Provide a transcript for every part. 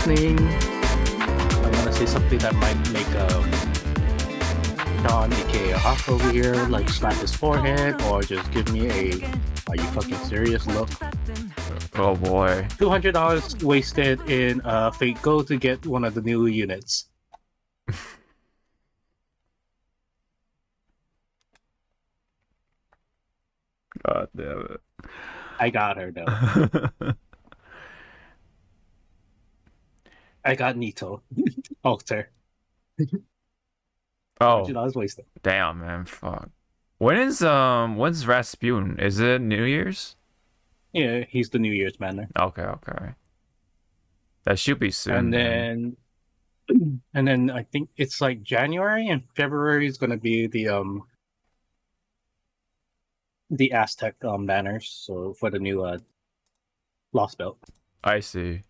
listening, I want to say something that might make John, aka Hawk over here, like slap his forehead or just give me a "Are you fucking serious?" look. Oh boy. $200 wasted in Fate Go to get one of the new units. God damn it. I got her though. I got Nito. Alter. Oh, $200 wasted. damn, man. Fuck. When's Rasputin? Is it New Year's? Yeah, he's the New Year's banner. Okay. That should be soon. And then I think it's like January and February is gonna be the Aztec banners. So for the new Lost Belt. I see.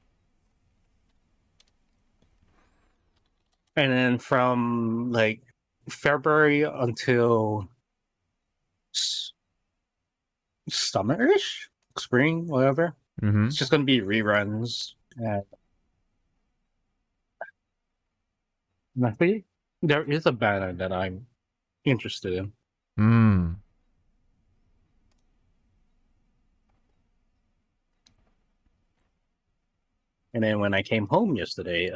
And then from like February until summerish, spring, whatever. Mm-hmm. It's just gonna be reruns. And I think there is a banner that I'm interested in. Hmm. And then when I came home yesterday,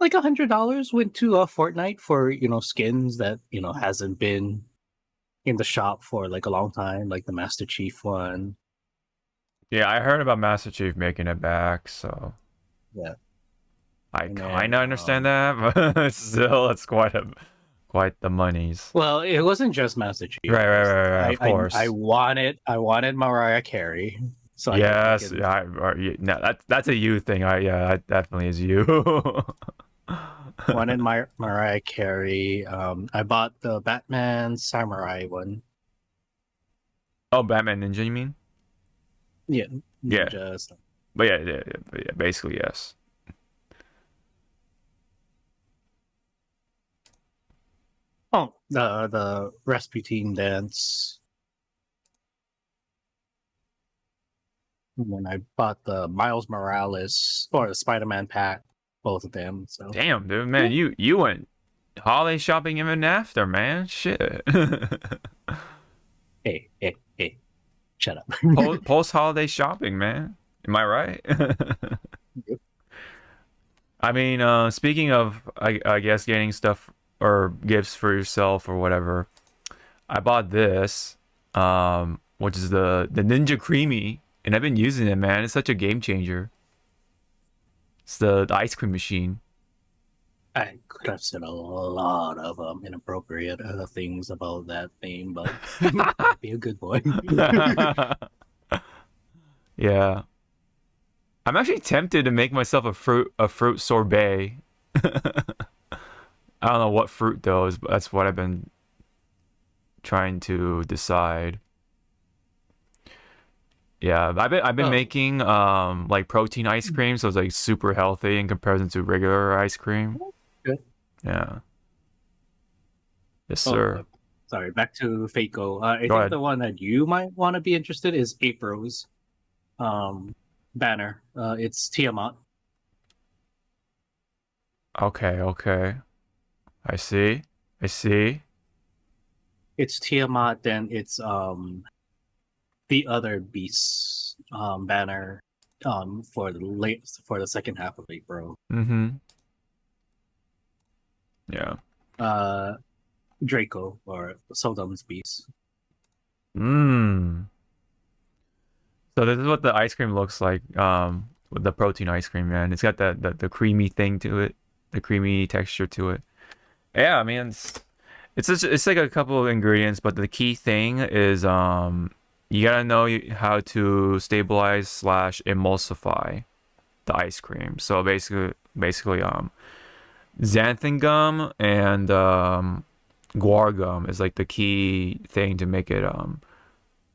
like $100 went to Fortnite for skins that hasn't been in the shop for like a long time, like the Master Chief one. Yeah, I heard about Master Chief making it back, so Yeah, I kind of understand that, but still, it's quite the monies. well, it wasn't just Master Chief. Right, of course. I wanted Mariah Carey. So yes, no, that's a you thing. That definitely is you. Wanted Mariah Carey. I bought the Batman Samurai one. Oh, Batman Ninja, you mean? Yeah. Ninja. But yeah, basically yes. Oh, the Rasputin dance. And then I bought the Miles Morales or the Spider-Man pack, both of them. So damn, dude, man, you went holiday shopping even after, man. Shit. Hey, shut up. Post holiday shopping, man. Am I right? I mean, speaking of, I guess getting stuff or gifts for yourself or whatever, I bought this, which is the Ninja Creamy, and I've been using it, man. It's such a game changer. It's the ice cream machine. I could have said a lot of inappropriate things about that theme, but be a good boy. Yeah. I'm actually tempted to make myself a fruit sorbet. I don't know what fruit though, but that's what I've been trying to decide. Yeah, I've been making like protein ice cream, so it's like super healthy in comparison to regular ice cream. Good. Yeah. Yes, sir. Sorry, back to Faco. I think ahead. the one that you might want to be interested is April's banner. It's Tiamat. Okay. I see. It's Tiamat, then it's the other beasts banner for the second half of April. Mm-hmm. Yeah. Draco or Sodom's beast. So this is what the ice cream looks like with the protein ice cream, man. It's got the creamy thing to it, the creamy texture to it. Yeah, I mean it's like a couple of ingredients, but the key thing is you gotta know how to stabilize / emulsify the ice cream. So basically xanthan gum and guar gum is like the key thing to make it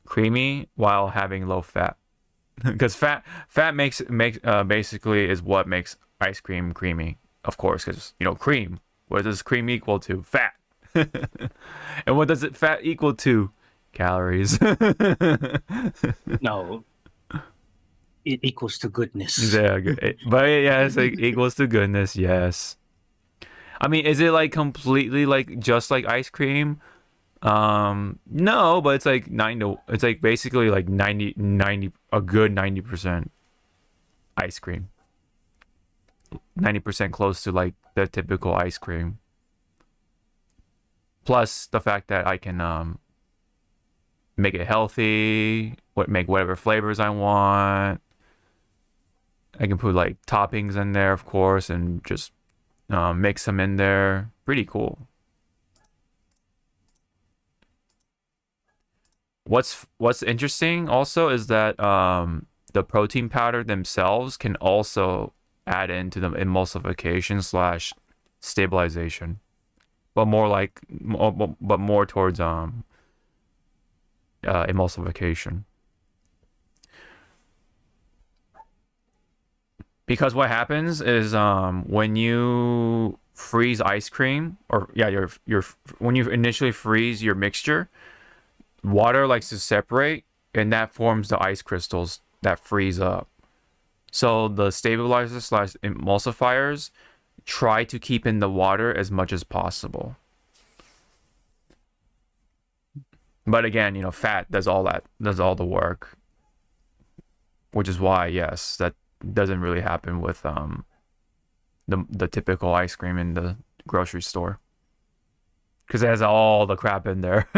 creamy while having low fat. Because fat makes basically is what makes ice cream creamy, of course, because cream. What does cream equal to? Fat. And what does fat equal to? Calories. No. it equals to goodness. Yeah, but yeah, it's like equals to goodness. Yes. I mean, is it like completely like just like ice cream? No, but it's like it's like basically like 90, a good 90% ice cream. 90% close to like the typical ice cream. Plus the fact that I can make it healthy, make whatever flavors I want. I can put like toppings in there, of course, and just mix them in there. Pretty cool. What's interesting also is that the protein powder themselves can also add into the emulsification slash stabilization, but more like but more towards emulsification. Because what happens is when you freeze ice cream, or yeah, your when you initially freeze your mixture, water likes to separate, and that forms the ice crystals that freeze up. So the stabilizers slash emulsifiers try to keep in the water as much as possible. But again, fat does all the work, which is why, yes, that doesn't really happen with the typical ice cream in the grocery store, because it has all the crap in there.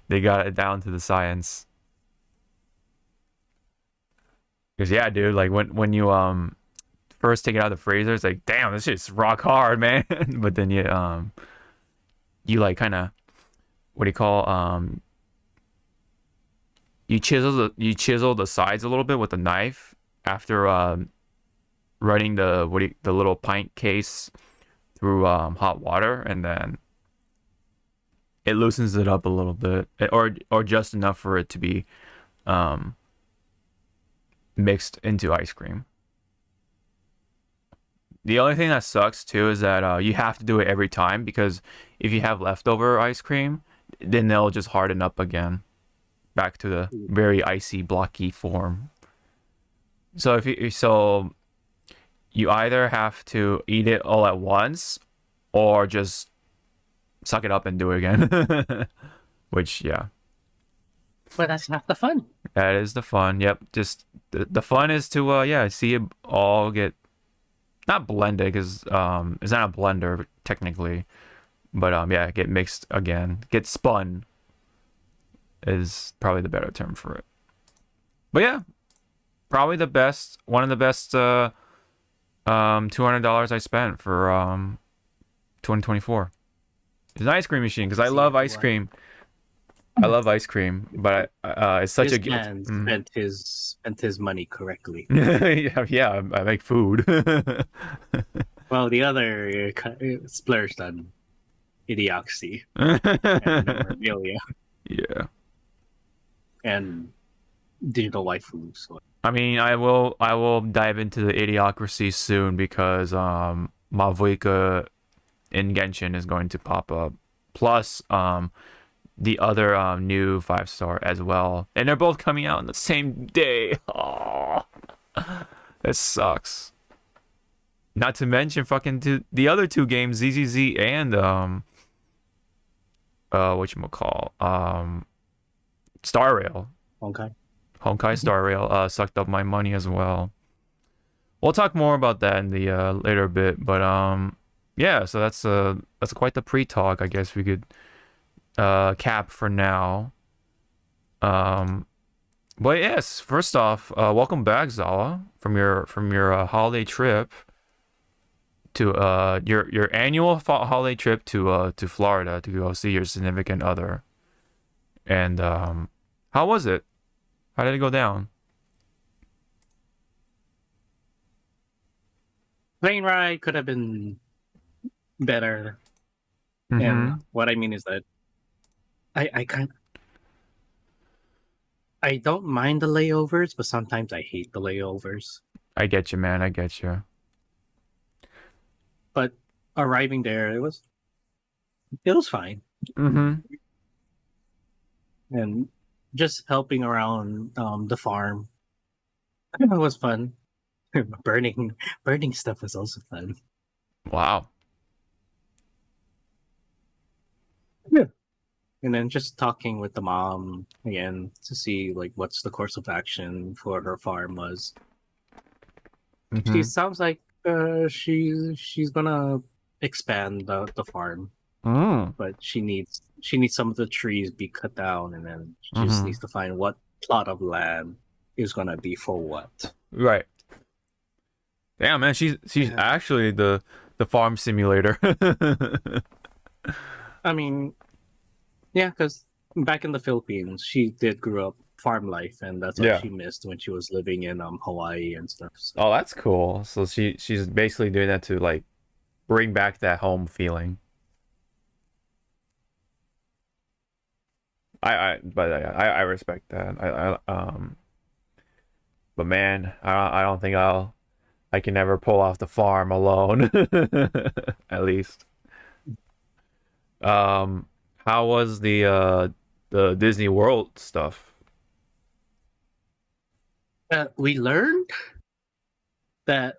They got it down to the science. Because yeah, dude, like when you first take it out of the freezer, it's like, damn, this shit's rock hard, man. But then you like kind of, what do you call, you chisel the sides a little bit with a knife after running the little pint case through hot water, and then it loosens it up a little bit, or just enough for it to be mixed into ice cream. The only thing that sucks too is that you have to do it every time, because if you have leftover ice cream, then they'll just harden up again, back to the very icy, blocky form. So you either have to eat it all at once, or just suck it up and do it again. Which, yeah, But that's half the fun. that is the fun. Yep, just the fun is to see it all get not blended, because it's not a blender technically, but yeah, get mixed again, get spun is probably the better term for it. But yeah, probably one of the best $200 I spent for 2024. It's an ice cream machine, because I love ice cream. I love ice cream, but it's such This a man spent his money correctly. yeah, I make food. Well, the other splurged on idiocracy and memorabilia Yeah. and digital waifu. So I mean, I will dive into the idiocracy soon, because Mavuika in Genshin is going to pop up. Plus the other new 5-star as well. And they're both coming out on the same day. Oh, that sucks. Not to mention fucking the other two games, ZZZ and whatchamacall, Star Rail. okay. Honkai Star Rail sucked up my money as well. We'll talk more about that in the later bit, but yeah, so that's quite the pre-talk, I guess we could cap for now. But yes, first off, welcome back, Zawa, from your holiday trip to your annual holiday trip to Florida to go see your significant other. And how was it? How did it go down? Plane ride could have been better. Mm-hmm. And what I mean is that I don't mind the layovers, but sometimes I hate the layovers. I get you, man. I get you. But arriving there, it was fine. Mm-hmm. And just helping around the farm. It was fun. Burning stuff was also fun. Wow. Yeah. And then just talking with the mom again to see like what's the course of action for her farm was. She Mm-hmm. sounds like she's gonna expand the farm, Mm. but she needs some of the trees be cut down, and then she just Mm-hmm. needs to find what plot of land is gonna be for what. Right. Damn, man, she's Yeah. actually the farm simulator. I mean, yeah, because back in the Philippines, she did grow up farm life, and that's what Yeah. she missed when she was living in Hawaii and stuff. So Oh, that's cool. So she's basically doing that to like bring back that home feeling. I respect that. But man, I don't think I can never pull off the farm alone. At least. Um, how was the Disney World stuff? we learned that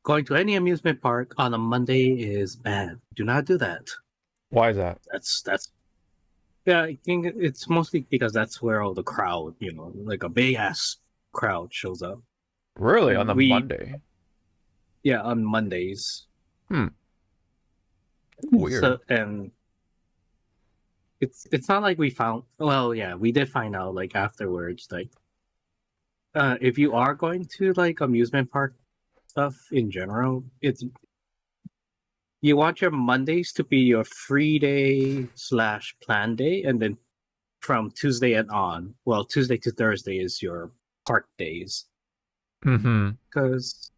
going to any amusement park on a Monday is bad. Do not do that. Why is that? That's Yeah, I think it's mostly because that's where all the crowd, like a big ass crowd shows up. Really on And the Monday? yeah, on Mondays. Hmm. Weird. So, and it's not like we found, well, yeah, we did find out like afterwards, like, if you are going to like amusement park stuff in general, you want your Mondays to be your free day / plan day, and then from Tuesday and on, well, Tuesday to Thursday is your park days. Mm-hmm. Because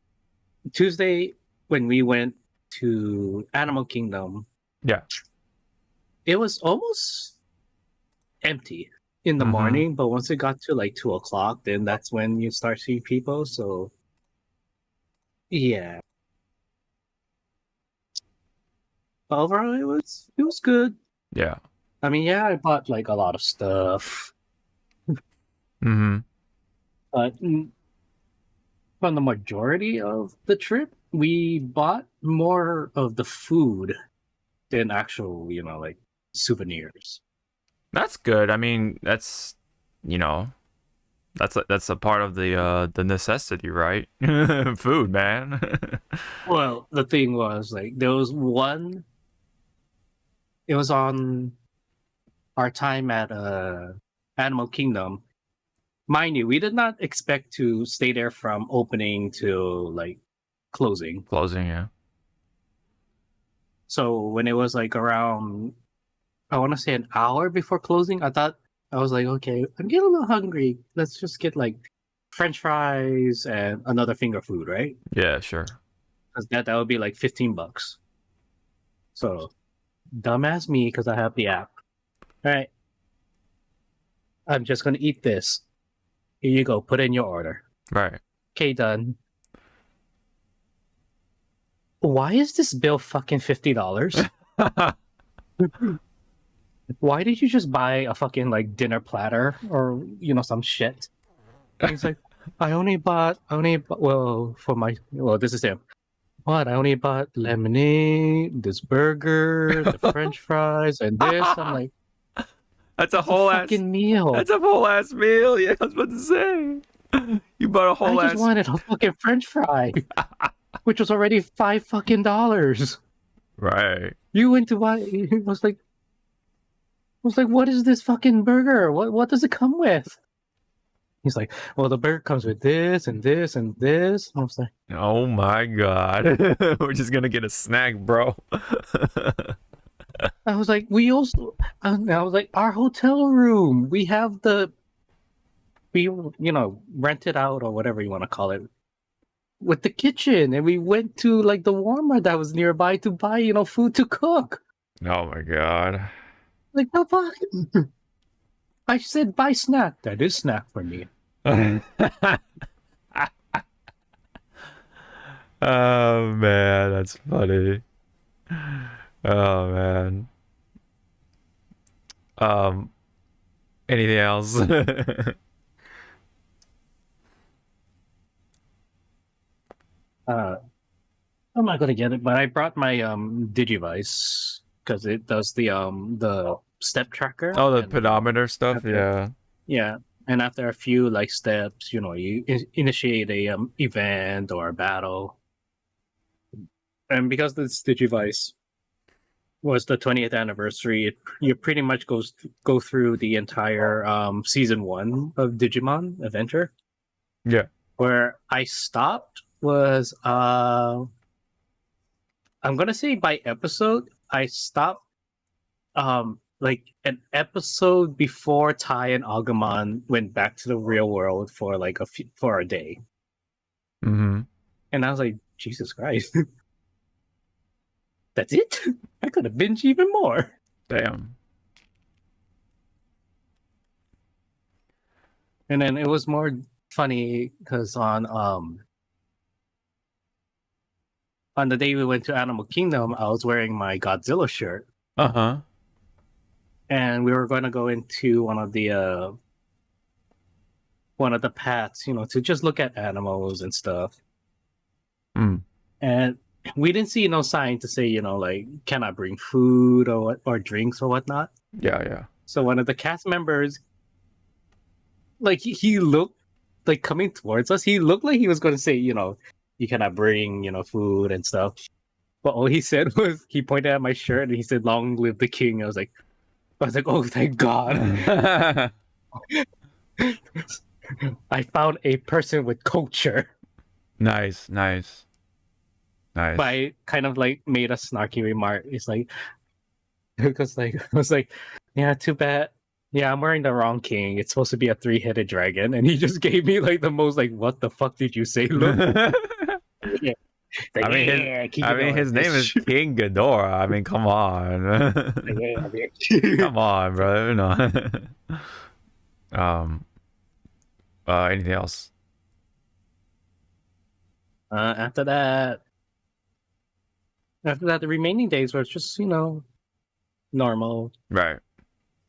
Tuesday, when we went to Animal Kingdom, Yeah. it was almost empty in the Mm-hmm. morning, but once it got to like 2 o'clock, then that's when you start seeing people. So yeah, overall it was good. Yeah. I mean, yeah, I bought like a lot of stuff, Mm-hmm. but on the majority of the trip, we bought more of the food than actual, like souvenirs. That's good. I mean, that's you know, that's a part of the necessity, right? Food, man. Well, the thing was like there was one. It was on our time at Animal Kingdom. Mind you, we did not expect to stay there from opening to like closing. Closing, yeah. So when it was like around, I want to say an hour before closing, I was like, okay, I'm getting a little hungry. Let's just get like French fries and another finger food, right? Yeah, sure. Because that would be like $15. So dumbass me, because I have the app. All right, I'm just gonna eat this. Here you go. Put in your order. Right. Okay, done. Why is this bill fucking $50? Why did you just buy a fucking like dinner platter or some shit? And he's like, well, this is him. What? I only bought lemonade, this burger, the French fries, and this. I'm like, That's a it's a whole ass. fucking meal. That's a whole ass meal. Yeah, I was about to say. You bought a I whole just ass. wanted a fucking French fry, which was already $5 fucking dollars. Right. You went to buy. I was like, what is this fucking burger? What does it come with? He's like, well, the burger comes with this and this and this. I was like, Oh my god. We're just gonna get a snack, bro. we also. I was like, our hotel room. We rent it out or whatever you want to call it with the kitchen, and we went to like the Walmart that was nearby to buy food to cook. Oh my god. Like the fuck. I said buy snack. That is snack for me. Oh man, that's funny. Oh man. Um Anything else? Uh, I'm not gonna get it, but I brought my Digivice because it does the step tracker Oh, the and pedometer stuff. after Yeah. yeah, and after a few like steps, you initiate a event or a battle, and because this Digivice was the 20th anniversary, you pretty much go through the entire season 1 of Digimon Adventure. Yeah. Where I stopped was I'm gonna say by episode I stopped like an episode before Tai and Agumon went back to the real world for like for a day, Mm-hmm. and I was like, Jesus Christ, that's it? I could have binged even more. Damn. And then it was more funny because on the day we went to Animal Kingdom, I was wearing my Godzilla shirt, Uh-huh. and we were going to go into one of the paths, to just look at animals and stuff. Mm. And we didn't see no sign to say, like, can I bring food or drinks or whatnot. Yeah, yeah. So one of the cast members, like, he looked like coming towards us. He looked like he was going to say, you cannot bring, food and stuff. But all he said was he pointed at my shirt and he said, "Long live the king." I was like, oh, thank God. I found a person with culture. Nice, nice, nice. But I kind of like made a snarky remark. It's like, because like I was like, yeah, too bad. Yeah, I'm wearing the wrong king. It's supposed to be a 3-headed dragon, and he just gave me like the most like, what the fuck did you say? Look, yeah. Like, I mean, yeah, keep it going, his name is bitch. King Ghidorah. I mean, come on. Like, yeah, bitch. Come on, bro. No. um. Anything else? After that, the remaining days were just normal. Right.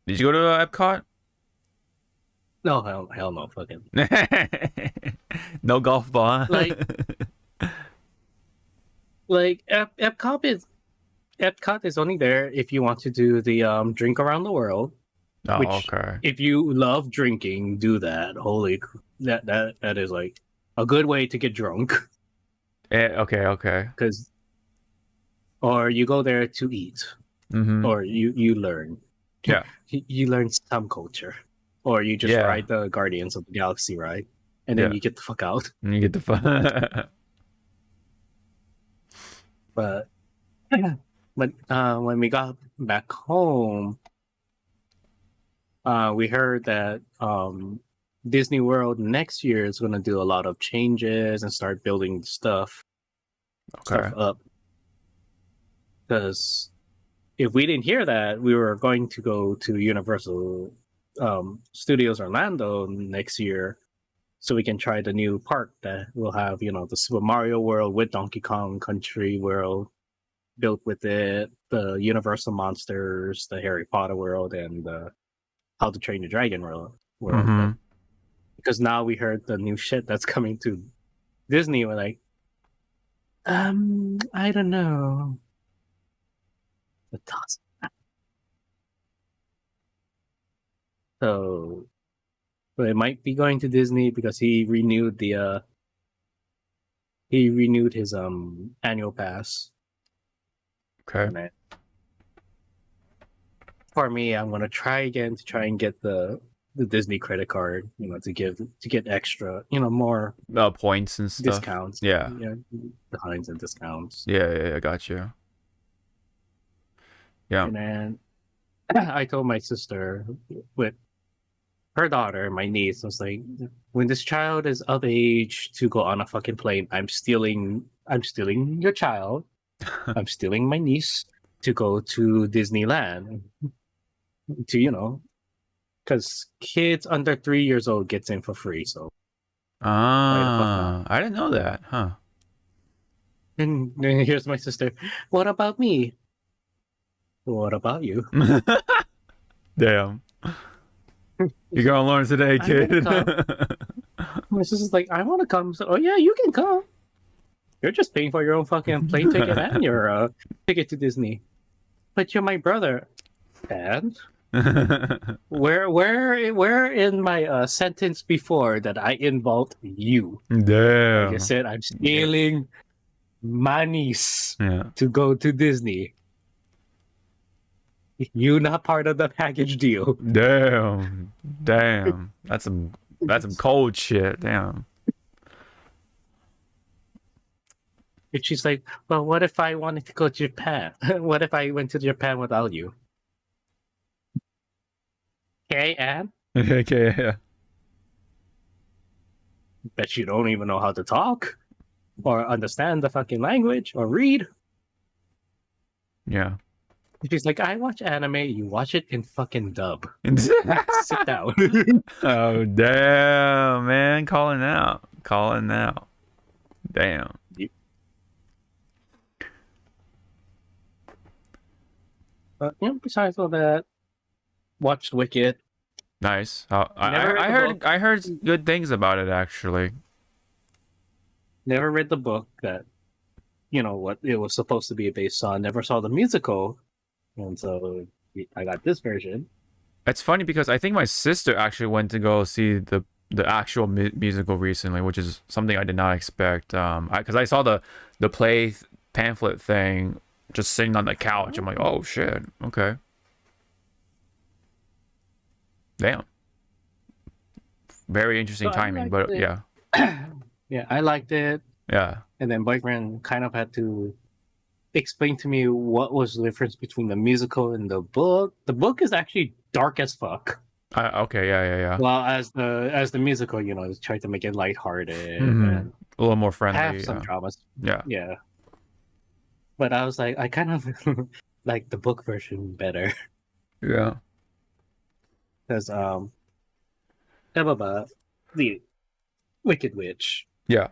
Did you go to Epcot? No, hell no, fucking. No golf ball. Like, Epcot is only there if you want to do the drink around the world. Oh, Which, okay. if you love drinking, do that. That is like a good way to get drunk. Okay, okay. Or you go there to eat, Mm-hmm. or you learn. Yeah. You learn some culture, or you just ride the Guardians of the Galaxy ride, and then you get the fuck out. And you get the fun. But when we got back home, we heard that Disney World next year is going to do a lot of changes and start building stuff up. Because if we didn't hear that, we were going to go to Universal Studios Orlando next year, so we can try the new park that will have, the Super Mario World with Donkey Kong Country World built with it, the Universal Monsters, the Harry Potter world, and the How to Train Your Dragon world. Mm-hmm. Because now we heard the new shit that's coming to Disney, we're like, I don't know. The toss. So, but it might be going to Disney because he renewed his annual pass. Okay. For me, I'm gonna try again to try and get the Disney credit card, to get extra, more Points and stuff. Discounts. Yeah. Behinds and discounts. Yeah, I got you. Yeah. And then I told my sister with her daughter, my niece, I was like, when this child is of age to go on a fucking plane, I'm stealing your child. I'm stealing my niece to go to Disneyland. To, because kids under 3 years old gets in for free. So, I didn't know that, huh? And then here's my sister. What about me? What about you? Damn. You're gonna learn today, I'm gonna kid. come. My sister's like, I want to come. So, oh yeah, you can come. You're just paying for your own fucking plane ticket and your ticket to Disney. But you're my brother. And where in my sentence before that I involved you? I just Damn. said I'm stealing monies Yeah. to go to Disney. You not part of the package deal. Damn. Damn. That's some cold shit. Damn. And she's like, well, what if I wanted to go to Japan? What if I went to Japan without you? Okay, Anne? Okay, yeah. Bet you don't even know how to talk or understand the fucking language or read. Yeah. She's like, I watch anime, you watch it in fucking dub. Sit down. Oh damn, man. Calling out. Calling out. Damn. But besides all that, watched Wicked. Nice. Never read I the heard book. I heard good things about it actually. Never read the book that what it was supposed to be based on. Never saw the musical, and so I got this version. It's funny because I think my sister actually went to go see the actual musical recently, which is something I did not expect. Because I saw the play pamphlet thing just sitting on the couch. I'm like, oh shit, okay, damn, very interesting So timing. But it. yeah, Yeah, I liked it. yeah, And then boyfriend kind of had to explain to me what was the difference between the musical and the book. The book is actually dark as fuck. okay, yeah. Well, as the musical, it's trying to make it lighthearted and A little more friendly. have some dramas. Yeah. Yeah. But I was like, I kind of like the book version better. Yeah. Because Ebaba, the Wicked Witch. Yeah.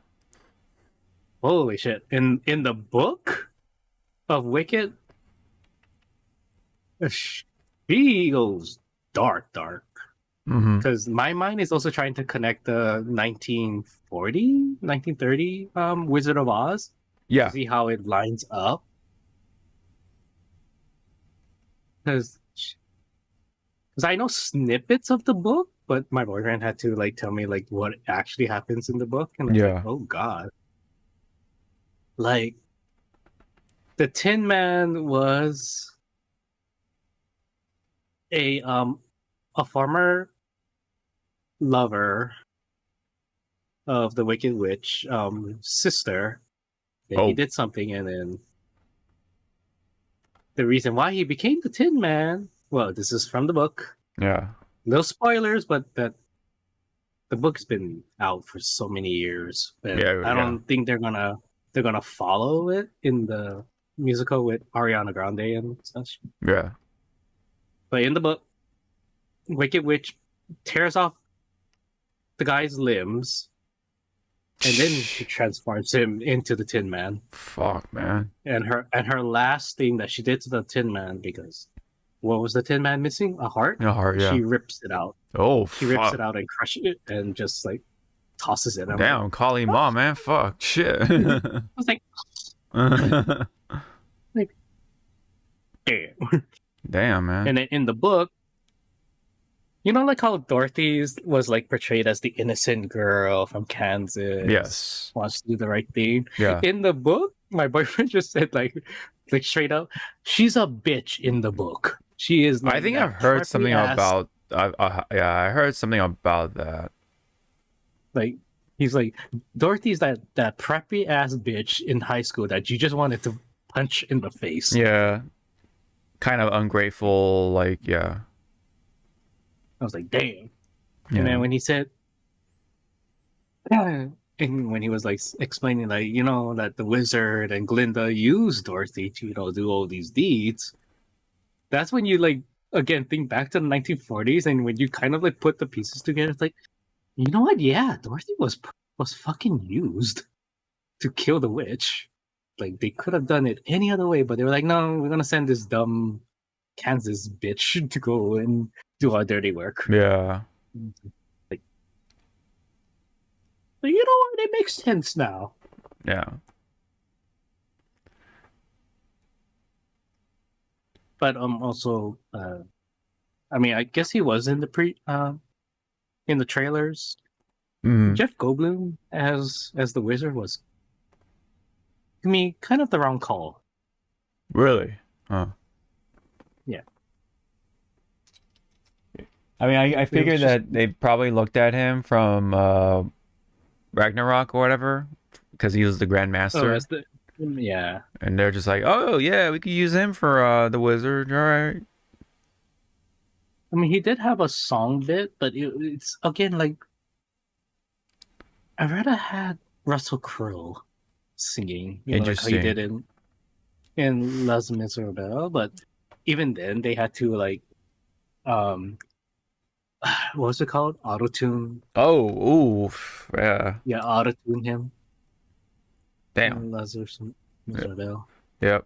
Holy shit. In the book of Wicked, she goes dark. Because my mind is also trying to connect the 1930 Wizard of Oz. Yeah. To see how it lines up. Because I know snippets of the book, but my boyfriend had to tell me what actually happens in the book, and I was like, oh god. Like, the Tin Man was a former lover of the Wicked Witch sister. He did something, and then the reason why he became the Tin Man. Well, this is from the book. Yeah. No spoilers, but that the book's been out for so many years. And I don't think they're gonna follow it in the musical with Ariana Grande and such. Yeah. But in the book, Wicked Witch tears off the guy's limbs, and then she transforms him into the Tin Man. Fuck, man. And her last thing that she did to the Tin Man, because what was the Tin Man missing? A heart? A heart, yeah. She rips it out. Oh, she rips it out and crushes it and just tosses it. Damn, like, Kali Ma, man. Fuck. Shit. I was like, damn. Damn, man. And then in the book, how Dorothy was portrayed as the innocent girl from Kansas. Yes. Wants to do the right thing. Yeah. In the book, my boyfriend just said straight up, she's a bitch in the book. She is. I think I've heard something about. I heard something about that. He's like, Dorothy's that preppy ass bitch in high school that you just wanted to punch in the face. Yeah. Kind of ungrateful, yeah. I was like, damn. Yeah. And then when he said, and when he was explaining that the wizard and Glinda used Dorothy to do all these deeds, that's when you again think back to the 1940s, and when you kind of put the pieces together, it's like, you know what? Yeah, Dorothy was fucking used to kill the witch. They could have done it any other way, but they were like, no, we're gonna send this dumb Kansas bitch to go and do our dirty work. Yeah. Like, but you know what? It makes sense now. Yeah. But also, I mean, I guess he was in the in the trailers. Mm. Jeff Goldblum as the wizard was, to me, kind of the wrong call. Really? Huh. Yeah. I mean, I It was figured just that they probably looked at him from Ragnarok or whatever, because he was the Grandmaster, as the yeah. and they're just like, oh yeah, we could use him for the wizard. All right. I mean, he did have a song bit, but it's again like I'd rather had Russell Crowe singing, like how he Interesting. did in Les Miserables. But even then, they had to like um what was it called? Auto tune. Oh, oof, yeah. Yeah, auto tune him. Damn. Les Yep. Miserables. Yep.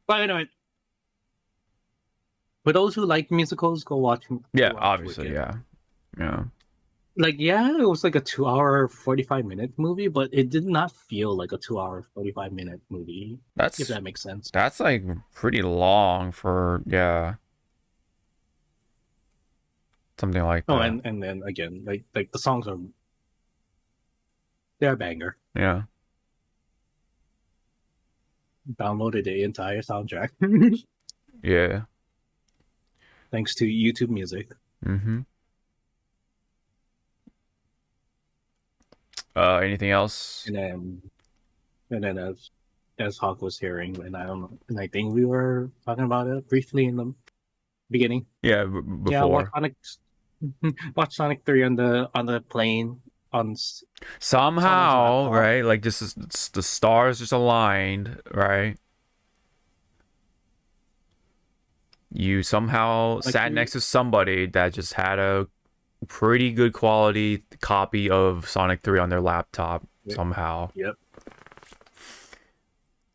But anyway, for those who like musicals, go watch. Yeah, Go watch obviously, Wicked. yeah. Yeah. Like, yeah, it was like a 2 hour 45 minute movie, but it did not feel like a 2 hour 45 minute movie. If That's that makes sense. that's like pretty long for something like Oh, that. and then again, like the songs they're a banger. Yeah. Downloaded the entire soundtrack Yeah. thanks to YouTube Music. Mm-hmm. Anything else? And then as Hawk was hearing, and I don't know, and I think we were talking about it briefly in the beginning. Yeah, Yeah, before. Watch Sonic 3 on the plane on someone's Somehow, laptop. right? Like just the stars just aligned, right? You somehow Like sat next to somebody that just had a pretty good quality copy of Sonic 3 on their laptop somehow. Yep.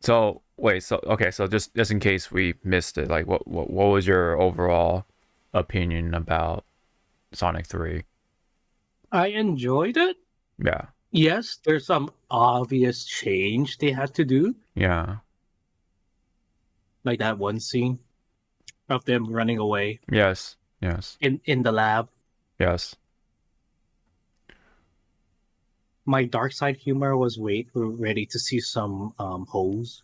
So, wait, so okay, so just in case we missed it, like what was your overall opinion about Sonic 3? I enjoyed it. Yeah. Yes, there's some obvious change they had to do, Yeah. like that one scene of them running away Yes. Yes. in the lab. Yes. My dark side humor was ready to see some holes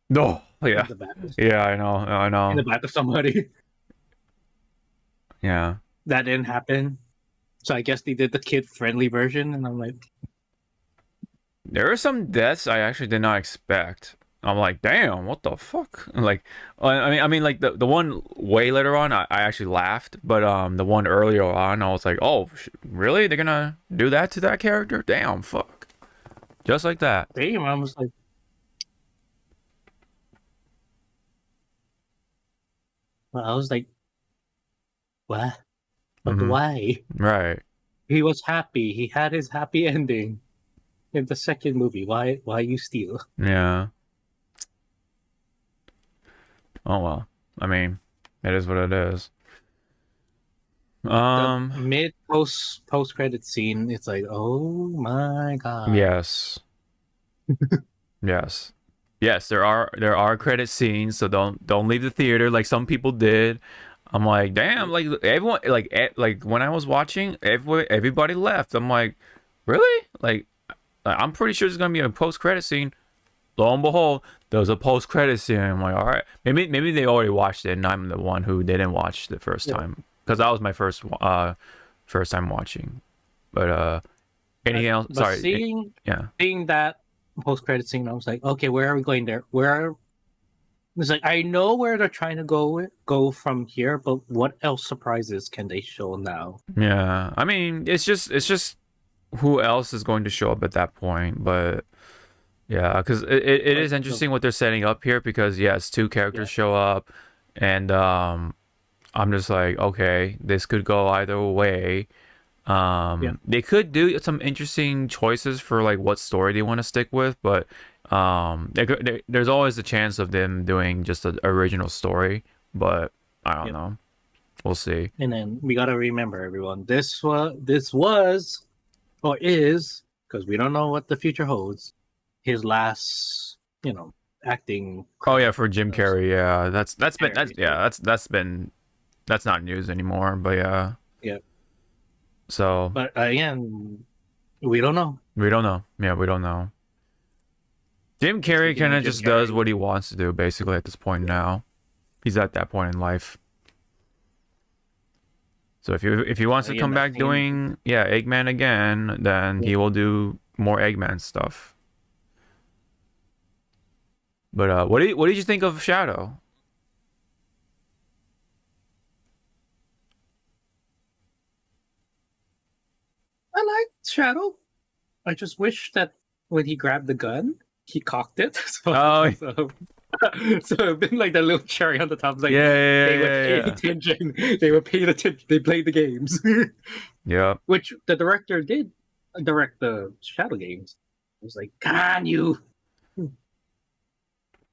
No. in Yeah. the back Yeah, I know. I in the know. back of somebody. Yeah. That didn't happen. So I guess they did the kid friendly version, and I'm like, There are some deaths I actually did not expect. I'm like, damn, what the fuck? Like, I mean, like the one way later on, I actually laughed, but the one earlier on, I was like, oh, really? They're gonna do that to that character? Damn, fuck, just like that. damn. I was like, well, I was like, what? But Mm-hmm. why? Right. He was happy. He had his happy ending in the second movie. Why you steal? Yeah. Oh well. I mean, it is what it is. The Um. mid post credit scene, it's like, oh my god. Yes. Yes. Yes. There are credit scenes, so don't leave the theater like some people did. I'm like, damn, like everyone, like when I was watching, everybody left. I'm like, really? Like, I'm pretty sure there's gonna be a post credit scene. Lo and behold, there's a post credit scene. I'm like, all right, maybe they already watched it, and I'm the one who didn't watch the first Yeah. time because that was my first time watching. But anything else? But Sorry. Yeah. seeing that post credit scene, I was like, okay, where are we going there? It's like I know where they're trying to go from here, but what else surprises can they show now? Yeah. I mean, it's just who else is going to show up at that point, but. Yeah, because it Like is interesting what they're setting up here because yes, two yeah, characters show up, and I'm just like, okay, this could go either way. Yeah. They could do some interesting choices for like what story they want to stick with, but there's always a chance of them doing just an original story. But I don't Yep. know. We'll see. And then we gotta remember, everyone, this was or is, because we don't know what the future holds, his last, acting Oh yeah, credit. for Jim So, Carrey, yeah, that's Carrey, so, yeah, that's not news anymore. But yeah, yeah. so But again, we don't know. we don't know. Yeah, we don't know. Jim Carrey Speaking kind of of Jim just does Carrey, what he wants to do, basically at this point yeah, now. He's at that point in life. So if he wants to again, come that back scene, doing Eggman again, then yeah, he will do more Eggman stuff. But what did you think of Shadow? I like Shadow. I just wish that when he grabbed the gun, he cocked it. Oh So, so it'd been like that little cherry on the top. Like yeah yeah they would yeah pay yeah attention. They would pay attention. They played the games, yeah. which the director did direct the Shadow games. It was like, come on, you.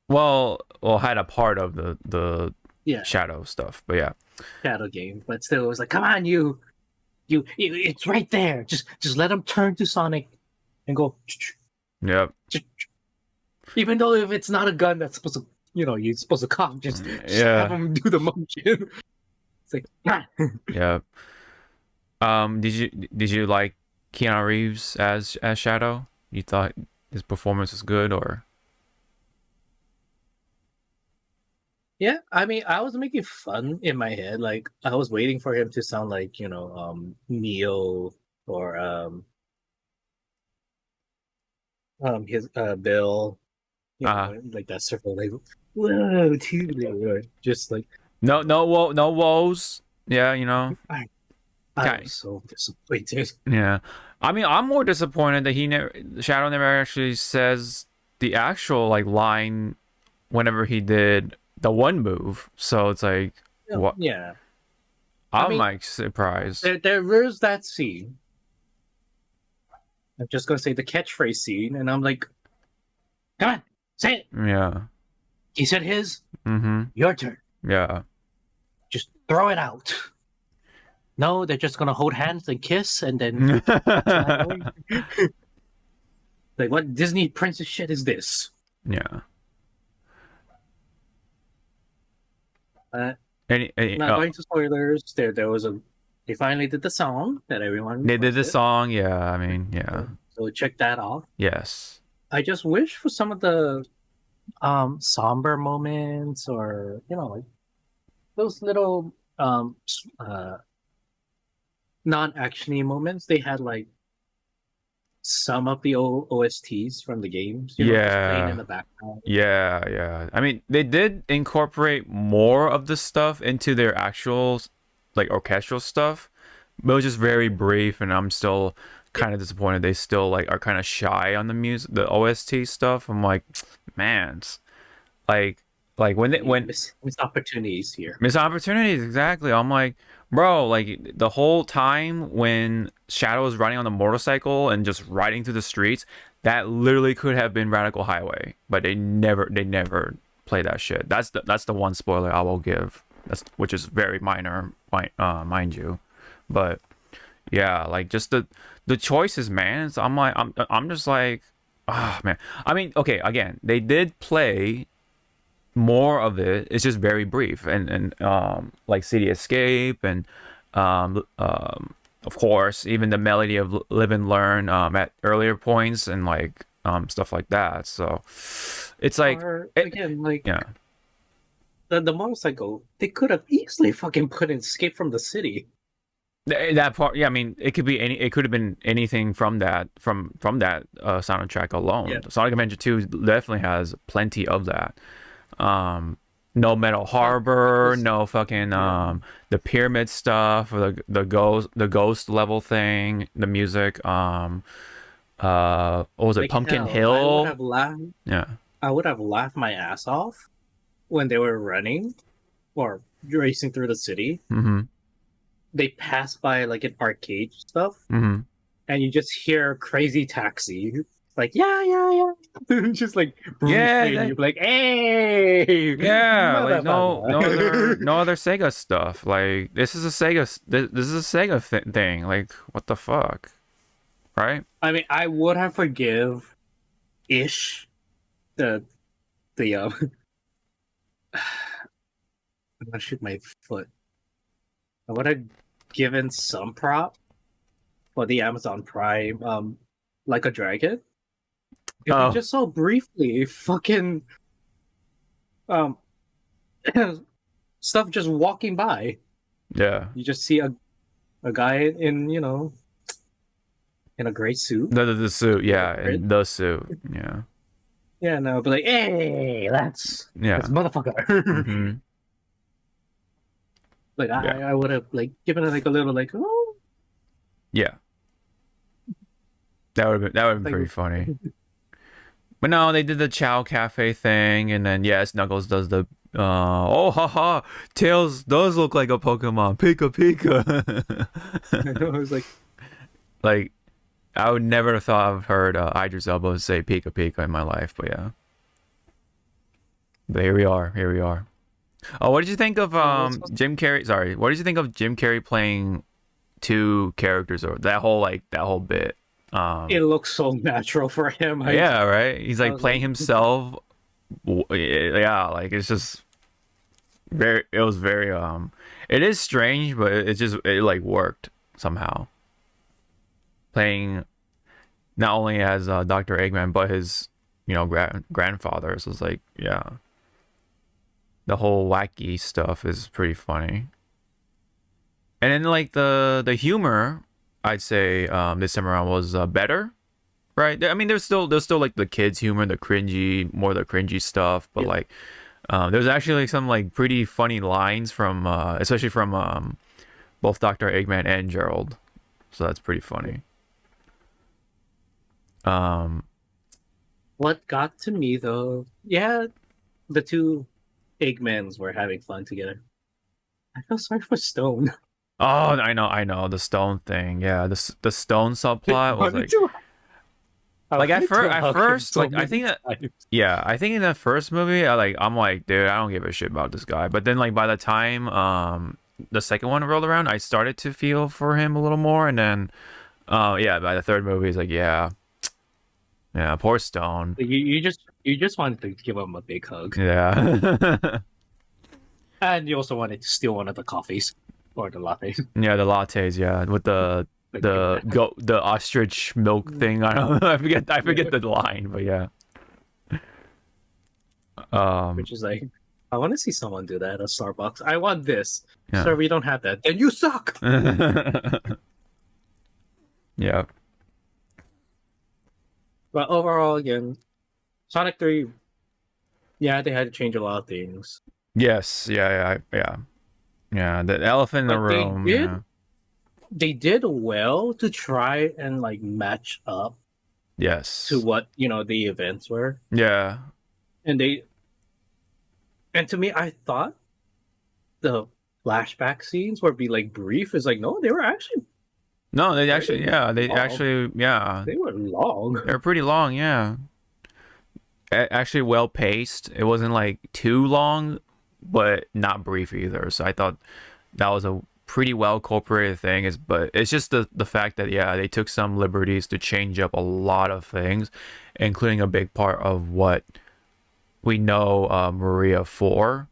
Well, had a part of the Yeah, Shadow stuff, but yeah. Shadow game, but still, it was like, come on, you. It's right there. Just let him turn to Sonic and go. Yep. Even though if it's not a gun that's supposed to, you're supposed to cock, just have Yeah. him do the motion. It's like, ah. Yeah. Did you like Keanu Reeves as Shadow? You thought his performance was good, or? Yeah. I mean, I was making fun in my head. Like I was waiting for him to sound like Neo or his Bill. Uh Like that circle. Like whoa, dude. Just like no woes. Yeah, you know. I Okay. was so disappointed. Yeah. I mean, I'm more disappointed that he never Shadow never actually says the actual like line whenever he did the one move. So it's like what Yeah. I I'm mean, like surprised. there is that scene. I'm just gonna say the catchphrase scene, and I'm like, come on, say it. Yeah. He said his. Mm-hmm. Your turn. Yeah. Just throw it out. No, they're just gonna hold hands and kiss and then fly away. Like, what Disney princess shit is this? Yeah. Uh, Any Not going to spoilers. There was a. They finally did the song that everyone they did the requested. song, yeah, I mean, yeah. So check that off. Yes. I just wish for some of the somber moments, or like those little non-actiony moments. They had like some of the old OSTs from the games, just playing in Yeah. the background. Yeah, yeah. I mean, they did incorporate more of the stuff into their actual like orchestral stuff, but it was just very brief, and I'm still kind of disappointed they still like are kind of shy on the music, the OST stuff. I'm like, man, like when they when Missed opportunities here. missed opportunities, exactly. I'm like, bro, like the whole time when Shadow was riding on the motorcycle and just riding through the streets, that literally could have been Radical Highway, but they never play that shit. That's the one spoiler I will give. That's which is very minor, mind you, but yeah, like just the choices, man. So I'm just like, ah, man. I mean, okay, again, they did play more of it. It's just very brief, and like City Escape, and of course even the melody of Live and Learn at earlier points, and like stuff like that. So it's like Or again, like yeah. the motorcycle, they could have easily fucking put in Escape from the City. That part, yeah. I mean, it could be any. It could have been anything from that soundtrack alone. Yeah. Sonic Adventure 2 definitely has plenty of that. No Metal Harbor, Because no fucking yeah, the pyramid stuff, or the ghost level thing, the music. What was it? like Pumpkin hell, I would Hill. have laughed. Yeah. I would have laughed my ass off when they were running or racing through the city, Mm-hmm. they pass by like an arcade stuff, Mm-hmm. and you just hear Crazy Taxi, like yeah, just like Yeah, briefly, and that you're like, hey, yeah, like motherfucker. no other Sega stuff. Like this is a this is a Sega thing. Like what the fuck, right? I mean, I would have forgive ish the the I'm gonna shoot my foot. I would have given some prop for the Amazon Prime, like a dragon. If you Oh just saw briefly fucking um stuff just walking by, yeah, you just see a guy in in a gray suit the suit, with a yeah, grid. and the suit, yeah, Yeah, no, but like, hey, that's yeah, motherfucker. mm-hmm. Like Yeah, I would have like given it like a little like oh yeah. That would have been like pretty funny. But no, they did the Chow Cafe thing, and then yes, Knuckles does the oh haha, Tails does look like a Pokemon. Pika I was Pika. like Like I would never have thought I've heard Idris Elba say Pika Pika in my life, but yeah. But here we are. Here we are. Oh, what did you think of Jim Carrey? Sorry, what did you think of Jim Carrey playing two characters or that whole bit? it looks so natural for him. Yeah, right. He's I like was playing like, himself. Yeah, like it's just very. It was very. It is strange, but it like worked somehow. Playing not only as Dr. Eggman, but his grandfather. So it's like yeah, the whole wacky stuff is pretty funny. And then like the humor, I'd say this time around was better, right? I mean, there's still like the kids humor, the cringy, more the cringy stuff, but yeah. like there's actually like, some like pretty funny lines from especially from both Dr. Eggman and Gerald, so that's pretty funny. Um, What got to me though, yeah, the two Eggmans were having fun together. I feel sorry for Stone. oh, I know the stone thing, yeah, the stone I subplot was wanted like to, I like wanted to at hug him first so like I many think that times. yeah, I think in that first movie, I'm like, dude, I don't give a shit about this guy. But then, like, by the time the second one rolled around, I started to feel for him a little more, and then, yeah, by the third movie, it's like, yeah, yeah, poor Stone, You just wanted to give him a big hug, yeah, and you also wanted to steal one of the coffees or the lattes. yeah, the lattes, yeah, with Like, give it back. the ostrich milk thing. I don't know, I forget Yeah. the line, but yeah, um, Which is like, I want to see someone do that at Starbucks. I want this. yeah, Sir, we don't have that. Then you suck! yeah, But overall, again, Sonic 3, yeah, they had to change a lot of things. yes, yeah, the elephant in the But room, yeah. they did well to try and like match up to Yes. what, the events were. Yeah. And to me, I thought the flashback scenes would be like brief. It's like, no, they were actually No, they actually, pretty yeah, long. yeah, They were long. they're pretty long, yeah. Actually, well paced. It wasn't like too long, but not brief either. So I thought that was a pretty well incorporated thing. But it's just the fact that yeah, they took some liberties to change up a lot of things, including a big part of what we know Maria for.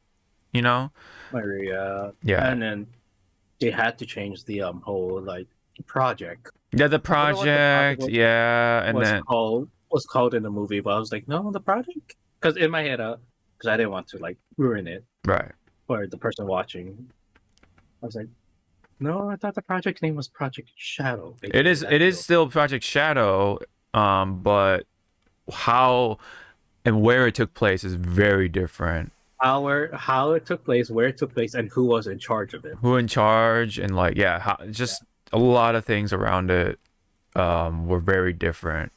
You know, Maria. yeah, And then they had to change the whole like project. yeah, the I forgot what the project project, yeah, and was then called in the movie, but I was like, no, the project, because in my head, because I didn't want to like ruin it right. for the person watching. I was like, no, I thought the project name was Project Shadow. Basically, It is still Project Shadow, but how and where it took place is very different. how it took place, where it took place, and who was in charge of it. Who in charge and like yeah, just a lot of things around it were very different.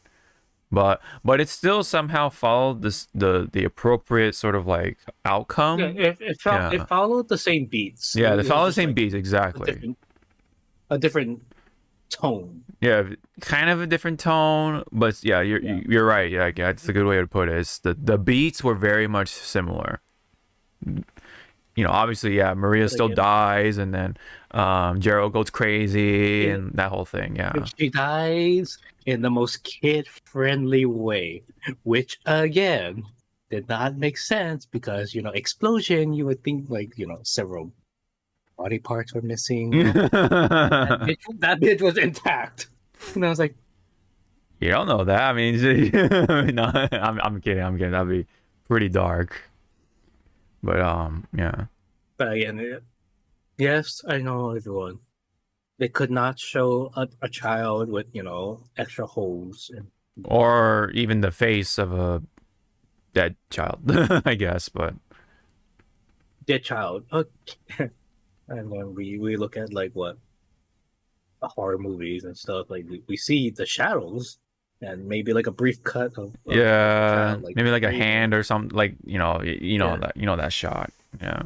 But it still somehow followed this the appropriate sort of like Yeah, outcome. it Yeah. followed the same beats. Yeah, they It was follow the just same like beats a exactly. different a different tone. Yeah, kind of a different tone, but yeah, you're right. Yeah, that's a good way to put it. It's the beats were very much similar. You know, obviously, yeah, Maria But still again, dies, and then Gerald goes crazy, it, and that whole thing. Yeah. she dies in the most kid-friendly way, which again did not make sense because explosion. You would think like several body parts were missing. That bit was intact, and I was like, You don't know that. I mean, no, I'm kidding. I'm kidding. That'd be pretty dark. But yeah. but again, yes, I know everyone. They could not show a child with extra holes and Or even the face of a dead child, I guess. But dead child. Okay. And then we look at like what the horror movies and stuff. Like we see the shadows and maybe like a brief cut of the yeah, child like maybe like a screaming. hand or something. Like you know Yeah. that that shot. Yeah,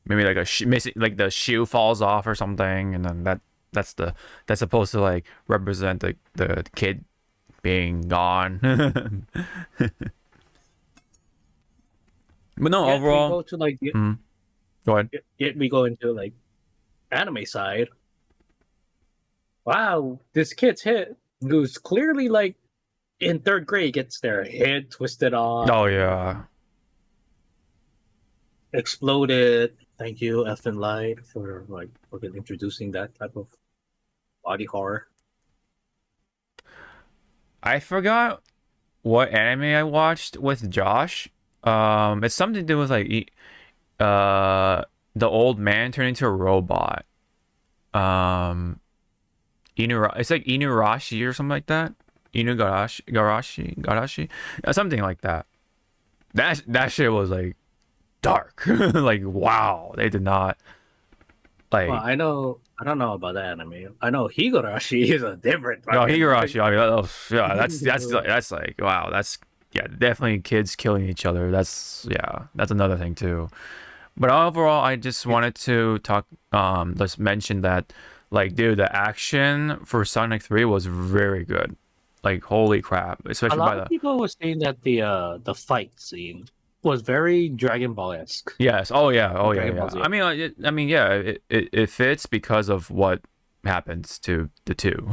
maybe like missing, like the shoe falls off or something, and then that's supposed to like represent the kid being gone. But no, Yet we overall, go to like go ahead. yet we go into like anime side. Wow, this kid's hit who's clearly like in third grade gets their head twisted off, Oh yeah. exploded. Thank you, F and Light, for like fucking introducing that type of body horror. I forgot what anime I watched with Josh. It's something to do with like the old man turned into a robot. Um, it's like Inurashi or something like that. Garashi, something like that. That shit was like dark. Like wow, they did not Well, like. I don't know about that anime. I know Higurashi is a different No, fucking Higurashi. I mean, yeah, that's like wow. That's yeah, definitely kids killing each other. That's another thing too. But overall, I just wanted to talk. Let's mention that, like, dude, the action for Sonic 3 was very good. Like, holy crap! A Especially by lot of the people were saying that the fight scene was very Dragon Ball esque. yes, oh yeah, Dragon yeah. Ball Z. I mean, yeah, it fits because of what happens to the two.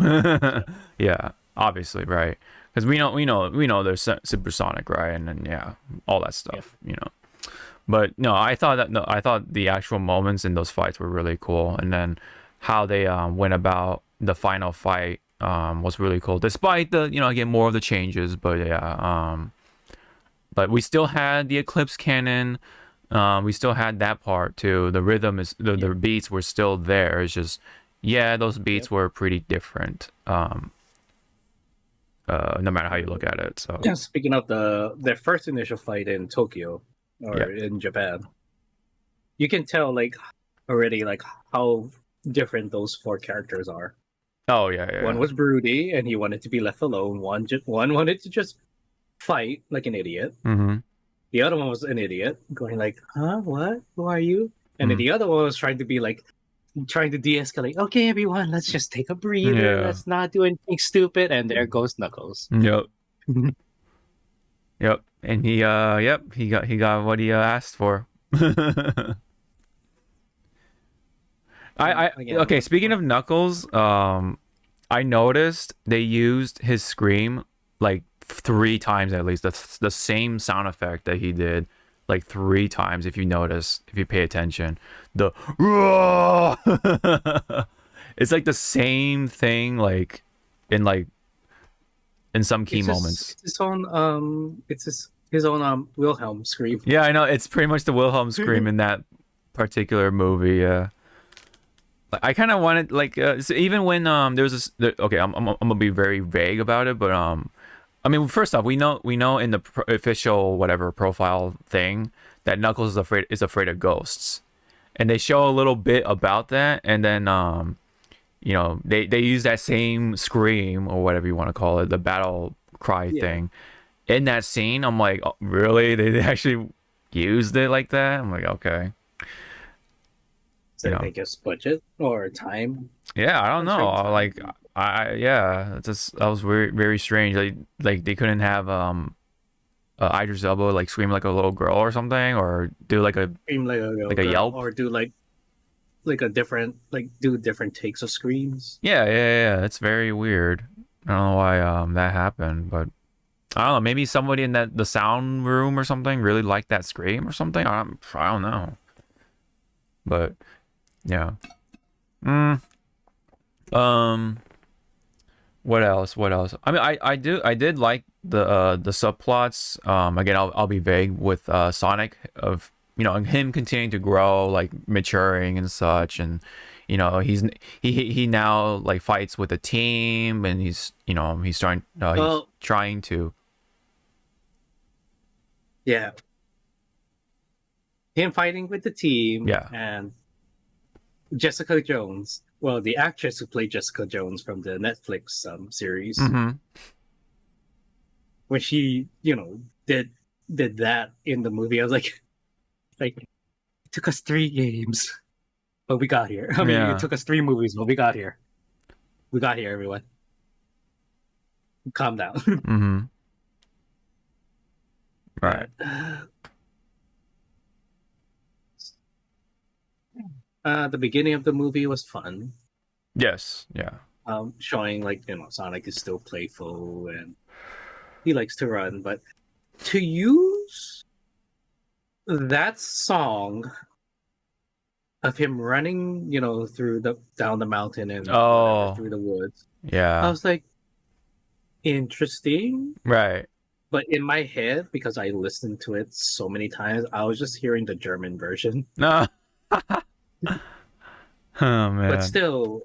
Yeah, obviously, right? Because we know there's supersonic, right? And then yeah, all that stuff, you know. But no, I thought the actual moments in those fights were really cool, and then how they went about the final fight was really cool. Despite the again more of the changes, but yeah, but we still had the Eclipse cannon. We still had that part too. The rhythm is the beats were still there. It's just yeah, those beats were pretty different. No matter how you look at it. So Speaking of their first initial fight in Tokyo or yeah. in Japan, you can tell like already like how different those four characters are. Oh yeah. One was broody and he wanted to be left alone. One wanted to just fight like an idiot. Mm-hmm. The other one was an idiot, going like, "Huh? What? Who are you?" And then the other one was trying to be like, trying to de-escalate. Okay, everyone, let's just take a breather. Yeah. Let's not do anything stupid. And there goes Knuckles. Yep. Yep. And he got what he asked for. Okay, speaking of Knuckles, I noticed they used his scream like 3 times at least. That's the same sound effect that he did like 3 times if you notice, if you pay attention. The it's like the same thing like in some key moments. It's his own it's his own Wilhelm scream. Yeah, I know. It's pretty much the Wilhelm scream in that particular movie. Yeah. I kind of wanted like so even when there was this okay, I'm gonna be very vague about it, but I mean, first off, we know in the official whatever profile thing that Knuckles is afraid of ghosts, and they show a little bit about that, and then they use that same scream or whatever you want to call it, the battle cry thing, in that scene. I'm like, oh, really? They actually used it like that? I'm like, okay. So I guess budget or time. Yeah, I don't know. Constraints. Like yeah, it's just that was very very strange. Like they couldn't have Idris Elba like scream like a little girl or something, or do Scream like a little like a girl, yelp. or do like a different do different takes of screams. Yeah. It's very weird. I don't know why that happened, but I don't know. Maybe somebody in the sound room or something really liked that scream or something. I don't know. But yeah. Mm, um. What else? What else? I mean, I did like the subplots. Again, I'll be vague with Sonic of him continuing to grow, like maturing and such, and he now like fights with a team, and he's Well, trying to. yeah, him fighting with the team Yeah. and Jessica Jones. Well, the actress who played Jessica Jones from the Netflix series, Mm-hmm. when she did that in the movie, I was like it took us 3 games, but we got here. I mean, it Yeah. took us 3 movies, but we got here. We got here, everyone. Calm down. Mm-hmm. Right. But, the beginning of the movie was fun. Yes. Yeah. Showing Sonic is still playful and he likes to run, but to use that song of him running, through the down the mountain and whatever Oh. through the woods, I Yeah. was like, interesting. Right. But in my head, because I listened to it so many times, I was just hearing the German version. No. Oh But man. still,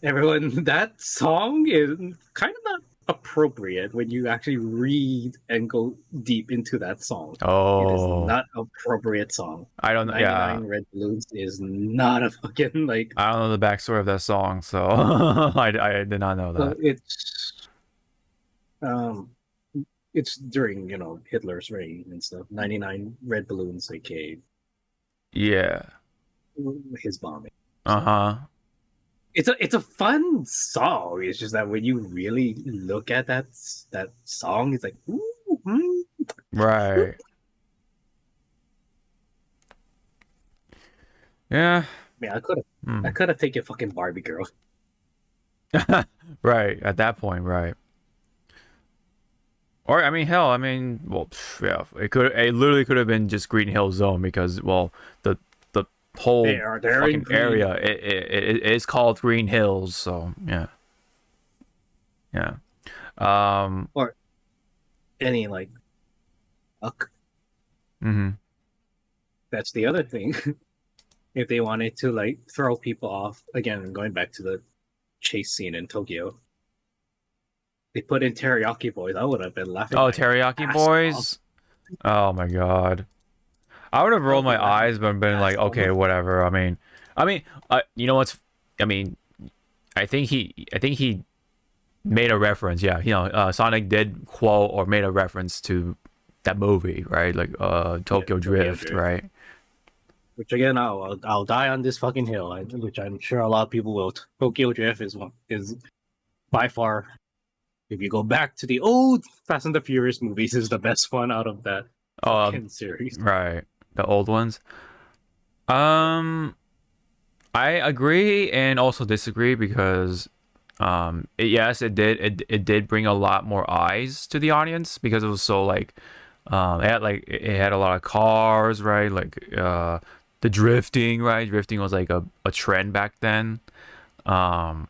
everyone, that song is kind of not appropriate when you actually read and go deep into that song. It is Oh. not appropriate song. I don't know. Yeah. 99 Red Balloons is not a fucking I don't know the backstory of that song, so I did not know so that. um it's during, Hitler's reign and stuff. 99 Red Balloons, aka Yeah. his bombing. Uh-huh. It's a fun song. It's just that when you really look at that song, it's like, ooh, Right. Yeah. man, I could have taken fucking Barbie girl. Right. At that point, right. Or I mean, hell, I mean, well, yeah, it literally could have been just Green Hill Zone because, well, the whole They're in fucking green. area it is called Green Hills, so yeah, yeah. Or any like, uck. Mm-hmm. That's the other thing. If they wanted to like throw people off again, going back to the chase scene in Tokyo, they put in Teriyaki Boys. I would have been laughing. Oh, My Teriyaki ass Boys. Oh my god. I would have off. rolled my eyes, but been like, okay, whatever. You know what's? I mean, I think he made a reference. Yeah, Sonic did quote or made a reference to that movie, right? Like, Tokyo Drift, right? Which again, I'll die on this fucking hill, which I'm sure a lot of people will. Tokyo Drift is by far, if you go back to the old Fast and the Furious movies, is the best one out of that fucking series. Right, the old ones. I agree and also disagree because, yes, it did bring a lot more eyes to the audience because it was so like, it had a lot of cars, right? Like, the drifting, right? Drifting was like a trend back then. Um,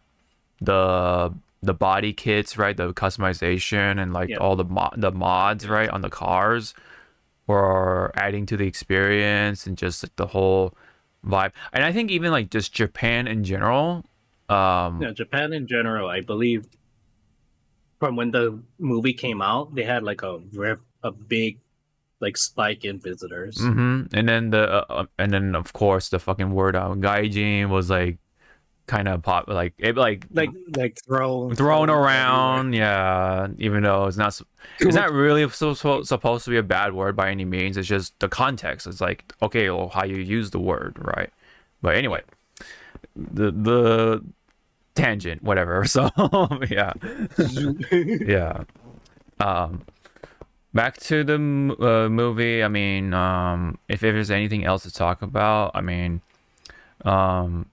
the body kits, right? The customization and like all the mods, right, on the cars were adding to the experience and just like the whole vibe. And I think even like just Japan in general. Yeah, Japan in general, I believe, from when the movie came out, they had like a big like spike in visitors. And then of course the fucking word gaijin was like kind of pop like it like thrown around, yeah, even though it's not really supposed to be a bad word by any means. It's just the context. It's like, okay, well, how you use the word, right? But anyway, the tangent, whatever. So yeah, yeah. Um, back to the movie. I mean, if there's anything else to talk about, I mean, um,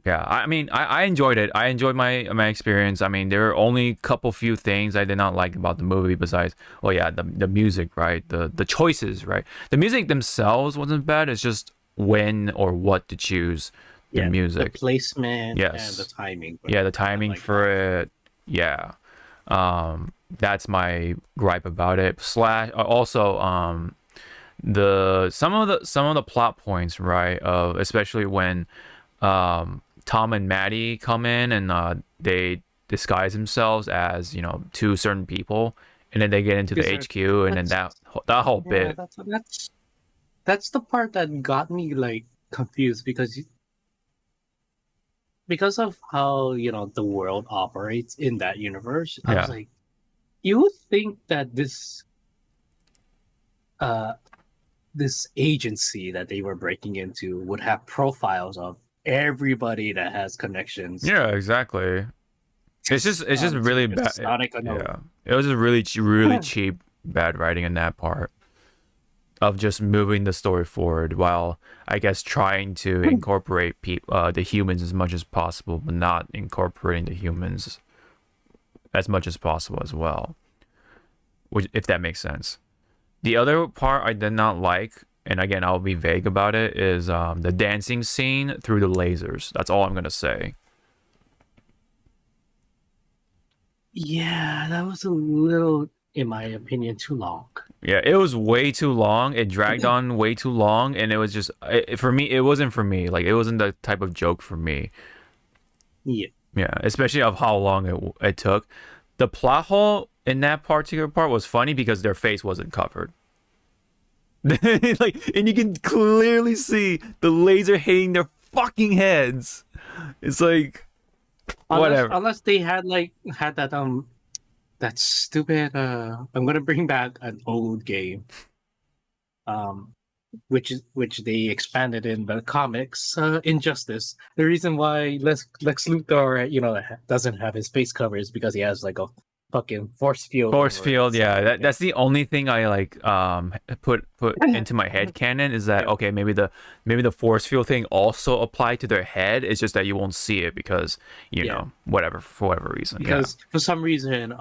yeah. I mean, I enjoyed it. I enjoyed my experience. I mean, there are only a couple few things I did not like about the movie besides, well, yeah, the music, right? The choices, right? The music themselves wasn't bad. It's just when or what to choose the Yeah, the music. placement and the Yes. timing. Yeah, the timing Like for it. Yeah. That's my gripe about it. Slash also the some of the plot points, right? Especially when Tom and Maddie come in and they disguise themselves as, you know, two certain people, and then they get into the because HQ, and then that's that whole yeah, bit. that's the part that got me like confused because of how the world operates in that universe. I was Yeah. like, you would think that uh this agency that they were breaking into would have profiles of everybody that has connections Yeah, exactly. It's just to really bad. Sonic. I know. Yeah. It was just really cheap bad writing in that part of just moving the story forward while I guess trying to incorporate the humans as much as possible, but not incorporating the humans as much as possible as well. Which, if that makes sense. The other part I did not like, and again I'll be vague about it, is the dancing scene through the lasers. That's all I'm gonna say. Yeah, that was a little, in my opinion, too long. Yeah, it was way too long. It dragged on way too long, and it was just for me. It wasn't for me. Like it wasn't the type of joke for me. Yeah. Yeah, especially of how long it took. The plot hole in that particular part was funny because their face wasn't covered. Like, and you can clearly see the laser hitting their fucking heads. It's like whatever. Unless they had that stupid I'm gonna bring back an old game. Um which they expanded in the comics, Injustice. The reason why Lex Luthor, doesn't have his face covered is because he has like a fucking force field Force over it. field, So yeah. yeah. That's the only thing I like put into my head canon is that Yeah. okay, maybe the force field thing also applied to their head. It's just that you won't see it because, you Yeah. know, whatever, for whatever reason. Yeah. Because for some reason,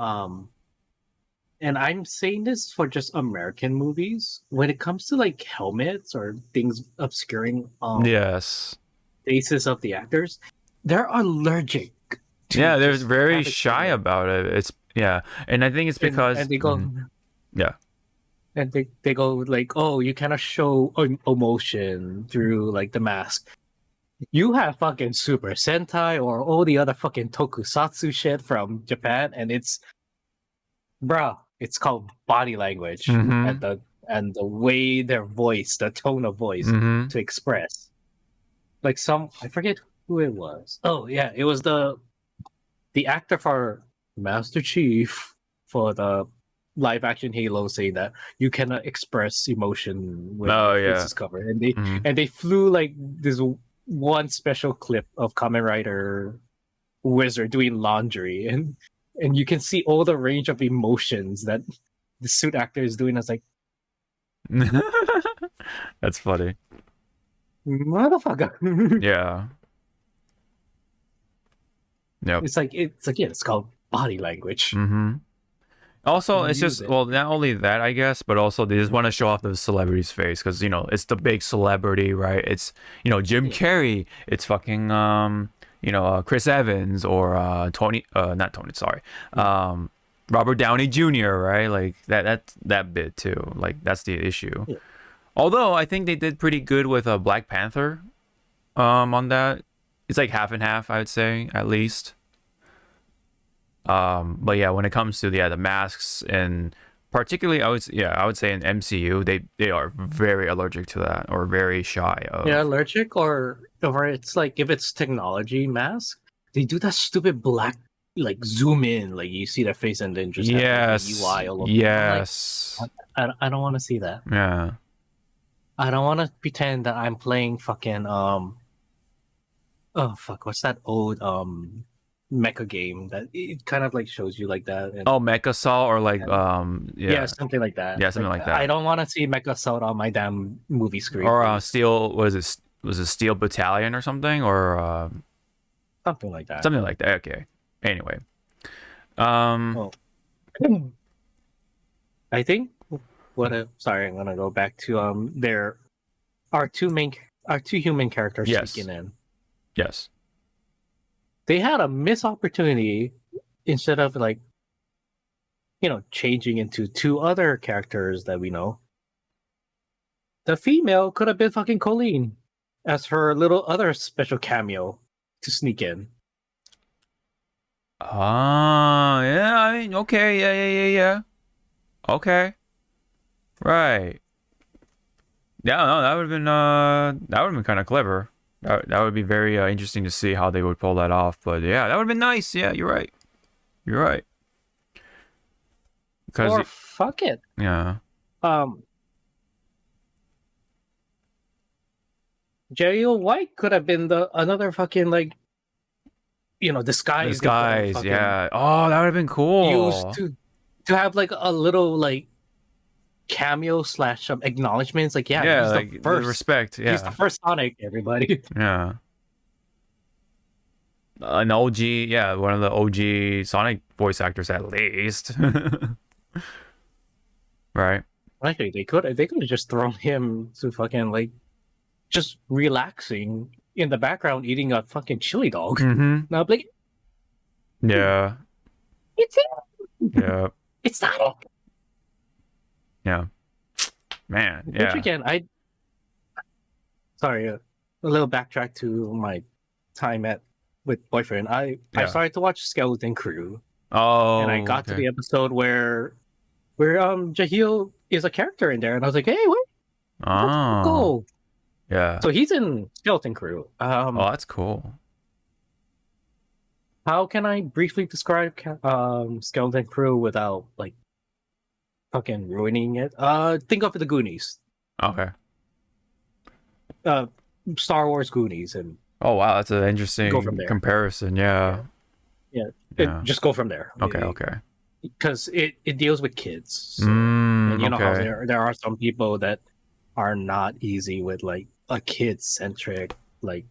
and I'm saying this for just American movies, when it comes to like helmets or things obscuring Yes. faces of the actors, they're allergic to Yeah, they're just very having shy helmet. about it. It's yeah. And I think it's because And they go yeah. and they go like, oh, you cannot show emotion through like the mask. You have fucking Super Sentai or all the other fucking tokusatsu shit from Japan, and it's called body language Mm-hmm. and the way their voice, the tone of voice Mm-hmm. to express. Like I forget who it was. Oh yeah, it was the actor for Master Chief for the live action Halo saying that you cannot express emotion when Oh your face yeah. is covered, and Mm-hmm. they flew like this one special clip of Kamen Rider Wizard doing laundry, and you can see all the range of emotions that the suit actor is doing. I was like, That's funny. motherfucker. Yeah. Yep. It's yeah, it's called body language. Mm-hmm. Also, it's Use just it. well, not only that, I guess, but also they just want to show off the celebrity's face because you know it's the big celebrity, right? It's you know Jim Yeah. Carrey, it's fucking Chris Evans or Tony, not Tony, sorry, Robert Downey Jr., right? Like that bit too. Like that's the issue. Yeah. Although I think they did pretty good with Black Panther, on that. It's like half and half, I would say, at least. But yeah, when it comes to the masks and particularly, I would say in MCU they are very allergic to that or very shy Yeah, of. allergic or it's like if it's technology mask, they do that stupid black like zoom in, like you see their face and then just have like the Yes, UI all over. I'm like, yes, I don't want to see that. yeah. I don't want to pretend that I'm playing fucking oh fuck, what's that old mecha game that it kind of like shows you like that and Oh, Mecha Saw or like and yeah, yeah. something like that. Yeah, something Like like I that. don't want to see Mecha Assault on my damn movie screen, Or please. Steel was it Steel Battalion or something or Something like that. something like that. Okay. Anyway. Um Oh, I think sorry, I'm gonna go back to there are two human characters yes. sneaking in. Yes. They had a missed opportunity instead of like changing into two other characters that we know. The female could have been fucking Colleen as her little other special cameo to sneak in. Ah, yeah, I mean, okay, yeah. Okay. Right. Yeah, no, that would have been kind of clever. That would be very interesting to see how they would pull that off. But yeah, that would have been nice. Yeah, you're right. You're right. Because Or fuck it. yeah, Um J.O. White could have been the another fucking like this disguise they could have guys, fucking yeah. Oh, that would have been used cool. to have like a little like cameo slash acknowledgements. Like, yeah, Yeah, he's the like the first. respect. He's the Yeah, first Sonic. Everybody. yeah. An OG, yeah, one of the OG Sonic voice actors at least. Right. Actually, they could have just thrown him to fucking like just relaxing in the background eating a fucking chili dog. Mm-hmm. Now, like, Yeah. it's him. Yeah. It's Sonic. Yeah. Man. Which Yeah. again, sorry, a little backtrack to my time with boyfriend. I Yeah. started to watch Skeleton Crew, Oh. and I got to Okay. the episode where Jahil is a character in there, and I was like, hey, wait, that's Oh. cool. Yeah. So he's in Skeleton Crew. Oh, that's cool. How can I briefly describe Skeleton Crew without like fucking ruining it? Think of the Goonies, Okay. uh, Star Wars Goonies, and Oh wow, that's an go interesting from there. comparison. Yeah. Yeah, Yeah. just go from there. Okay. Okay. Because it deals with kids, so, and you know how Okay. there are some people that are not easy with like a kid centric like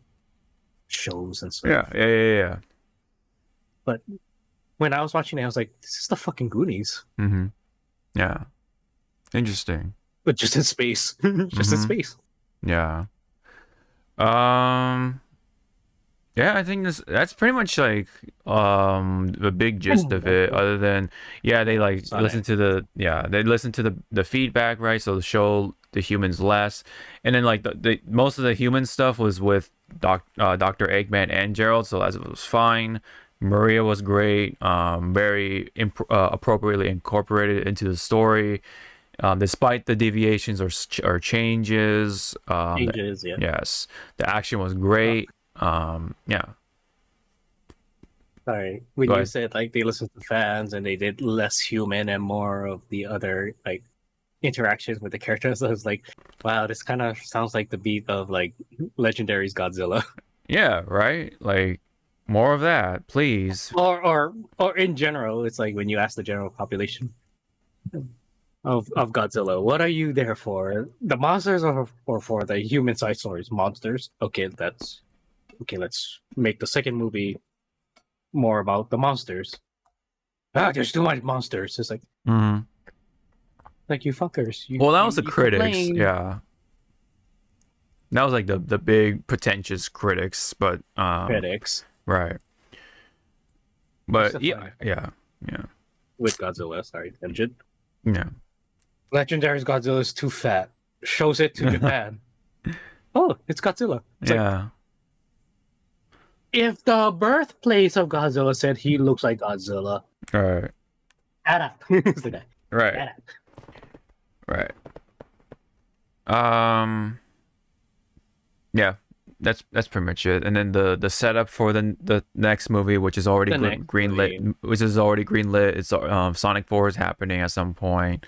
shows and stuff. Yeah. Yeah. But when I was watching it, I was like, this is the fucking Goonies, Mm-hmm. Yeah. Interesting. but just in space, just in Mhm. space. Yeah. Um. Yeah, I think that's pretty much like the big gist of it. Other than they like Sonic. they listen to the feedback, right? So show the humans less, and then like the most of the human stuff was with Dr. Eggman and Gerald, so that was fine. Maria was great, very appropriately incorporated into the story, despite the deviations or changes. Changes, yeah. Yes, the action was great. Yeah. Sorry, when Go you ahead. said like they listened to fans and they did less human and more of the other like interactions with the characters, I was like, wow, this kind of sounds like the beat of like Legendary's Godzilla, Yeah, right? Like more of that, please. or in general, it's like when you ask the general population of Godzilla, what are you there for? The monsters or for the human side stories? Monsters. Okay, let's make the second movie more about the monsters. There's too much monsters. It's Hmm. like you fuckers. Well, that was the you critics. complain. Yeah. That was like the big pretentious critics, but Critics right. But Justify yeah. with Godzilla. Sorry, tangent. Yeah. Legendary's Godzilla is too fat. Shows it to Japan. Oh, it's Godzilla. It's like, Yeah. if the birthplace of Godzilla said he looks like Godzilla, Right. shut up. It's the guy. Right. Shut up. Right. Yeah, that's pretty much it. And then the setup for the next movie, which is already The next greenlit, movie. which is already greenlit. It's Sonic 4 is happening at some point.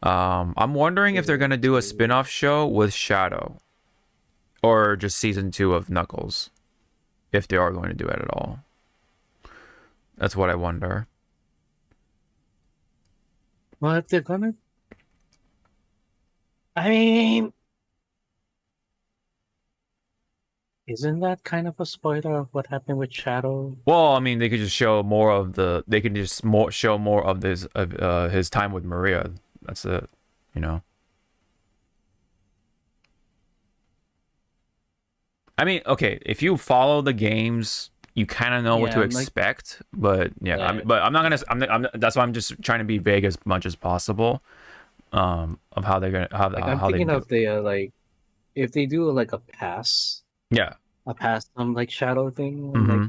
I'm wondering if they're gonna do a spin-off show with Shadow, or just season 2 of Knuckles, if they are going to do it at all. That's what I wonder. Well, if they're gonna, I mean, isn't that kind of a spoiler of what happened with Shadow? Well, I mean, they could just show more of the. They could just show more of his time with Maria. That's it, you know. I mean, okay, if you follow the games, you kind of know what to Yeah, like expect. But yeah, but I'm not gonna. That's why I'm just trying to be vague as much as possible. Of how they're gonna I'm how they thinking do. of the like if they do like Yeah. a past like Shadow thing, and like Mm-hmm.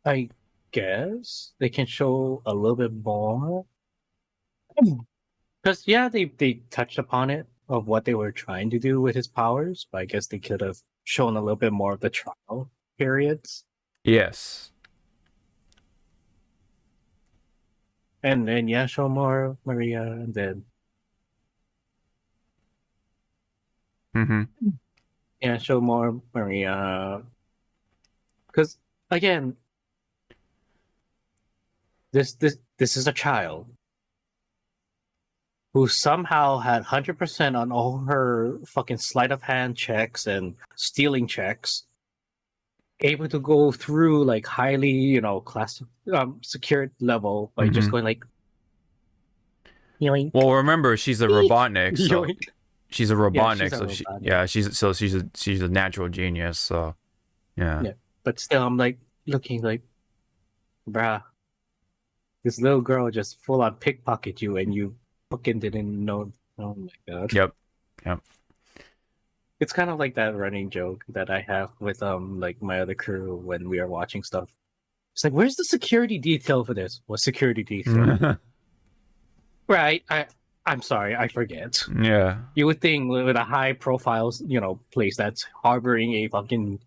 I guess they can show a little bit more. Because yeah, they touched upon it of what they were trying to do with his powers, but I guess they could have shown a little bit more of the trial periods, Yes. and then yeah, show more of Maria, and then Mm-hmm. yeah, show more of Maria. Because again, this is a child who somehow had 100% on all her fucking sleight of hand checks and stealing checks, able to go through like highly, class secured level by just Mm-hmm. going like yoink, Well, remember she's a eek, Robotnik, so yoink. she's a Yeah, she's Robotnik, a so robot. she's a natural genius. So yeah. Yeah, but still, I'm like looking like, bruh, this little girl just full on pickpocket you, and you fucking didn't know. Oh my god. Yep. Yep. It's kind of like that running joke that I have with like my other crew when we are watching stuff. It's like, where's the security detail for this? What security detail? Right. I'm sorry, I forget. Yeah. You would think with a high profile, place that's harboring a fucking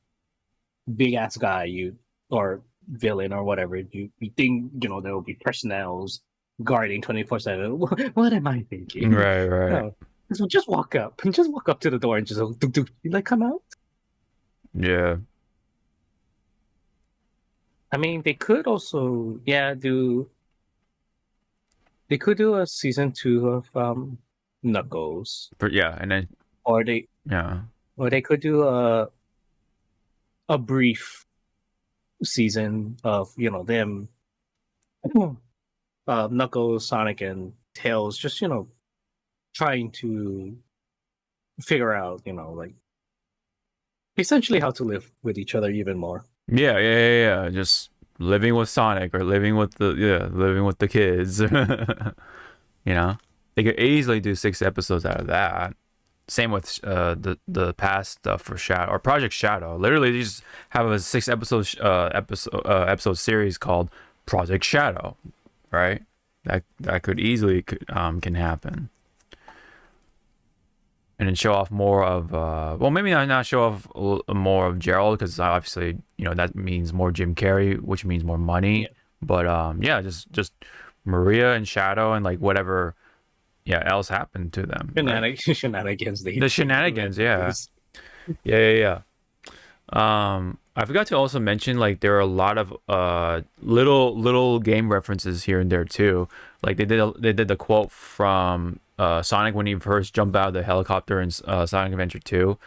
big ass guy, or villain or whatever, you think there will be personnel's guarding 24/7. What am I thinking? Right. Right. No, just walk up, to the door and just like come out. Yeah. I mean, they could also, yeah, do. They could do a season 2 of Knuckles, But yeah, and then or they, yeah. could do a brief season of them, Knuckles, Sonic, and Tails, just trying to figure out like essentially how to live with each other even more. Yeah. Just living with Sonic or living with the kids. You know, they could easily do 6 episodes out of that. Same with the past stuff for Shadow or Project Shadow. Literally, they just have a 6 episode series called Project Shadow, right? That could easily can happen, and then show off more of well, maybe not show off more of Gerald, because obviously that means more Jim Carrey, which means more money. Yeah, But yeah, just Maria and Shadow and like whatever else happened to them, right? shenanigans they The went shenanigans, yeah. through. Yeah. I forgot to also mention, like, there are a lot of little game references here and there too. Like they did the quote from Sonic when he first jumped out of the helicopter in Sonic Adventure 2.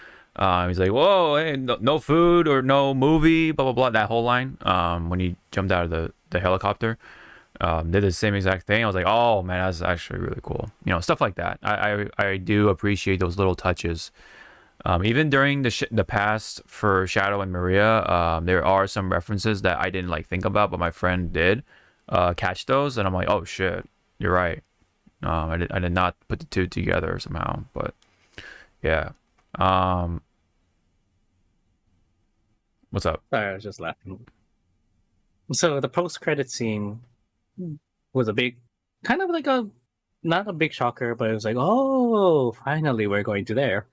He's like, "Whoa, hey, no food or no movie, blah blah blah." That whole line when he jumped out of the helicopter. Did the same exact thing. I was like, "Oh man, that's actually really cool." Stuff like that. I do appreciate those little touches. Even during the past for Shadow and Maria, there are some references that I didn't like think about, but my friend did catch those, and I'm like, oh shit, you're right. I did not put the two together somehow, but yeah. What's up? Sorry, I was just laughing. So the post-credit scene was a big, kind of like a, not a big shocker, but it was like, oh, finally we're going to there.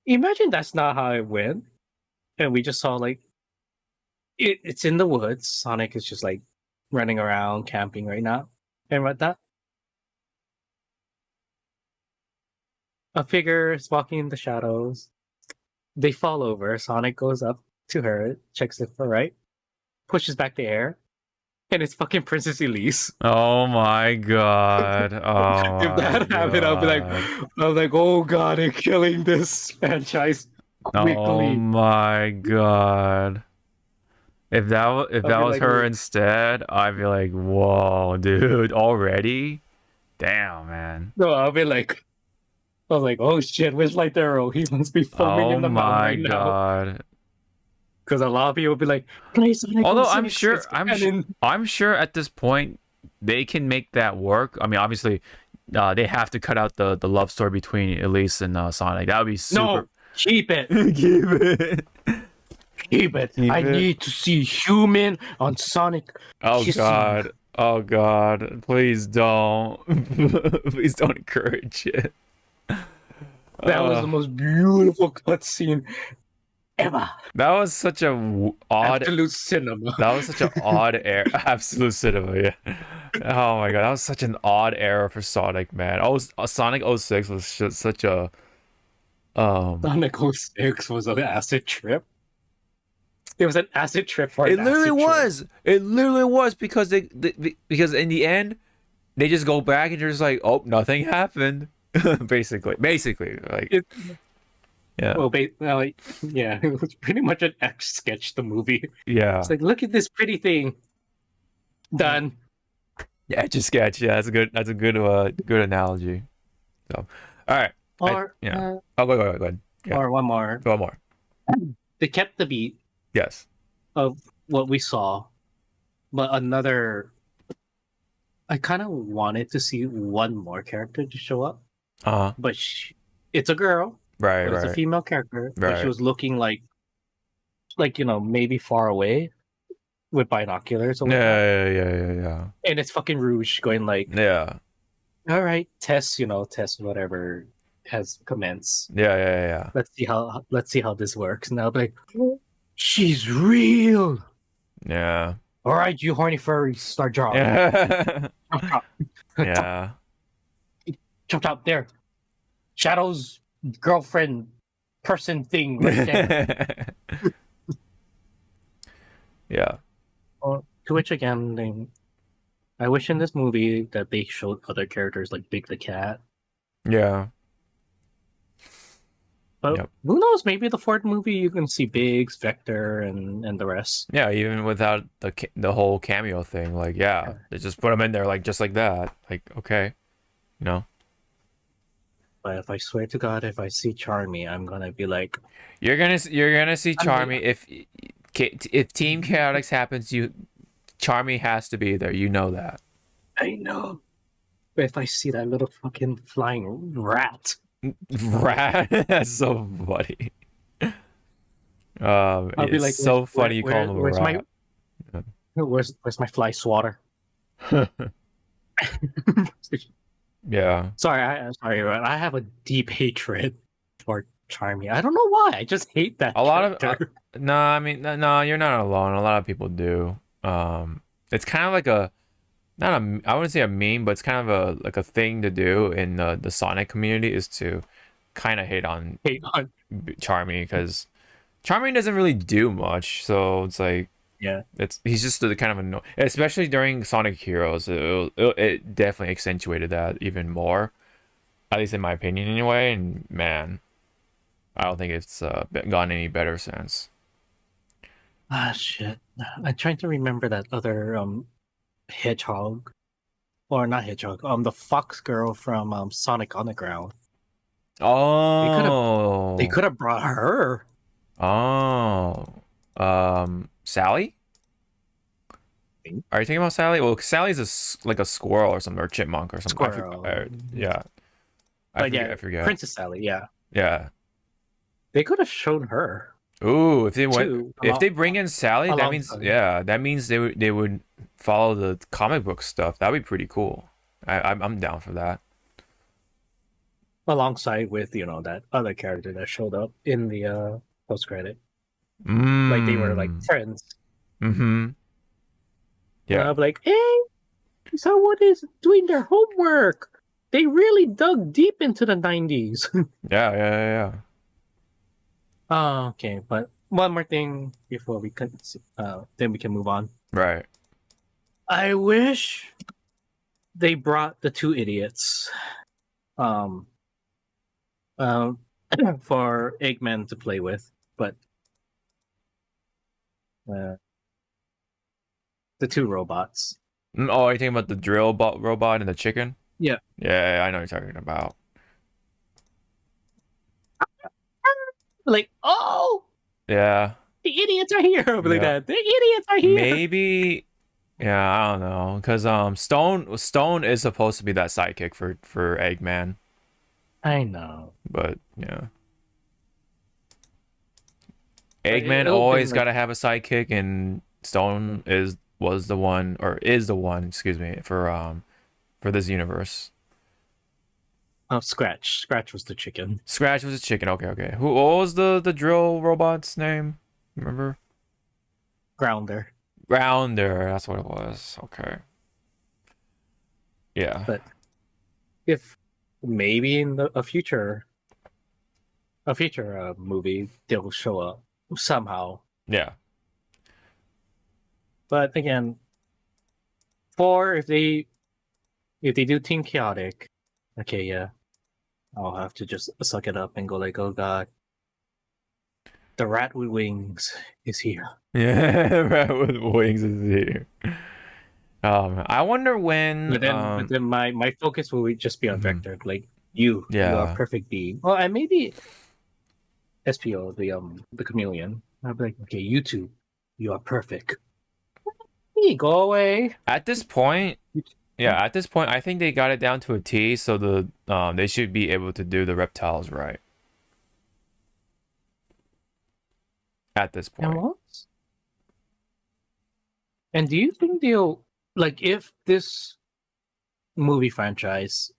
Imagine that's not how it went, and we just saw like it's in the woods. Sonic is just like running around camping right now, and what that a figure is walking in the shadows. They fall over. Sonic goes up to her, checks if they're right, pushes back the air, and it's fucking Princess Elise. Oh my god. Oh If my that happened, god. I'm like, oh god, they're killing this franchise Oh quickly. my god. If I'll that be was like, her instead, I'd be like, whoa, dude, already? Damn, man. no, I was like, oh shit, where's Light Arrow? He must be foaming Oh in the mountain my right now. god. Because a lot of people will be like, play Sonic Although 06. It's canon. I'm sure at this point they can make that work. I mean, obviously, they have to cut out the love story between Elise and Sonic. That would be super. No, keep it. Keep it. Keep it. Keep I it. need to see human on Sonic Oh kissing. god. Oh god. Please don't. Please don't encourage it. That was the most beautiful cutscene ever. That was such a odd. Absolute cinema. That was such an odd era. Absolute cinema, yeah. Oh my god, that was such an odd era for Sonic, man. Oh, Sonic 06 was just such a Sonic 06 was an acid trip. It was an acid trip for it an literally acid trip. was. It literally was because because in the end they just go back and they're just like, oh, nothing happened. Basically, like It, yeah, well, yeah, it was pretty much an X sketch. The movie. yeah, It's like, look at this pretty thing. Done. yeah. Just sketch. Yeah, that's a good good analogy. So, all right. Or Yeah. Oh, go ahead. Yeah. or one more. One more. They kept the beat Yes. of what we saw, but another. I kind of wanted to see one more character to show up, Uh-huh. but it's a girl, Right, but it's a right. female character, but she Right. was looking like maybe far away with binoculars or whatnot. Yeah. And it's fucking Rouge going like, Yeah. all right, test whatever has commenced. Yeah. Let's see how this works. And I'll be like, she's real. Yeah. All right, you horny furry, start drawing. Yeah. Chop, Yeah. chop there. Shadow's girlfriend person thing right there. Yeah. To which again, I wish in this movie that they showed other characters like Big the Cat. Yeah. But Yep. who knows? Maybe the fourth movie you can see Biggs, Vector, and the rest. Yeah, even without the whole cameo thing, like they just put them in there like just like that. Like, okay, you know. But if I swear to God, if I see Charmy, I'm gonna be like, You're gonna see Charmy if Team Chaotix happens, Charmy has to be there. You know that. I know. But if I see that little fucking flying rat, Rat. That's so funny. I'll be It's like, so funny you call him a where's rat. where's my fly swatter? Yeah. Sorry, I have a deep hatred for Charmy. I don't know why. I just hate that A lot of character. no, I mean no, you're not alone. A lot of people do. It's kind of like I wouldn't say a meme, but it's kind of a thing to do in the Sonic community is to kind of hate on hate on. Charmy because Charmy doesn't really do much. So it's like Yeah. he's just the kind of annoying, especially during Sonic Heroes. It definitely accentuated that even more, at least in my opinion, anyway. And man, I don't think it's gotten any better since. Ah, shit. I'm trying to remember that other hedgehog, or not hedgehog. The fox girl from Sonic Underground. Oh, They could have brought her. oh, Sally? Are you thinking about Sally? Well, Sally's like a squirrel or something, or chipmunk or something. Squirrel. Yeah, But I forget. Princess Sally. Yeah, Yeah. they could have shown her. Ooh, if they Too, bring in Sally, that means alongside. that means they would follow the comic book stuff. That'd be pretty cool. I'm down for that. Alongside with that other character that showed up in the post credit. Mm. Like they were like friends. Mm-hmm. And Yeah. I'm like, hey, someone is doing their homework. They really dug deep into the 90s. Yeah, yeah, yeah, Oh, okay, but one more thing before we can, then we can move on. yeah. Right. I wish they brought the two idiots, um, um, for Eggman to play with, but uh, the two robots. Oh, are you thinking about the drill robot and the chicken? Yeah, Yeah, I know what you're talking about. like, oh, Yeah. the idiots are here. Like Yeah. that. The idiots are here. Maybe. Yeah, I don't know, because Stone is supposed to be that sidekick for Eggman, I know, but yeah, but Eggman it'll been always like got to have a sidekick, and Stone was the one, or is the one, excuse me, for this universe. oh, Scratch. Scratch was the chicken. Scratch was a chicken. Okay, okay. What was the drill robot's name? Remember? Grounder. Rounder. That's what it was. Okay. Yeah. But if maybe in a future movie they'll show up somehow. Yeah. But again, for if they do Team Chaotic, okay, yeah, I'll have to just suck it up and go like, oh god, the rat with wings is here. Yeah. Rat with wings is here. I wonder when. But then my focus will just be on Mhm. Vector. Like you are a Yeah. perfect being. Well, and maybe SPO, the chameleon. I'll be like, okay, you two, you are perfect. Hey, go away. At this point, yeah, at this point, I think they got it down to a T, so they should be able to do the reptiles right. At this And point. what? And do you think they'll like if this movie franchise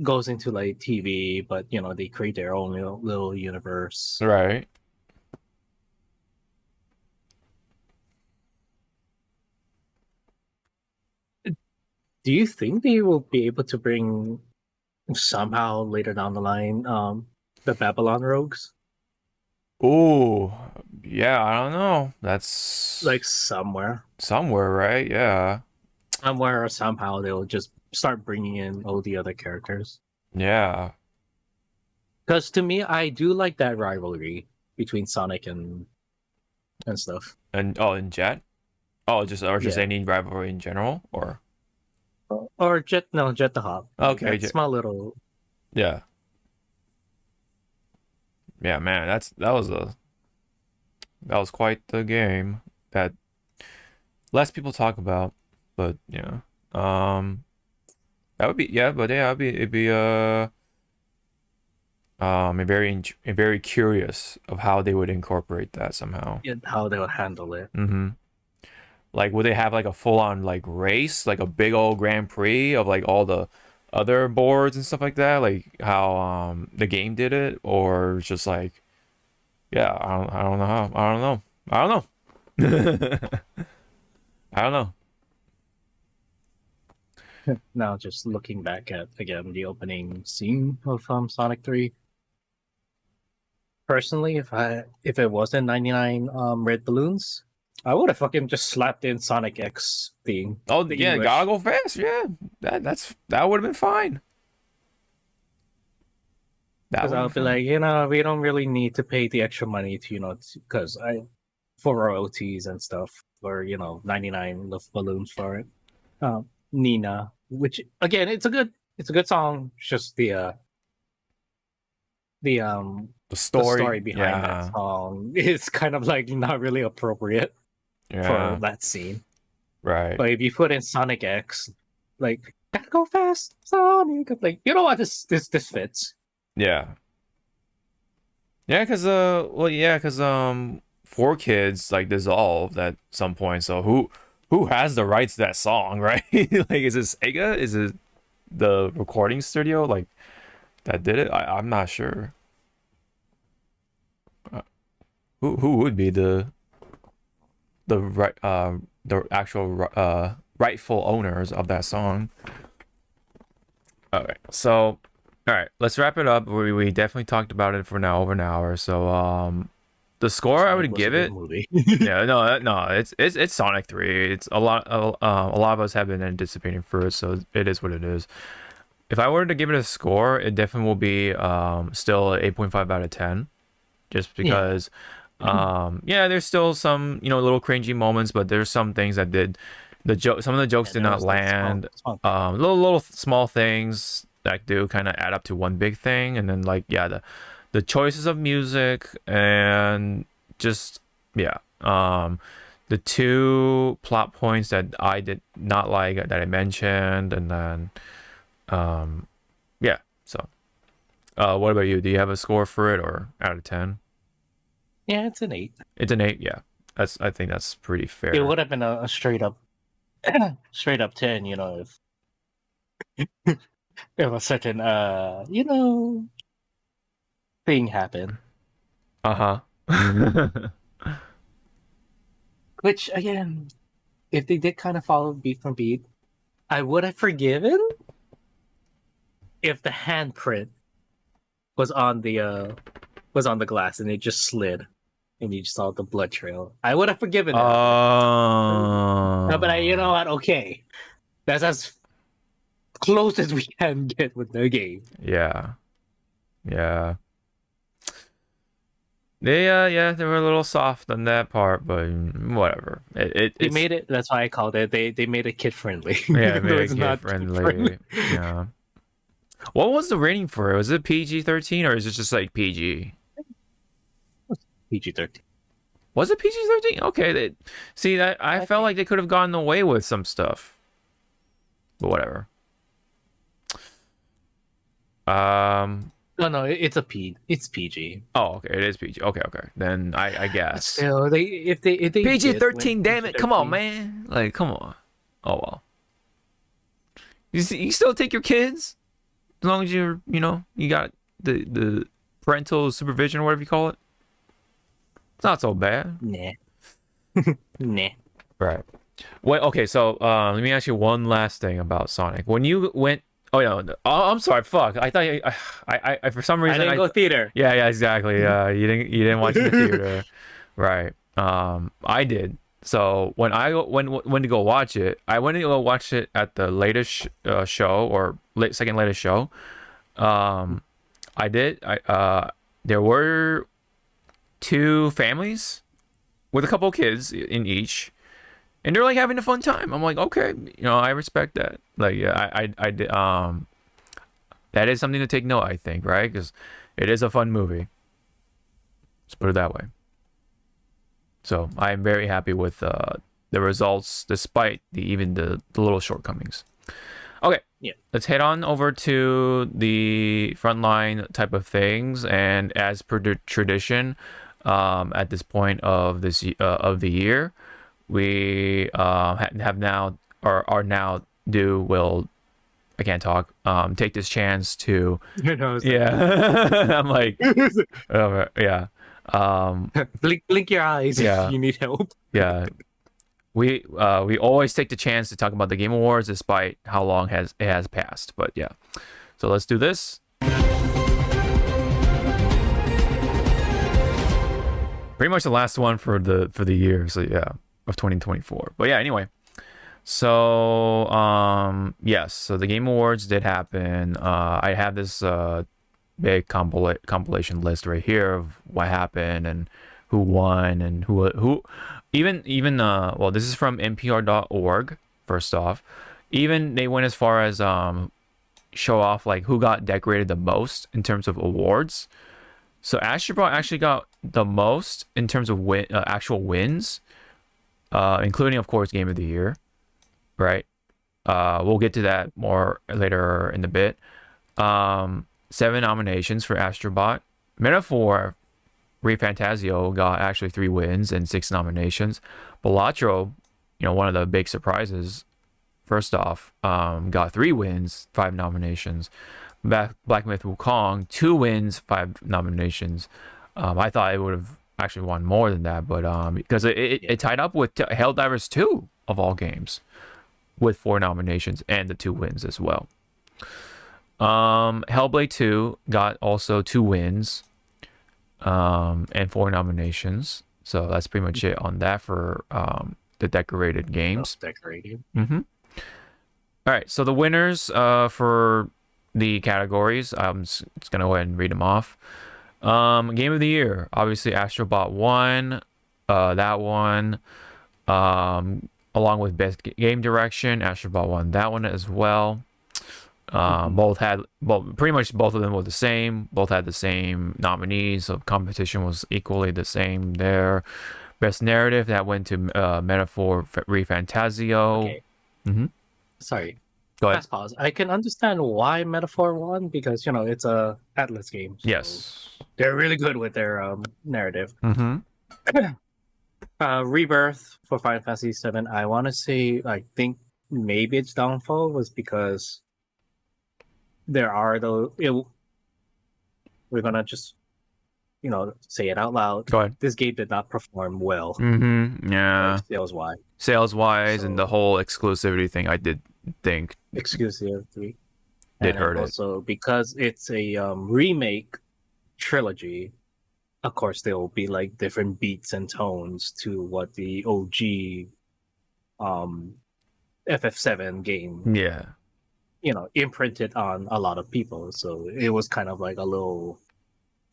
goes into like TV, but you know they create their own little universe? Right. Do you think they will be able to bring somehow later down the line the Babylon Rogues? Ooh, yeah, I don't know. That's Like somewhere, somewhere, right? Yeah. somewhere or somehow they'll just start bringing in all the other characters. Yeah. Because to me, I do like that rivalry between Sonic and stuff. And in Jet? Oh, just Yeah, any rivalry in general, or or Jet, no, Jet the Hop. okay, That's my little. yeah. Yeah, man, that was quite the game that less people talk about, but yeah. That would be, yeah, but yeah, it'd be very curious of how they would incorporate that somehow. How they'll handle it. Mm-hmm. Like, would they have like a full-on like race, like a big old Grand Prix of like all the other boards and stuff like that, like how the game did it, or just like, yeah, I don't know how, I don't know, I don't know, I don't know. Now, just looking back at again the opening scene of Sonic 3. Personally, if it wasn't 99 red balloons, I would have fucking just slapped in Sonic X theme, Oh the yeah, gotta English. go fast. Yeah, that would have been fine. That Because would I'll have be been fine. like, we don't really need to pay the extra money to, because I for royalties and stuff for 99 of balloons for it. Nina, which again, it's a good song. It's just the The the story story, behind that yeah, song is kind of like not really appropriate for yeah, that scene. right, But if you put in Sonic X, like gotta go fast, Sonic, like you know what, this fits. yeah, yeah, cause well, yeah, cause 4Kids like dissolved at some point. So who has the rights to that song, right? Like, is it Sega? Is it the recording studio like that did it? I'm not sure. Uh, who would be the the actual rightful owners of that song. Okay, so all right, let's wrap it up. We definitely talked about it for now over an hour. So the score I Sonic would was a give good it. movie. Yeah, no, it's Sonic 3. It's a lot of us have been anticipating for it, so it is what it is. If I were to give it a score, it definitely will be still 8.5 out of 10, just Yeah. because yeah, there's still some, little cringy moments, but there's some things that did some of the jokes Yeah, did there not was like land. small thing. Little small things that do kind of add up to one big thing, and then like yeah, the choices of music and just yeah, the two plot points that I did not like that I mentioned, and then um yeah. So what about you? Do you have a score for it, or out of 10? Yeah, it's an 8. It's an 8. Yeah, I think that's pretty It fair. would have been a straight up straight up 10, if a certain thing happened. Uh-huh. Which again, if they did kind of follow beat for beat, I would have forgiven if the handprint was on the glass and it just slid and you just saw the blood trail. I would have forgiven that. No, but you know Oh, what? Okay, that's as close as we can get with the game. yeah, yeah. They were a little soft on that part, but whatever. They It's made it. That's why I called it. They made it kid friendly, yeah, even though made it it's kid not kid friendly. friendly. Yeah. What was the rating for it? Was it PG-13 or is it just like PG? PG-13. Was it PG-13? Okay, see that I I felt think. like they could have gotten away with some stuff, but whatever. Um. No, it's PG. Oh, okay. It is PG. Okay, okay. Then I But guess still, if they did went PG-13. Damn it! Come on, PG-13, man. Like, come on. Oh well. You still take your kids as long as you got the parental supervision or whatever you call it. It's not so bad. nah, nah. Right. Well, okay. So let me ask you one last thing about Sonic. When you went, oh no, oh, I'm sorry. Fuck. I thought I for some I reason didn't go theater. yeah, exactly. You didn't watch it in the theater, right? I did. So when I went to go watch it, I went to go watch it at the latest show, or second latest show. Um, I did. There were two families with a couple of kids in each, and they're like having a fun time. I'm like, okay, I respect that. Like, yeah, I did. That is something to take note, I think, right? Because it is a fun movie. Let's put it that way. So I'm very happy with the results, despite even the little shortcomings. Okay, Yeah. let's head on over to the frontline type of things, and as per the tradition, at this point of of the year, we have now or are now do will I can't talk take this chance to yeah I'm like yeah blink your eyes if yeah you need help. yeah we always take the chance to talk about the Game Awards despite how long it has passed, but yeah, so let's do this. Pretty much the last one for the year, so yeah, of 2024. But yeah, anyway. So yes, so the Game Awards did happen. I have this big compilation list right here of what happened and who won and who even well, this is from npr.org. First off, even they went as far as show off like who got decorated the most in terms of awards. So Astrobot actually got the most in terms of actual wins, including of course Game of the Year, right? We'll get to that more later in the bit. 7 nominations for Astrobot. Metaphor Refantasio got actually 3 wins and 6 nominations. Balatro, one of the big surprises, first off, got 3 wins, 5 nominations. Black Myth Wukong, 2 wins, 5 nominations. I thought it would have actually won more than that, but because it tied up with Helldivers 2 of all games with 4 nominations and the 2 wins as well. Hellblade 2 got also 2 wins and 4 nominations. So that's pretty much it on that for the decorated games. Decorated. Mm-hmm. All right, so the winners for the categories, I'm just gonna go ahead and read them off. Game of the year, obviously Astrobot won that one. Along with best game direction, Astrobot won that one as well. Both had, well, pretty much both of them were the same. Both had the same nominees, so competition was equally the same there. Best narrative, that went to Metaphor Refantasio. Okay. Mm-hmm. Sorry. Go ahead. Fast pause. I can understand why Metaphor won because it's a Atlas game. So Yes. they're really good with their narrative. Mm-hmm. Rebirth for Final Fantasy VII. I want to say, I think maybe its downfall was because there are we're gonna just say it out loud. Go ahead. This game did not perform well. Mm-hmm. Yeah. Sales wise, and the whole exclusivity thing, I did think exclusivity did hurt it. Also, because it's a remake trilogy, of course there will be like different beats and tones to what the OG FF7 game imprinted on a lot of people. So it was kind of like a little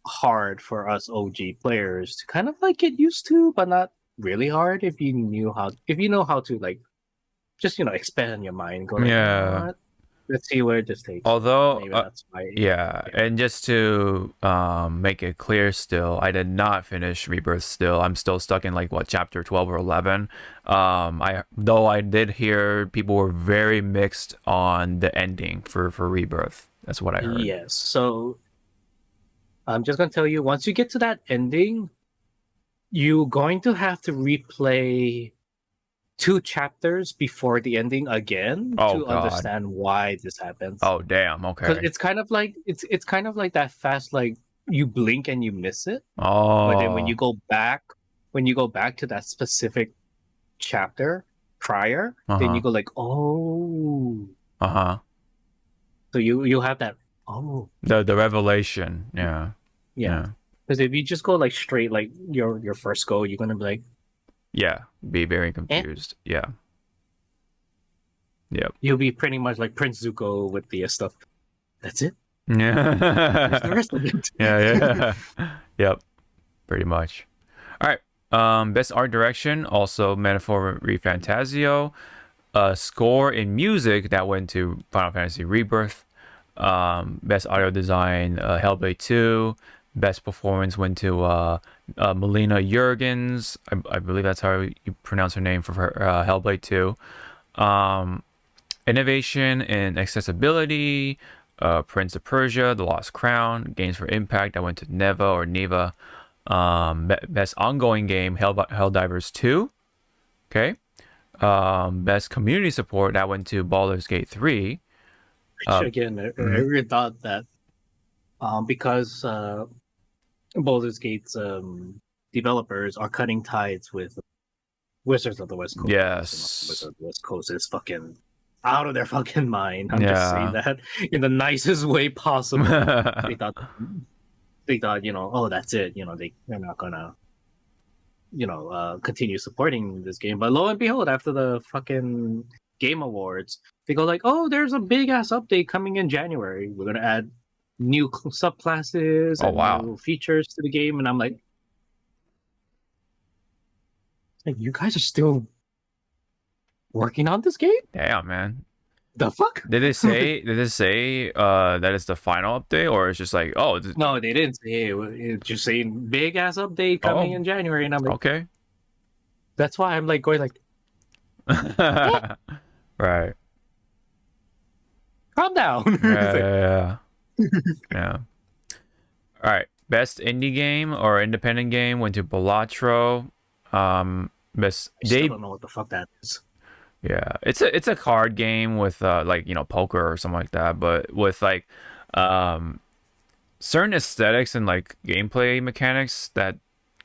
hard for us OG players to kind of like get used to, but not really hard if you know how to like just expand your mind, go like, you know what? Let's see where this takes. Although maybe that's why, and just to make it clear, still I did not finish Rebirth. Still I'm still stuck in like chapter 12 or 11. I did hear people were very mixed on the ending for Rebirth. That's what I heard. Yes, so I'm just gonna tell you, once you get to that ending, you're going to have to replay 2 chapters before the ending again to understand why this happens. Oh damn! Okay. Because it's kind of like that fast, like you blink and you miss it. Oh. But then when you go back to that specific chapter prior, then you go like, oh. So you have that. Oh. The revelation. Yeah. Because if you just go like straight, like your first go, you're gonna be like. Yeah, be very confused. Yeah. Yep. You'll be pretty much like Prince Zuko with the stuff. That's it? Yeah. Where's the rest of it? Yeah. Yep. Pretty much. All right. Best art direction, also Metaphor Refantasio. Score in music, that went to Final Fantasy Rebirth. Best audio design, Hellblade 2. Best performance went to Melina Jurgens. I believe that's how you pronounce her name for her, Hellblade 2. Innovation and accessibility, Prince of Persia, The Lost Crown. Games for Impact, I went to Neva. Best ongoing game, Helldivers 2. Okay. Best community support, that went to Baldur's Gate 3. Again, I really thought that because Baldur's Gate's developers are cutting ties with Wizards of the West Coast. Yes. Wizards of the West Coast is fucking out of their fucking mind. I'm just saying that in the nicest way possible. They thought, oh, that's it. They're not gonna, continue supporting this game. But lo and behold, after the fucking Game Awards, they go like, oh, there's a big ass update coming in January. We're gonna add new subclasses and new features to the game, and I'm like, you guys are still working on this game? Damn, man. The fuck? Did it say that it's the final update, or it's just like, oh? No, they didn't say it. It's just saying big ass update coming in January, and I'm like, okay. That's why I'm like going like, right. Calm down. Yeah. Yeah. All right. Best indie game or independent game went to Balatro. Best. I still don't know what the fuck that is. Yeah, it's a card game with like poker or something like that, but with like certain aesthetics and like gameplay mechanics that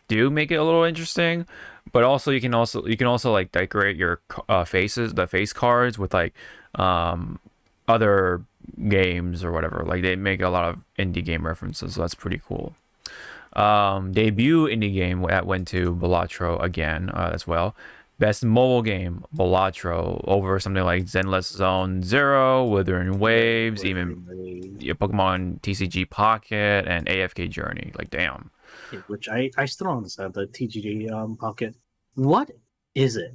do make it a little interesting, but also you can also like decorate your faces, the face cards with like um other games or whatever. Like they make a lot of indie game references, so that's pretty cool. Debut indie game that went to Balatro again as well. Best mobile game, Balatro, over something like Zenless Zone Zero, Withering Waves, even yeah, Pokemon TCG Pocket, and AFK Journey. Like, damn. Which I still don't understand the TGD pocket. What is it?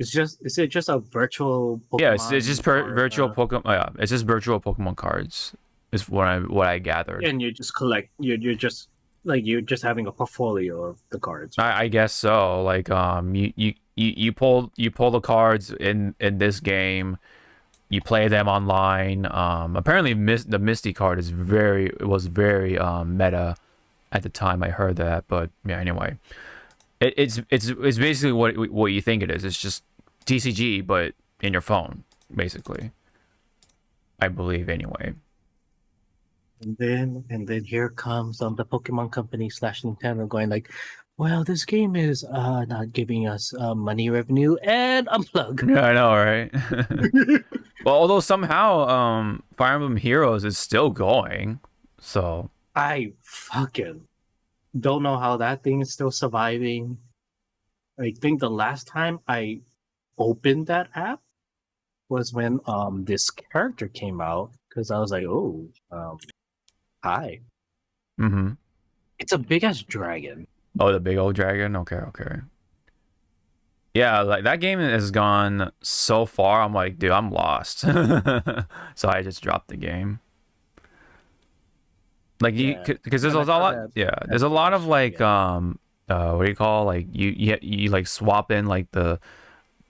Is it just a virtual Yeah, it's just Pokemon card? virtual Pokemon. Yeah, it's just virtual Pokemon cards. Is what I gathered. And you just collect. You're just like you're just having a portfolio of the cards, right? I guess so. Like you pull the cards in this game. You play them online. Apparently, the Misty card was very meta at the time I heard that. But yeah, anyway, it's basically what you think it is. It's just TCG, but in your phone, basically. I believe anyway. And then here comes the Pokemon Company slash Nintendo going like, well, this game is not giving us money revenue and unplug. Yeah, I know, right? Well, although somehow Fire Emblem Heroes is still going, so I fucking don't know how that thing is still surviving. I think the last time I opened that app was when this character came out because I was like, oh, hi. mm-hmm. It's a big ass dragon. Oh, the big old dragon. Okay, okay. Yeah, like that game has gone so far. I'm like, dude, I'm lost. So I just dropped the game. Like you, Yeah. because there's When a I saw lot. that, Yeah, that there's a lot of flash, like yeah. what do you call like you like swap in like the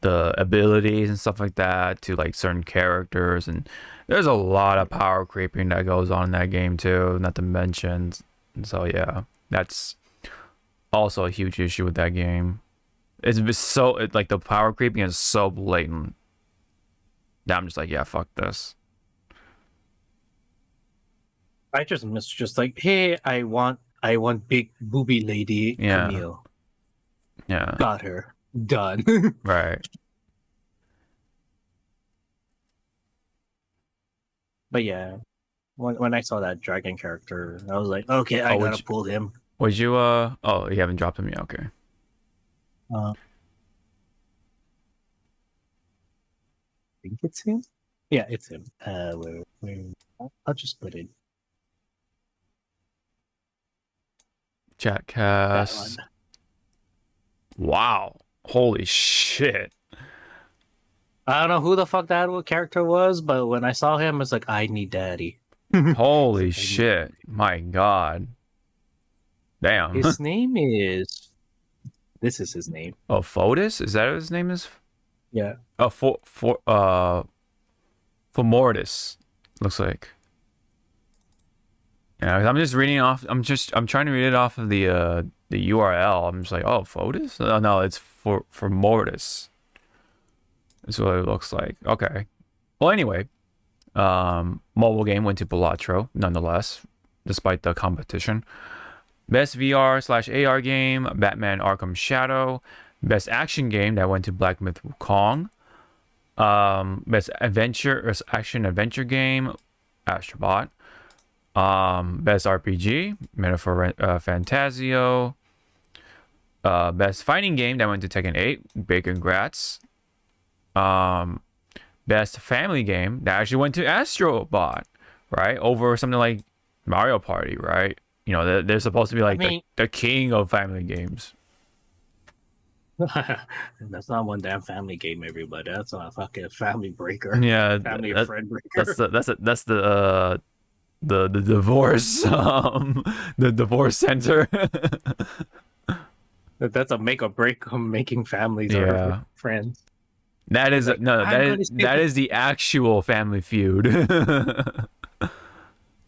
abilities and stuff like that to like certain characters, and there's a lot of power creeping that goes on in that game too, not to mention. So yeah, that's also a huge issue with that game. Like the power creeping is so blatant that I'm just like, yeah, fuck this. I just miss just like, hey, I want big booby lady Yeah, Camille. yeah, Got her. Done. right. But yeah, when I saw that dragon character, I was like, okay, I Oh, gotta pull him. would you oh, you haven't dropped him yet, okay. I think it's him. Yeah, it's him. Where I'll just put it Chat that one. cast. Wow. Holy shit. I don't know who the fuck that character was, but when I saw him, it's like I need daddy. It's Holy like, I need shit. My god. Damn. his name is. This is his name. Oh, Fotis? Is that what his name is? Yeah. Oh, for Mortis. Looks like. Yeah, I'm just reading off. I'm trying to read it off of the URL. I'm just like, oh, Fotis? Oh, no, it's for Mortis. That's what it looks like. Okay. Well, anyway, mobile game went to Balatro, nonetheless, despite the competition. Best VR/AR game, Batman Arkham Shadow. Best action game that went to Black Myth Wukong. Best adventure or action adventure game, Astrobot. Best RPG, Metaphor Fantasio. Best fighting game that went to Tekken 8, Big Congrats. Best family game that actually went to Astrobot, right? Over something like Mario Party, right? You know, they're supposed to be like the king of family games. That's not one damn family game, everybody. That's a fucking family breaker. Yeah, Family friend breaker. that's the divorce the divorce center. That's a make or break of making families Yeah. or friends. That is Like, no, I'm that is the actual family feud.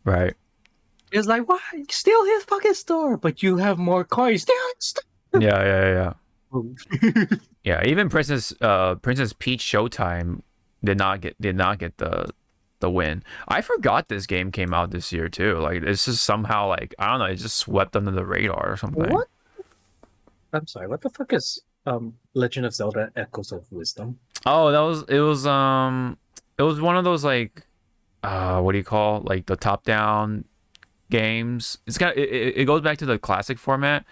Right. It's like, why? Steal his fucking store, but you have more coins. Steal his store. Yeah. Yeah, even Princess Peach Showtime did not get the win. I forgot this game came out this year too. Like it's just somehow like I don't know, it just swept under the radar or something. What? I'm sorry. What the fuck is Legend of Zelda: Echoes of Wisdom? Oh, it was one of those like what do you call like the top down games. It's got it goes back to the classic format,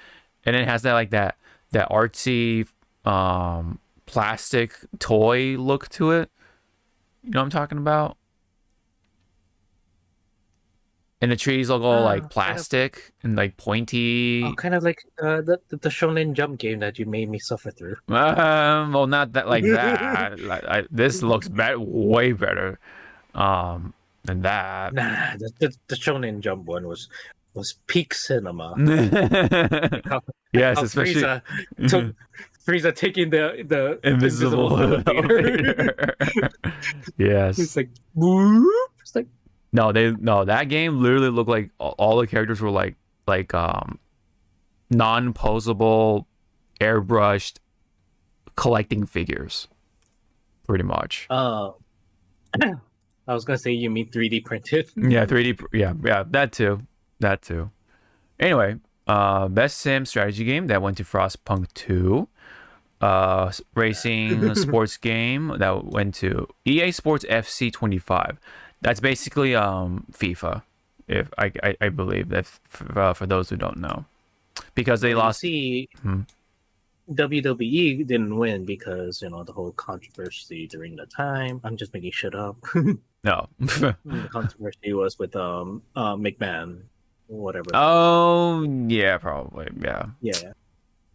and it has that artsy plastic toy look to it. You know what I'm talking about? And the trees look all like plastic and like pointy. Kind of like the Shonen Jump game that you made me suffer through. Well, not that like that. This looks way better than that. Nah, the Shonen Jump one was peak cinema. Yes, especially Frieza taking the invisible elevator. Yes, it's like whoop. It's like no, that game literally looked like all the characters were like non-posable, airbrushed collecting figures, pretty much. I was gonna say you mean 3D printed. Yeah, 3D. Yeah, that too. Anyway, best sim strategy game that went to Frostpunk 2. Racing sports game that went to EA Sports FC 25. That's basically FIFA, if I believe that for those who don't know, because they lost. See, WWE didn't win because the whole controversy during the time. I'm just making shit up. No. The controversy was with McMahon, whatever. Oh yeah, probably yeah.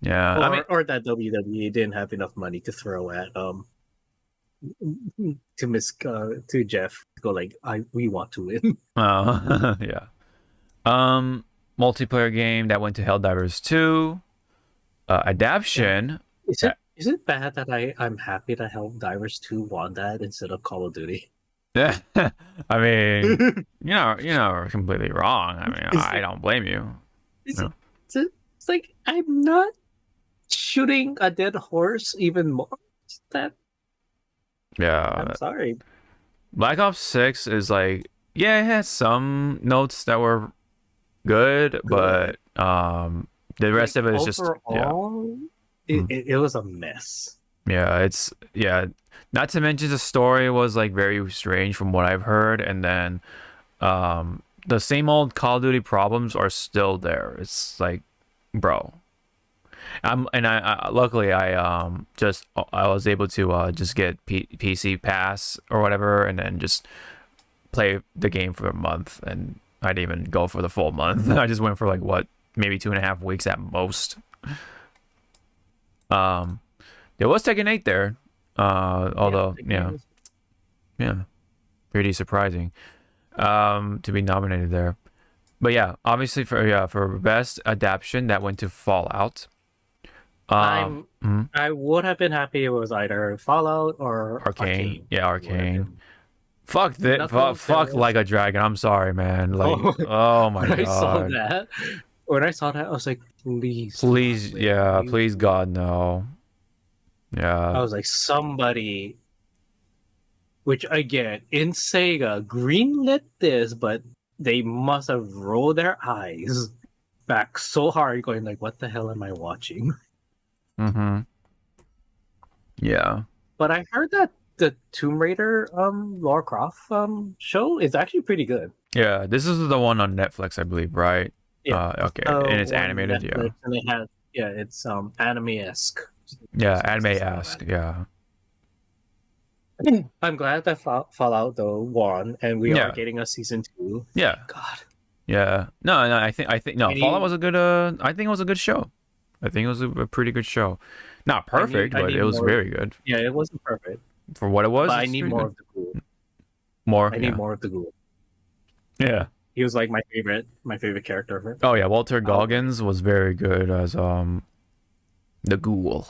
Yeah. Or that WWE didn't have enough money to throw at to Jeff to go like we want to win. Oh yeah. Multiplayer game that went to Helldivers 2. Adaption. Is it bad that I'm happy that Helldivers 2 won that instead of Call of Duty? I mean, you're completely wrong. I mean, I don't blame you. It's like I'm not shooting a dead horse even more. I'm sorry. Black Ops 6 is like, yeah, it has some notes that were good, but the rest of it is just it was a mess. Yeah, not to mention the story was like very strange from what I've heard, and then the same old Call of Duty problems are still there. It's like, bro. Luckily I was able to just get PC Pass or whatever, and then just play the game for a month, and I didn't even go for the full month. I just went for like maybe 2.5 weeks at most. There was Tekken 8 there, although yeah, pretty surprising to be nominated there. But yeah, obviously for best adaptation that went to Fallout. I would have been happy if it was either Fallout or Arcane. Yeah, Arcane. Fuck that. Fuck Like a Dragon. I'm sorry, man. Like, oh my god. When I saw that, I was like, please, please, God, no. Yeah. I was like, somebody, which again, in Sega, greenlit this, but they must have rolled their eyes back so hard, going like, what the hell am I watching? Mm-hmm. Yeah. But I heard that the Tomb Raider Lara Croft show is actually pretty good. Yeah, this is the one on Netflix, I believe, right? Yeah. Okay. And it's animated, Netflix, and it has it's anime-esque. Yeah, anime-esque, yeah. I'm glad that Fallout though won, and we are getting a season 2. Yeah. God. Yeah. No, I think Fallout was a good I think it was a good show. I think it was a pretty good show. Not perfect, but it was very good. Yeah, it wasn't perfect. For what it was, but I need more of the ghoul. I need more of the ghoul. Yeah. He was like my favorite character. Oh yeah, Walter Goggins was very good as the ghoul.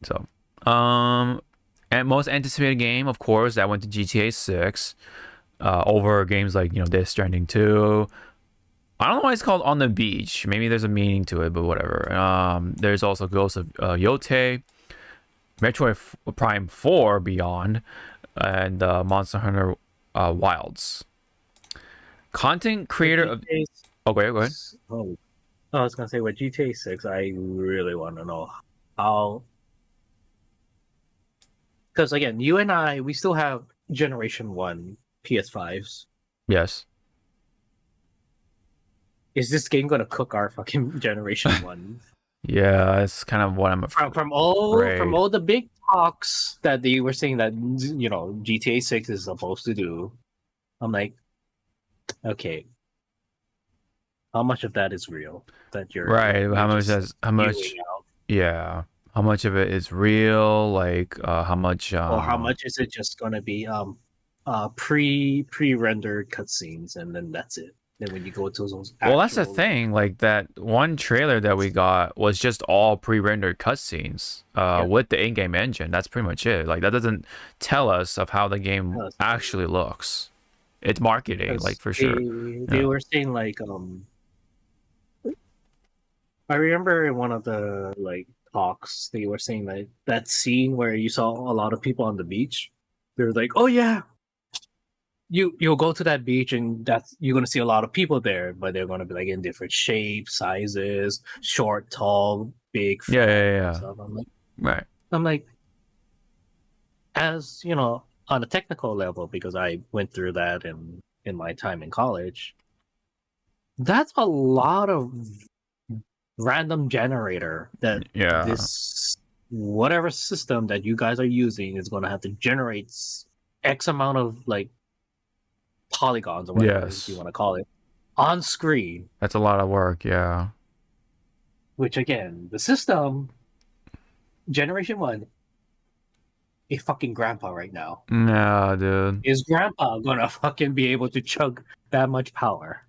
So, and most anticipated game, of course, that went to GTA 6 over games like Death Stranding 2. I don't know why it's called On the Beach. Maybe there's a meaning to it, but whatever. There's also Ghost of Yote, Metroid Prime 4 Beyond, and Monster Hunter Wilds. Content creator of... Oh, go ahead. I was gonna say with GTA 6, I really want to know how, because again, you and I, we still have Generation One PS5s. Yes. Is this game gonna cook our fucking Generation One? Yeah, that's kind of what I'm From afraid. all the big talks that they were saying that GTA 6 is supposed to do, I'm like, okay, how much of that is real? That Right. you're just How spewing much, out, yeah. How much of it is real? Like, how much, or how much is it just gonna be pre-rendered cutscenes and then that's it? Then when you go to those well, that's the actual like, thing. Like that one trailer that we got was just all pre-rendered cutscenes, yeah, with the in-game engine. That's pretty much it. Like that doesn't tell us of how the game actually looks. It's marketing, like because for sure. they Yeah. were saying like I remember in one of the like talks they were saying like that scene where you saw a lot of people on the beach. They were like, "Oh yeah, you'll go to that beach and that's you're gonna see a lot of people there, but they're gonna be like in different shapes, sizes, short, tall, big, Yeah, fat, yeah, and yeah. stuff." Right. I'm like, as you know, on a technical level, because I went through that in my time in college, that's a lot of random generator that Yeah. this whatever system that you guys are using is going to have to generate x amount of like polygons or whatever you Yes. want to call it on screen, That's a lot of work. Yeah. which again the system generation 1 a fucking grandpa right now. No, dude. Is grandpa gonna fucking be able to chug that much power?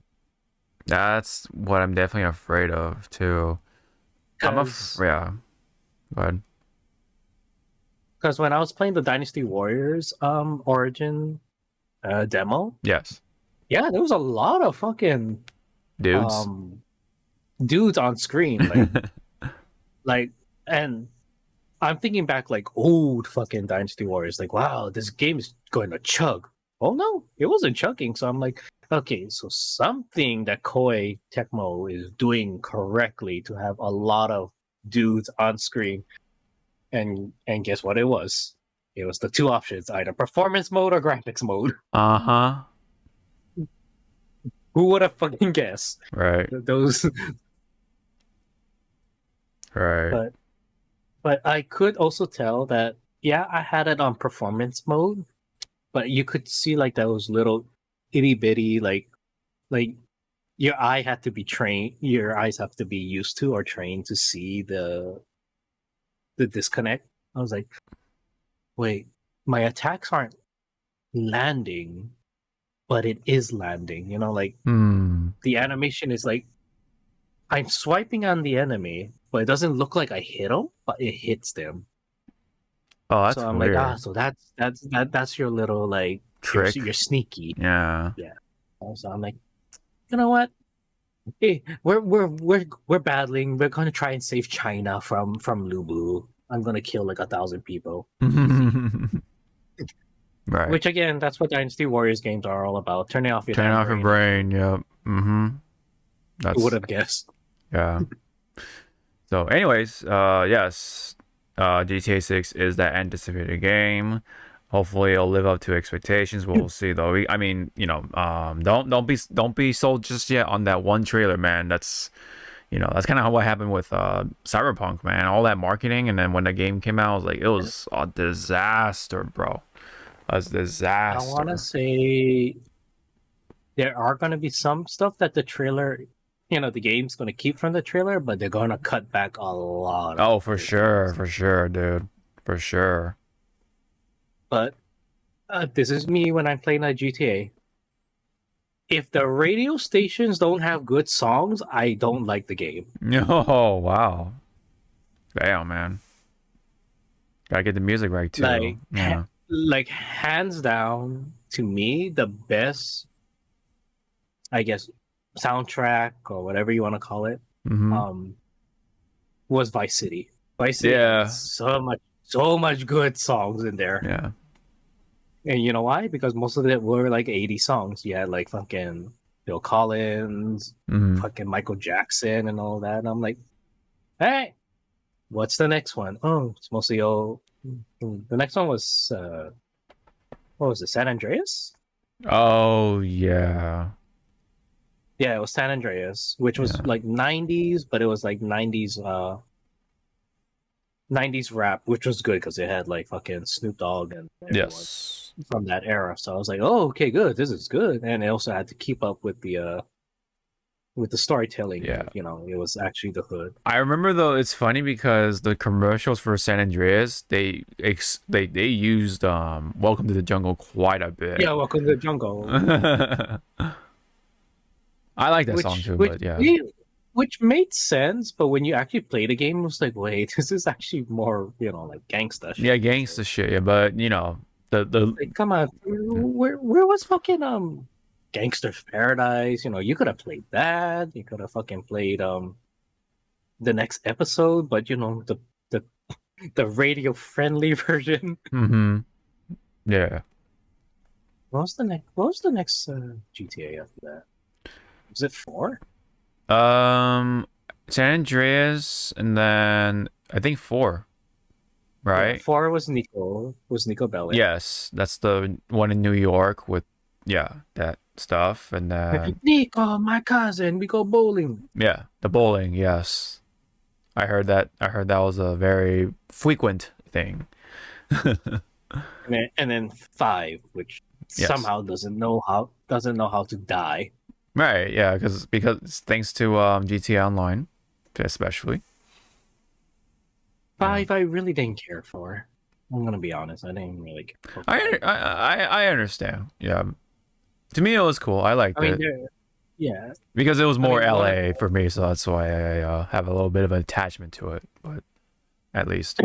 That's what I'm definitely afraid of too. Because Yeah. But when I was playing the Dynasty Warriors origin demo, yes, yeah, there was a lot of fucking dudes. um dudes on screen, like and I'm thinking back like old fucking Dynasty Warriors, like wow, this game is going to chug. Oh no, it wasn't chugging. So I'm like, okay, so something that Koei Tecmo is doing correctly to have a lot of dudes on screen. And guess what it was? It was the two options, either performance mode or graphics mode. Uh-huh. Who would have fucking guessed? Right. Those Right. but I could also tell that yeah, I had it on performance mode, but you could see like those little itty bitty like your eye had to be trained, your eyes have to be used to or trained to see the disconnect. I was like, wait, my attacks aren't landing, but it is landing. Like Hmm. the animation is like I'm swiping on the enemy, but it doesn't look like I hit them, but it hits them. Oh, So that's I'm like, weird. so that's your little like Trick. you're sneaky. Yeah. Yeah. So I'm like, you know what? Hey, we're battling. We're gonna try and save China from Lubu. I'm gonna kill like 1,000 people. Easy. Right. Which again, that's what Dynasty Warriors games are all about. Turning off your Turn damn off your brain. brain. Yep. Mm-hmm. Who would That's have guessed? yeah. So, anyways, yes, GTA 6 is that anticipated game. Hopefully, it'll live up to expectations. We'll see, though. I mean, don't be sold just yet on that one trailer, man. That's kind of what happened with Cyberpunk, man. All that marketing, and then when the game came out, I was like, it was a disaster, bro. A I want to disaster. say there are going to be some stuff that the trailer, the game's going to keep from the trailer, but they're going to cut back a lot of Oh, other things. for sure, dude, for sure. But this is me when I'm playing a GTA. If the radio stations don't have good songs, I don't like the game. Oh, wow. Damn, man. Gotta get the music right too. Like, Yeah. like hands down, to me, the best, I guess, soundtrack or whatever you want to call it, Mm-hmm. um, was Vice City. Vice City had Yeah. so much good songs in there. Yeah. And you know why? Because most of it were like 80 songs. You had like fucking Bill Collins, Mm. fucking Michael Jackson, and all that. And I'm like, hey, what's the next one? Oh, it's mostly old. The next one was what was it? San Andreas? Oh yeah. Yeah, it was San Andreas, which was Yeah. like 90s, but it was like 90s rap, which was good because it had like fucking Snoop Dogg and everyone Yes. from that era. So I was like, oh, okay, good. This is good. And it also had to keep up with the storytelling Yeah. of, it was actually the hood. I remember though. It's funny because the commercials for San Andreas they used "Welcome to the Jungle" quite a bit. Yeah, Welcome to the Jungle. I like that song which too, which but yeah. which made sense, but when you actually play the game, it was like, wait, this is actually more, like gangsta Yeah, shit. gangsta shit. Yeah, but the Like, come on, where was fucking Gangster's Paradise? You could have played that. You could have fucking played the next episode, but the the radio friendly version. mm-hmm. Yeah. What was the next GTA after that? Was it 4? Um, San Andreas, and then I think 4, Yeah, right? 4 was Nico Bellic. Yes, that's the one in New York with that stuff, and then Nico, my cousin, we go bowling. the bowling. Yes, I heard that. I heard that was a very frequent thing. And then 5, which Yes. somehow doesn't know how to die. Right, yeah, because thanks to GTA Online, especially. Yeah. 5 I really didn't care for. I'm gonna be honest, I didn't really care for I 5. I understand. Yeah, to me it was cool. I liked I mean, it yeah. because it was I more mean, LA for me, so that's why I have a little bit of an attachment to it. But at least,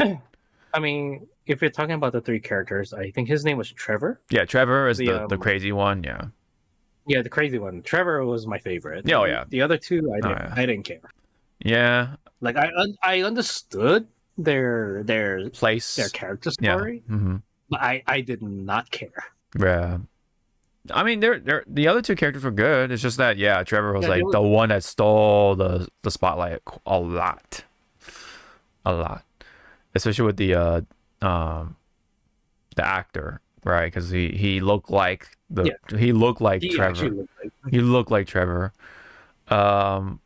I mean, if you're talking about the 3 characters, I think his name was Trevor. yeah, Trevor is The the crazy one. Yeah. Yeah, the crazy one. Trevor was my favorite. Yeah. Oh yeah. The other 2, I Oh didn't yeah. I didn't care. Yeah. Like, I understood their Place. character Yeah. story, Mm-hmm. but I did not care. Yeah. I mean, they're the other two characters were good. It's just that Trevor was Yeah, they like were. the one that stole the spotlight a lot, especially with the actor, right? Because he looked like Yeah, he looked like he actually Trevor. looked like. He looked like Trevor. Um,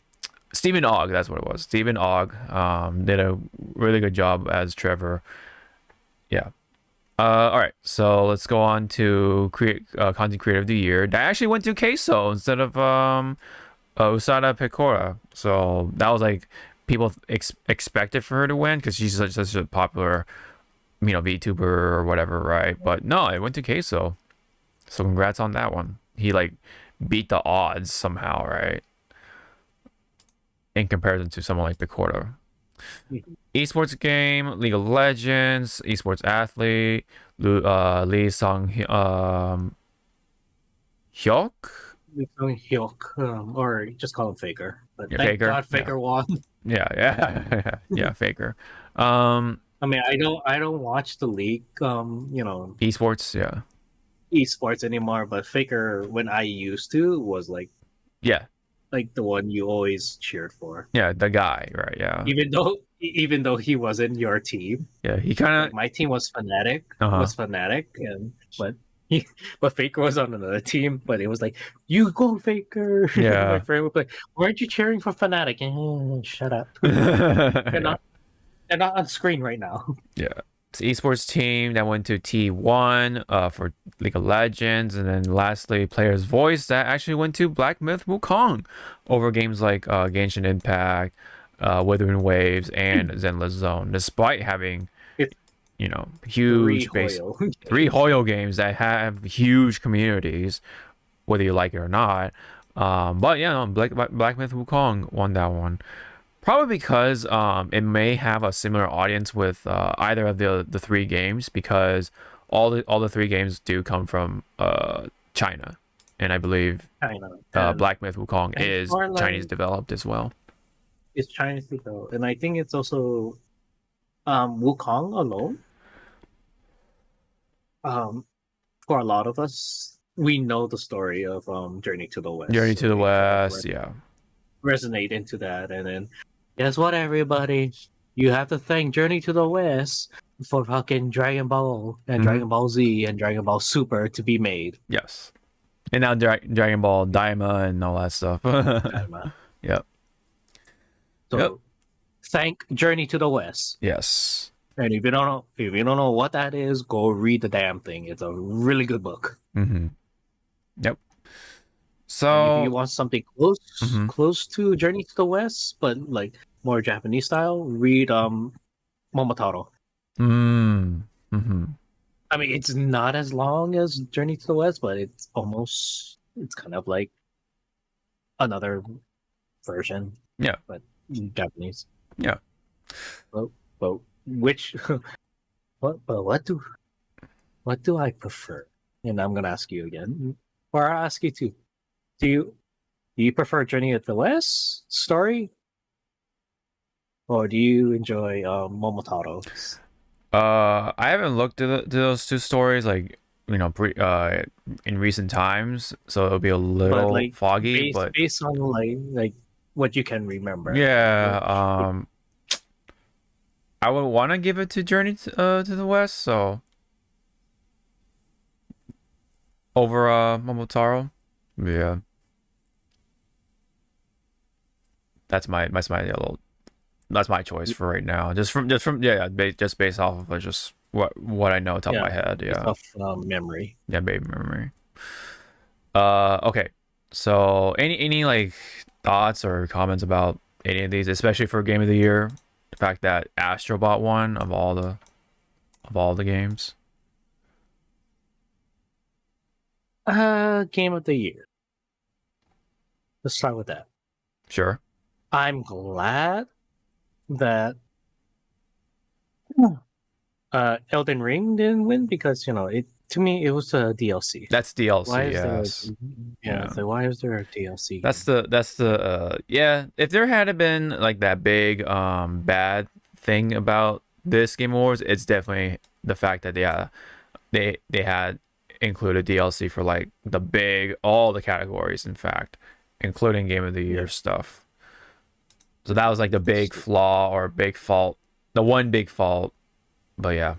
Stephen Ogg, that's what it was. Stephen Ogg did a really good job as Trevor. Yeah. All right, so let's go on to create content creator of the year. That actually went to Queso instead of Usada Pecora. So that was like people expected for her to win because she's such a popular, VTuber or whatever, right? But no, it went to Queso. So congrats on that one. He like beat the odds somehow, right? In comparison to someone like Pecora. Esports game, League of Legends, esports athlete, Lee Sung Hyuk. Hyuk, or just call him Faker. But Yeah, thank Faker. God Faker won. Yeah, Faker. Um, I mean, I don't watch the league, esports. Yeah, esports anymore. But Faker, when I used to, was yeah, like the one you always cheered for, yeah. The guy, right? Yeah, even though he wasn't your team. yeah. He kind Like, my team was Fnatic, of. and but Faker was on another team. But it was like, you go Faker. My Yeah. friend would be like, why aren't you cheering for Fnatic? Shut up. They're Yeah. not they're not on screen right now. Yeah. It's esports team that went to T1 for League of Legends, and then lastly, player's voice that actually went to Black Myth Wukong over games like Genshin Impact, Withering Waves, and Zenless Zone, despite having It's huge base Hoyo. 3 Hoyo games that have huge communities, whether you like it or not. But yeah, no, Black Myth Wukong won that one. Probably because it may have a similar audience with either of the 3 games, because all the 3 games do come from China, and I believe I know. And, Black Myth Wukong and is for, like, Chinese developed as well. it's Chinese people, and I think it's also Wukong alone. For a lot of us, we know the story of Journey to the West. Journey so to the we kind of West, yeah. resonate into that, and then guess what, everybody? You have to thank Journey to the West for fucking Dragon Ball and Mhm. Dragon Ball Z and Dragon Ball Super to be made. Yes. And now Dragon Ball Daima and all that stuff. Yep. So Yep. thank Journey to the West. Yes. And if you don't know what that is, go read the damn thing. It's a really good book. Mm-hmm. Yep. So And if you want something Mhm. close to Journey to the West, but like more Japanese style, read Momotaro. Mm-hmm. I mean, it's not as long as Journey to the West, but it's kind of like another version. Yeah. But Japanese. Yeah. But which what do I prefer? And I'm gonna ask you again, or I'll ask you too. Do you prefer Journey to the West story, or do you enjoy Momotaro? I haven't looked at those two stories like in recent times, so it'll be a But little like foggy. But based on like what you can remember. yeah, Which, I would want to give it to Journey to the West, so over Momotaro. Yeah, that's my choice for right now. Just based off of just what I know top of my head. based Yeah, off memory. yeah, baby memory. Okay. So any like thoughts or comments about any of these, especially for Game of the Year? The fact that Astrobot won of all the games. Game of the year. Let's start with that. Sure. I'm glad that Elden Ring didn't win because it to me it was a DLC. That's Why DLC, is there? yes. Yeah. So why is there a DLC? That's the yeah, if there had been like that big bad thing about this Game Awards, it's definitely the fact that they had included DLC for like all the categories, in fact, including Game of the Year stuff. So that was like the big flaw or big fault, the one big fault. But yeah.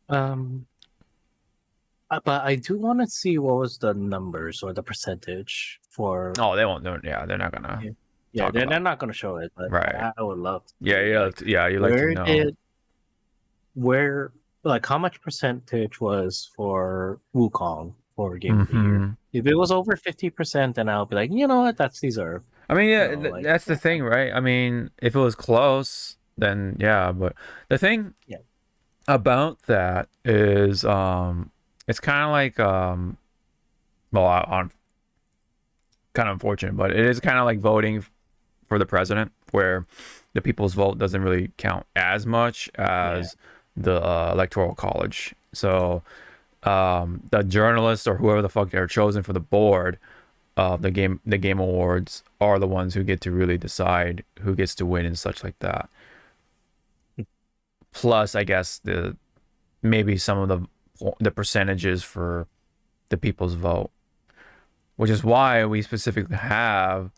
But I do want to see what was the numbers or the percentage for. Oh, they won't. Yeah, they're not gonna. Yeah, they're not gonna show it, but right. I would love to. Yeah. You like to know where like how much percentage was for Wukong for Game of the Year? If it was over 50%, then I'll be like, you know what, that's deserved. I mean, yeah, that's the thing, right? I mean, if it was close, then yeah. But the thing about that is, it's kind of like, on kind of unfortunate, but it is kind of like voting for the president, where the people's vote doesn't really count as much as the electoral college. So the journalists or whoever the fuck they're chosen for the board of the game awards are the ones who get to really decide who gets to win and such like that. Plus, I guess maybe some of the percentages for the people's vote, which is why we specifically have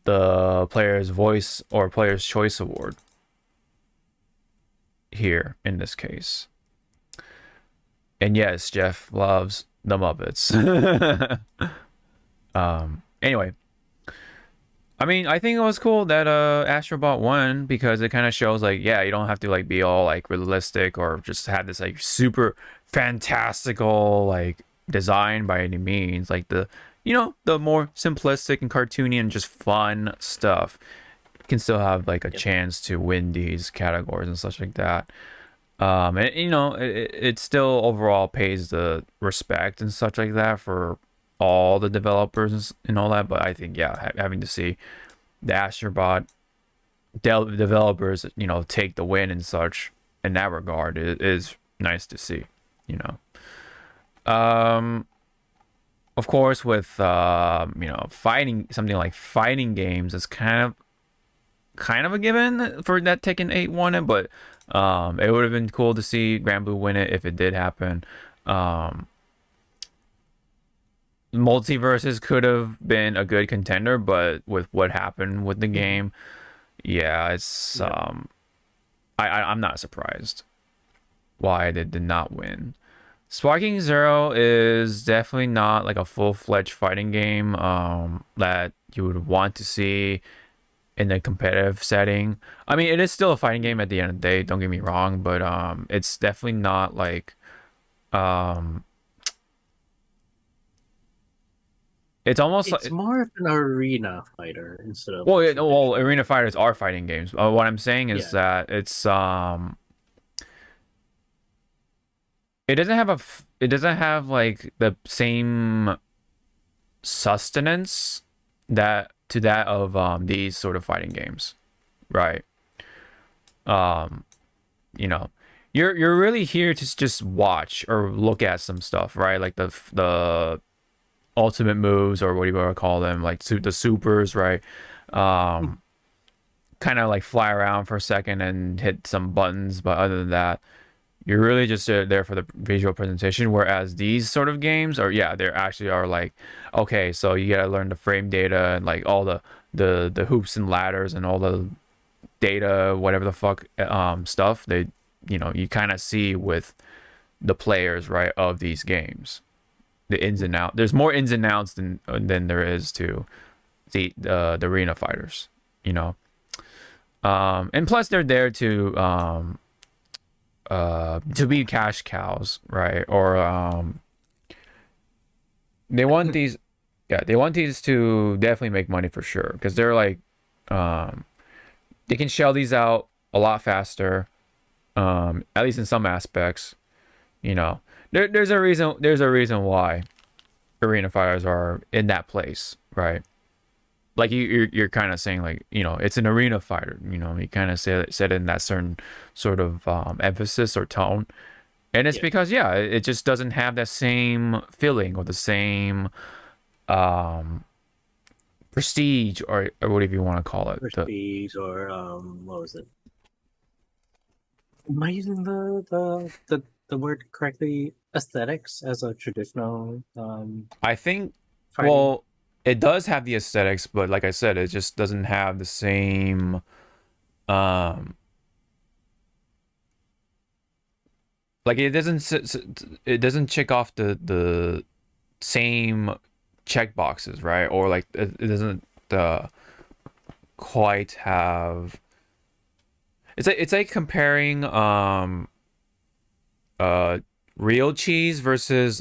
the Player's Voice or Player's Choice Award here in this case. And yes, Jeff loves the Muppets. Anyway, I mean, I think it was cool that Astrobot won because it kind of shows like, yeah, you don't have to like be all like realistic or just have this like super fantastical like design by any means. Like the more simplistic and cartoony and just fun stuff can still have like a chance to win these categories and such like that. And it still overall pays the respect and such like that for all the developers and all that. But I think having to see the Astrobot developers take the win and such in that regard is nice to see. Of course, with fighting, something like fighting games is kind of a given for that Tekken 8 won it, but it would have been cool to see Granblue win it if it did happen. multiverses could have been a good contender, but with what happened with the Mhm. game, yeah, it's Yep. I'm not surprised why they did not win. Sparking Zero is definitely not like a full-fledged fighting game that you would want to see in a competitive setting. I mean, it is still a fighting game at the end of the day, don't get me wrong, but it's definitely not like um it's almost It's like more of an arena fighter instead of well, a well, traditional. arena fighters are fighting games. What I'm saying is Yeah, that it doesn't have it doesn't have like the same sustenance that to that of these sort of fighting games, right? Um, you know, you're really here to just watch or look at some stuff, right? Like the ultimate moves or what do you want to call them, like the supers, right? Mhm. Um, kind of like fly around for a second and hit some buttons, but other than that, you're really just there for the visual presentation. Whereas these sort of games are, yeah, they actually are like, okay, so you gotta learn the frame data and like all the hoops and ladders and all the data, whatever the fuck stuff they, you kind of see with the players, right, of these games. The ins and outs. There's more ins and outs than there is to the arena fighters, you know. And plus they're there to be cash cows, right? Or they want these, yeah, they want these to definitely make money for sure because they're like, um, they can shell these out a lot faster, at least in some aspects. You know, there's a reason. There's a reason why arena fighters are in that place, right? Like you're kind of saying like it's an arena fighter. You kind of said it in that certain sort of emphasis or tone. And it's Yeah, because, yeah, it just doesn't have that same feeling or the same um, prestige or whatever you want to call it. prestige or what was it? Am I using the word correctly? Aesthetics as a traditional I think, fighting. well, it does have the aesthetics, but like I said, it just doesn't have the same. Um, like it doesn't check off the same check boxes, right? Or like it doesn't quite have. It's like comparing uh real cheese versus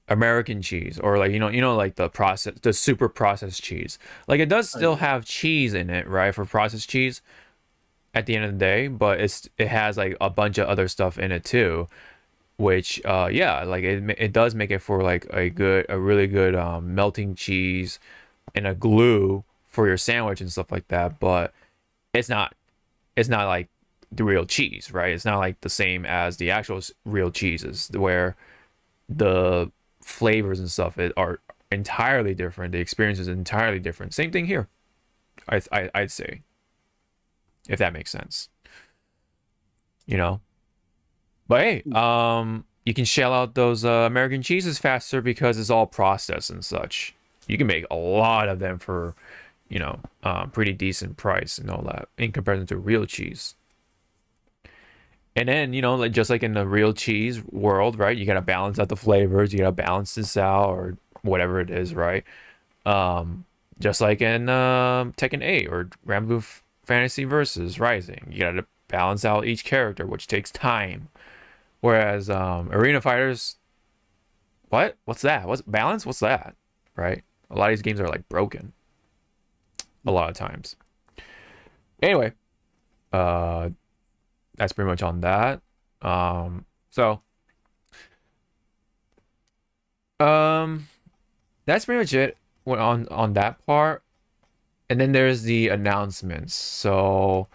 American cheese or like like the super processed cheese. Like it does Oh still yeah, have cheese in it, right? For processed cheese at the end of the day, but it has like a bunch of other stuff in it too, which yeah, like it does make it for like a really good melting cheese and a glue for your sandwich and stuff like that, but it's not it's not like the real cheese, right? It's not like the same as the actual real cheeses where the flavors and stuff are entirely different. The experience is entirely different. Same thing here. I'd say, if that makes sense. You know. But hey, you can shell out those American cheeses faster because it's all processed and such. You can make a lot of them for, pretty decent price and all that in comparison to real cheese. And then, like just like in the real cheese world, right? You gotta balance out the flavors, you gotta balance this out or whatever it is, right? Um, just like in Tekken 8 or Grand Blue Fantasy Versus Rising, you gotta balance out each character, which takes time. Whereas Arena Fighters, what? What's that? What's balance? What's that? Right? A lot of these games are like broken a lot of times. Anyway, uh, that's pretty much on that. So um, that's pretty much it on that part. And then there's the announcements. So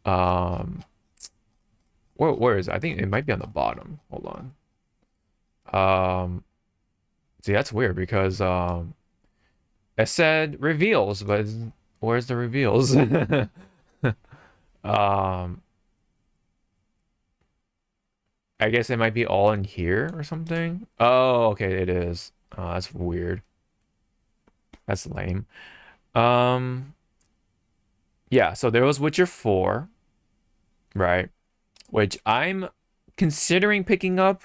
um, where is it? I think it might be on the bottom. Hold on. See that's weird because it said reveals, but where's the reveals? um, I guess it might be all in here or something. Oh, okay, it is. Oh, that's weird. That's lame. Um, yeah. So there was Witcher 4, right? Which I'm considering picking up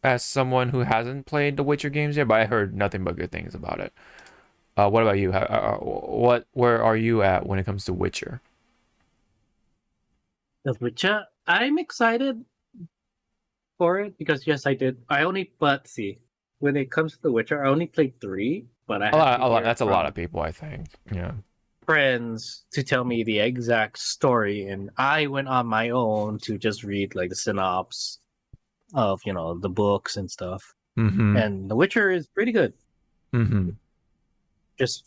as someone who hasn't played the Witcher games yet, but I heard nothing but good things about it. What about you? Where are you at when it comes to Witcher? The Witcher. I'm excited for it because yes, I did. I only but see when it comes to The Witcher, I only played three, but I had to A lot. hear That's a lot of from people, I think. Yeah. friends to tell me the exact story, and I went on my own to just read like the synopsis of the books and stuff. Mm-hmm. And The Witcher is pretty good. Mm-hmm. Just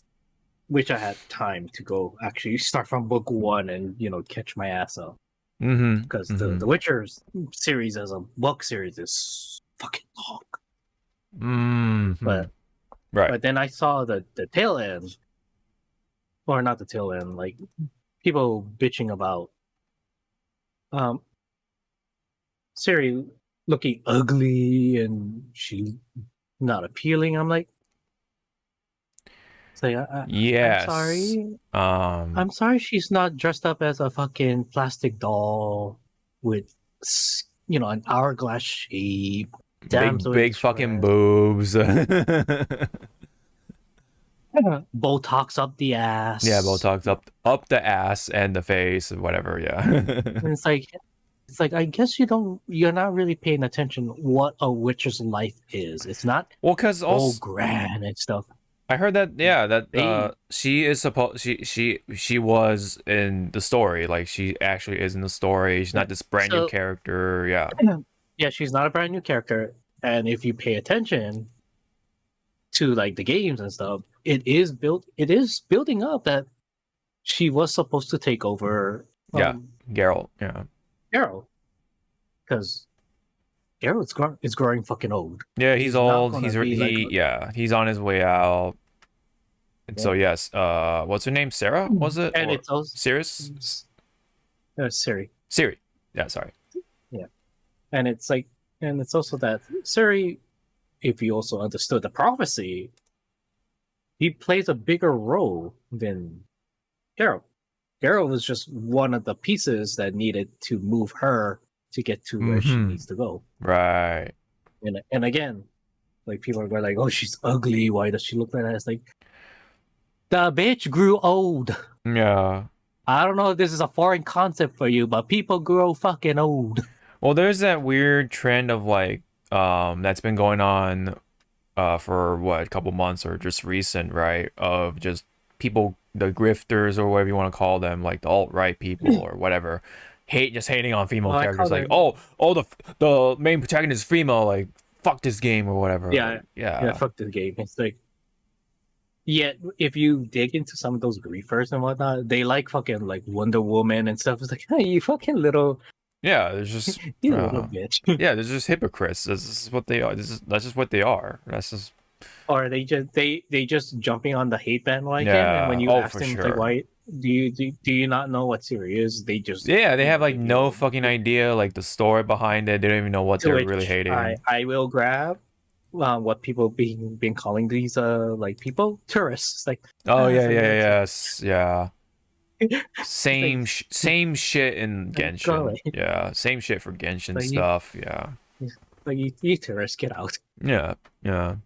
wish I had time to go actually start from book one and catch my ass up Mm-hmm. because Mm-hmm. the Witcher series as a book series is fucking long. Mm-hmm. But Right. then I saw the tail end, or not the tail end, like people bitching about um Siri looking ugly and she not appealing. I'm like, say I'm Yes. sorry. I'm sorry she's not dressed up as a fucking plastic doll with an hourglass shape, damsel in Big fucking distress, boobs. Botox up the Yeah, ass. Botox up the ass and the face, whatever. Yeah. And it's like I guess you're not really paying attention what a witch's life is. It's not Well, cause all also grand and stuff. I heard that that They she is supposed she was in the story, like she actually is in the story. She's Yeah. not this brand new So character. Yeah. yeah, she's not a brand new character, and if you pay attention to like the games and stuff, it is building up that she was supposed to take over Yeah. Geralt. Yeah. Geralt because Geralt's growing fucking old. Yeah, he's He's not old. gonna be like He's on his way out. And so yes, what's her name? Sarah, was it? and Or it's also Cirrus? Siri. Siri. Yeah, sorry. Yeah, and it's also that Siri, if you also understood the prophecy, he plays a bigger role than Geralt. Geralt was just one of the pieces that needed to move her to get to where she needs to go. Right. And again, like people are like, "Oh, she's ugly. Why does she look like that?" It's like the bitch grew old. Yeah. I don't know if this is a foreign concept for you, but people grow fucking old. Well, there's that weird trend of like that's been going on for what, a couple months or just recent, right? Of just people, the grifters or whatever you want to call them, like the alt-right people or whatever, hating on female Well, I characters, call like, them, the main protagonist is female, like fuck this game or whatever. yeah, Like, yeah. fuck this game. It's like, yet if you dig into some of those griefers and whatnot, they like fucking like Wonder Woman and stuff. It's like, hey, you fucking little, Yeah, there's just you little bitch. yeah, there's just hypocrites. This is what they are. That's just what they are. That's just Or they just jumping on the hate bandwagon, and when yeah. you Oh, ask for them like, sure. why do you not know what Siri is? They just Yeah, they have like give you no fucking idea, like the story behind it. They don't even know what to they're really which hating. I will grab what people been calling these like people tourists. Like, Oh it's yeah, like, yeah, it's yes, yeah. like, Same shit in go Genshin. away. Yeah, same shit for Genshin Like stuff. Yeah, like you tourists, get out. yeah, yeah.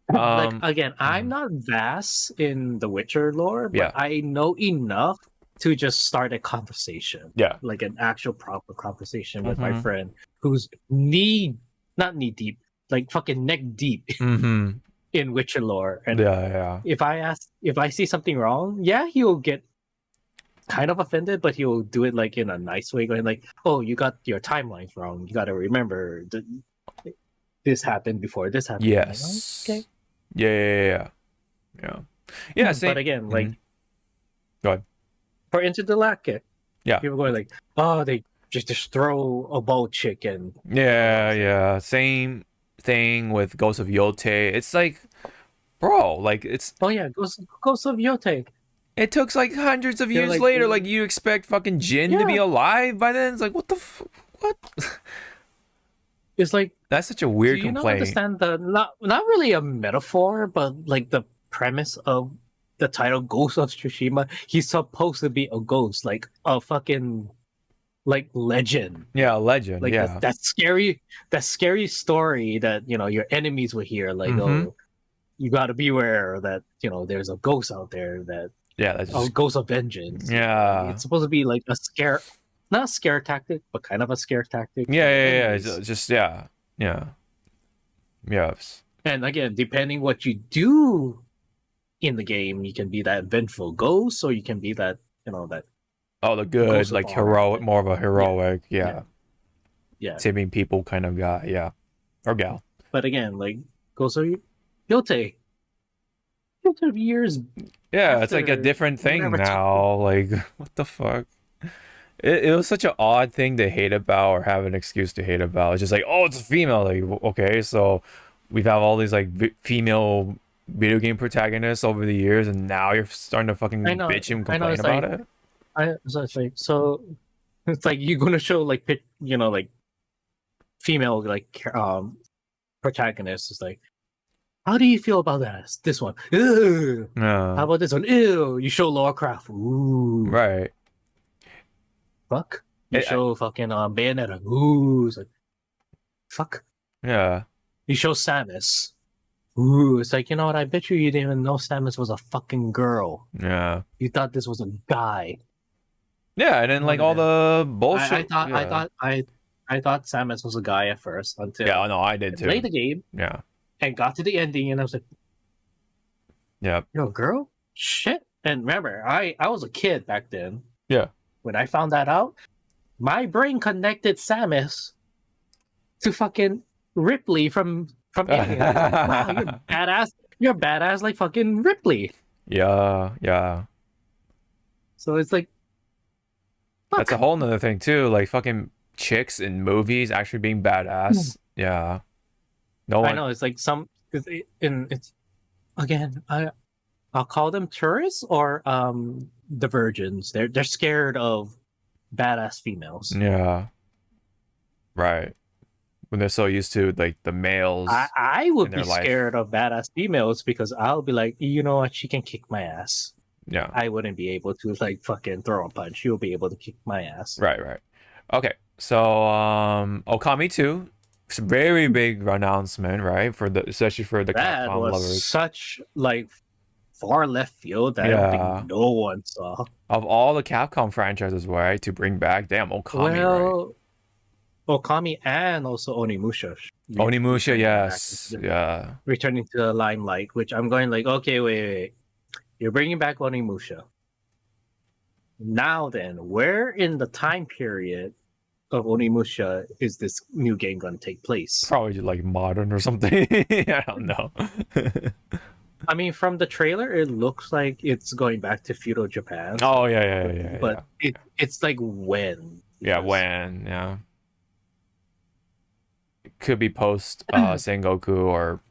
Like again, I'm Mhm. not vast in the Witcher lore, but Yeah, I know enough to just start a conversation, yeah. like an actual proper conversation with my Mhm. friend who's not knee deep, like fucking neck deep Mhm. in Witcher lore. And Yeah, yeah. if I see something wrong, yeah, he'll get kind of offended, but he'll do it like in a nice way, going like, "Oh, you got your timelines wrong. You got to remember this happened before this happened." I'm like, oh, okay. Yes. Yeah, yeah, yeah, yeah. Yeah, same. But again, like Go ahead. for Into the Lacquet, Yeah. people going like, "Oh, they just throw a bow chicken." Yeah, yeah. Same thing with Ghost of Yote. It's like, bro, like Oh yeah, Ghost of Yote. it took like hundreds of They're years like, later. Like you expect fucking Jin to be yeah, alive by then? It's like what? It's like, That's such a do weird you not complaint. understand the not really a metaphor, but like the premise of the title Ghost of Tsushima? He's supposed to be a ghost, like a fucking like legend. Yeah, a legend. Like Yeah. that scary story that your enemies would hear, like, Mm-hmm. oh, you got to beware that there's a ghost out there, that Yeah, that's a just ghost of vengeance. Like, yeah. it's supposed to be like a scare, not a scare tactic, but kind of a scare tactic Yeah, for the yeah, yeah. enemies. Just yeah. Yeah. Yes. And again, depending what you do in the game, you can be that vengeful ghost, or you can be that that Oh, the ghost good, of like honor. heroic, more of a Yeah, heroic, yeah, yeah, yeah. saving people kind of guy, yeah, or gal. But again, like ghost of Yote, Yote years Yeah, it's like a after different thing whatever time. now. Like, what the fuck? It was such an odd thing to hate about or have an excuse to hate about. It's just like, oh, it's a female. Like, okay, so we've had all these like female video game protagonists over the years, and now you're starting to fucking bitch and I know. complain about it. So it's like you're gonna show like like female like protagonists. It's like, how do you feel about that? This one. Ew. How Yeah, about this one? Ew. You show Laura Croft. Ooh. right. Fuck. You I, show fucking Bayonetta. Ooh. It's like, fuck. yeah, You show Samus. Ooh. It's like, you know what? I bet you didn't even know Samus was a fucking girl. yeah, You thought this was a guy. yeah, and then What like a all man. the I bullshit. thought I Yeah, thought I thought Samus was a guy at first yeah. until I know, I I did played too. the game Yeah, and got to the ending, and I was like, yeah, "Yo, girl, shit!" And remember, I was a kid back then. yeah. When I found that out, my brain connected Samus to fucking Ripley from Alien. I was like, "Wow, you're badass! You're badass like fucking Ripley." Yeah, yeah. So it's like, That's a fuck. whole nother thing too. Like fucking chicks in movies actually being badass. Yeah. No I one. know it's like it's again. I'll call them tourists or the virgins. They're scared of badass females. Yeah. Right. When they're so used to like the I males I in would be their life. scared of badass females because I'll be like, you know what, she can kick my ass. Yeah. I wouldn't be able to like fucking throw a punch. She'll be able to kick my ass. Right. Right. Okay. So Okami 2. It's a very big announcement, right? For the especially for the That Capcom was lovers. such like far left field that I don't think Yeah. no one saw. Of all the Capcom franchises, right, to bring back, damn Okami, right? Well, Okami and also Onimusha Onimusha, returning back yes. Yeah. returning to the limelight, which I'm going like, okay, wait. You're bringing back Onimusha. Now then, where in the time period of Onimusha is this new game going to take place? Probably just like modern or something. I don't know. I mean, from the trailer, it looks like it's going back to feudal Japan. Oh yeah. But it's like when? Yeah, Because when, yeah. It could be post Sengoku or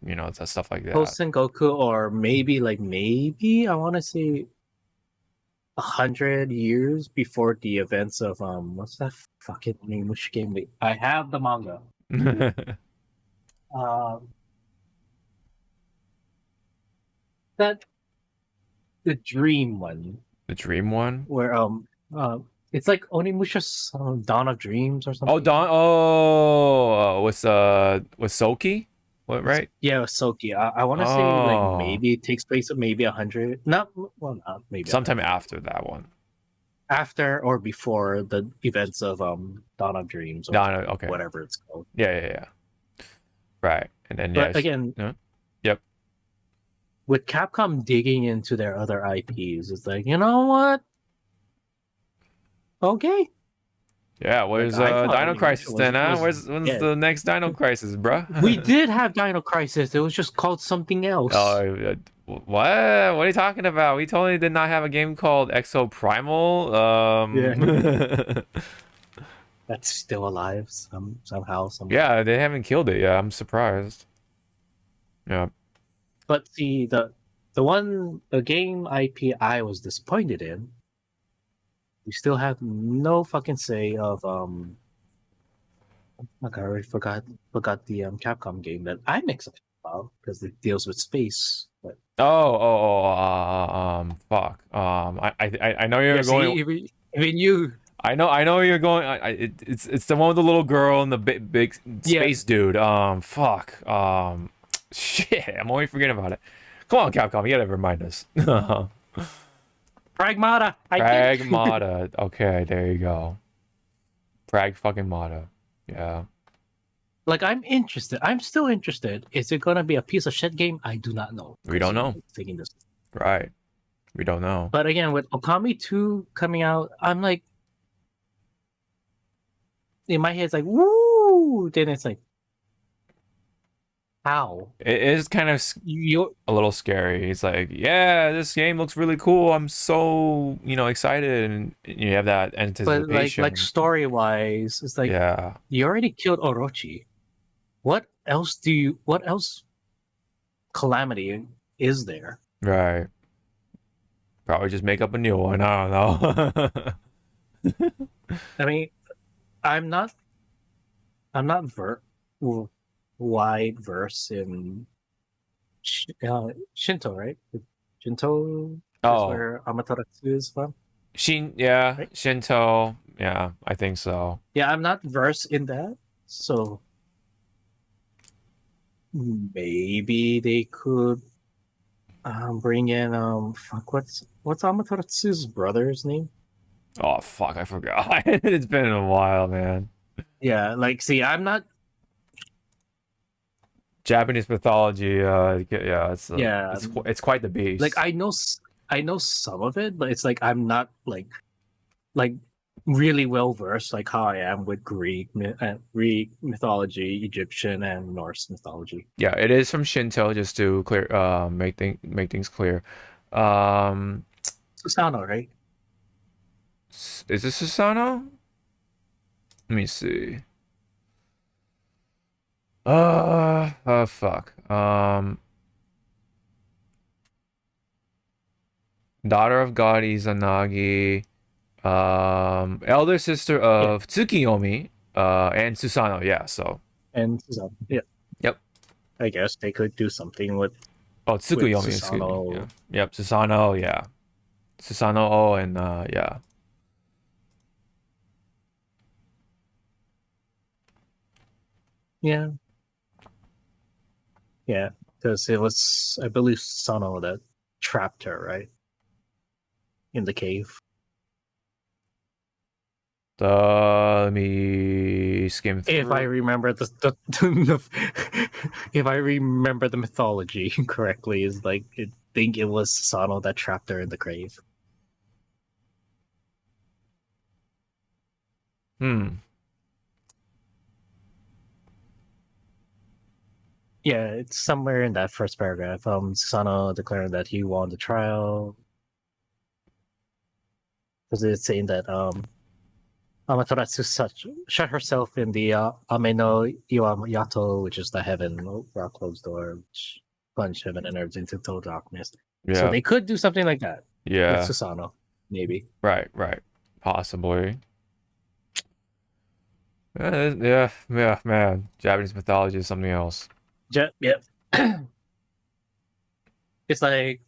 stuff like that. post Sengoku, or maybe I want to say 100 years before the events of what's that fucking Onimusha game? Wait, I have the manga. Um, that the dream one The dream one? where it's like Onimusha's Dawn of Dreams or something. Oh, Don. Oh, with Soki? What, right? Yeah, Soki. I want to say like Oh, maybe it takes place at maybe 100. Not maybe sometime 100. after that one. After or before the events of Dawn of Dreams or No, no, okay. whatever it's called. Yeah. Right. And then But again, yep. with Capcom digging into their other IPs, it's like, you know what? Okay. Yeah, where's Like, I thought Dino Onimusha Crisis then, huh? was When's dead. the next Dino Crisis, bruh? We did have Dino Crisis. It was just called something else. Oh, what? What are you talking about? We totally did not have a game called Exo Primal. That's still alive somehow. Yeah, they haven't killed it yet. I'm surprised. Yeah. But see, the game IP I was disappointed in, we still have no fucking say of Like I already forgot the Capcom game that I'm excited about because it deals with space. But Fuck. I know yeah, you're see, going. even you, I know you're going. It's the one with the little girl and the big yeah, space dude. Fuck. Shit. I'm always forgetting about it. Come on, Capcom. You gotta remind us. Pragmata, I did it. Pragmata. Okay, there you go. Prag fucking Mata. Yeah. Like I'm interested. I'm still interested. Is it gonna be a piece of shit game? I do not know We because don't know. it's taking this. Right. We don't know. But again, with Okami 2 coming out, I'm like, in my head, it's like, woo! Then it's like, how? It is kind of You a little scary. It's like, yeah, this game looks really cool. I'm so, excited, and you have that but like anticipation. story wise, it's like Yeah. you already killed Orochi. What else calamity is there? Right. Probably just make up a new one. I don't know. I mean, I'm not I'm not wide verse in Shinto, right? Shinto is Oh, where Amaterasu is from, Yeah, right? Shinto. Yeah, I think so. Yeah, I'm not versed in that, so maybe they could bring in fuck what's Amaterasu's brother's name? Oh, fuck, I forgot. It's been a while, man. Yeah, like see, I'm not. Japanese mythology, yeah, Yeah, it's quite the like beast. I know some of it, but it's like I'm not like really well versed like how I am with Greek mythology, Egyptian and Norse mythology. Yeah, it is from Shinto, just to clear make things clear. Um Susano, right? is this Susano? Let me see. Fuck. Daughter of God Izanagi, elder sister Yeah, of Tsukiyomi, and Susano, yeah, so and Susano. Yeah, yep. I guess they could do something Oh, with Tsukuyomi, excuse me. Yeah. Susano. Yep, Susano, yeah. Susano, oh, and yeah. Yeah, yeah, because it was I believe Susano that trapped her right in the cave. Let me skim If I through. remember if I remember the mythology correctly, is like I think it was Susano that trapped her in the grave. Hmm. Yeah, it's somewhere in that first paragraph. Susano declaring that he won the trial because it's saying that Amaterasu shut herself in the Ame no Iwayato, which is the heaven rock closed door, which plunged heaven and earth into total darkness. So Yeah. they could do something like that with Yeah. Susano, maybe. Right, right. Possibly. Yeah, yeah, man. Japanese mythology is something else. Yeah. It's like,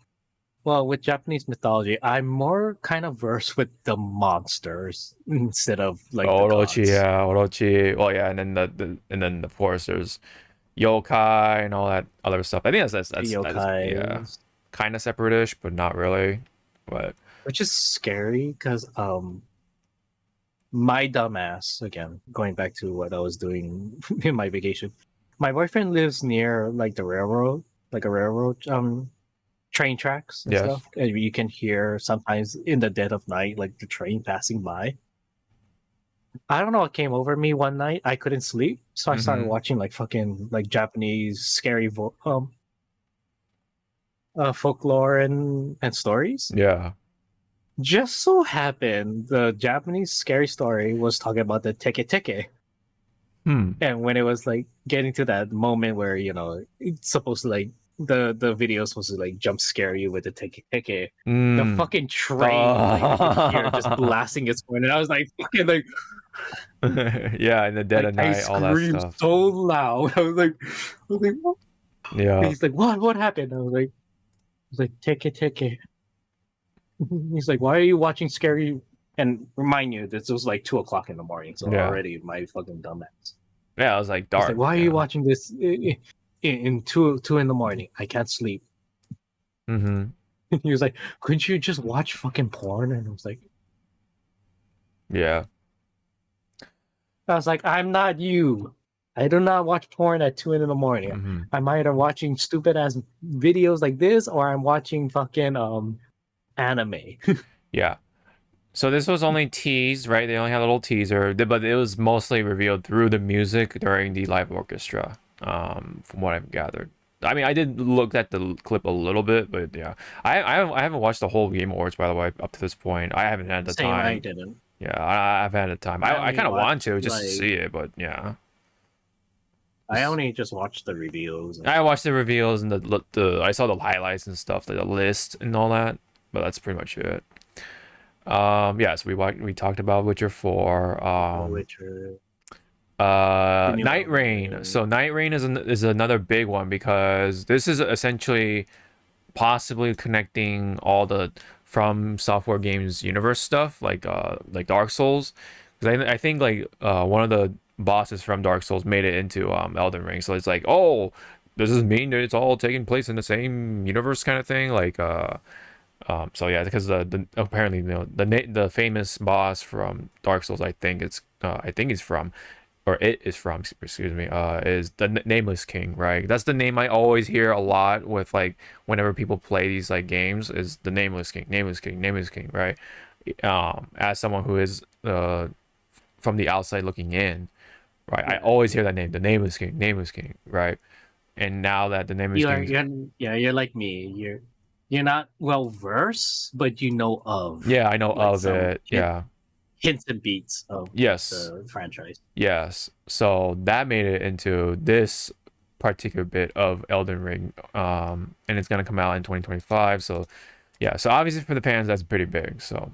well, with Japanese mythology, I'm more kind of versed with the monsters instead of like the Orochi, gods. yeah, Orochi. Well, yeah, and then and then of course there's yokai and all that other stuff. I think that's yeah, Yokai, kind of separatish, but not really. But which is scary because my dumbass, again, going back to what I was doing in my vacation, my boyfriend lives near like the railroad, like a railroad train tracks and yes. stuff, and you can hear sometimes in the dead of night like the train passing by. I don't know what came over me one night. I couldn't sleep, so I started Mm-hmm. watching like fucking like Japanese scary folklore and stories. Yeah. Just so happened the Japanese scary story was talking about the teke teke. Hmm. And when it was like getting to that moment where, you know, it's supposed to like the video is supposed to like jump scare you with the teke. The Mm. fucking train, like you could hear just Oh. blasting its horn, and I was like, fucking like, Yeah, in the dead like of I night, all that screamed stuff. so loud. What? Yeah. He's like, what happened? I was like, teke. He's like, why are you watching scary? And remind you, this was like 2 o'clock in the morning, so Yeah. already my fucking dumbass. Yeah, it was like He's like, dark. why are you Yeah. watching this in two in the morning? I can't sleep. Mm-hmm. He was like, couldn't you just watch fucking porn? And Yeah. I was like, I'm not you. I do not watch porn at 2 in the morning. Mm-hmm. I'm either watching stupid ass videos like this or I'm watching fucking anime. Yeah. So this was only teased, right? They only had a little teaser, but it was mostly revealed through the music during the live orchestra, from what I've gathered. I mean, I did look at the clip a little bit, but yeah, I haven't watched the whole Game Awards, by the way, up to this point. I haven't had the Same, I time. didn't. Yeah, I've had the time. I I only kind of want watched to just to like see it, but yeah. I only just watched the reviews. I watched the reveals and the I saw the highlights and stuff, the list and all that, but that's pretty much it. Yeah, so we talked about Witcher 4. Witcher, the new Night Elden Rain. Ring. So Night Rain is another big one because this is essentially possibly connecting all the From Software Games universe stuff, like Dark Souls. Because I think like one of the bosses from Dark Souls made it into Elden Ring. So it's like, oh, does this mean that it's all taking place in the same universe kind of thing? So yeah, because the apparently the famous boss from Dark Souls, I think it's from, or it is from, excuse me, is the Nameless King, right? That's the name I always hear a lot with like whenever people play these like games is the Nameless King, Nameless King, Nameless King, right? As someone who is from the outside looking in, right? I always hear that name, the Nameless King, Nameless King, right? And now that the Nameless King, You're like me. You're not well versed, but you know of yeah, I know like of some it, yeah. hints and beats of Yes. the franchise. Yes. So that made it into this particular bit of Elden Ring. And it's gonna come out in 2025. So yeah, so obviously for the fans that's pretty big. So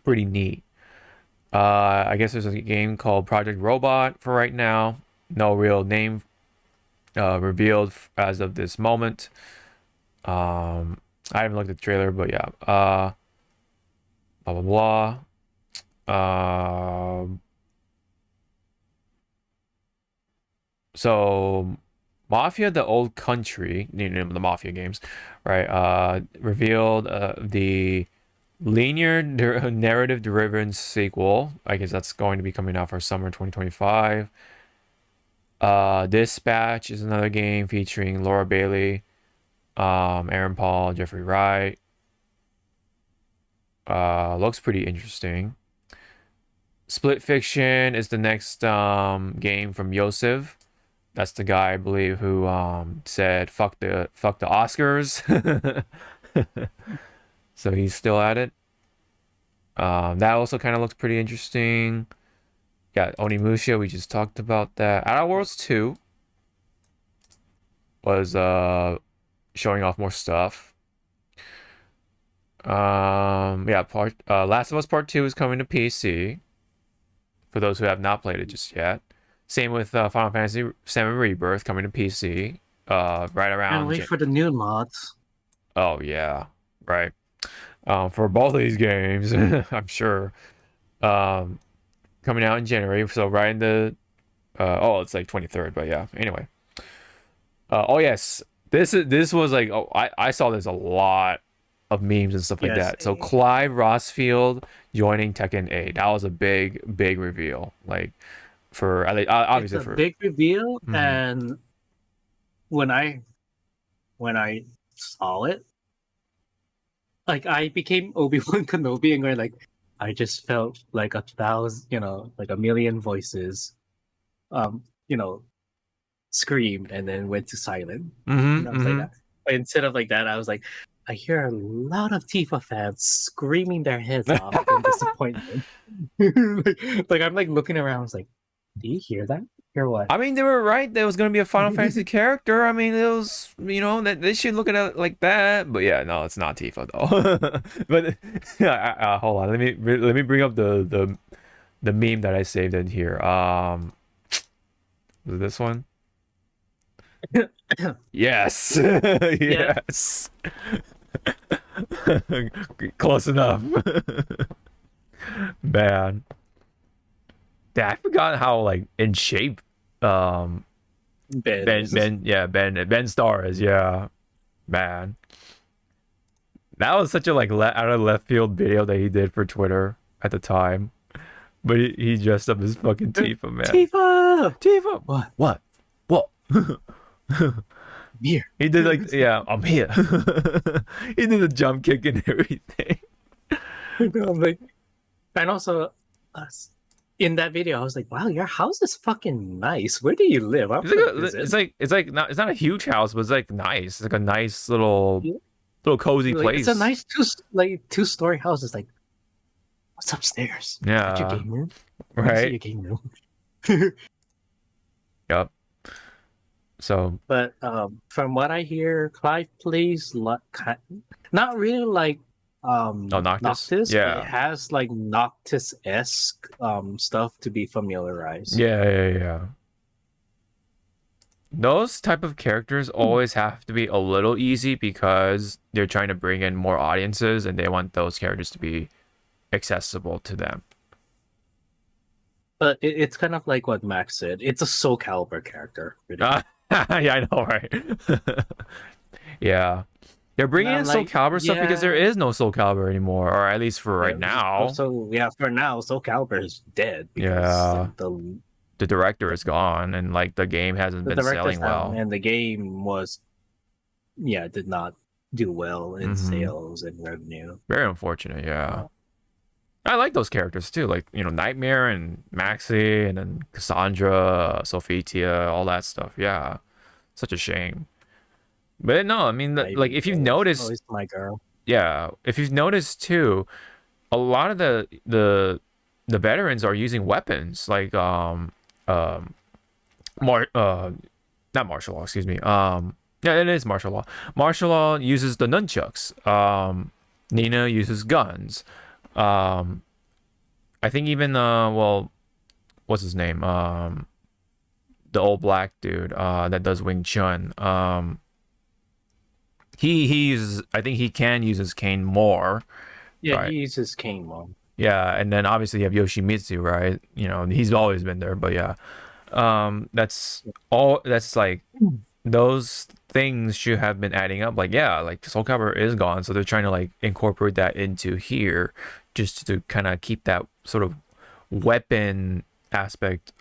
pretty neat. I guess there's a game called Project Robot for right now. No real name revealed as of this moment. I haven't looked at the trailer, but yeah. Blah blah blah. So Mafia the Old Country, you know, the Mafia games, right? Revealed the linear narrative driven sequel. I guess that's going to be coming out for summer 2025. Dispatch is another game featuring Laura Bailey, Aaron Paul, Jeffrey Wright. Looks pretty interesting. Split Fiction is the next game from Yosef. That's the guy I believe who said fuck the Oscars. So he's still at it. That also kind of looks pretty interesting. Yeah, Onimusha, we just talked about that. Outer Worlds 2 was showing off more stuff. Yeah, Last of Us Part 2 is coming to PC for those who have not played it just yet. Same with Final Fantasy VII Rebirth coming to PC. Right And around. wait for the new mods. Oh yeah, right. For both of these games, I'm sure. Um, Coming out in January, so right in the. Oh, it's like 23rd, but yeah. Anyway. Oh yes, this was like, oh, I saw this a lot of memes and stuff like Yes, that. So Clive Rossfield joining Tekken 8. That was a big reveal. Like for obviously it's a for. big reveal, Mhm. and when I saw it, like I became Obi-Wan Kenobi and going like I just felt like a thousand, like a million voices, um, you know, screamed and then went to silent. Mhm. And I was like Mhm. that. But instead of like that, I was like, I hear a lot of Tifa fans screaming their heads off in disappointment. like I'm like looking around, I was like, do you hear that? You're what? I mean, they were right. There was gonna be a Final Fantasy character. I mean, it was, you know, that they should look at it like that. But yeah, no, it's not Tifa though. But hold on, let me bring up the meme that I saved in here. Was it this one? Yes, yes. Close enough. Man, yeah, I forgot how like in shape Ben Starr is, yeah, man. That was such a like out of left field video that he did for Twitter at the time, but he dressed up as fucking Tifa, man. Tifa, what? Here. He did like, yeah, I'm here. He did a jump kick and everything. I'm like, and also, in that video, I was like, "Wow, your house is fucking nice. Where do you live?" It's like not, it's not a huge house, but it's like nice. It's like a nice little cozy place. It's a nice two-story house. It's like, what's upstairs? Yeah, is that your game room? Right. Your game room. Yep. So, but from what I hear, Clive plays not really like Noctis. Yeah, but it has like Noctis-esque stuff to be familiarized. Yeah. Those type of characters always have to be a little easy because they're trying to bring in more audiences and they want those characters to be accessible to them. But it's kind of like what Max said. It's a Soul Calibur character. Yeah, I know, right? Yeah. They're bringing in Soul Calibur stuff because there is no Soul Calibur anymore, or at least for right now. So yeah, for now, Soul Calibur is dead. Because the director is gone, and like the game hasn't been selling well. And the game did not do well in sales and revenue. Very unfortunate, yeah. I like those characters too, like, you know, Nightmare and Maxi, and then Cassandra, Sophitia, all that stuff. Yeah, such a shame. But no, I mean, like if you've noticed, always my girl. Yeah, if you've noticed too, a lot of the veterans are using weapons like not martial law, excuse me. Yeah, it is martial law. Martial law uses the nunchucks. Nina uses guns. I think even what's his name? The old black dude that does Wing Chun. I think he can use his cane more. Yeah, right? He uses cane more. Yeah, and then obviously you have Yoshimitsu, right? You know, he's always been there, but yeah. That's like those things should have been adding up. Like, yeah, like Soul Calibur is gone, so they're trying to like incorporate that into here just to kind of keep that sort of weapon aspect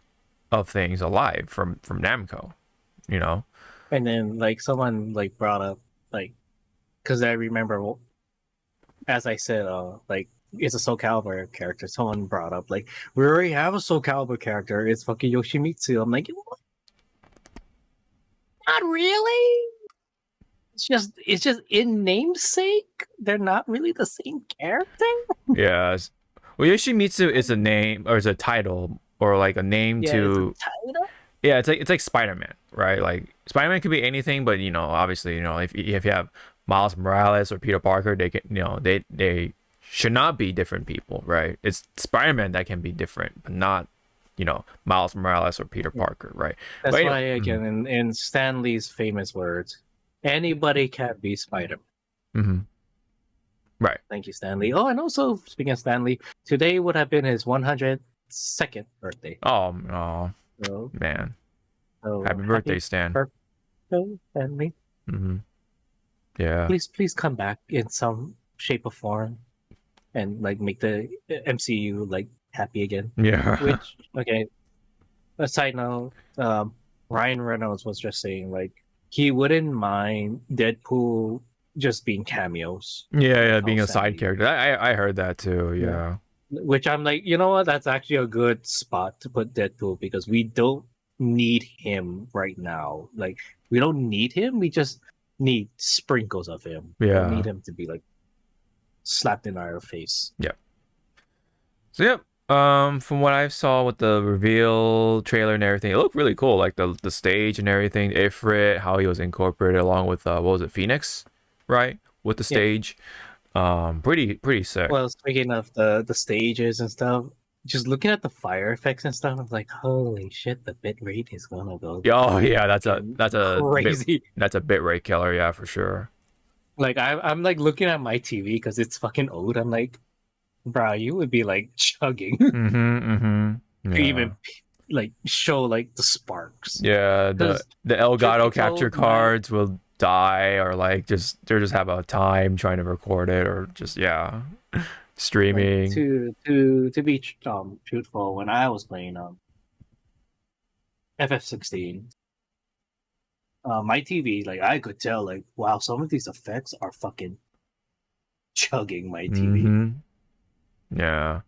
of things alive from Namco, you know. And then like someone like brought up like, because I remember, as I said, like it's a Soul Calibur character. Someone brought up like, we already have a Soul Calibur character. It's fucking Yoshimitsu. I'm like, what? Not really. It's just in namesake. They're not really the same character. Yeah. Well, Yoshimitsu is a name or is a title or like a name to. It's a title? Yeah, it's like Spider-Man, right? Like Spider-Man could be anything, but you know, obviously, you know, if you have Miles Morales or Peter Parker, they can, you know, they should not be different people, right? It's Spider-Man that can be different, but not, you know, Miles Morales or Peter Parker, right? That's why, again, in Stan Lee's famous words, anybody can be Spider-Man. Right. Thank you, Stan Lee. Oh, and also, speaking of Stan Lee, today would have been his 102nd birthday. Oh, so, man. So happy birthday, Stan. Birthday, Stan Lee. Yeah. Please come back in some shape or form and like make the MCU like happy again. Yeah. Which, okay, a side note, Ryan Reynolds was just saying like he wouldn't mind Deadpool just being cameos. Yeah, being a side character. I heard that too. Yeah. Which I'm like, you know what? That's actually a good spot to put Deadpool because we don't need him right now. Like we don't need him. We just need sprinkles of him. Yeah. We don't need him to be like slapped in our face. Yeah. So From what I saw with the reveal trailer and everything, it looked really cool. Like the stage and everything, Ifrit, how he was incorporated along with what was it, Phoenix, right? With the Yeah. stage. Pretty sick. Well, speaking of the stages and stuff, just looking at the fire effects and stuff, I'm like, holy shit, the bit rate is gonna go Oh yeah, fucking crazy. that's a bit rate killer, yeah, for sure. Like I'm like looking at my TV because it's fucking old. I'm like, bro, you would be like chugging to Yeah. even like show like the sparks. Yeah, Because the truth be Elgato capture told, my cards will die or like just have a time trying to record it or just yeah, like streaming. to be truthful, when I was playing FF16, my TV, like I could tell, like wow, some of these effects are fucking chugging my TV. Mm-hmm. Yeah.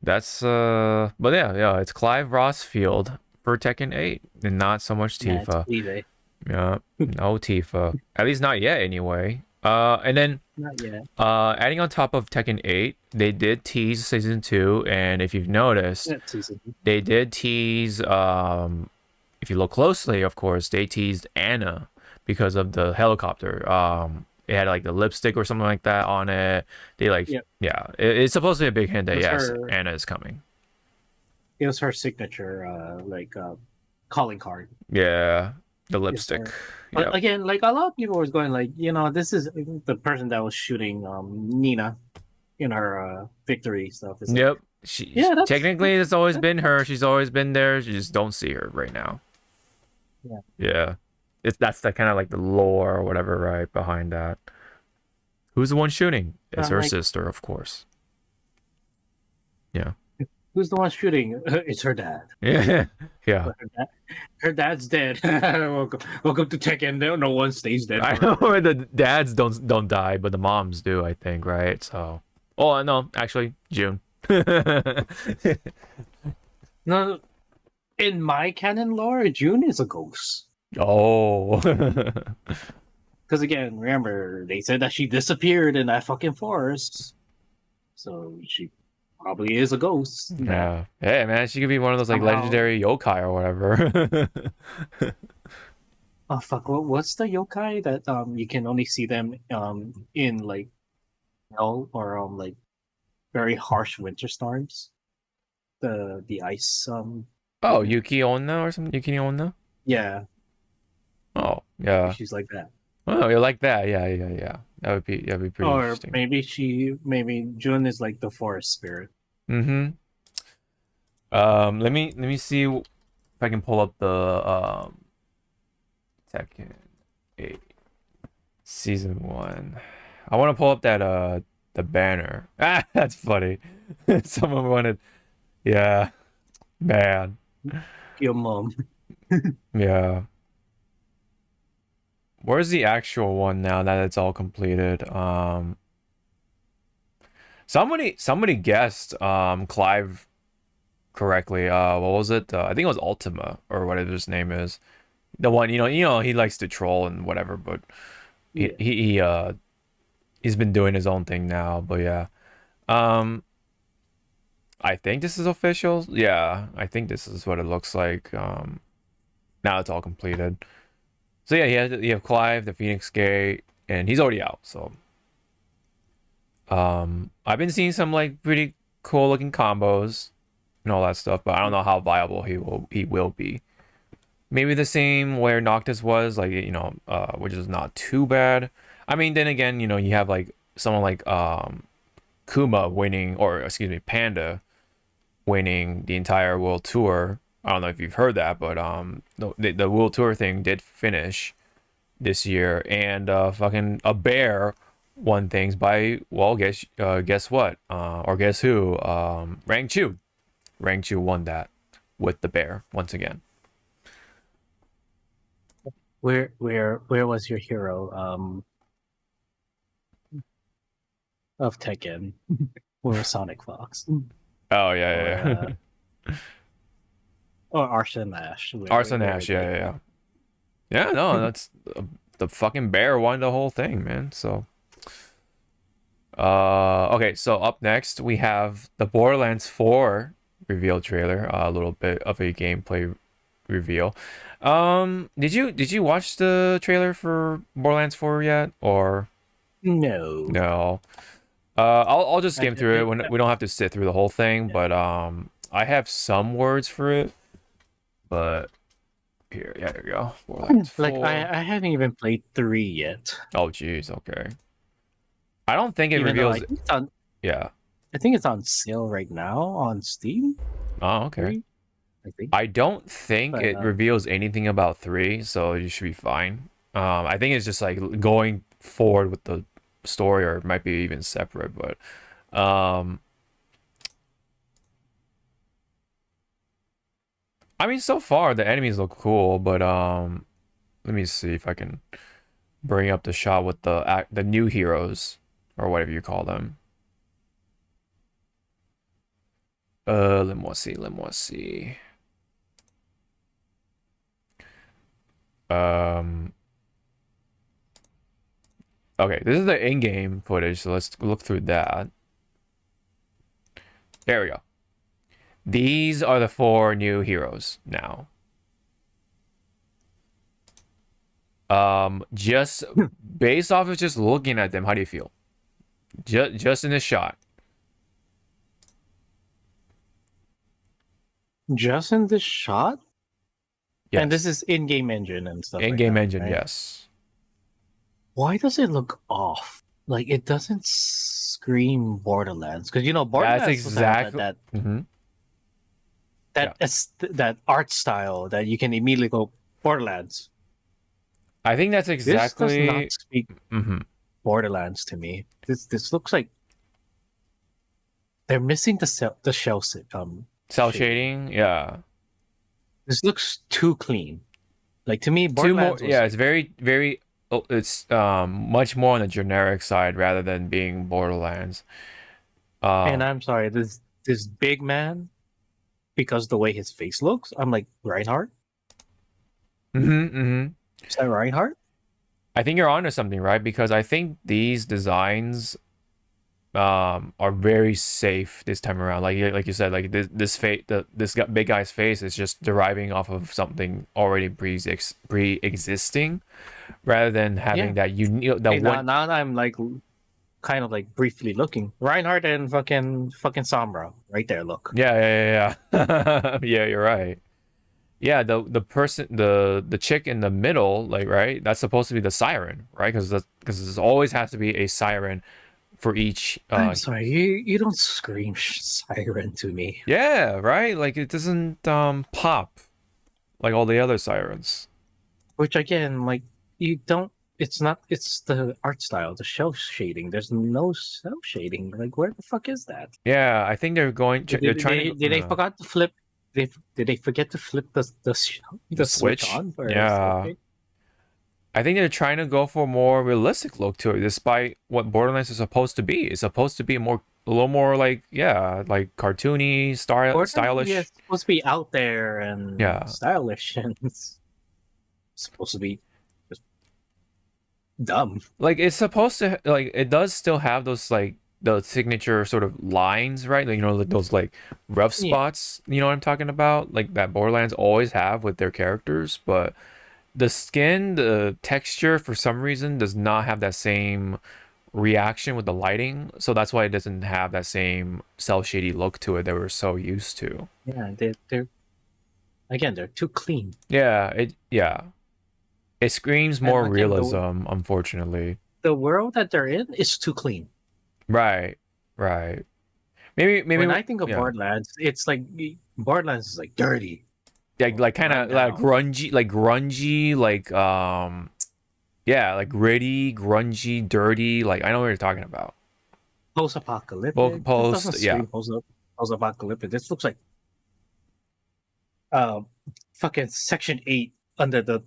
That's but yeah, it's Clive Rossfield for Tekken 8 and not so much Nah, it's Tifa. eBay. Yeah, no Tifa. At least not yet anyway. And then Not yet. adding on top of Tekken 8, they did tease season 2 and if you've noticed, That season. they did tease if you look closely, of course, they teased Anna because of the helicopter. It had like the lipstick or something like that on it. They like, Yep. yeah, it's supposed to be a big hint It that was yes, her. Anna is coming. It was her signature, calling card. Yeah, the Yes, lipstick. her. But Yep. again, like a lot of people was going, like, this is the person that was shooting Nina in her victory stuff. Is like, Yep. She yeah, technically it's always that's been her. She's always been there. You just don't see her right now. yeah. Yeah. That's the kind of like the lore or whatever right behind that. Who's the one shooting? But It's I'm her like, sister, of course. Yeah. who's the one shooting? It's her dad. Yeah. Yeah. But her dad's dead. Welcome to Tekken. No one stays dead I forever. know the dads don't die, but the moms do, I think, right? So oh no, actually June. No, in my canon lore, June is a ghost. Oh. Because again, remember they said that she disappeared in that fucking forest, so she probably is a ghost. That Yeah. Hey man, she could be one of those like somehow. legendary yokai or whatever. Oh fuck! What's the yokai that you can only see them in like hell or like very harsh winter storms? The ice Oh, woman. Yuki Onna or something? Yuki Onna? Yeah, Oh, yeah. she's like that. Oh, you like that? Yeah. That'd be pretty Or interesting. maybe June is like the forest spirit. Mm-hmm. Let me see if I can pull up the Tekken 8 season 1. I want to pull up that the banner. Ah, that's funny. Someone wanted, yeah, man, Your mom. yeah. Where's the actual one now that it's all completed? Somebody guessed Clive correctly. What was it? I think it was Ultima or whatever his name is. The one, he likes to troll and whatever, but he Yeah. he, he uh he's been doing his own thing now, but yeah. Um I think this is official. Yeah, I think this is what it looks like. Now it's all completed. So yeah, you have Clive, the Phoenix Gate, and he's already out, so I've been seeing some like pretty cool looking combos and all that stuff, but I don't know how viable he will be. Maybe the same where Noctis was, like which is not too bad. I mean, then again, you have like someone like Kuma winning, or excuse me, Panda winning the entire world tour. I don't know if you've heard that, but the world tour thing did finish this year, and fucking a bear won things by, well, guess what? Or guess who? Rang Chu. Rang Chu won that with the bear once again. Where was your hero of Tekken? Where was Sonic Fox? Oh Or yeah, or Arsene Ash? Arson Where are Ash. Yeah, they? yeah, yeah. Yeah, no, that's the fucking bear won the whole thing, man. So, Okay, so up next we have the Borderlands 4 reveal trailer, a little bit of a gameplay reveal. Did you watch the trailer for Borderlands 4 yet, or No. no? I'll just skim through it. We don't have to sit through the whole thing, but I have some words for it. But here, yeah, there you go. Borderlands Like 4. I haven't even played 3 yet. Oh, jeez. Okay. I don't think it Even though reveals. Yeah. I think it's on sale right now on Steam. Oh, okay. 3, I think. I don't think But, it reveals anything about 3, so you should be fine. I think it's just like going forward with the story, or it might be even separate, but I mean, so far the enemies look cool, but let me see if I can bring up the shot with the new heroes, or whatever you call them. Let me see. Um, okay, this is the in-game footage, so let's look through that. There we go. These are the 4 new heroes now. Just based off of just looking at them, how do you feel? Just in this shot. just in this shot? Yes. And this is in-game engine and stuff. In-game like that, engine, right? yes. Why does it look off? Like it doesn't scream Borderlands, because Borderlands That's doesn't have exactly. that art style that you can immediately go Borderlands. I think that's exactly. This does not speak Borderlands to me. This looks like they're missing the shell cell shading. Yeah. This looks too clean. Like to me, Two more. Borderlands. Yeah, it's very, very. It's much more on the generic side rather than being Borderlands. And I'm sorry, this big man, because the way his face looks, I'm like, Reinhardt. Is that Reinhardt? I think you're onto something, right? Because I think these designs are very safe this time around. Like you said, like this big guy's face is just deriving off of something already pre-existing, rather than having that one. Now I'm like, kind of like briefly looking Reinhardt and fucking Samra right there. Look. Yeah. Yeah, you're right. Yeah, the person, the chick in the middle, like, right, that's supposed to be the siren, right? Because there always has to be a siren for each. I'm sorry, you don't scream siren to me. Yeah, right. Like it doesn't pop like all the other sirens. Which again, like you don't. It's not. It's the art style, the shell shading. There's no shell shading. Like where the fuck is that? Yeah, I think they're going. They're trying to. Did they forgot to flip? Did they forget to flip the switch on? Yeah. I think they're trying to go for a more realistic look to it, despite what Borderlands is supposed to be. It's supposed to be a little more like, like cartoony, stylish. Yeah, it's supposed to be out there and stylish, and it's supposed to be just dumb. Like it's supposed to, like it does still have those like the signature sort of lines, right? Like, like those like rough spots. You know what I'm talking about? Like that Borderlands always have with their characters, but the skin, the texture, for some reason, does not have that same reaction with the lighting. So that's why it doesn't have that same cell shady look to it that we're so used to. Yeah, they're too clean. Yeah, it screams more realism, unfortunately. The world that they're in is too clean. Right. Maybe when I think of Borderlands, it's like Borderlands is like dirty. Like kind of like grungy, like like gritty, grungy, dirty. Like I know what you're talking about. Post-apocalyptic. Post-apocalyptic. This looks like fucking Section 8 under the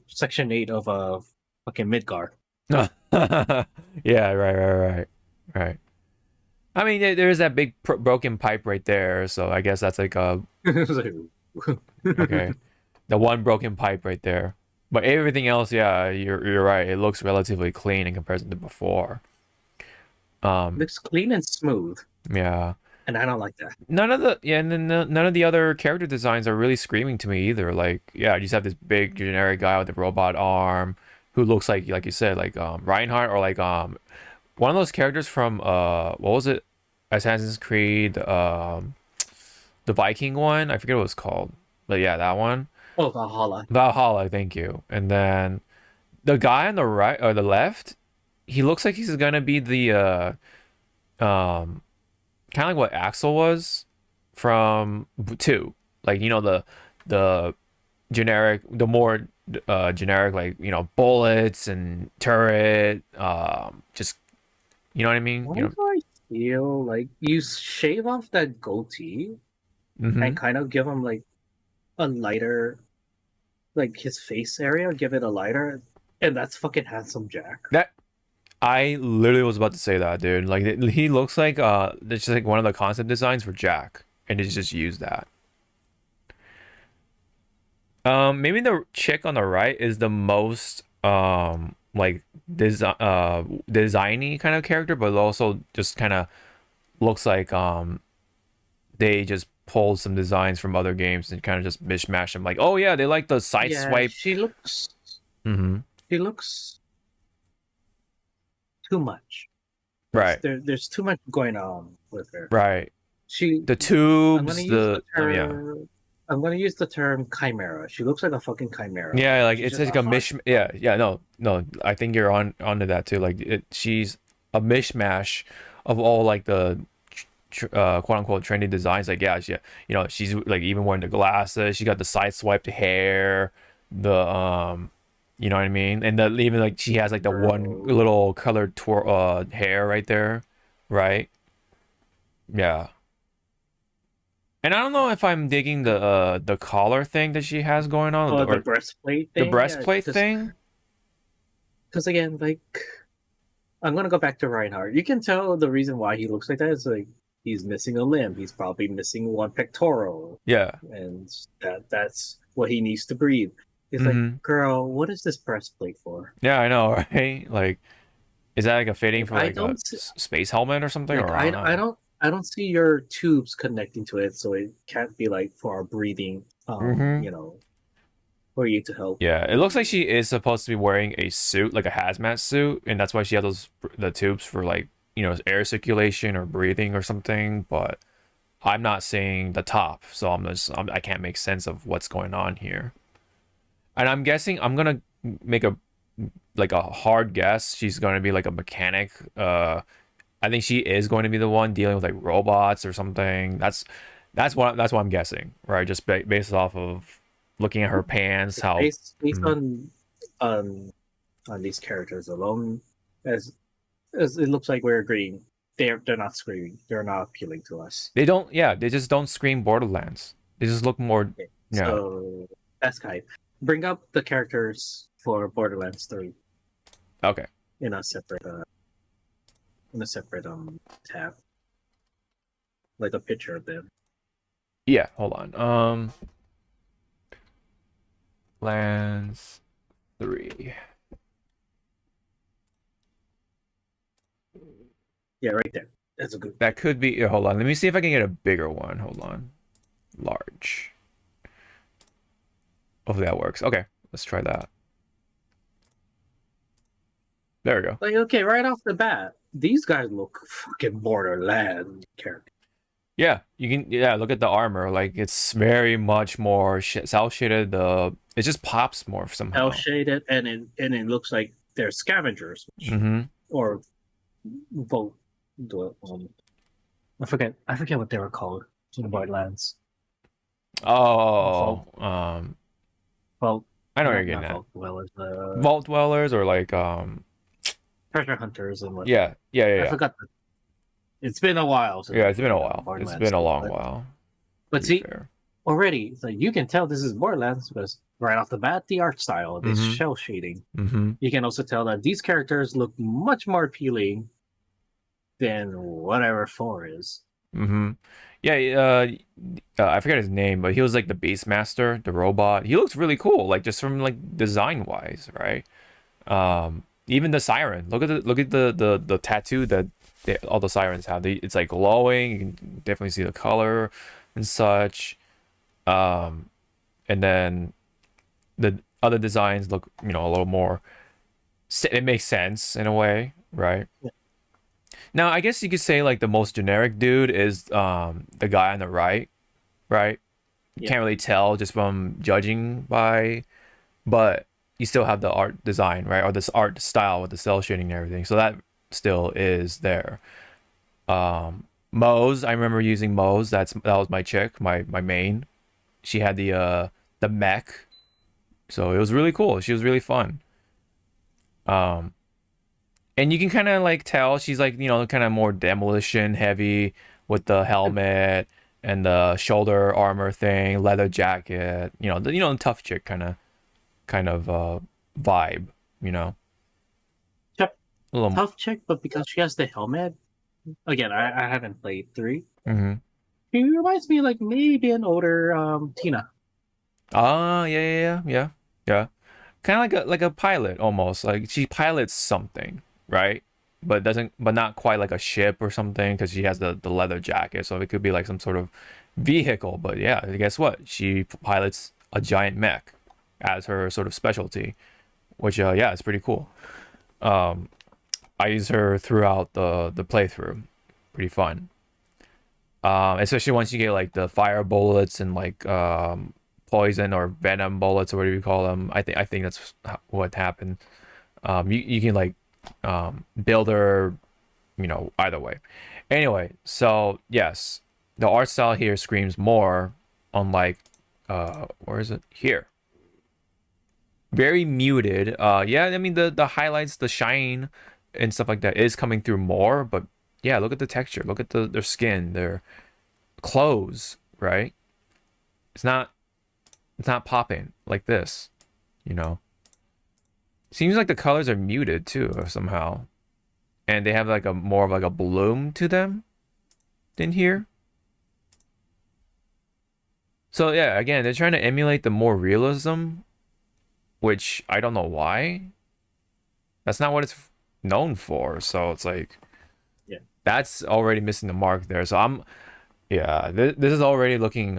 Section 8 of fucking Midgar. Yeah, right. I mean, there's that big broken pipe right there, so I guess that's like a okay, the one broken pipe right there. But everything else, yeah, you're right. It looks relatively clean in comparison to before. Looks clean and smooth, Yeah. and I don't like that. None of the yeah, and then none of the other character designs are really screaming to me either. Like, yeah, you just have this big generic guy with a robot arm who looks like you said, like Reinhardt or like one of those characters from what was it? Assassin's Creed the Viking one. I forget what it was called. But yeah, that one. Oh, Valhalla. Valhalla, thank you. And then the guy on the right or the left, he looks like he's gonna be the um kind of like what Axel was from 2. Like, you know, the generic, the more generic, like, you know, bullets and turret, just, you know what I mean? Why You know. do I feel like you shave off that goatee and Hmm. kind of give him like a lighter, like his face area, give it a lighter, and that's fucking handsome Jack. That I literally was about to say that, dude. Like he looks like it's just like one of the concept designs for Jack, and it's just used that. Maybe the chick on the right is the most like designy kind of character, but also just kind of looks like they just pulled some designs from other games and kind of just mishmash them. Like, oh yeah, they like the side Yeah, swipe. Mm-hmm. she looks too much. Right, There's too much going on with her. right. She The I'm gonna tubes, use the the yeah, term I'm gonna use the term chimera. She looks like a fucking chimera. yeah. Like She's it's just like a a hot. mish. Yeah, yeah. No, no. I think you're onto that too. Like she's a mishmash of all like the quote unquote trendy designs. Like yeah, you know, she's like even wearing the glasses. She got the side swiped hair, the you know what I mean, and the even like she has like the one Girl. little colored hair right there, right? Yeah. And I don't know if I'm digging the collar thing that she has going on, Oh, the or breastplate the thing. Yeah, breastplate thing. because again, like I'm gonna go back to Reinhardt. You can tell the reason why he looks like that is like he's missing a limb. He's probably missing one pectoral, Yeah. and that's what he needs to breathe. It's like, Mm-hmm. girl, what is this breastplate for? Yeah, I know, right? Like, is that like a fitting Like for I like a don't see, space helmet or something, like or I don't know. I don't see your tubes connecting to it, so it can't be like for our breathing. Mm-hmm. You know, for you to help Yeah, it looks like breathe. she is supposed to be wearing a suit, like a hazmat suit, and that's why she has the tubes for like, you know, air circulation or breathing or something. But I'm not seeing the top, so I can't make sense of what's going on here. And I'm guessing I'm gonna make a like a hard guess. She's gonna be like a mechanic. I think she is going to be the one dealing with like robots or something. That's what I'm guessing, right? Just based off of looking at her pants, how. Based Mhm. on on these characters alone, as as it looks like we're agreeing, they're not screaming. They're not appealing to us. They don't, yeah, they just don't scream Borderlands. They just look more, Okay, yeah. so that's kind. Bring up the characters for Borderlands 3 Okay. in a separate tab, like a picture of them. Yeah, hold on. Lands 3. Yeah, right there. That's a good. That could be, yeah, hold on. Let me see if I can get a bigger one. Hold on. Large. Hopefully that works. Okay, let's try that. There we go. Like, okay, right off the bat, these guys look fucking Borderlands characters. Yeah, you can. Yeah, look at the armor. Like it's very much more cell shaded. It just pops more Hell somehow. shaded, and it looks like they're scavengers, Mm-hmm. or vote. I forget what they were called in the Borderlands. Oh, Vault, vault, I know what you're not getting not at. vault dwellers. Vault dwellers or like Treasure hunters and what. yeah, yeah, yeah, I yeah. forgot. It's been a while since Yeah, I it's been a played while. It's Borderlands been a 2, long while, to but be see, fair. already so you can tell this is Borderlands because right off the bat, the art style, this Mm-hmm. shell shading. Mm-hmm. You can also tell that these characters look much more appealing than whatever 4 is. Mm-hmm. Yeah, I forget his name, but he was like the Beastmaster, the robot. He looks really cool, like just from like design wise, right? Even the siren. Look at the tattoo that all the sirens have. It's like glowing. You can definitely see the color and such. And then the other designs look, you know, a little more. It makes sense in a way, right? Yeah. Now, I guess you could say like the most generic dude is the guy on the right, right? You Yeah. can't really tell just from judging by, but you still have the art design, right? Or this art style with the cell shading and everything. So that still is there. Moe's, I remember using Moe's. That was my chick, my main. She had the mech, so it was really cool. She was really fun. Um, and you can kind of like tell she's like, you know, kind of more demolition heavy with the helmet and the shoulder armor thing, leather jacket, you know, the tough chick kind of vibe, you know. Yep. A little. Tough chick, but because she has the helmet, again, I haven't played 3. Mm-hmm. She reminds me like maybe an older Tina. Ah, yeah. Kind of like a pilot almost. Like she pilots something, right? But not quite like a ship or something because she has the leather jacket. So it could be like some sort of vehicle. But yeah, guess what? She pilots a giant mech as her sort of specialty, which yeah, it's pretty cool. I use her throughout the playthrough. Pretty fun. Especially once you get like the fire bullets and like poison or venom bullets or whatever you call them. I think that's what happened. You can like build her, you know, either way. Anyway, so yes, the art style here screams more unlike where is it? Here. Very muted. Yeah, I mean the highlights, the shine and stuff like that is coming through more, but yeah, look at the texture, look at their skin, their clothes, right? It's not it's not popping like this, you know. Seems like the colors are muted too, or somehow. And they have like a more of like a bloom to them than here. So yeah, again, they're trying to emulate the more realism, which I don't know why. That's not what it's known for. So it's like Yeah. that's already missing the mark there. So yeah, this is already looking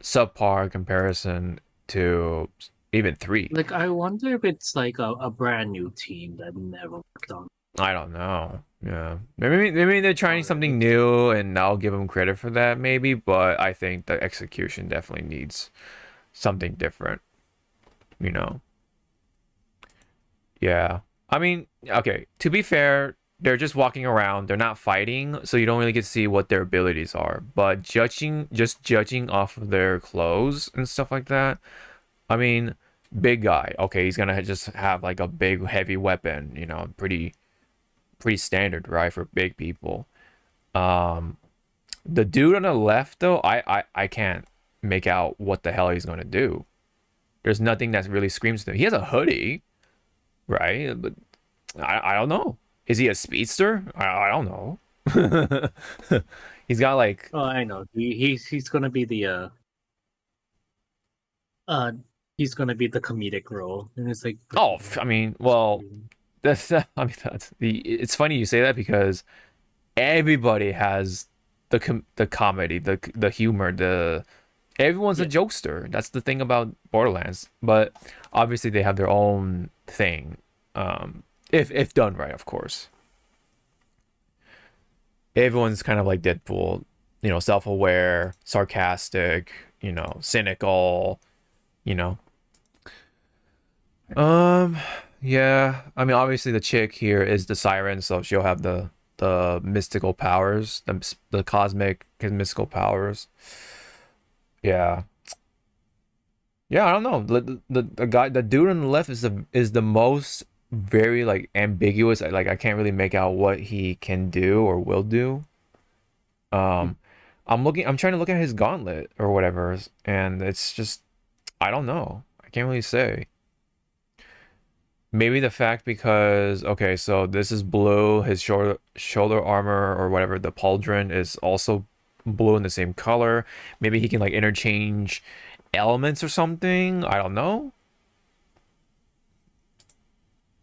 subpar comparison to even 3. Like I wonder if it's like a brand new team that never worked on I don't know. Yeah, maybe they're trying something already. new, and I'll give them credit for that. Maybe, but I think the execution definitely needs something different. You know. Yeah. I mean, okay. To be fair, they're just walking around. They're not fighting, so you don't really get to see what their abilities are. But just judging off of their clothes and stuff like that. I mean, big guy. Okay, he's gonna just have like a big heavy weapon. You know, pretty standard, right, for big people. Um, the dude on the left though, I can't make out what the hell he's gonna do. There's nothing that really screams to him. He has a hoodie, right? But I don't know. Is he a speedster? I don't know. He's got like Oh, I know. He's gonna be the uh he's gonna be the comedic role, and it's like I mean, well, that's I mean that's the. It's funny you say that because everybody has the comedy, the humor, the everyone's a yeah. jokester. That's the thing about Borderlands. But obviously they have their own thing. If done right, of course. Everyone's kind of like Deadpool, you know, self-aware, sarcastic, you know, cynical, you know. Um, yeah. I mean, obviously the chick here is the siren, so she'll have the mystical powers, the cosmic and mystical powers. Yeah. Yeah, I don't know. The guy, the dude on the left is the most very like ambiguous. Like I can't really make out what he can do or will do. Um, I'm trying to look at his gauntlet or whatever, and it's just I don't know. I can't really say. Maybe the fact because okay, so this is blue, his shoulder armor or whatever, the pauldron is also blue in the same color. Maybe he can like interchange elements or something. I don't know.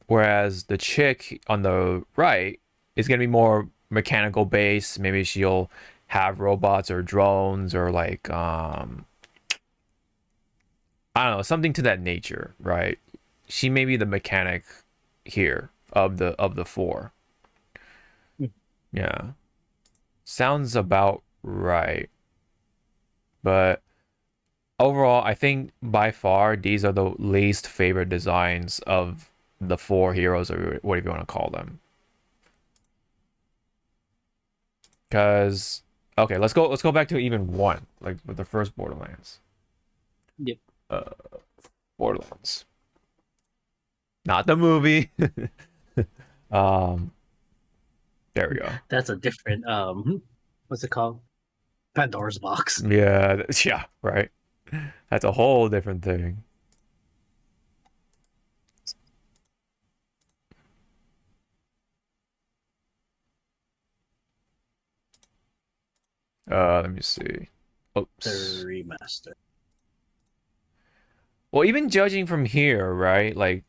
Whereas the chick on the right, it's gonna be more mechanical based. Maybe she'll have robots or drones or like I don't know, something to that nature, right? She may be the mechanic here of the four. Hmm. Yeah. Sounds about right. But overall, I think by far these are the least favorite designs of the four heroes, or whatever you want to call them. Because okay, let's go back to even one, like with the first Borderlands. Yep. Uh, Borderlands, not the movie. um, there we go. That's a different what's it called? Pandora's box. Yeah, yeah, right. That's a whole different thing. Let me see. The Oops. remaster. Well, even judging from here, right? Like,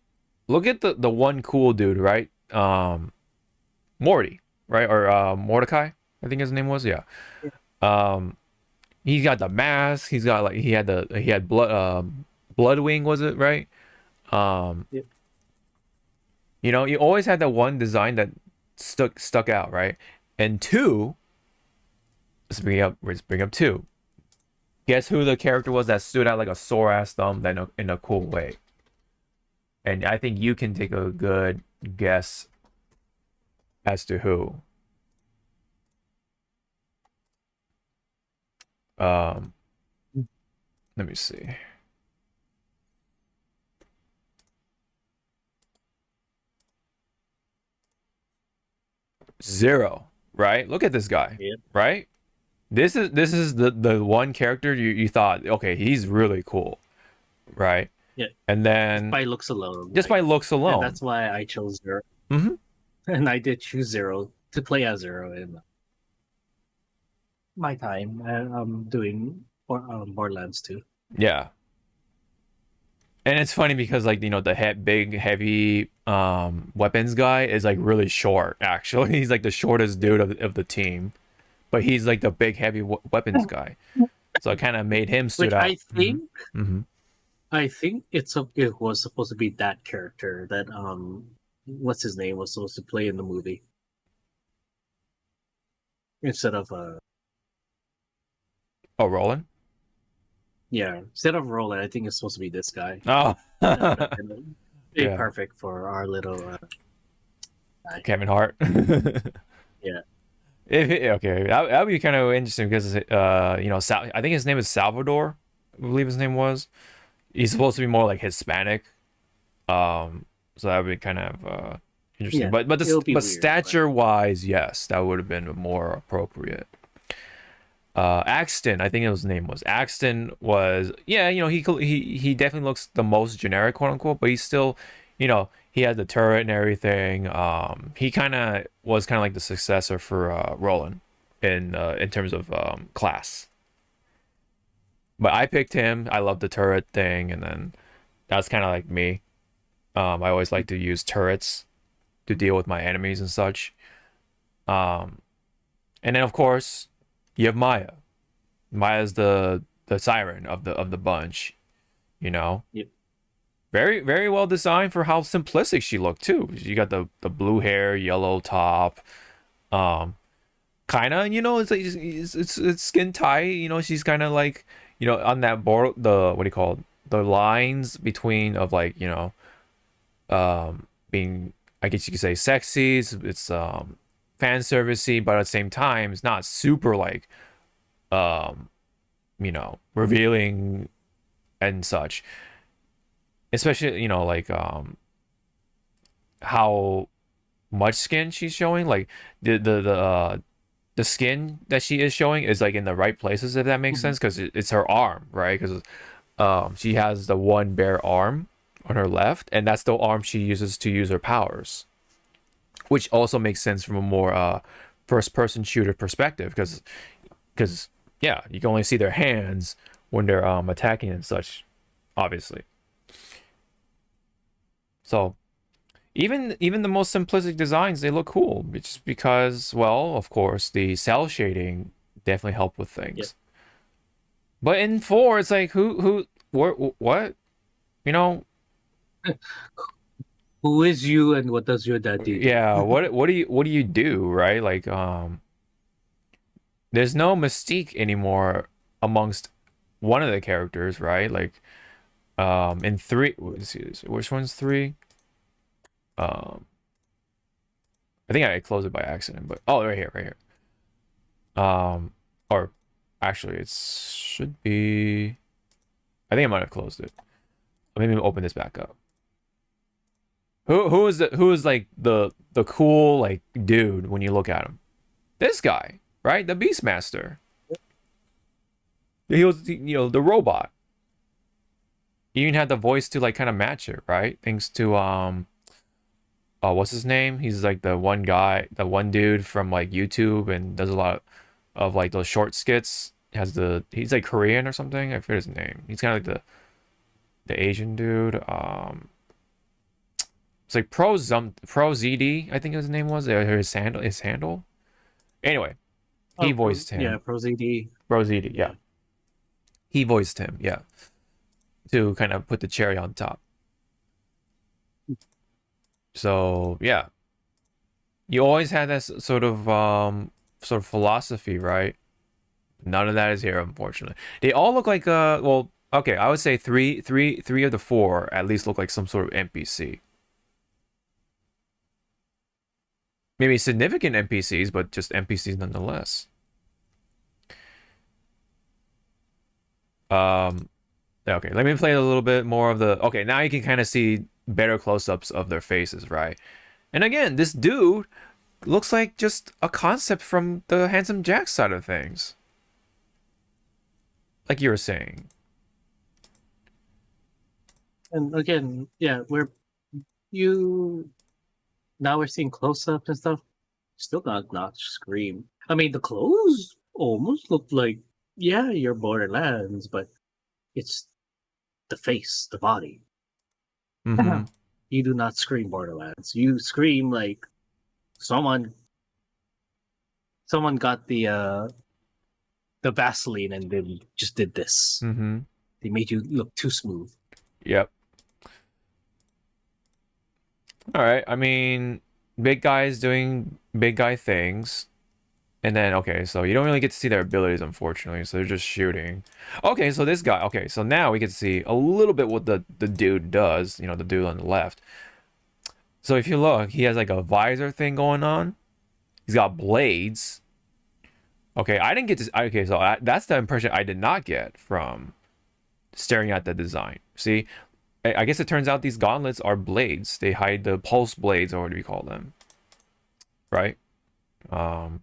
look at the one cool dude, right? Morty, right? Or Mordecai, I think his name was. Yeah. Yeah. Um, he's got the mask. He's got like he had Bloodwing, was it right? Um, Yep. you know, you always had that one design that stuck out, right? And two, let's bring up two. Guess who the character was that stood out like a sore ass thumb in a cool way? And I think you can take a good guess as to who. Um, let me see. Zero, right? Look at this guy, Yep. right? This is the one character you thought, okay, he's really cool, right? Yeah. And Just then by looks alone. just Like, by looks and alone. that's why I chose Zero. Mm-hmm. And I did choose Zero to play as Zero in my time. And I'm doing Borderlands 2. Yeah. And it's funny because like you know the big heavy weapons guy is like really short actually. He's like the shortest dude of the team, but he's like the big heavy weapons guy. So it kind of made him stood Which out. Mm-hmm. I think it was supposed to be that character that what's his name was supposed to play in the movie instead of Oh, Roland. instead of Roland. I think it's supposed to be this guy. Oh, That would have been yeah. perfect for our little guy. Kevin Hart. Yeah. Okay, that would be kind of interesting because you know, I think his name is Salvador. I believe his name was. He's supposed to be more like Hispanic. So that would be kind of interesting. Yeah, But it'll be weird, stature wise, yes, that would have been more appropriate. Axton, I think his name was Axton. Was yeah, you know, he definitely looks the most generic, quote unquote, but he's still, you know, he had the turret and everything. He kind of was kind of like the successor for Roland in terms of class. But I picked him. I love the turret thing, and then that's kind of like me. I always like to use turrets to deal with my enemies and such. Um, and then of course you have Maya. Maya's the siren of the bunch, you know. Yep. Very well designed for how simplistic she looked too. You got the blue hair, yellow top, um, kind of, you know, it's like it's skin tight. You know, she's kind of like, you know, on that board, the what do you call it? The lines between of like, you know, being, I guess you could say sexy. It's fan servicey, but at the same time, it's not super like um you know, revealing and such. Especially, you know, like how much skin she's showing, like the skin that she is showing is like in the right places, if that makes Mhm. sense, because it's her arm, right? Because she has the one bare arm on her left, and that's the arm she uses to use her powers, which also makes sense from a more first person shooter perspective, because yeah, you can only see their hands when they're attacking and such, obviously. So Even the most simplistic designs, they look cool. It's just because, well, of course, the cell shading definitely helped with Yeah. things. But in 4, it's like what? You know, Who is you and what does your daddy do? yeah, what do you do, right? Like there's no mystique anymore amongst one of the characters, right? Like in 3, let's see this. Which one's 3? Um I think I closed it by accident, but oh, right here, right here. Or actually it should be, I think I might have closed it. Let me open this back up. Who is like the cool like dude when you look at him? This guy, right? The Beastmaster. He was, the robot. He even had the voice to like kind of match it, right? Thanks to what's his name? He's like the one guy, the one dude from like YouTube and does a lot of like those short skits. He's like Korean or something. I forget his name. He's kind of like the Asian dude. It's like Pro ZD, I think his name was, or his handle. Anyway, he Oh, voiced him. yeah, ProZD. Pro ZD, Yeah. yeah. He voiced him, yeah, to kind of put the cherry on top. So yeah, you always had that sort of philosophy, right? None of that is here, unfortunately. They all look like well, okay, I would say three of the 4 at least look like some sort of NPC. Maybe significant NPCs, but just NPCs nonetheless. Okay, let me play a little bit more of the. Okay, now you can kind of see better close-ups of their faces, right? And again, this dude looks like just a concept from the Handsome Jack side of things. Like you were saying. And again, yeah, you now we're seeing close-ups and stuff. Still not Scream. I mean, the clothes almost look like, yeah, you're Borderlands, but it's the face, the body. Mm-hmm. You do not scream Borderlands. You scream like someone got the Vaseline and then just did this. Mm-hmm. They made you look too smooth. Yep. All right. I mean, big guys doing big guy things. And then, okay, so you don't really get to see their abilities, unfortunately. So they're just shooting. Okay, so this guy. Okay, so now we get to see a little bit what the dude does. The dude on the left. So if you look, he has like a visor thing going on. He's got blades. Okay, I didn't get to. Okay, so that's the impression I did not get from staring at the design. See, I guess it turns out these gauntlets are blades. They hide the pulse blades, or what do we call them? Right? Um,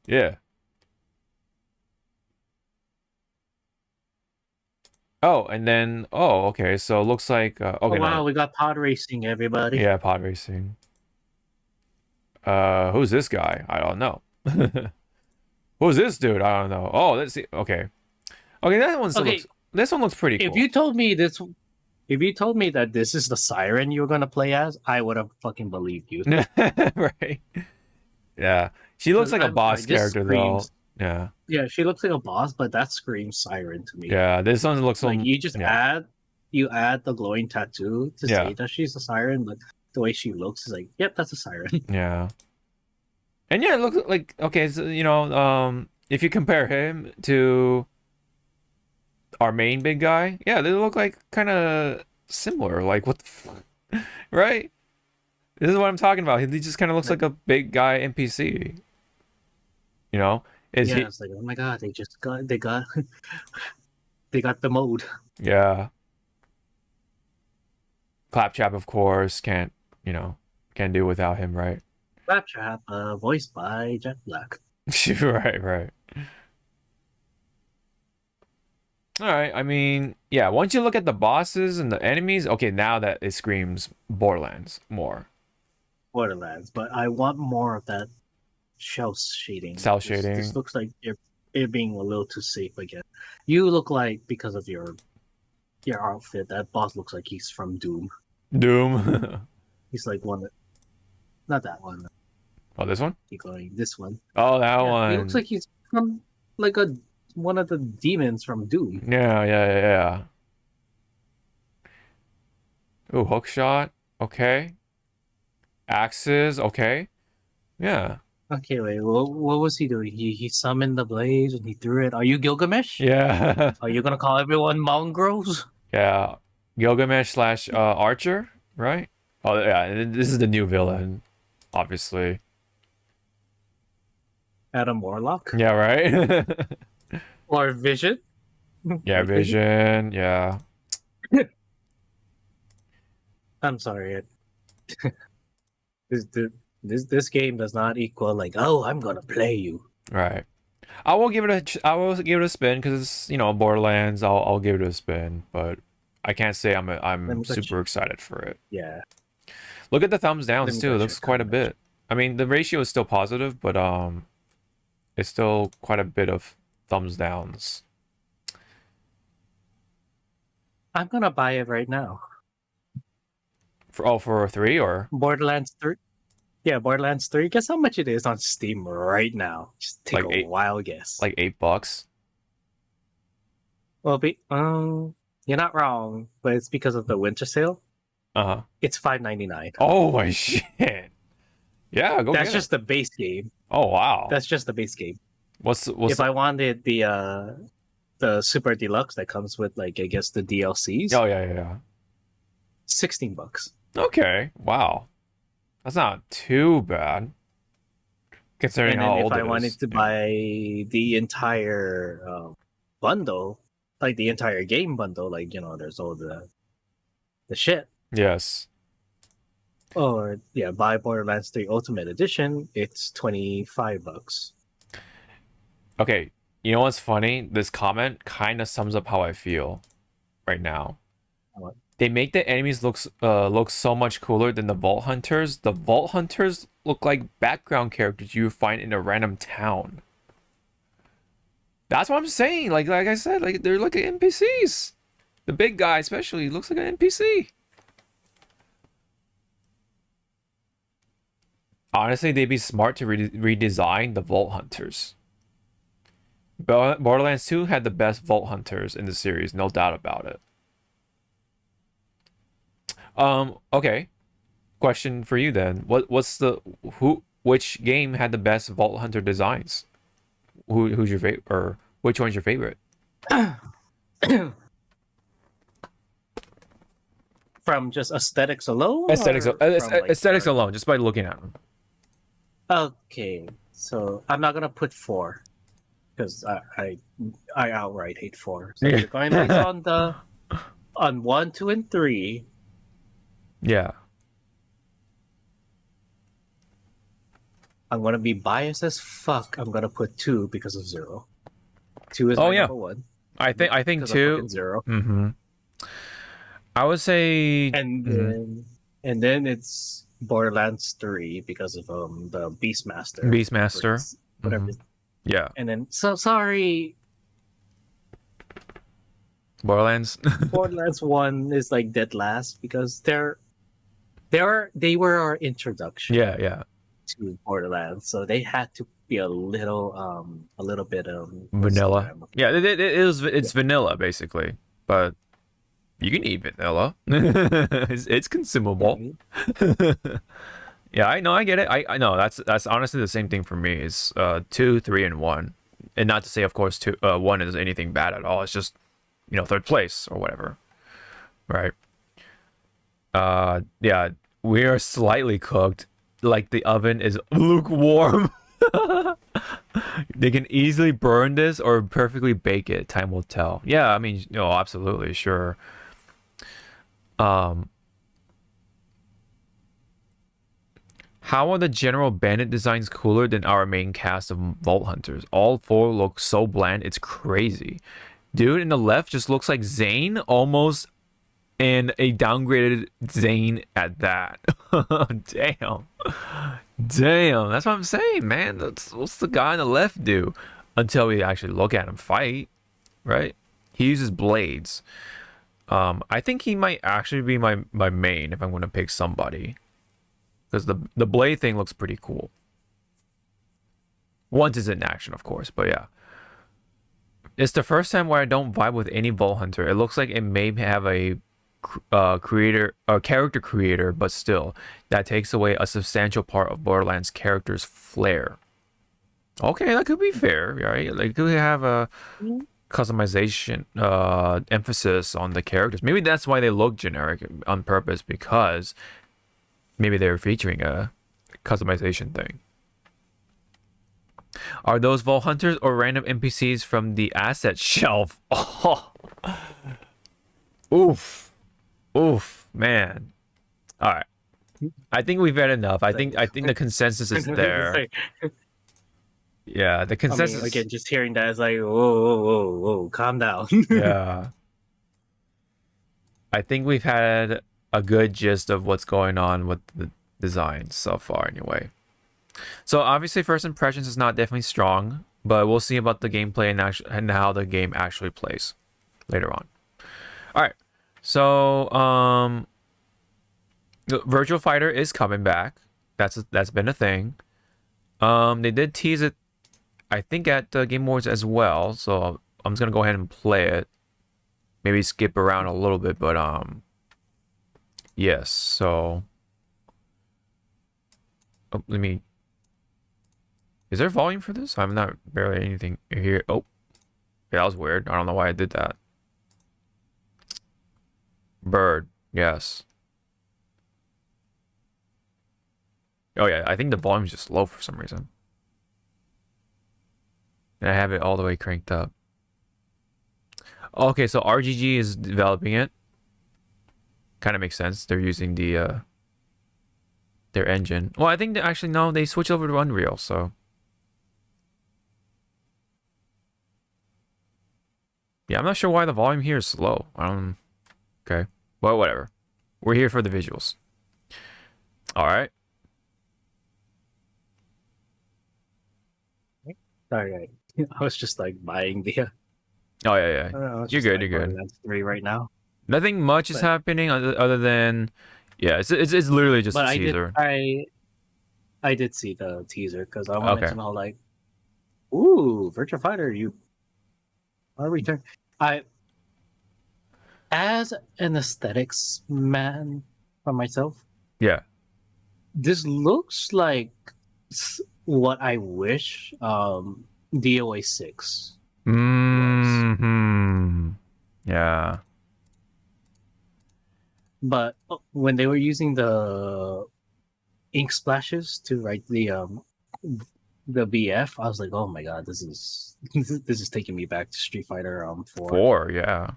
yeah. Oh, and then okay. So it looks like Oh okay, wow, no, we got pod racing, everybody. yeah, pod racing. Who's this guy? I don't know. Who's this dude? I don't know. Oh, let's see. Okay, okay, that one still Okay, looks. This one looks pretty if cool. you told me this, if you told me that this is the siren you were gonna play as, I would have fucking believed you. Right? Yeah, she looks like a I'm boss sorry, this character though. screams. Yeah, Yeah, she looks like a boss, but that screams siren to me. yeah. This one looks Like so. you just Yeah, add the glowing tattoo to yeah, say that she's a siren, but the way she looks is like, yep, that's a siren. yeah. And yeah, it looks like okay. So if you compare him to our main big guy, yeah, they look like kind of similar. Like what the fuck, right? This is what I'm talking about. He just kind of looks Like, like a big guy NPC. You know, is yeah, he? it's like, oh my god, they got they got the mode. Yeah, Claptrap, of course, can't do without him, right? Claptrap, voiced by Jack Black. Right, right. All right. I mean, yeah. Once you look at the bosses and the enemies, okay, now that it screams Borderlands more. Borderlands, but I want more of that shell shading. Cell This shading. looks like you're being a little too safe again. You look like, because of your outfit, that boss looks like he's from Doom. Doom. He's like one. Not that one. Oh, this one? Keep going. This one. Oh, that Yeah, he looks one. like he's from like a one of the demons from Doom. Yeah, yeah, yeah, yeah. Ooh, hook shot. Okay. Axes. Okay. Yeah. Okay, wait. What was he doing? He summoned the blaze and he threw it. Are you Gilgamesh? Yeah. Are you gonna call everyone mongrels? Yeah. Gilgamesh slash Archer, right? Oh, yeah. And this is the new villain, obviously. Adam Warlock Yeah, right? or Vision? Yeah, Night Vision. Vision. Yeah. I'm sorry. This, this game does not equal like, oh, I'm gonna play you. Right. I will give it a spin because it's, Borderlands. I'll give it a spin, but I can't say Let I'm me touch. super excited for it. Yeah, Look at the thumbs let downs me too. It touch your looks quite a comment. bit. I mean, the ratio is still positive, but it's still quite a bit of thumbs downs. I'm gonna buy it right now. For 3 or Borderlands 3. Yeah, Borderlands 3. Guess how much it is on Steam right now? Just take like a eight wild guess. like $8. Well, you're not wrong, but it's because of the winter sale. Uh-huh. It's $5.99. Oh my shit. Yeah, go That's get just it. the base game. Oh wow. That's just the base game. What's If I wanted the super deluxe that comes with like I guess the DLCs, Oh yeah, yeah, yeah. $16. Okay. Wow. That's not too bad considering And how then if old I it wanted is. to Yeah. buy the entire bundle, like the entire game bundle, like there's all the shit. Yes. Or yeah, buy Borderlands 3 Ultimate Edition, it's $25. Okay. You know what's funny? This comment kind of sums up how I feel right now. What? They make the enemies look so much cooler than the Vault Hunters. The Vault Hunters look like background characters you find in a random town. That's what I'm saying. Like I said, like they're like NPCs. The big guy especially looks like an NPC. Honestly, they'd be smart to redesign the Vault Hunters. Borderlands 2 had the best Vault Hunters in the series, no doubt about it. Okay. Question for you then. Which game had the best Vault Hunter designs? Who's your favorite, or which one's your favorite? From just aesthetics alone? Aesthetics, Or from, like, aesthetics alone, just by looking at them. Okay, so I'm not gonna put 4 because I outright hate 4. So if you're going based on 1, 2, and 3. Yeah. I'm gonna be biased as fuck. I'm gonna put 2 because of 0. 2 is Oh my yeah. number 1. I think Because of 2. fucking 0. Mm-hmm. I would say. And then it's Borderlands 3 because of the Beastmaster. whatever. Mhm. Yeah. And then sorry, Borderlands. Borderlands 1 is like dead last because they were our introduction Yeah. to Borderlands, so they had to be a little bit Vanilla. Yeah, it's vanilla basically, but you can eat vanilla. It's consumable. Yeah, I know, I get it. I know that's honestly the same thing for me. It's 2, 3, and 1, and not to say, of course, 1 is anything bad at all. It's just third place or whatever, right? Yeah, we are slightly cooked. Like the oven is lukewarm. They can easily burn this or perfectly bake it. Time will tell. Yeah, I mean, absolutely, sure. How are the general bandit designs cooler than our main cast of Vault Hunters? All 4 look so bland, it's crazy. Dude in the left just looks like Zane, almost, and a downgraded Zane at that. Damn. Damn, that's what I'm saying, man. What's the guy on the left do? Until we actually look at him fight, right? He uses blades. I think he might actually be my main if I'm gonna pick somebody. Because the blade thing looks pretty cool. Once it's in action, of course, but yeah. It's the first time where I don't vibe with any Vault Hunter. It looks like it may have a character creator, but still, that takes away a substantial part of Borderlands' character's flair. Okay, that could be fair, right? Like, could have a customization emphasis on the characters. Maybe that's why they look generic on purpose, because maybe they're featuring a customization thing. Are those Vault Hunters or random NPCs from the asset shelf? Oh. Oof. Oof, man. All right. I think we've had enough. I think the consensus is there. Yeah, the consensus. I mean, again, just hearing that is like, whoa, calm down. Yeah. I think we've had a good gist of what's going on with the design so far, anyway. So obviously, first impressions is not definitely strong, but we'll see about the gameplay and how the game actually plays later on. All right. So Virtual Fighter is coming back. That's been a thing. They did tease it, I think, at Game Awards as well. So I'm just gonna go ahead and play it. Maybe skip around a little bit, but yes. So let me. Is there volume for this? I'm not barely anything here. Oh, yeah, that was weird. I don't know why I did that. Bird, yes. Oh yeah, I think the volume's just low for some reason. And I have it all the way cranked up. Okay, so RGG is developing it. Kind of makes sense. They're using their engine. Well, I think actually no, they switched over to Unreal, so. Yeah, I'm not sure why the volume here is slow. Okay. Well, whatever. We're here for the visuals. All right. Sorry, I was just like buying the. Oh yeah. You're good. You're good. That's 3 right now. Nothing much is happening other than, yeah. It's literally just a teaser. I did see the teaser because I wanted to know, like, ooh, Virtua Fighter, you are return. As an aesthetics man for myself, yeah, this looks like what I wish DOA 6 was. Yeah. But when they were using the ink splashes to write the VF, I was like, oh my god, this is taking me back to Street Fighter 4. 4, yeah.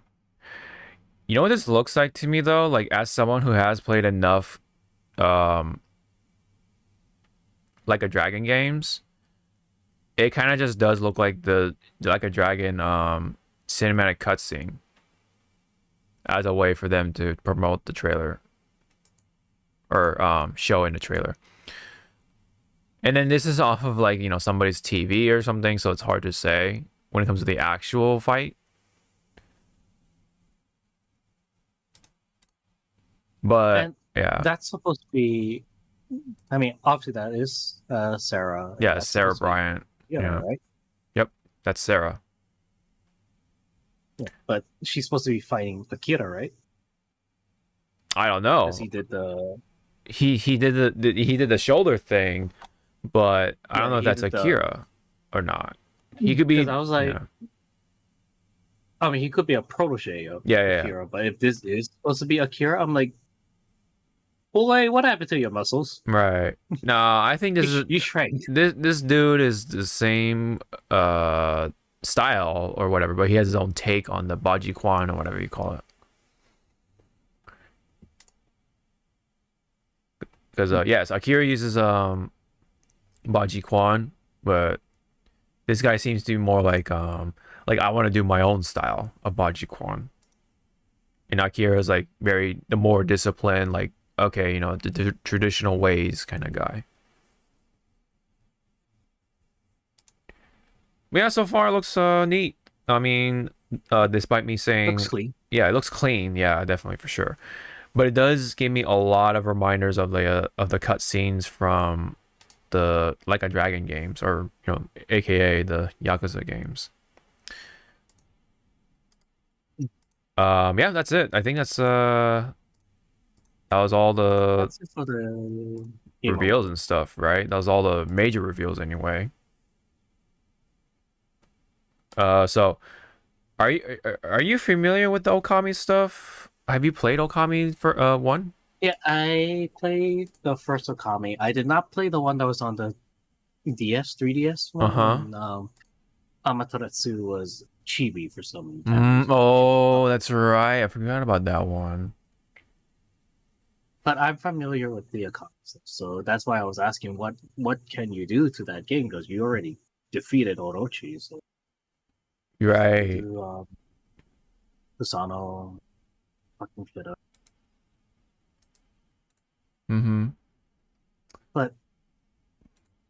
You know what this looks like to me though? Like, as someone who has played enough like a Dragon games, it kind of just does look like a Dragon cinematic cutscene as a way for them to promote the trailer or show in the trailer. And then this is off of, like, somebody's TV or something, so it's hard to say when it comes to the actual fight. But yeah, that's supposed to be. I mean, obviously that is Sarah. Yeah, Sarah Bryant. Yeah, right. Yep, that's Sarah. Yeah, but she's supposed to be fighting Akira, right? I don't know. Because he did the. He did the shoulder thing, but I don't know if that's Akira or not. He could be. I was like. I mean, he could be a protege of Akira, but if this is supposed to be Akira, I'm like, boy, what happened to your muscles? Right. No, I think this is you shrank. This dude is the same style or whatever, but he has his own take on the Baji Quan or whatever you call it. Because yes, Akira uses Baji Quan, but this guy seems to be more like I want to do my own style of Baji Quan. And Akira is like the more disciplined, like, okay, the traditional ways kind of guy. Yeah, so far it looks neat. I mean, despite me saying, looks clean. yeah, it looks clean. Yeah, definitely for sure. But it does give me a lot of reminders of the cutscenes from the Like a Dragon games, or AKA the Yakuza games. Yeah, that's it. I think that was all the That's it for the Game reveals Award. and stuff, right? That was all the major reveals anyway. So are you familiar with the Okami stuff? Have you played Okami for one? Yeah, I played the first Okami. I did not play the one that was on the DS, 3DS one Uh-huh. when Amaterasu was chibi for some 10 reason. I'm not sure Oh, why. that's right. I forgot about that one. But I'm familiar with the Okami stuff, so that's why I was asking what can you do to that game because you already defeated Orochi, so You're can you right. do Kusano fucking shit up? Mm-hmm. But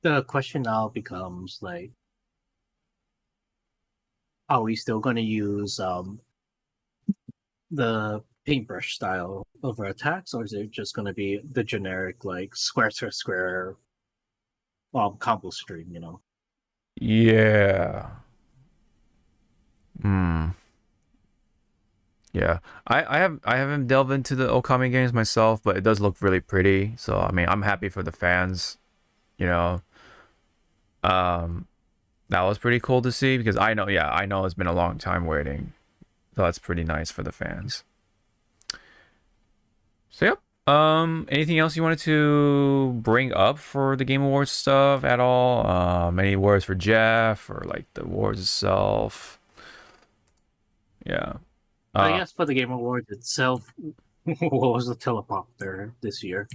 the question now becomes like, are we still going to use the paintbrush style over attacks, or is it just going to be the generic like square to square combo stream? You know. Yeah. Hmm. Yeah. I haven't delved into the Okami games myself, but it does look really pretty. So I mean, I'm happy for the fans, you know. Um, that was pretty cool to see because I know it's been a long time waiting. So that's pretty nice for the fans. So yep. Anything else you wanted to bring up for the Game Awards stuff at all? Any words for Jeff or like the awards itself? Yeah. I Uh, guess for the Game Awards itself, what was the teleprompter this year?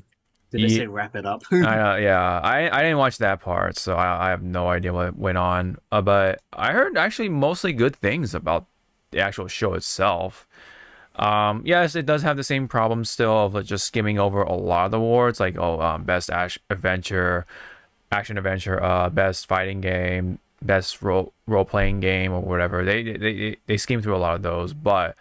Did they yeah, say wrap it up? yeah. I didn't watch that part, so I have no idea what went on. But I heard actually mostly good things about the actual show itself. Yes, it does have the same problem still of like, just skimming over a lot of the awards, like best action adventure, best fighting game, best role playing game, or whatever. They skim through a lot of those, but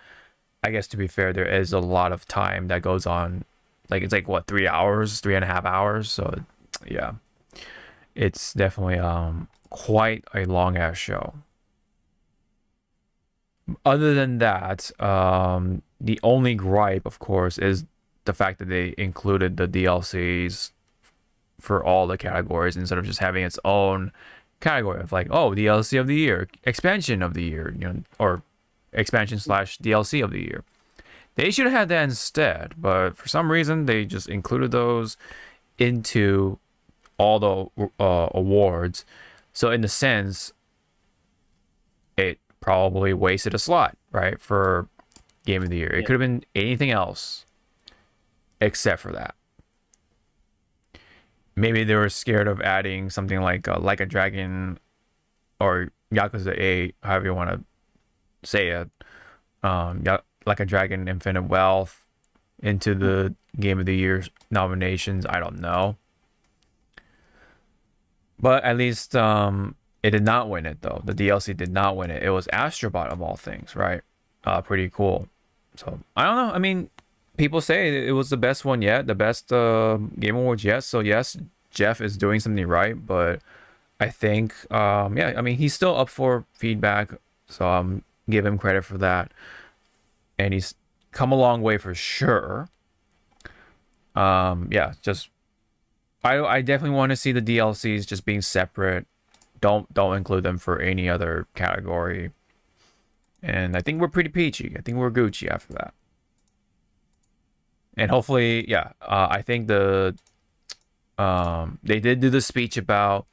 I guess to be fair, there is a lot of time that goes on. Like it's like what 3 hours, 3.5 hours. So yeah, it's definitely quite a long ass show. Other than that, the only gripe, of course, is the fact that they included the DLCs for all the categories instead of just having its own category of like, oh, DLC of the year, expansion of the year, or expansion slash DLC of the year. They should have had that instead, but for some reason they just included those into all the awards. So in the sense, it probably wasted a slot, right, for Game of the Year. It Yeah. could have been anything else except for that. Maybe they were scared of adding something like a Dragon or Yakuza 8, however you want to say it. Like a Dragon Infinite Wealth into the Game of the Year nominations. I don't know. But at least it did not win it though. The DLC did not win it. It was Astrobot of all things, right? Pretty cool. So I don't know. I mean, people say it was the best one yet, the best Game Awards yet. So yes, Jeff is doing something right, but I think yeah, I mean he's still up for feedback, so give him credit for that, and he's come a long way for sure. Yeah, just I definitely want to see the DLCs just being separate. Don't include them for any other category. And I think we're pretty peachy. I think we're Gucci after that. And hopefully, yeah. I think they did do the speech about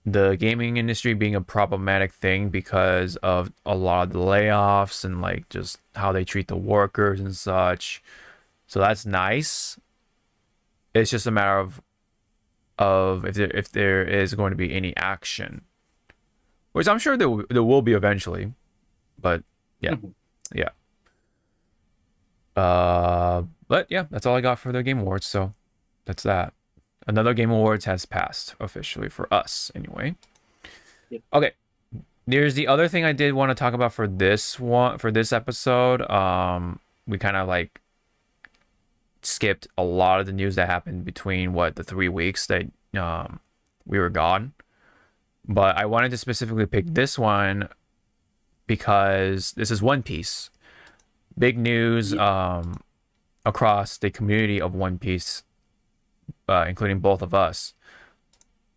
the gaming industry being a problematic thing because of a lot of the layoffs and like just how they treat the workers and such. So that's nice. It's just a matter of if there is going to be any action, which I'm sure there will be eventually. But yeah, yeah. But yeah, that's all I got for the Game Awards. So that's that. Another Game Awards has passed officially for us, anyway. Yep. Okay, There's the other thing I did want to talk about for this episode. We kind of like skipped a lot of the news that happened between the 3 weeks that we were gone. But I wanted to specifically pick this one because this is One Piece. Big news across the community of One Piece, including both of us.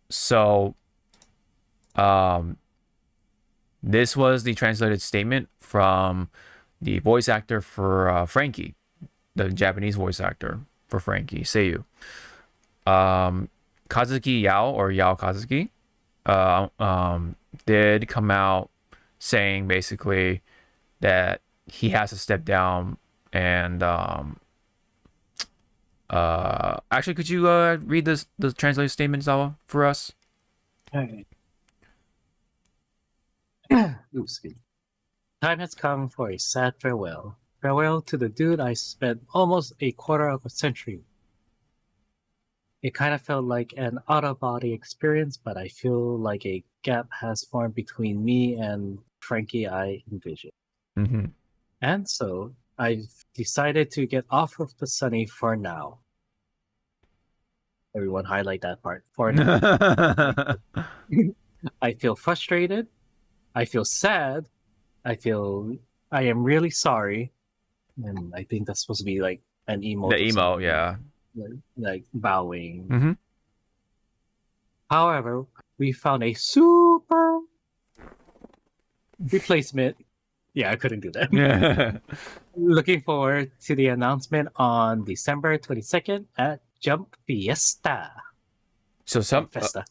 So, this was the translated statement from the voice actor for Frankie, the Japanese voice actor for Frankie, Seiyu. Kazuki Yao, or Yao Kazuki, did come out saying basically that he has to step down and actually, could you read the translated statement, Zawa, for us? Okay. Oops, time has come for a sad farewell. Farewell to the dude I spent almost a quarter of a century with. It kind of felt like an out-of-body experience, but I feel like a gap has formed between me and Frankie I envisioned. Mm-hmm. And so I've decided to get off of the sunny for now. Everyone highlight that part. For now. I feel frustrated. I feel sad. I am really sorry. And I think that's supposed to be like an emo. The emo, yeah. Like bowing. Mm-hmm. However, we found a super replacement. Yeah, I couldn't do that. Yeah. Looking forward to the announcement on December 22nd at Jump Fiesta. So Festa.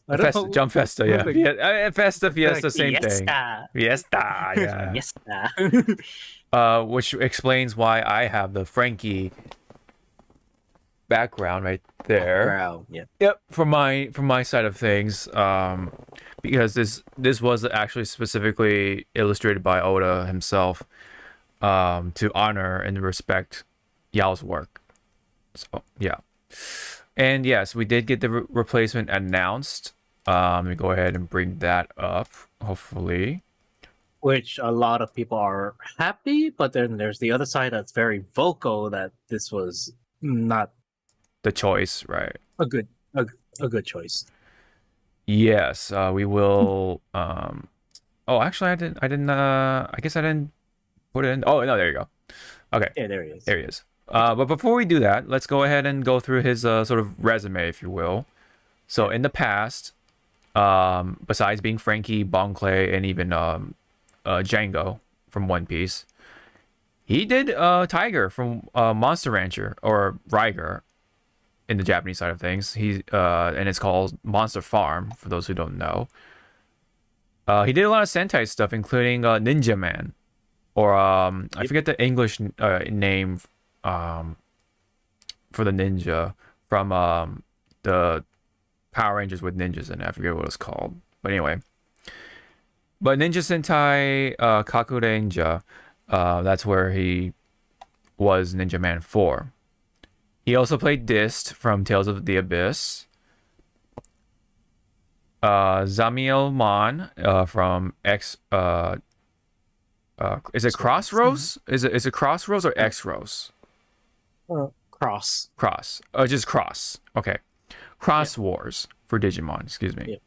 Jump Festa, yeah. Festa, Fiesta, Like, same thing. Fiesta, yeah. Fiesta. Which explains why I have the Frankie background right there. Yeah. Yep, from my side of things, because this was actually specifically illustrated by Oda himself, to honor and respect Yao's work. So yeah, and yes, we did get the replacement announced. Let me go ahead and bring that up. Hopefully, which a lot of people are happy, but then there's the other side that's very vocal that this was not the choice, right? A good choice. Yes, we will. Oh, actually, I guess I didn't put it in. Oh no, there you go. Okay. Yeah, there he is. There he is. But before we do that, let's go ahead and go through his sort of resume, if you will. So in the past, besides being Frankie, Bon Clay, and even Django from One Piece, he did Tiger from Monster Rancher, or Riger in the Japanese side of things. And it's called Monster Farm, for those who don't know. He did a lot of Sentai stuff, including Ninja Man, or I forget the English name for the ninja from the Power Rangers with ninjas in it. I forget what it's called, but anyway. But Ninja Sentai Kakurenja, that's where he was Ninja Man 4. He also played Dist from Tales of the Abyss. Zamiel Mon from X. Is it Crossroads? Is it Crossroads or X-Rose? Cross. Cross. Oh, just Cross. Okay. Cross Wars for Digimon. Excuse me.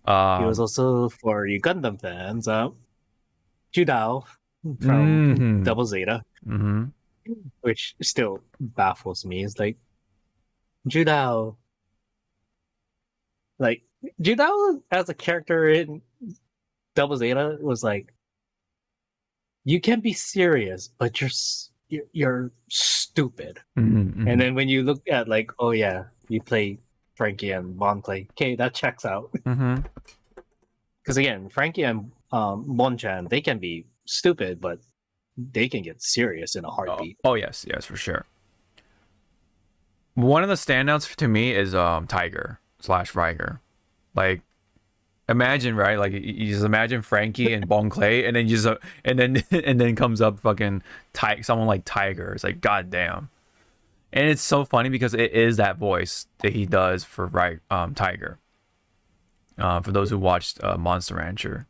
Yeah. He was also, for you Gundam fans, Judao from Double Zeta. Mm-hmm. Which still baffles me. It's like Judao as a character in Double Zeta was like, you can be serious, but you're stupid. Mm-hmm. And then when you look at like, oh yeah, you play Frankie and Bon Clay, okay, that checks out. Because again, Frankie and Bon-chan, they can be stupid, but they can get serious in a heartbeat. Oh yes, for sure. One of the standouts to me is Tiger / Riger. Like, imagine, right? Like, you just imagine Frankie and Bon Clay, and then and then comes up fucking someone like Tiger. It's like, goddamn. And it's so funny because it is that voice that he does for Tiger. For those who watched Monster Rancher.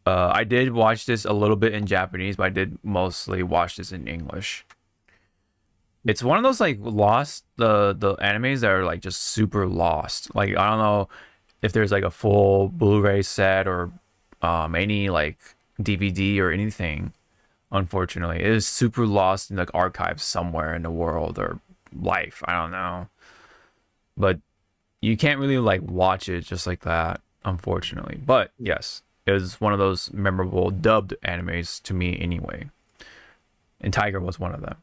I did watch this a little bit in Japanese, but I did mostly watch this in English. It's one of those like lost the animes that are like just super lost. Like I don't know if there's like a full Blu-ray set or any like DVD or anything. Unfortunately, it is super lost in like archives somewhere in the world or life. I don't know, but you can't really like watch it just like that, unfortunately. But yes, it was one of those memorable dubbed animes to me anyway, and Tiger was one of them.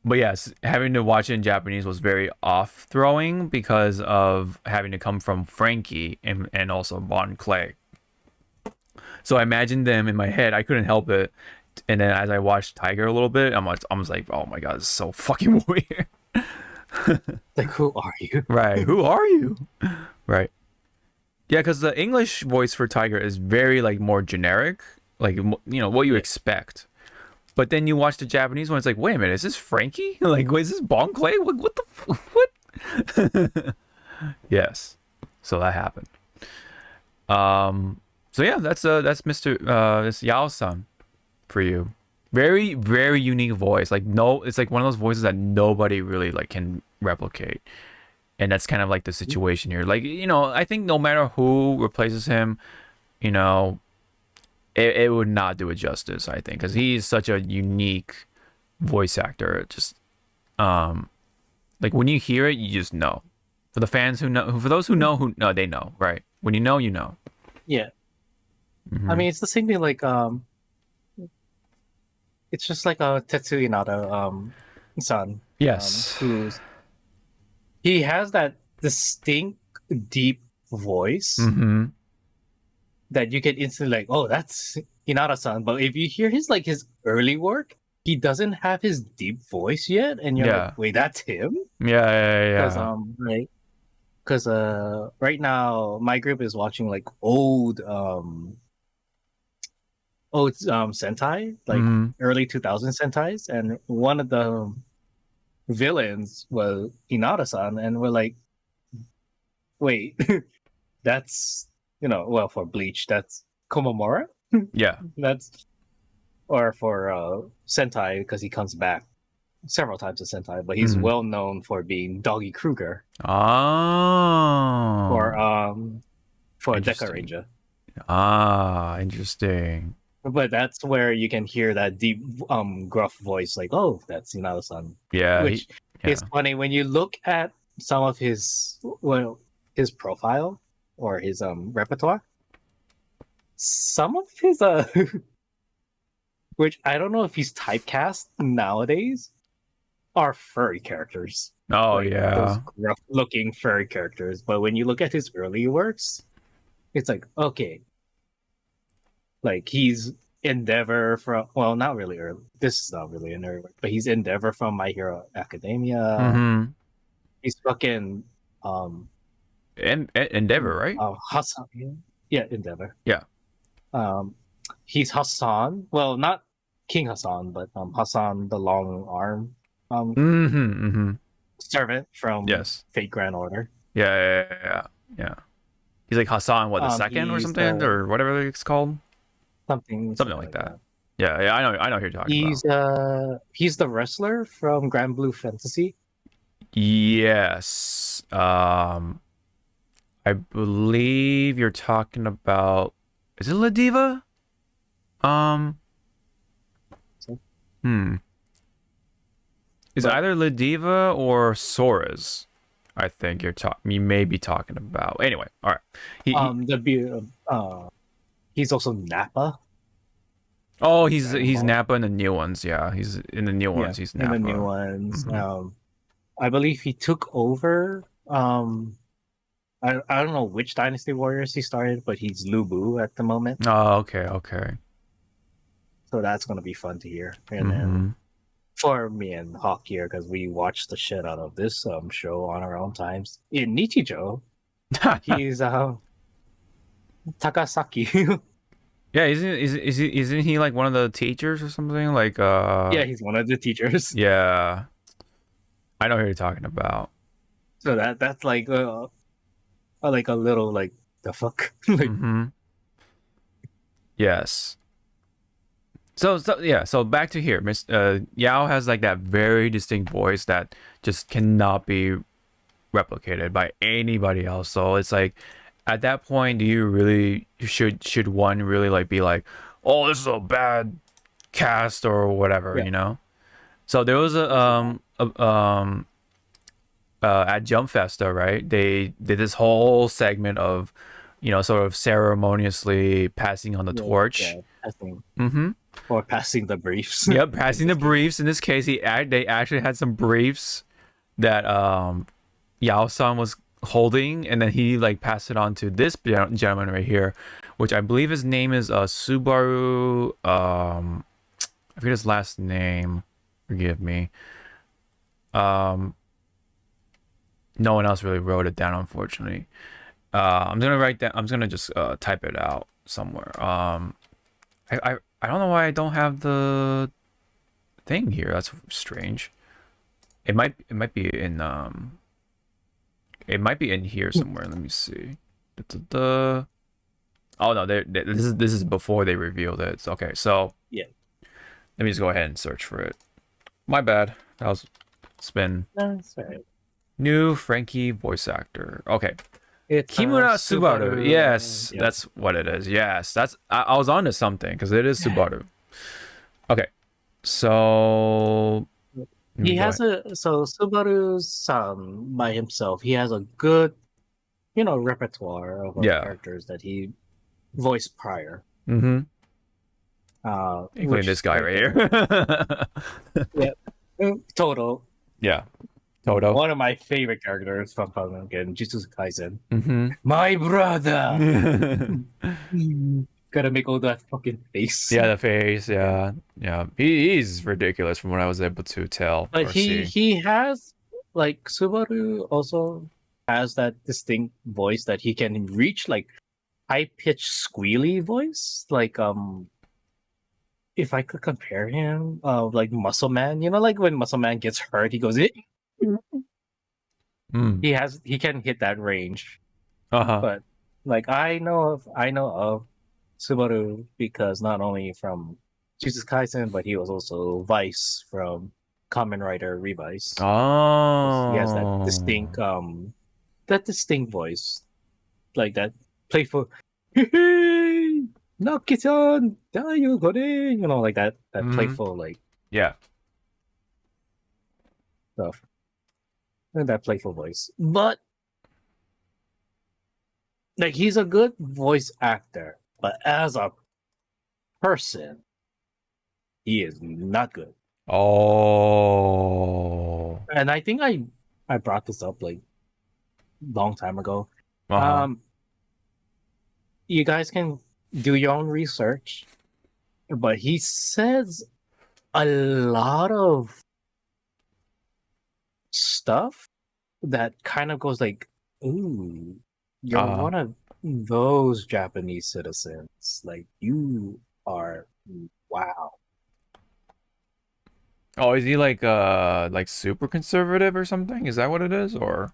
But yes, having to watch it in Japanese was very off throwing because of having to come from Frankie and also Bon Clay. So I imagined them in my head. I couldn't help it. And then as I watched Tiger a little bit, I was like, oh my god, this is so fucking weird. Like, who are you? Right. Who are you? Right. Yeah, because the English voice for Tiger is very like more generic, like what you expect. But then you watch the Japanese one, it's like, wait a minute, is this Frankie? Like, wait, is this Bon Clay? What the what? Yes. So that happened. So yeah, that's Mr. This Yao-san for you. Very, very unique voice. Like no, it's like one of those voices that nobody really like can replicate. And that's kind of like the situation here. Like, I think no matter who replaces him, you know, it would not do it justice, I think, because he's such a unique voice actor. Just like when you hear it, you just know. For the fans who know, for those who know, they know, right? When you know, you know. Yeah. Mm-hmm. I mean, it's the same thing. Like, it's just like a Tetsuya Inada son. Yes. He has that distinct, deep voice Mm-hmm. that you can instantly like, oh, that's Inada-san. But if you hear his early work, he doesn't have his deep voice yet, and you're like, wait, that's him? Yeah. Because right now my group is watching like old Sentai, like early 2000 Sentais, and one of the villains was Inada-san, and we're like, wait, that's well, for Bleach, that's Komamura. Yeah. That's or for Sentai, because he comes back several times in Sentai, but he's well known for being Doggy Kruger. Oh. For Deca Ranger. Ah, interesting. But that's where you can hear that deep, gruff voice, like, "Oh, that's Inada-san." Yeah, which is funny when you look at some of his profile or his repertoire. Some of his which I don't know if he's typecast nowadays, are furry characters. Oh, like, yeah, those gruff-looking furry characters. But when you look at his early works, it's like, okay, like he's Endeavor from, well, not really early. This is not really an early work, but he's Endeavor from My Hero Academia. Mm-hmm. He's fucking Endeavor, right? Hassan. Yeah, Endeavor. Yeah. He's Hassan. Well, not King Hassan, but Hassan the Long Arm. Servant from Fate Grand Order. Yeah. He's like Hassan, what, the second or something, or whatever it's called. Something like that. Yeah, I know who you're talking about. He's the wrestler from Grand Blue Fantasy. Yes. I believe you're talking about, is it La Diva? It's either La Diva or Sora's. I think you may be talking about. Anyway, all right. He's also Nappa. Oh, he's Nappa in the new ones. Yeah, he's in the new ones. He's Nappa in the new ones. I believe he took over. I don't know which Dynasty Warriors he started, but he's Lubu at the moment. Oh, okay. So that's gonna be fun to hear. And then for me and Hawk here, because we watched the shit out of this show on our own times. In Nichijou, he's Takasaki. Yeah, isn't he like one of the teachers or something? Like yeah, he's one of the teachers. Yeah, I know who you're talking about. So that's like a little like the fuck? Like, Mm-hmm. Yes. So yeah, so back to here. Miss Yao has like that very distinct voice that just cannot be replicated by anybody else. So it's like at that point, do you really should one really like be like, oh, this is a bad cast or whatever, yeah, you know? So there was this is that. at Jump Festa, right? They did this whole segment of, sort of ceremoniously passing on the Yeah, torch. yeah, passing Mm-hmm. or passing the briefs Yep, in passing the this case. briefs. In this case, they actually had some briefs that Yao-san was holding, and then he like passed it on to this gentleman right here, which I believe his name is Subaru. I forget his last name. Forgive me. Um, no one else really wrote it down, unfortunately. I'm gonna write that. I'm gonna just type it out somewhere. I don't know why I don't have the thing here. That's strange. It might be in here somewhere. Let me see. Da-da-da. Oh no, this is before they revealed it. Okay, so Yeah, let me just go ahead and search for it. My bad. That was spin. that's right. New Frankie voice actor. Okay. It's Kimura Subaru. Subaru. Yes, Yeah, that's what it is. Yes, I was on to something because it is Subaru. Okay, so let me he go has ahead. Subaru's by himself. He has a good, repertoire of Yeah. characters that he voiced prior. Mm-hmm. Including Which this guy like right here. yeah, total. Yeah. Toto. One of my favorite characters from fucking Jujutsu Kaisen. Mm-hmm. My brother. Yeah, Gotta make all that fucking face. the face. Yeah, yeah. He's ridiculous from what I was able to tell But or he see. he has like Subaru also has that distinct voice that he can reach like high pitched squealy voice. Like if I could compare him like Muscle Man, like when Muscle Man gets hurt, he goes it Mm. he can hit that range. Uh-huh. But like I know of Subaru because not only from Jesus Kaisen, but he was also Vice from Kamen Rider Revice. He has Oh. that distinct voice, like that playful hey Nakisan dayo gore, like that Mm-hmm. playful like Yeah. stuff. And that playful voice. But like he's a good voice actor, but as a person, he is not good. Oh. And I think I brought this up like long time ago. Uh-huh. Um, you guys can do your own research, but he says a lot of stuff that kind of goes like, "Ooh, you're Uh-huh. one of those Japanese citizens. Like you are, wow." Oh, is he like super conservative or something? Is that what it is? Oh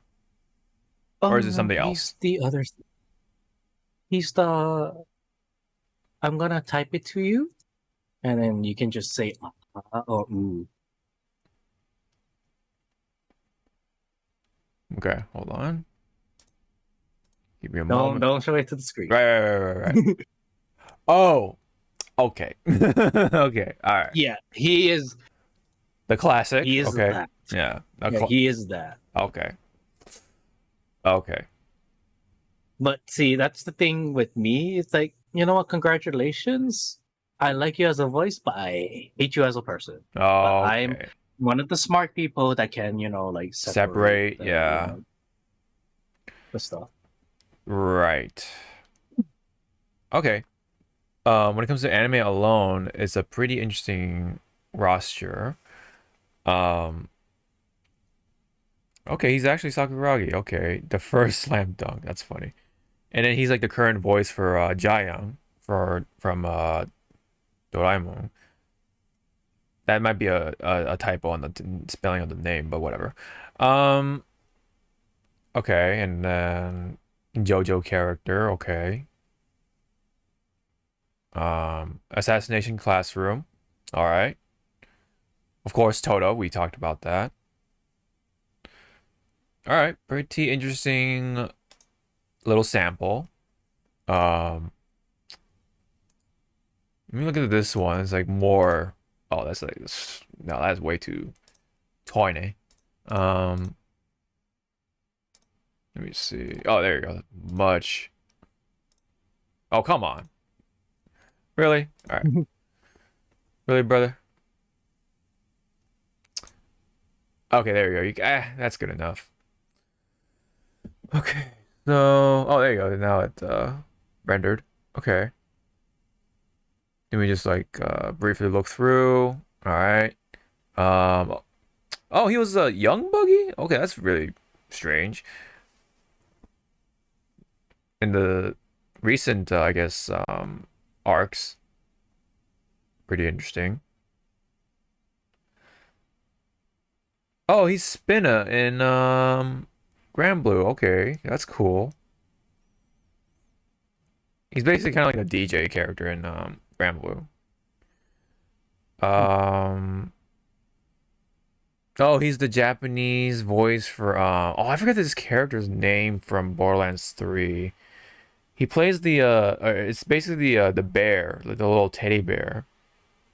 Or is it no, something else? he's the other. He's the. I'm gonna type it to you, and then you can just say or ooh. Okay, hold on. Give me a Don't moment. don't show it to the screen. Right. Oh, okay. Okay, all right. Yeah, he is. The classic. He is Okay. that. Yeah. Yeah, he is that. Okay. Okay. But see, that's the thing with me. It's like, you know what? Congratulations. I like you as a voice, but I hate you as a person. But I'm Okay. one of the smart people that can, like separate Separate. Yeah. the stuff. Right. Okay. When it comes to anime alone, it's a pretty interesting roster. Um. Okay, he's actually Sakuragi. Okay, the first slam dunk. That's funny. And then he's like the current voice for Jayang from Doraemon. That might be a typo on the spelling of the name, but whatever. Um, okay, and then JoJo character. Okay. Assassination Classroom. All right. Of course, Toto. We talked about that. All right. Pretty interesting little sample. Um, Let me look at this one. It's like more. Oh, that's like no, that's way too tiny. Um, Let me see. Oh, there you go. Much. Oh, come on. Really? All right. Really, brother? Okay, there you go. That's good enough. Okay. So, oh, there you go. Now it rendered. Okay. Let me just like briefly look through. All right. Um. Oh, he was a young buggy. Okay, that's really strange. In the recent, I guess, arcs, pretty interesting. Oh, he's Spinna in Grand Blue. Okay, that's cool. He's basically kind of like a DJ character in Grand Blue. Um. Oh, he's the Japanese voice for oh, I forgot this character's name from Borderlands 3. He plays the it's basically the bear, like the little teddy bear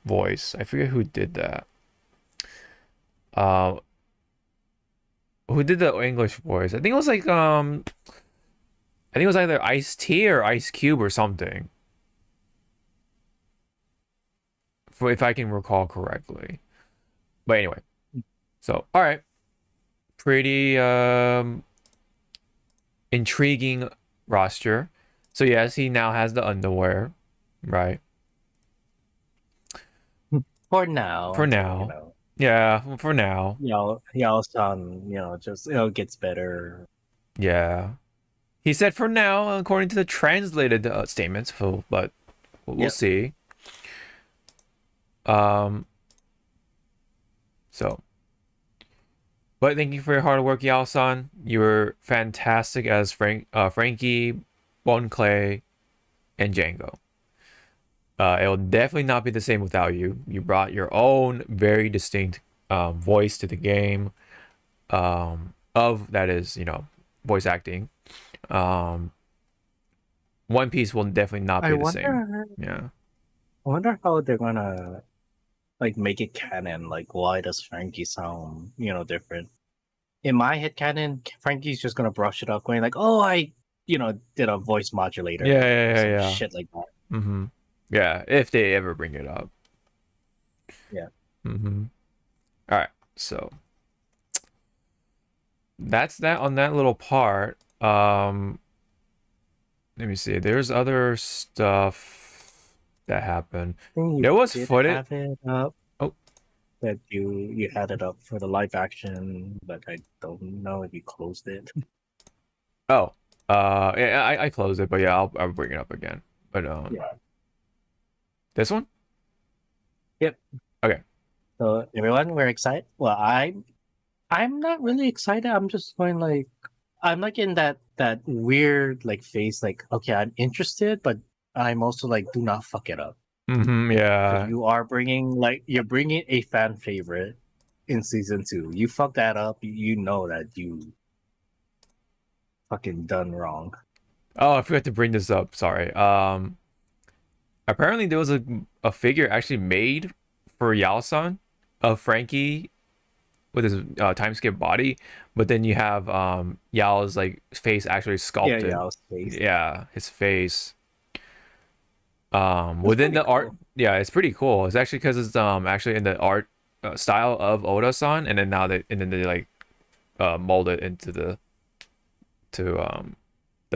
voice. I forget who did that. Uh who did the English voice? I think it was like I think it was either Ice-T or Ice Cube or something. For if I can recall correctly. But anyway. So, all right. Pretty intriguing roster. So yes, he now has the underwear, right? For now, For until now. Yeah, for now. y'all's son, just gets better. Yeah. He said for now, according to the translated statements, but we'll Yep. see. Um, so, but thank you for your hard work, Yao-san. You were fantastic as Frankie, Bon Clay, and Django. It will definitely not be the same without you. You brought your own very distinct voice to the game. Of that is, voice acting. Um, One Piece will definitely not I be the same. wonder. Yeah. I wonder how they're gonna like make it canon. Like, why does Frankie sound different? In my head canon, Frankie's just gonna brush it off, going like, "Oh, I did a voice Yeah, modulator yeah, or yeah, some yeah. shit like that." Mm-hmm. Yeah, if they ever bring it up. Yeah. Mm-hmm. All right. So that's that on that little part. Let me see. There's other stuff that happened. I think you There was did footage. have it up. Oh, That you had it up for the live action, but I don't know if you closed it. oh. Yeah, I closed it, but yeah, I'll bring it up again. But Yeah. this one. Yep. Okay. So everyone, we're excited. Well, I'm not really excited. I'm just going like I'm like in that weird like phase. Like, okay, I'm interested, but I'm also like, do not fuck it up Mm-hmm. because Yeah. you're bringing a fan favorite in season 2. You fuck that up, you know that you fucking done wrong. Oh, I forgot to bring this up. Sorry. Apparently there was a figure actually made for Yao-san of Frankie with his time skip body, but then you have Yao's like face actually Yeah, sculpted. yeah, space. Yeah, his face. That's Within pretty the art, cool. yeah, it's pretty cool. It's actually because it's actually in the art style of Oda-san, and then they like mold it into the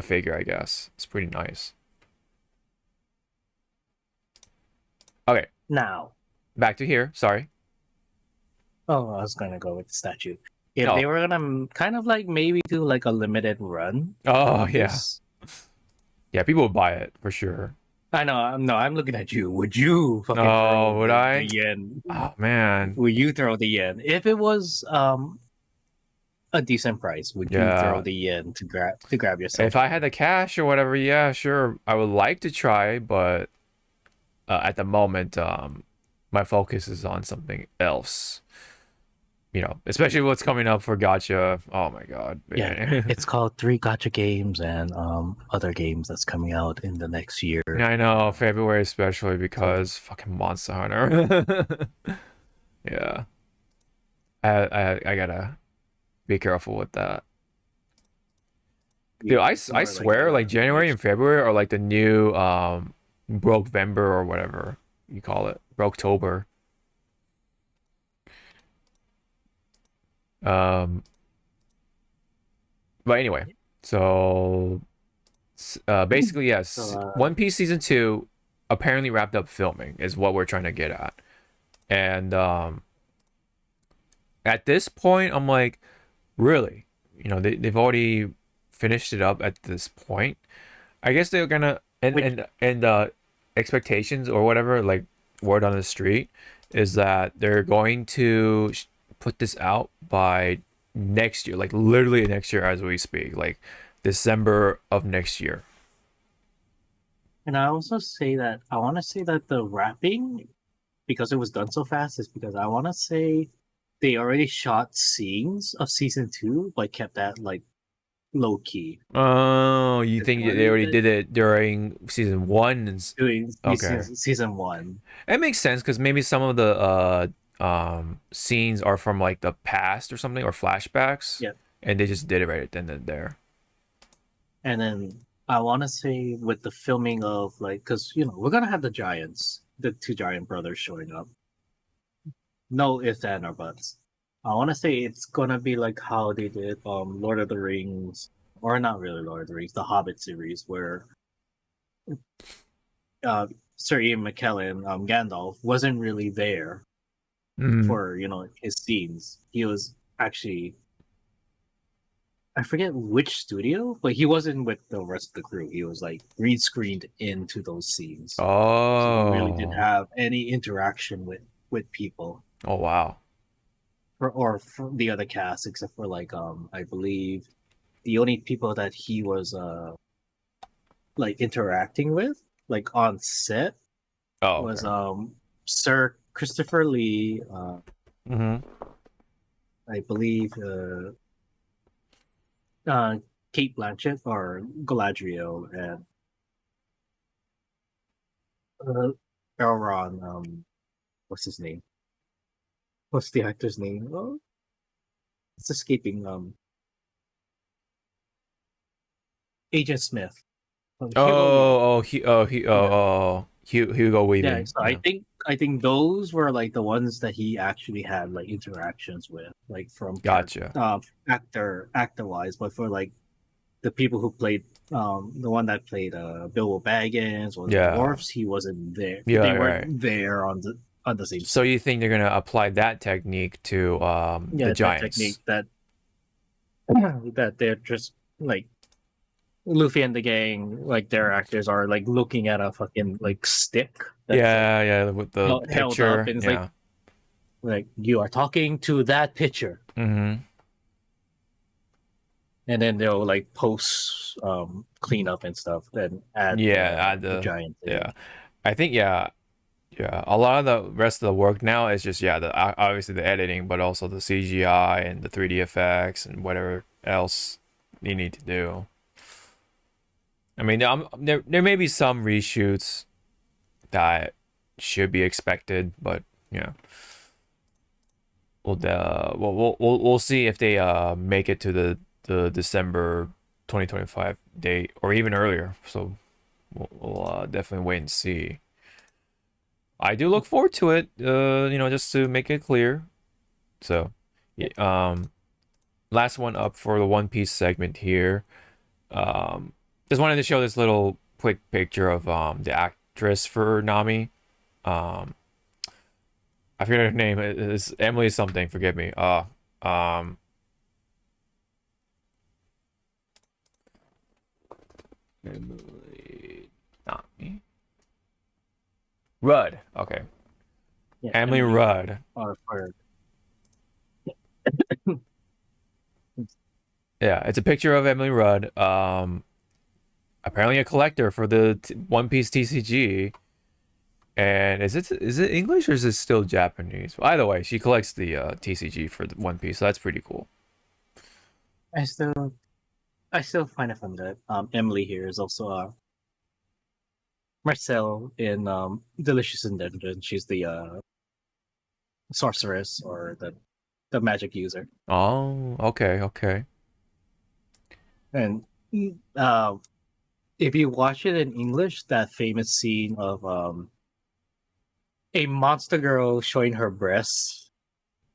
figure. I guess it's pretty nice. Okay, Now, back to here. Sorry. oh, I was gonna go with the statue. If Oh, they were gonna kind of like maybe do like a limited run oh on yeah, this, yeah. People would buy it for sure. I know. No, I'm looking at you. Would you fucking Oh, throw would the I? yen? Oh man. Would you throw the yen if it was a decent price, would you throw Yeah. the yen to grab yourself If I had one? the cash or whatever, yeah, sure. I would like to try, but at the moment, my focus is on something else. You know, especially what's coming up for Gotcha. Oh my god, Yeah, man. it's called three gotcha games and other games that's coming out in the next year. I know February especially So because fucking Monster Hunter. Yeah, I gotta be careful with that. Dude, yeah, it's I more like swear, like a January niche. and February are like the new Brokevember or whatever you call it, Broketober. Um, but anyway, so basically, So yes, One Piece season two apparently wrapped up filming is what we're trying to get at, and at this point, I'm like, really, you know, they've already finished it up at this point. I guess they're gonna which and expectations or whatever, like word on the street, is that they're going to put this out by next year, like literally next year as we speak, like December of next year. and I also say that I want to say that the wrapping, because it was done so fast, is because I want to say they already shot scenes of season two, but kept that like low key. Oh, you Because think they already did it during season one? doing Okay, season one. it makes sense because maybe some of the scenes are from like the past or something or flashbacks, Yeah, and they just did it right then and there. and then I want to say with the filming of like, because we're gonna have the giants, the two giant brothers showing up. No ifs and or buts. I want to say it's gonna be like how they did Lord of the Rings, or not really Lord of the Rings, the Hobbit series, where uh, Sir Ian McKellen, Gandalf, wasn't really there Mm. for his scenes. He was actually, I forget which studio, but he wasn't with the rest of the crew. He was like green screened into those scenes, so he really didn't Oh. have any interaction with people Oh wow. or for the other cast except for like I believe the only people that he was like interacting with like on set Oh was okay. Sir Christopher Lee, Mm-hmm. I believe Kate Blanchett or Galadriel and uh, Elrond. What's his name? What's the actor's name? Oh, it's escaping. Agent Smith. Hugo Weaving. Yeah, Hugo yeah. Weaving. So I Yeah. think I think those were like the ones that he actually had like interactions with, like from Gotcha. actor wise. But for like the people who played the one that played Bilbo Baggins or the Yeah. dwarfs, he wasn't there. Yeah. They Right. weren't there on the same So scene. you think they're gonna apply that technique to the Yeah, that technique Giants? that they're just like Luffy and the gang, like their actors are like looking at a fucking like stick that's like Yeah. Yeah. With the held up, picture. and it's Yeah. like you are talking to that picture, Mm-hmm. and then they'll like post clean up and stuff, then add Yeah. the Add the the. giant in. Yeah. I think yeah. Yeah, a lot of the rest of the work now is just yeah, obviously the editing, but also the CGI and the 3D effects and whatever else you need to do. I mean, there may be some reshoots that should be expected, but yeah, we'll see if they make it to the December 2025 date or even earlier. So we'll definitely wait and see. I do look forward to it. Just to make it clear. So, Yeah. last one up for the One Piece segment here. Just wanted to show this little quick picture of the actress for Nami. Um, I forget her name. It's Emily something. Forgive me. Um, Emily Nami Rudd. Okay, Yeah, Emily Emily Rudd Rudd. or for Yeah, it's a picture of Emily Rudd. Apparently a collector for the One Piece TCG. And is it English or is it still Japanese? Well, either way, she collects the TCG for the One Piece, so that's pretty cool. I still I still find it fun that Emily here is also Marcel in Delicious in Dungeon. She's the sorceress or the magic user. Oh, okay, okay. And uh, if you watch it in English, that famous scene of a monster girl showing her breasts.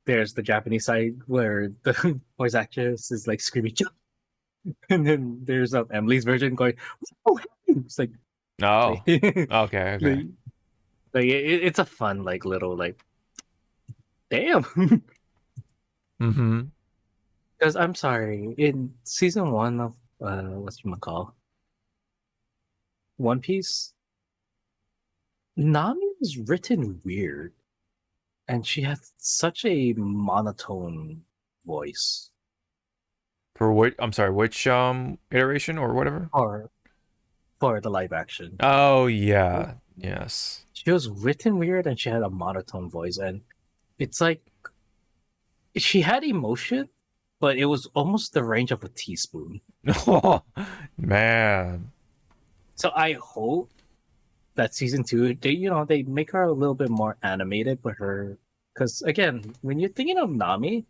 There's the Japanese side where the voice actress is like screaming, "Jump!" And then there's Emily's version going, "Oh!" It's like, Oh, okay, okay. like, it's a fun like little like damn. Mm-hmm. Because I'm sorry, in season one of what's you call One Piece, Nami was written weird, and she has such a monotone voice. For which, I'm sorry, which iteration or whatever? For the live action, Oh yeah, yes. she was written weird, and she had a monotone voice, and it's like she had emotion, but it was almost the range of a teaspoon. Oh man. So I hope that season two, they make her a little bit more animated, but her because again, when you're thinking of Nami,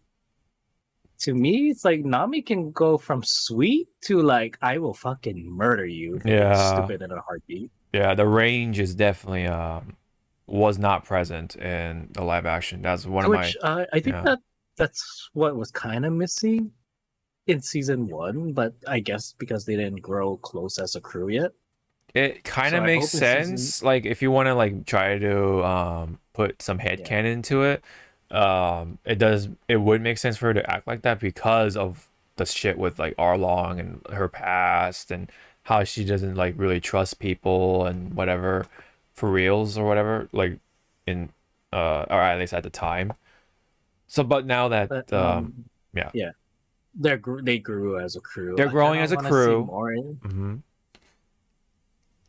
to me, it's like Nami can go from sweet to like I will fucking murder you for being Yeah. stupid in a heartbeat. Yeah, the range is definitely was not present in the live action. That's one of my Which I think yeah. that's what was kind of missing in season one, but I guess because they didn't grow close as a crew yet. It kind So of I makes hope in season sense. Like if you want to like try to put some yeah. headcanon into it, it would make sense for her to act like that because of the shit with like Arlong and her past and how she doesn't like really trust people and whatever for reals or whatever, like in or at least at the time. So but now that But yeah, yeah, they grew as a crew. they're I kind growing of as a want to see crew. more in. Hmm.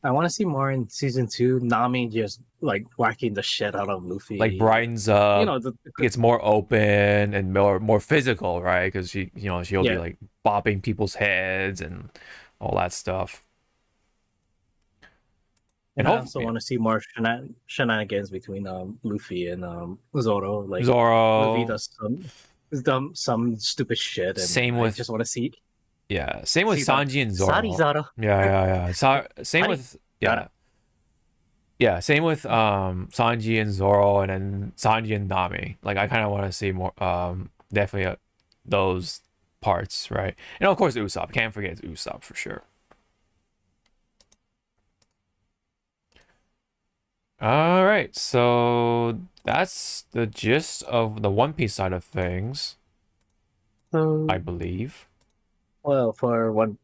I want to see more in season two. Nami just like whacking the shit out of Like Luffy. brightens You up, know gets more open and more physical, right? Because she'll be yeah. like bopping people's heads and all that stuff. And And I hope also yeah, want to see more shenanigans between Luffy and Zoro. Like Luffy Zoro. does some stupid shit, and Same I with just want to same with see Zoro. Sanji and Sorry, Zoro. Zoro. Yeah. Same Sorry, with Zoro. same with Sanji and Zoro, and then Sanji and Nami. Like I kind of want to see more definitely those parts, right? And of course Usopp. Can't forget Usopp for sure. All right, so that's the gist of the One Piece side of things, I So, believe. well, for one,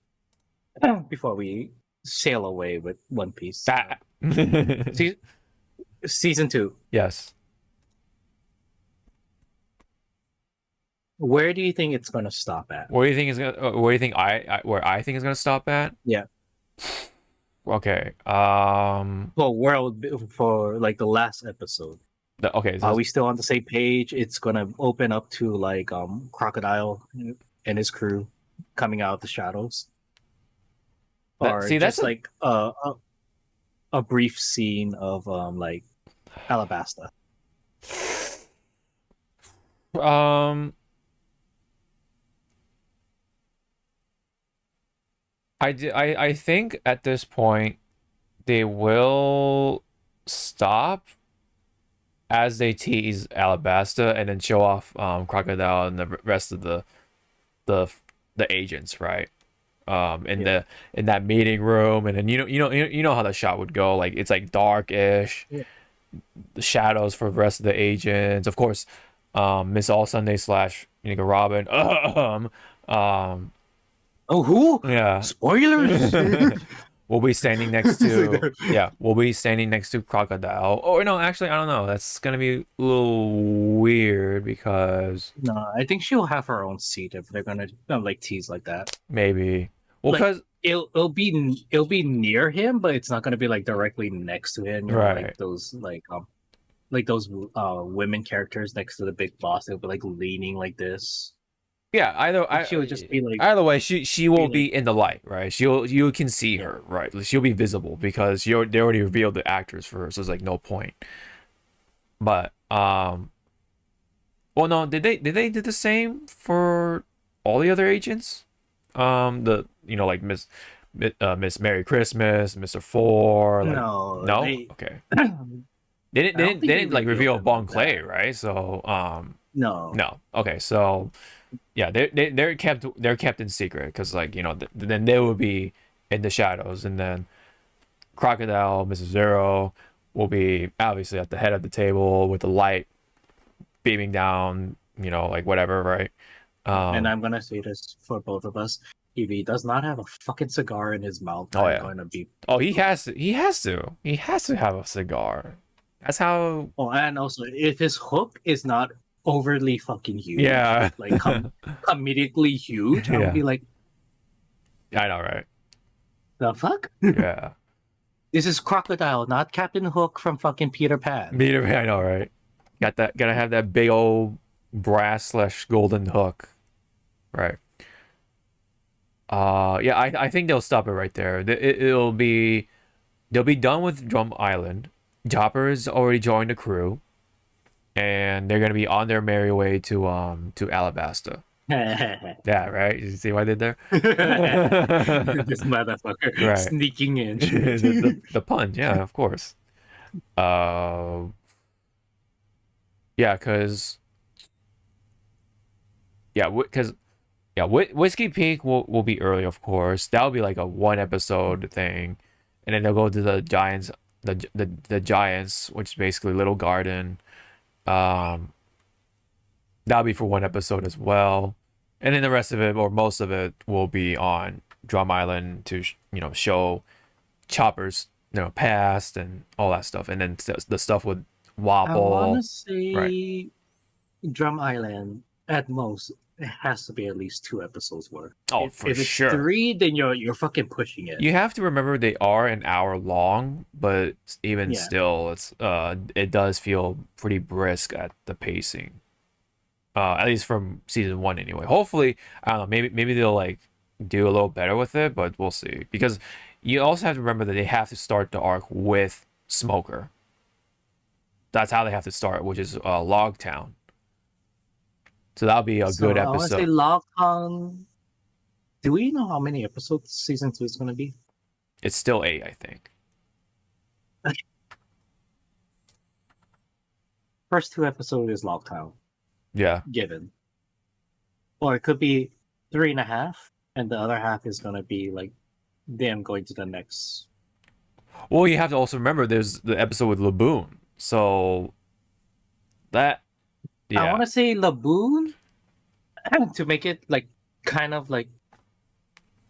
before we sail away with One Piece, That se- season two. yes. Where do you think it's gonna stop at? Where do you think is gonna? Where do you think where I think is gonna stop at? Yeah, Okay. well, world for like the last episode. Okay. Are So we still on the same page? It's gonna open up to like Crocodile and his crew coming out of the shadows, or see that's just like a brief scene of like Alabasta. a I think at this point they will stop as they tease Alabasta and then show off Crocodile and the rest of the the agents, right? In Yeah, that meeting room, and then you know how the shot would go. Like it's like darkish, yeah. the shadows for the rest of the agents. Of course, Miss All Sunday slash Nigga Robin. Oh, who? Yeah. Spoilers. we'll be standing next to we'll be standing next to Crocodile. Oh no, actually I don't know. That's gonna be a little weird because No, I think she'll have her own seat if they're gonna like tease like that. maybe Like because it'll be near him, but it's not gonna be like directly next to him. You know, right. like those women characters next to the big boss. They'll be like leaning like this. Yeah, Like she would just be like either way, she will feeling. be in the light, right? You can see Yeah. her, right? She'll be visible because they already revealed the actors for her, so it's like no point. But well, no, did they do the same for all the other agents? The like Miss Merry Christmas, Mr. Four, like No, no, they. okay. I don't They think they didn't like revealed reveal them Bon like that. Clay, right? So No. no, okay, so yeah, they're kept in secret because like then they will be in the shadows, and then Crocodile, Mrs. Zero will be obviously at the head of the table with the light beaming down, like whatever, right? And Um, I'm gonna say this for both of us. If he does not have a fucking cigar in his mouth, oh I'm yeah, gonna be. oh he has to have a cigar. That's how. Oh, and also if his hook is not overly fucking huge, Yeah, like comedically huge, I would yeah, be like, I know, right? the fuck? Yeah, This is Crocodile, not Captain Hook from fucking Peter Pan. I know, right? Gotta have that big old brass slash golden hook, right? Yeah, I think they'll stop it right there. They'll be done with Drum Island. Chopper's already joined the crew, and they're gonna be on their merry way to Alabasta. Yeah, right. You see what I did there? This motherfucker Right. sneaking in shit. The pun, yeah, of course. Uh, yeah, cause Whiskey Peak will be early, of course. That'll be like a one episode thing, and then they'll go to the Giants, the Giants, which is basically Little Garden. Um, that'll be for one episode as well, and then the rest of it, or most of it, will be on Drum Island to show Chopper's past and all that stuff, and then the stuff with I want to Wobble, right? say Drum Island at most it has to be at least 2 episodes worth. Oh, for If it's sure. three, then you're fucking pushing it. You have to remember they are an hour long, but even Yeah. still, it does feel pretty brisk at the pacing. At least from season one anyway. Hopefully, I don't know, maybe they'll like do a little better with it, but we'll see. Because you also have to remember that they have to start the arc with Smoker. That's how they have to start, which is Log Town. So that'll be a So good I want to say episode. Lockdown. Do we know how many episodes season 2 is going to be? It's still 8, I think. First 2 episodes is Lockdown, Yeah. given. Or it could be 3.5, and the other half is going to be like them going to the next. Well, you have to also remember there's the episode with Laboon. So that, I want yeah. to say Laboon to make it like kind of like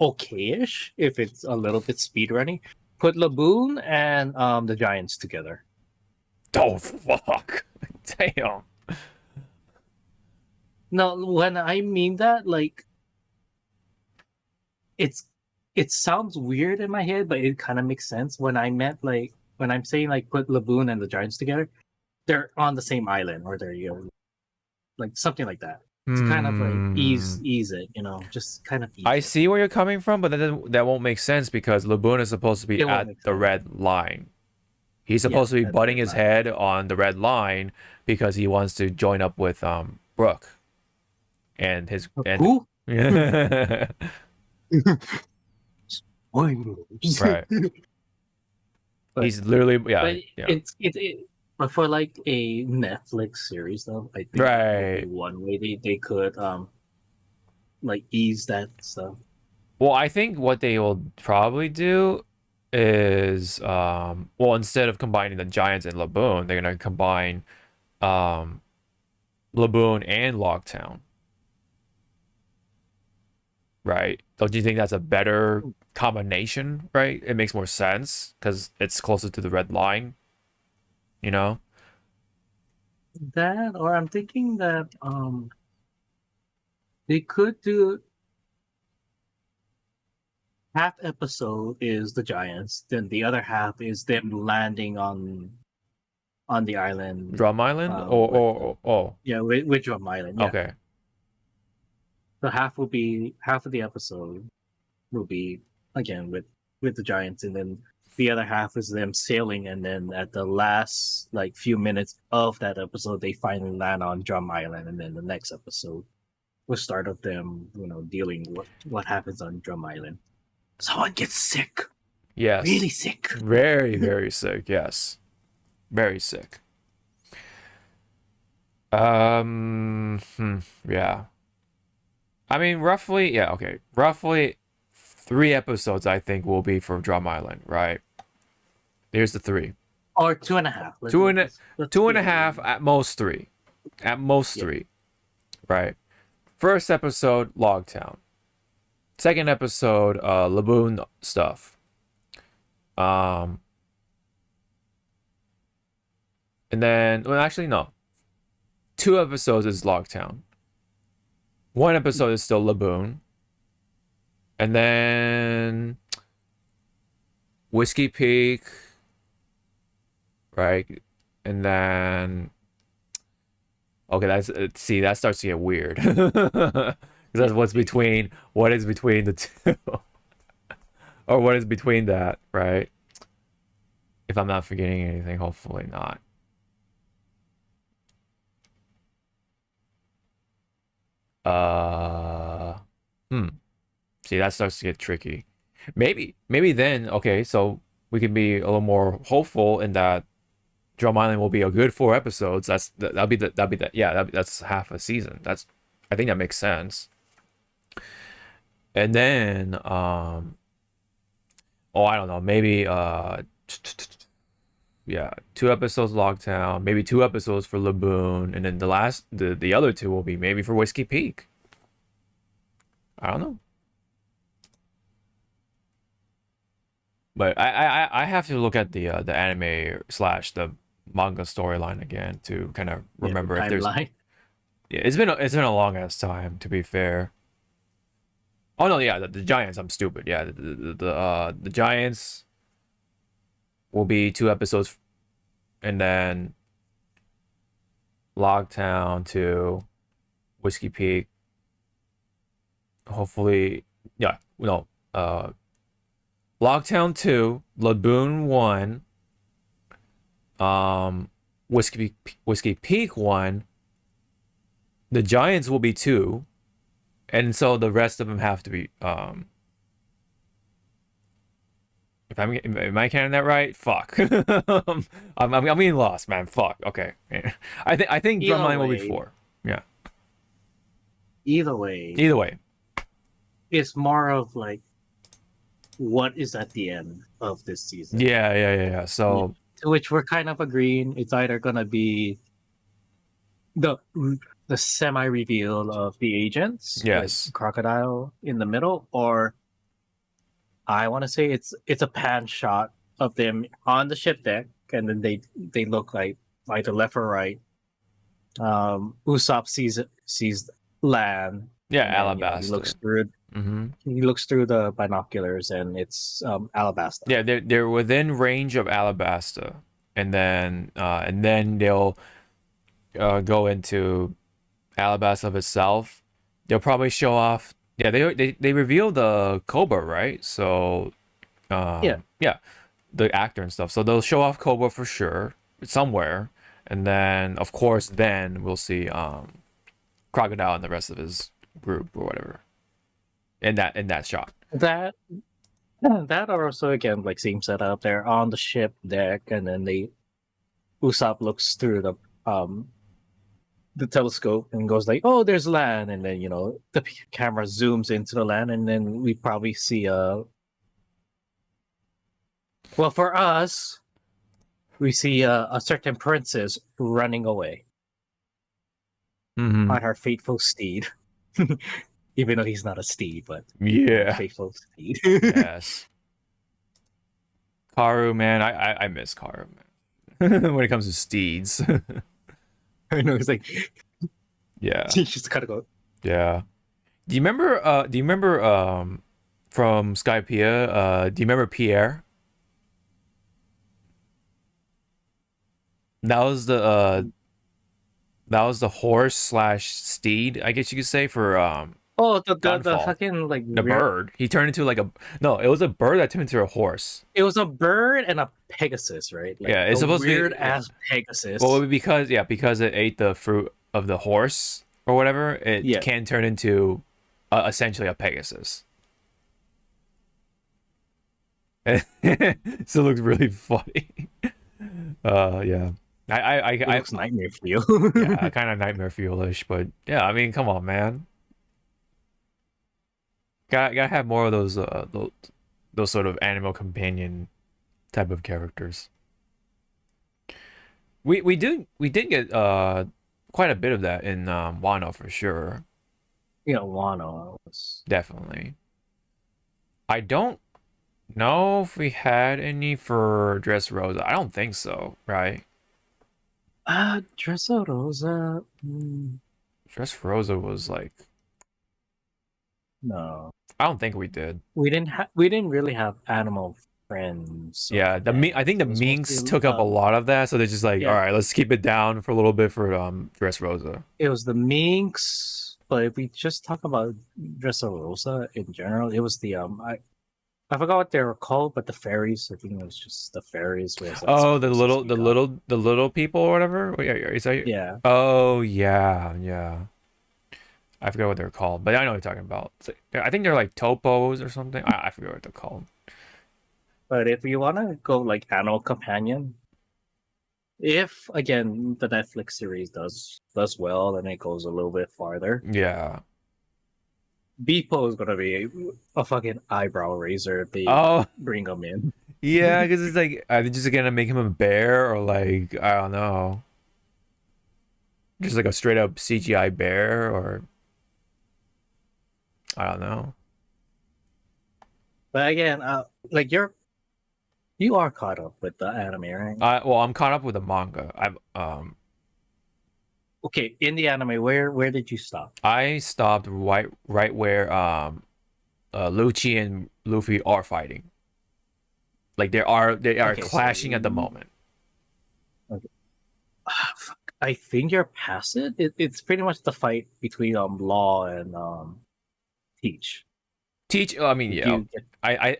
okay-ish if it's a little bit speedrunning. Put Laboon and the Giants together. Oh, fuck. Damn. No, when I mean that, like it sounds weird in my head, but it kind of makes sense. When I'm saying like put Laboon and the Giants together, they're on the same island, or they're like something like that. To kind of like ease it, just kind of ease I it. see where you're coming from, but that won't make sense because Laboon is supposed to be It won't at make the sense. red line. He's supposed to be That's butting right, his right. head on the red line because he wants to join up with Brooke and his and Who? right. Spoilers. But He's literally but yeah. but for like a Netflix series though, I think that would be Right. one way they could like ease that stuff. Well, I think what they will probably do is well, instead of combining the Giants and Laboon, they're gonna combine um Laboon and Logtown. right? Don't you think that's a better combination, right? It makes more sense because it's closer to the red line, you know? That, or I'm thinking that they could do half episode is the Giants, then the other half is them landing on the island. Drum Island With oh, yeah, with Drum Island. Yeah, okay. so half will be half of the episode will be again with the Giants, and then the other half is them sailing, and then at the last like few minutes of that episode, they finally land on Drum Island, and then the next episode will start of them, dealing with what happens on Drum Island. Someone gets sick, really Yes. sick. Very, very sick. Yes. Very sick. Yeah. I mean, roughly, yeah, okay. Roughly 3 episodes, I think, will be for Drum Island, right? Here's the 3. Or 2.5. Let's Two and be a half, at most 3. At most yeah. 3, right? First episode, Logtown. Second episode, Laboon stuff. And then, well, actually, no. 2 episodes is Logtown. 1 episode is still Laboon. And then Whiskey Peak, right? And then okay, that starts to get weird. Because that's what is between the two. Or what is between that, right? If I'm not forgetting anything, hopefully not. Uh, hmm. See, that starts to get tricky. Maybe then, okay, so we can be a little more hopeful in that Drum Island will be a good 4 episodes. That's half a season. I think that makes sense. And then, I don't know, maybe yeah, 2 episodes Lockdown, maybe 2 episodes for Laboon, and then the other 2 will be maybe for Whiskey Peak. I don't know. But I have to look at the anime slash the manga storyline again to kind of remember the if there's timeline. yeah, it's been a long ass time, to be fair. Oh no, yeah, the Giants. I'm stupid. Yeah, the Giants will be 2 episodes, and then Logtown to Whiskey Peak. Hopefully, yeah, no, Logtown 2, Laboon 1, Whiskey Peak 1. The Giants will be 2, and so the rest of them have to be if am I counting that right? Fuck. I'm getting lost, man. Fuck. Okay. I think Drumline will be 4. Yeah. Either way, Either way. it's more of like what is at the end of this season. Yeah. So to which we're kind of agreeing it's either gonna be the semi reveal of the agents, yes, like Crocodile in the middle, or I want to say it's a pan shot of them on the ship deck, and then they look like either left or right. Usopp sees land. yeah, And, Alabasta. he looks through. Mm-hmm. He looks through the binoculars, and it's Alabasta. Yeah, they're within range of Alabasta, and then they'll go into Alabasta itself. They'll probably show off. Yeah, they reveal the Cobra, right? So, yeah, the actor and stuff. So they'll show off Cobra for sure somewhere, and then of course then we'll see Crocodile and the rest of his group or whatever. In that shot. That also again like same setup. They're on the ship deck, and then Usopp looks through the telescope and goes like, "Oh, there's land," and then the camera zooms into the land, and then we probably see well, for us, we see a certain princess running away Mm-hmm. on her fateful steed. even though he's not a steed, but Yeah. faithful steed. Yes. Karu, man, I miss Karu, man. When it comes to steeds. I know, it's like Yeah. you just gotta go. Yeah. Do you remember from Skypiea, do you remember Pierre? That was the horse slash steed, I guess you could say, for Oh, the Gunfall. fucking like The weird. bird. He turned into like a no, it was a bird that turned into a horse. It was a bird and a Pegasus, right? Like Yeah, it's a supposed to weird be ass Pegasus. well because it ate the fruit of the horse or whatever, it Yeah. can turn into essentially a Pegasus. So it looks really funny. Yeah. It I looks nightmare for you. yeah, kind of nightmare fuelish, but yeah, I mean, come on, man. Gotta have more of those sort of animal companion type of characters. We did get quite a bit of that in Wano for sure. Yeah, Wano was. Definitely. I don't know if we had any for Dressrosa. I don't think so, right? Dressrosa. Dressrosa was like No, I don't think we did. we didn't have. We didn't really have animal friends. Yeah, I think the It was minks mostly, took up a lot of that, so they're just like, all yeah, right, let's keep it down for a little bit for Dressrosa. it was the minks. But if we just talk about Dressrosa in general, it was the I forgot what they were called, but the fairies. I think it was just the fairies who was like Oh, supposed to speak up. the little people or whatever. Wait, is that? Yeah, Oh yeah, yeah. I forget what they're called, but I know what you're talking about. I think they're like topos or something. I forget what they're called. but if you want to go like animal companion, if again the Netflix series does well, then it goes a little bit farther. Yeah. Beepo is gonna be a fucking eyebrow raiser if they Oh bring him in. yeah, because it's like are they just gonna make him a bear or like I don't know, just like a straight up CGI bear or I don't know. But again, like you are caught up with the anime, right? Well, I'm caught up with the manga. Okay, in the anime, where did you stop? I stopped right where Lucci and Luffy are fighting. Like they are Okay, clashing at the moment. Okay. Fuck, I think you're past it. It's pretty much the fight between Law and Teach. Teach. I mean, Did yeah. you get? I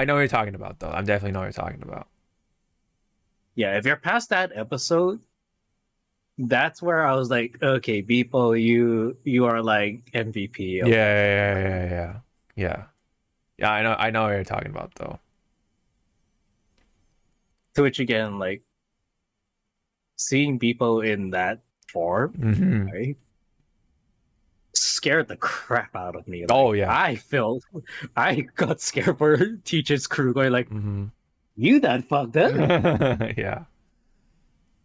know what you're talking about though. I'm definitely know what you're talking about. Yeah, if you're past that episode, that's where I was like, okay, Beepo, you are like MVP. Yeah, yeah. Yeah, I know what you're talking about though. To which again, like seeing Beepo in that form, Mm-hmm. right, scared the crap out of me. Like, Oh yeah. I got scared for Teacher's crew going like, Mm-hmm. you that fucked up. Yeah.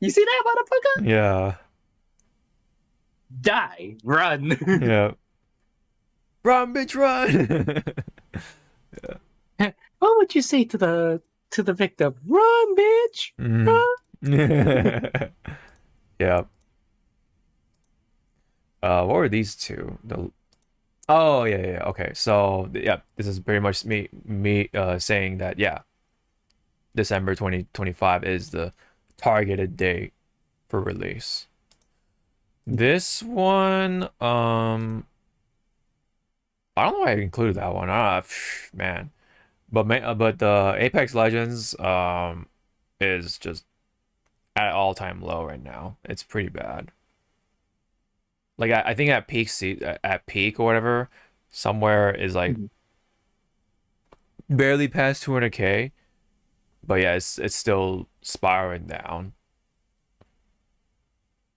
You see that motherfucker? Yeah. Die, run. Yeah. Run, bitch, run. What would you say to the victim? Run, bitch. Mm. Yeah. What were these two? Oh yeah. Okay. So yeah, this is pretty much me saying that yeah, December 2025 is the targeted date for release. This one, I don't know why I included that one. Man, but the Apex Legends is just at all-time low right now. It's pretty bad. Like I think at peak or whatever, somewhere is like barely past 200K, but yeah, it's still spiraling down.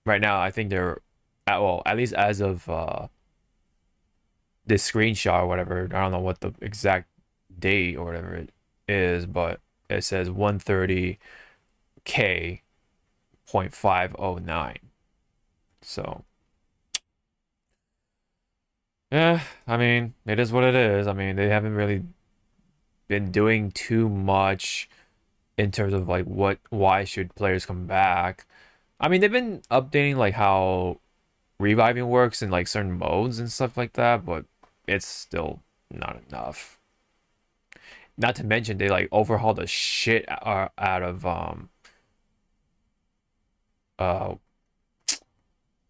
Right now, I think they're at least as of this screenshot or whatever. I don't know what the exact date or whatever it is, but it says 130K.509. So Yeah, I mean, it is what it is. I mean, they haven't really been doing too much in terms of like why should players come back. I mean, they've been updating like how reviving works in like certain modes and stuff like that, but it's still not enough. Not to mention they like overhauled the shit out of uh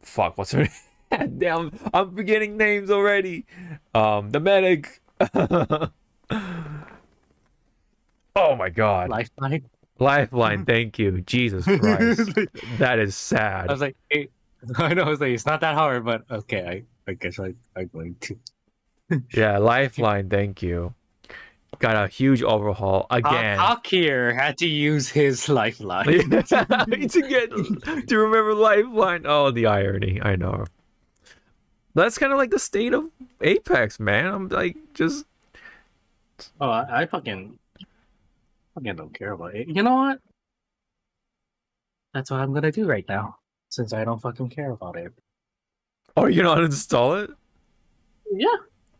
fuck, what's her name? Damn, I'm forgetting names already. The medic. Oh my god. Lifeline. Lifeline, thank you. Jesus Christ. That is I sad. was like, hey, I know. I was like, it's not that hard, but okay. I guess I'm going to. Yeah, Lifeline, thank you. Got a huge overhaul again. Hawk here had to use his lifeline. To get to remember Lifeline. Oh, the irony. I know. That's kind of like the state of Apex, man. I'm like just Oh, I fucking don't care about it. You know what? That's what I'm gonna do right now, since I don't fucking care about it. oh, you not install it? Yeah,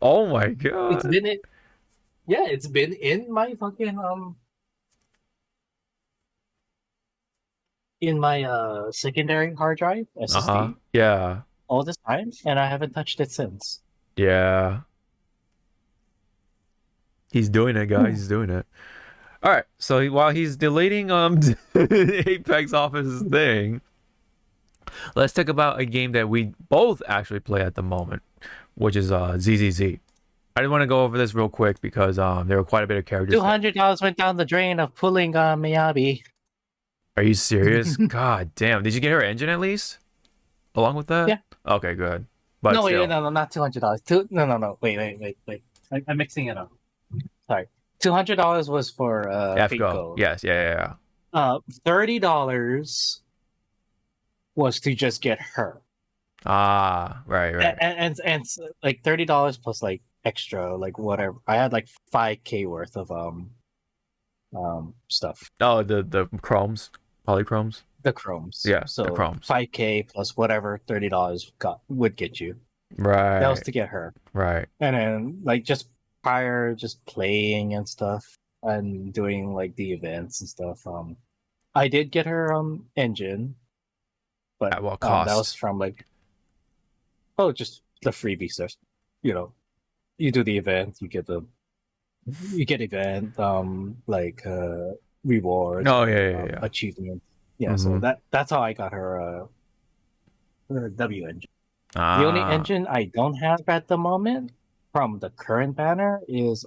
Oh my it's god. been it. Yeah, it's been in my fucking in my secondary hard drive Uh-huh. SSD Yeah. all this time, and I haven't touched it since. Yeah. He's doing it, guys. Hmm. He's doing it. All right. So while he's deleting Apex off his thing, let's talk about a game that we both actually play at the moment, which is ZZZ. I just want to go over this real quick because there were quite a bit of characters. $200 went down the drain of pulling Miyabi. Are you serious? God damn. Did you get her engine at least? Along with that? Yeah. Okay, good. But No, wait, still. no, not $200. No. Wait. I'm mixing it up. Sorry, $200 was for FGO. Fate. Yes, yeah. $30 was to just get her. Ah, right. And like $30 plus like extra, like whatever. I had like 5K worth of stuff. Oh, the chromes, polychromes. The chromes. Yeah, the So chromes. 5K plus whatever $30 would get you. That was Right, to get her. right. And then like just prior just playing and stuff and doing like the events and stuff. I did get her engine, but At what that was cost? from like just the freebies. There's you do the event, you get event like rewards Oh, or yeah. achievements. Yeah, so Mm-hmm. that's how I got her W engine. The only Ah, engine I don't have at the moment from the current banner is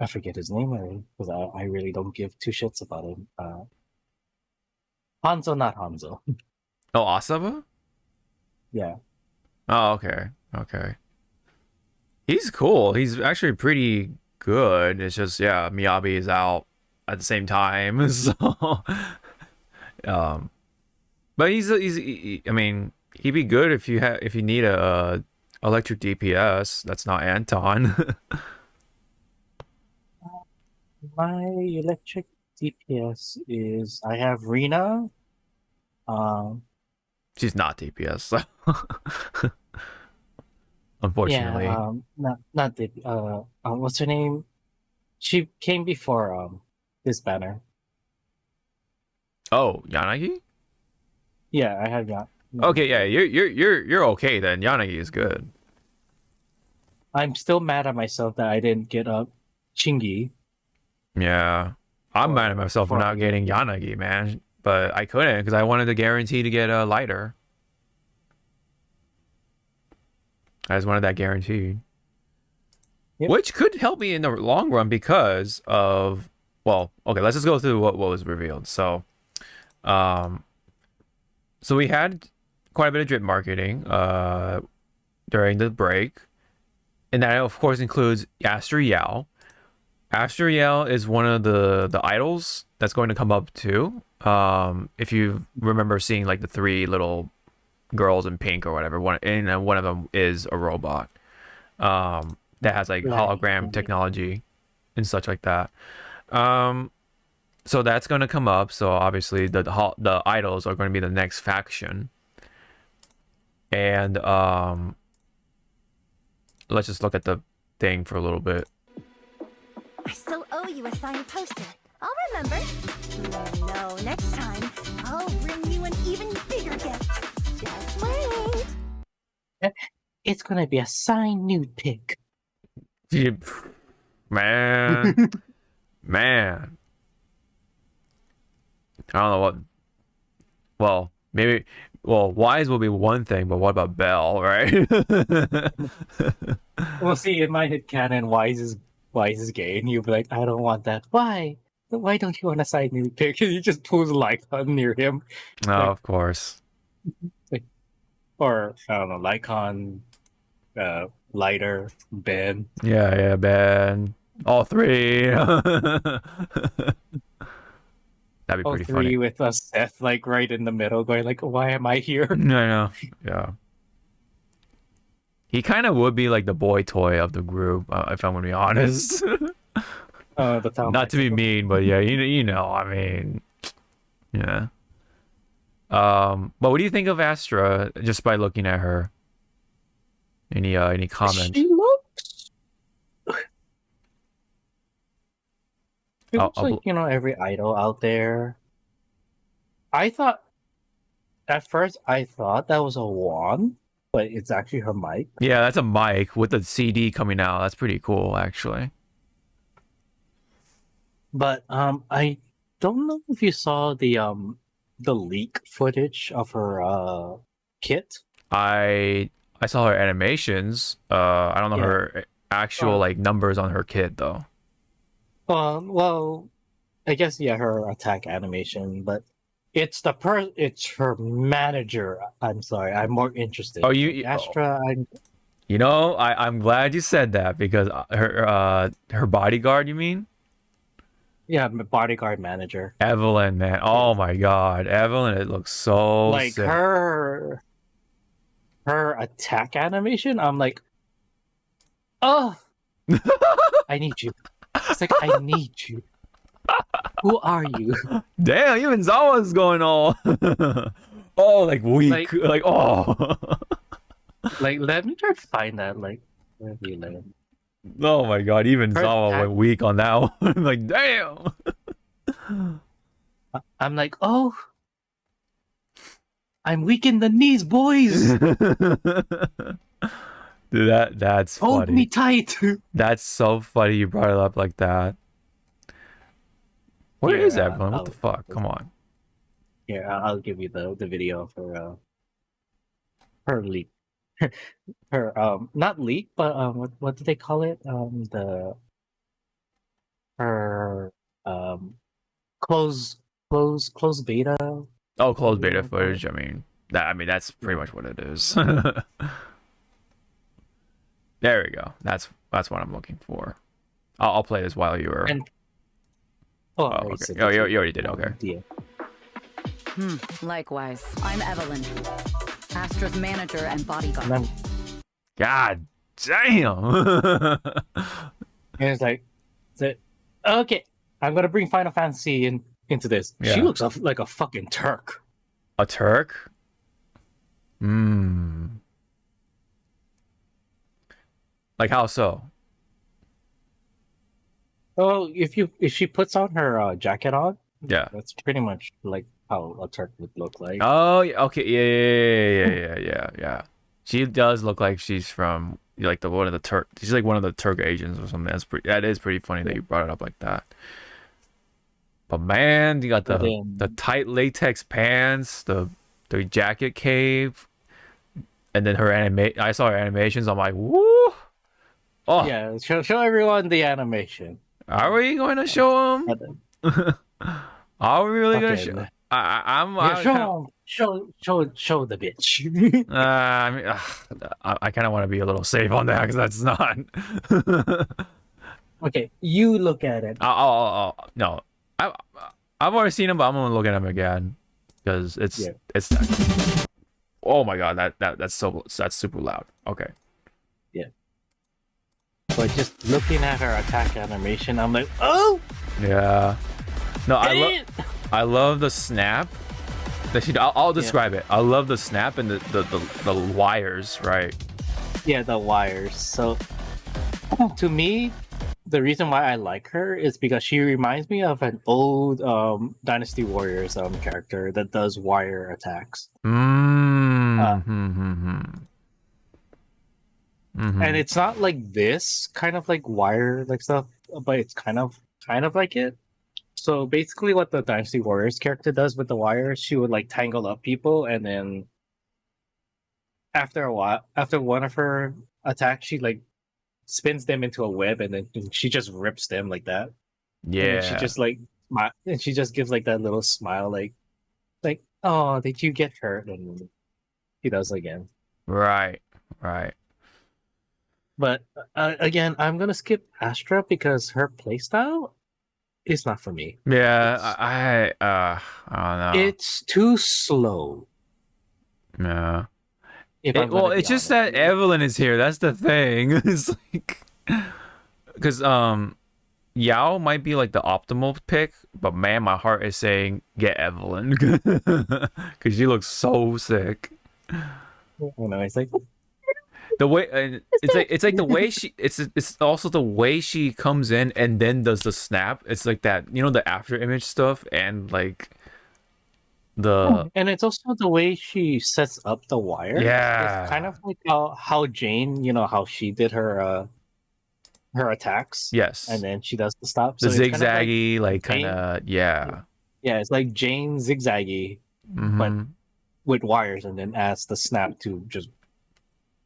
I forget his name already because I really don't give two shits about him. Hanzo, not Hanzo. oh, Asaba? Yeah. Oh, okay. He's cool. He's actually pretty good. It's just yeah, Miyabi is out at the same time, so um, but I mean, he'd be good if you need a electric DPS. That's not Anton. My electric DPS is I have Rena. Um, She's not DPS, so yeah. unfortunately. Not the what's her name? She came before this banner. Oh, Yanagi? Yeah, I have that. Okay, yeah, you're okay then. Yanagi is good. I'm still mad at myself that I didn't get up Chingy Yeah, I'm mad at myself for for not getting Yanagi, man. But I couldn't because I wanted the guarantee to get a lighter. I just wanted that guaranteed, Yep. which could help me in the long run because of well, okay, let's just go through what was revealed. Um, so we had quite a bit of drip marketing during the break, and that of course includes Aster Yao. Aster Yao is one of the idols that's going to come up too. If you remember seeing like the three little girls in pink or whatever, one of them is a robot. That has like Right. hologram technology and such like that. Um, so that's going to come up. So obviously the idols are going to be the next faction. And let's just look at the thing for a little bit. I still owe you a signed poster. I'll remember. No, next time, I'll bring you an even bigger gift. Just wait. It's gonna be a signed nude pic. Man. Man. I don't know what. Well, maybe. Well, Wise will be one thing, but what about Belle, right? We'll see. In my head canon, Wise is gay, and you'll be like, I don't want that. Why? Why don't you want a side nude pic? And he just pulls a Lycon near him. Oh, Like- of course. Or, I don't know, Lycon, Lighter, Ben. Yeah, Ben. All three. That'd be All pretty three funny. with Seth, like, right in the middle, going like, why am I here? I know. Yeah. He kind of would be like the boy toy of the group, if I'm gonna be honest. The town Not to be mean, but yeah, you know, I mean, yeah. But what do you think of Astra just by looking at her? Any comments? She looks. She looks I'll like, every idol out there. At first, I thought that was a wand, but it's actually her mic. Yeah, that's a mic with the CD coming out. That's pretty cool, actually. But I don't know if you saw the leak footage of her kit. I saw her animations. I don't know Yeah. her actual like numbers on her kit though. Well, I guess her attack animation, but it's her manager. I'm sorry, I'm more interested. Oh, you Astra. I'm glad you said that because her bodyguard, you mean? Yeah, bodyguard manager. Evelyn, man. Oh my God, Evelyn, it looks so Like sick. her attack animation. I'm like, oh, I need you. It's like, I need you. Who are you? Damn, even Zawa's going all oh, like weak, like oh. Like, let me try to find that. Like, where have you land? Oh my God, even Her Zawa attack- went weak on that one. I'm like, damn. I'm like, oh, I'm weak in the knees, boys. Dude, that's Hold funny. me tight. That's so funny you brought it up like that. Where is Yeah, Evelyn? What the fuck? Come on. Here, I'll give you the video for her leak. Her not leak, but what do they call it? Her close beta. Oh, closed beta footage. I mean, that's pretty much what it is. There we go. That's what I'm looking for. I'll play this while you were. Oh, okay. Oh, you already did. Okay. Yeah. Likewise, I'm Evelyn, Astra's manager and bodyguard. And God damn. it's like, okay, I'm gonna bring Final Fantasy into this. Yeah. She looks like a fucking Turk. A Turk? Like how so? Oh, if she puts on her jacket on, Yeah. that's pretty much like how a Turk would look like. Oh, okay. Yeah. She does look like she's from like one of the Turk. She's like one of the Turk Asians or something. That is pretty funny that you brought it up like that. But man, you got the tight latex pants, the jacket cave, and then her I saw her animations. I'm like, woo! Oh, Yeah, show everyone the animation. are we going to show them? Are we really going to show? Show the bitch. I mean, I kind of want to be a little safe on that because that's not. Okay, you look at it. No, I've already seen him, but I'm gonna look at him again because it's. Oh my God, that's super loud. Okay. But just looking at her attack animation, I'm like, oh Yeah. No, I love the snap I'll describe it. I love the snap and the wires, right? Yeah, the wires. So to me, the reason why I like her is because she reminds me of an old Dynasty Warriors character that does wire attacks. And it's not like this kind of like wire like stuff, but it's kind of like it. So basically, what the Dynasty Warriors character does with the wires, she would like tangle up people, and then after a while, after one of her attacks, she like spins them into a web, and then she just rips them like that. Yeah. And then she just like and she just gives like that little smile, like, oh, did you get hurt? And he does again. Right. But again, I'm gonna skip Astra because her playstyle is not for me. Yeah, I don't know. It's too slow. Yeah. Well, it's just that Evelyn is here. That's the thing. It's like, because Yao might be like the optimal pick, but man, my heart is saying get Evelyn because she looks so sick. You know, it's like The way it's like the way it's also the way she comes in and then does the snap. It's like that, you know, the after image stuff and like and it's also the way she sets up the wire. Yeah. It's kind of like how Jane, you know, how she did her attacks. Yes. And then she does the stop. The So zigzaggy, like kind of yeah. Yeah, it's like Jane zigzaggy, but with wires, and then adds the snap to just,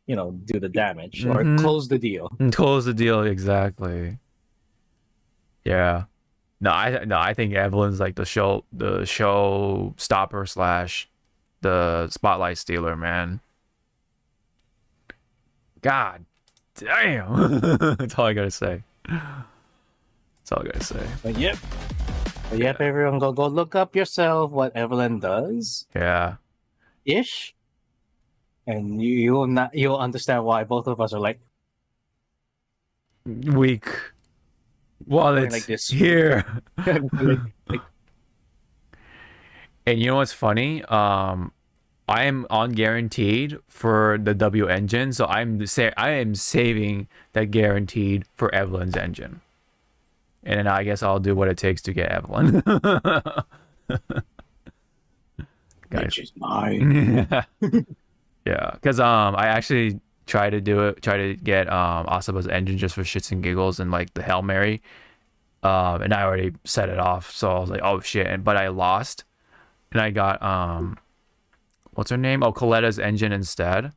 you know, do the damage or close the deal. And close the deal, exactly. Yeah. No, I think Evelyn's like the show stopper / the spotlight stealer, man. God damn. That's all I gotta say. But yep, everyone go look up yourself what Evelyn does. Yeah. Ish. And you'll understand why both of us are like weak. Well, it's like this here. like, and you know what's funny? I am on guaranteed for the W engine, so I am saving that guaranteed for Evelyn's engine. And then I guess I'll do what it takes to get Evelyn. Which is mine. Yeah, because I actually tried to get Asaba's engine just for shits and giggles and like the Hail Mary. And I already set it off, so I was like, oh shit, but I lost. And I got what's her name? Oh, Coletta's engine instead.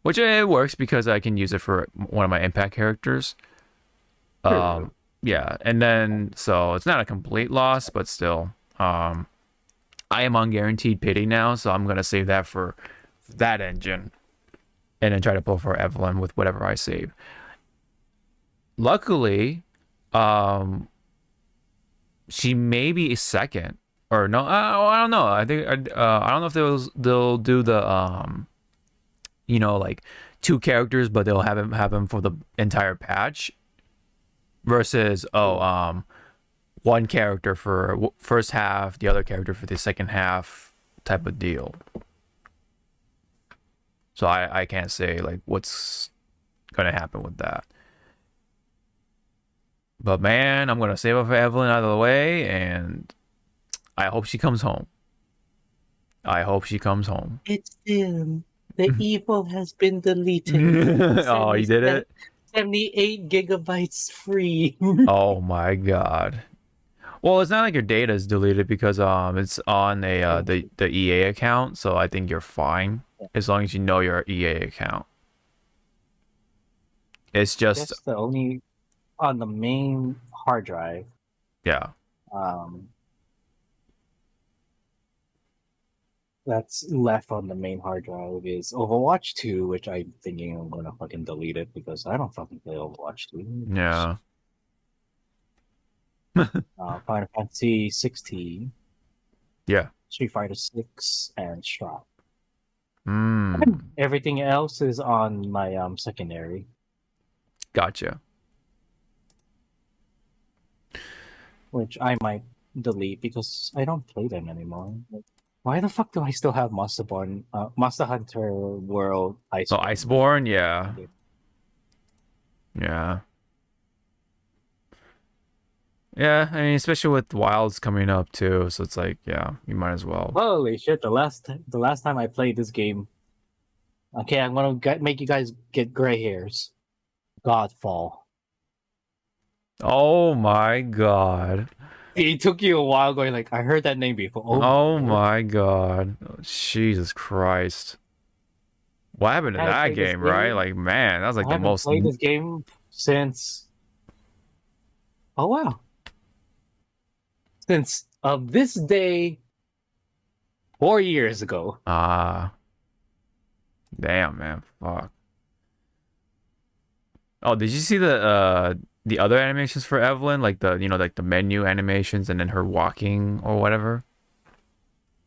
Which it works because I can use it for one of my impact characters. Yeah, and then so it's not a complete loss, but still. I am on guaranteed pity now, so I'm gonna save that for that engine. And then try to pull for Evelyn with whatever I save. Luckily, she may be second. Or no, I don't know. I think I don't know if they'll do the you know, like 2 characters, but they'll have him for the entire patch. Versus 1 character for first half, the other character for the second half type of deal. So I can't say like what's gonna happen with that. But man, I'm gonna save it for Evelyn out of the way, and I hope she comes home. It's him. The evil has been deleted. Oh, you did it? 78 gigabytes free. Oh my god. Well, it's not like your data is deleted because it's on the EA account, so I think you're fine as long as you know your EA account. It's just That's the only on the main hard drive. Yeah. That's left on the main hard drive is Overwatch 2, which I'm thinking I'm gonna fucking delete it because I don't fucking play Overwatch 2. Yeah. Final Fantasy 16. Yeah. Street Fighter 6 and Strap. Mm. Everything else is on my secondary. Gotcha. Which I might delete because I don't play them anymore. Why the fuck do I still have Monster Hunter World Iceborne? So Iceborne, yeah. Yeah. Yeah, I mean, especially with Wilds coming up too, so it's like, yeah, you might as well. Holy shit! The last time I played this game, okay, I'm gonna make you guys get gray hairs. Godfall. Oh my god. It took you a while going like, I heard that name before. Oh my god. Jesus Christ. What happened to I haven't that played this game, right? game. Like, man, that was like I the haven't most. played this game since. Oh wow! Since of this day, 4 years ago. Ah. Damn, man. Fuck. Oh, did you see the other animations for Evelyn? Like the, like the menu animations and then her walking or whatever?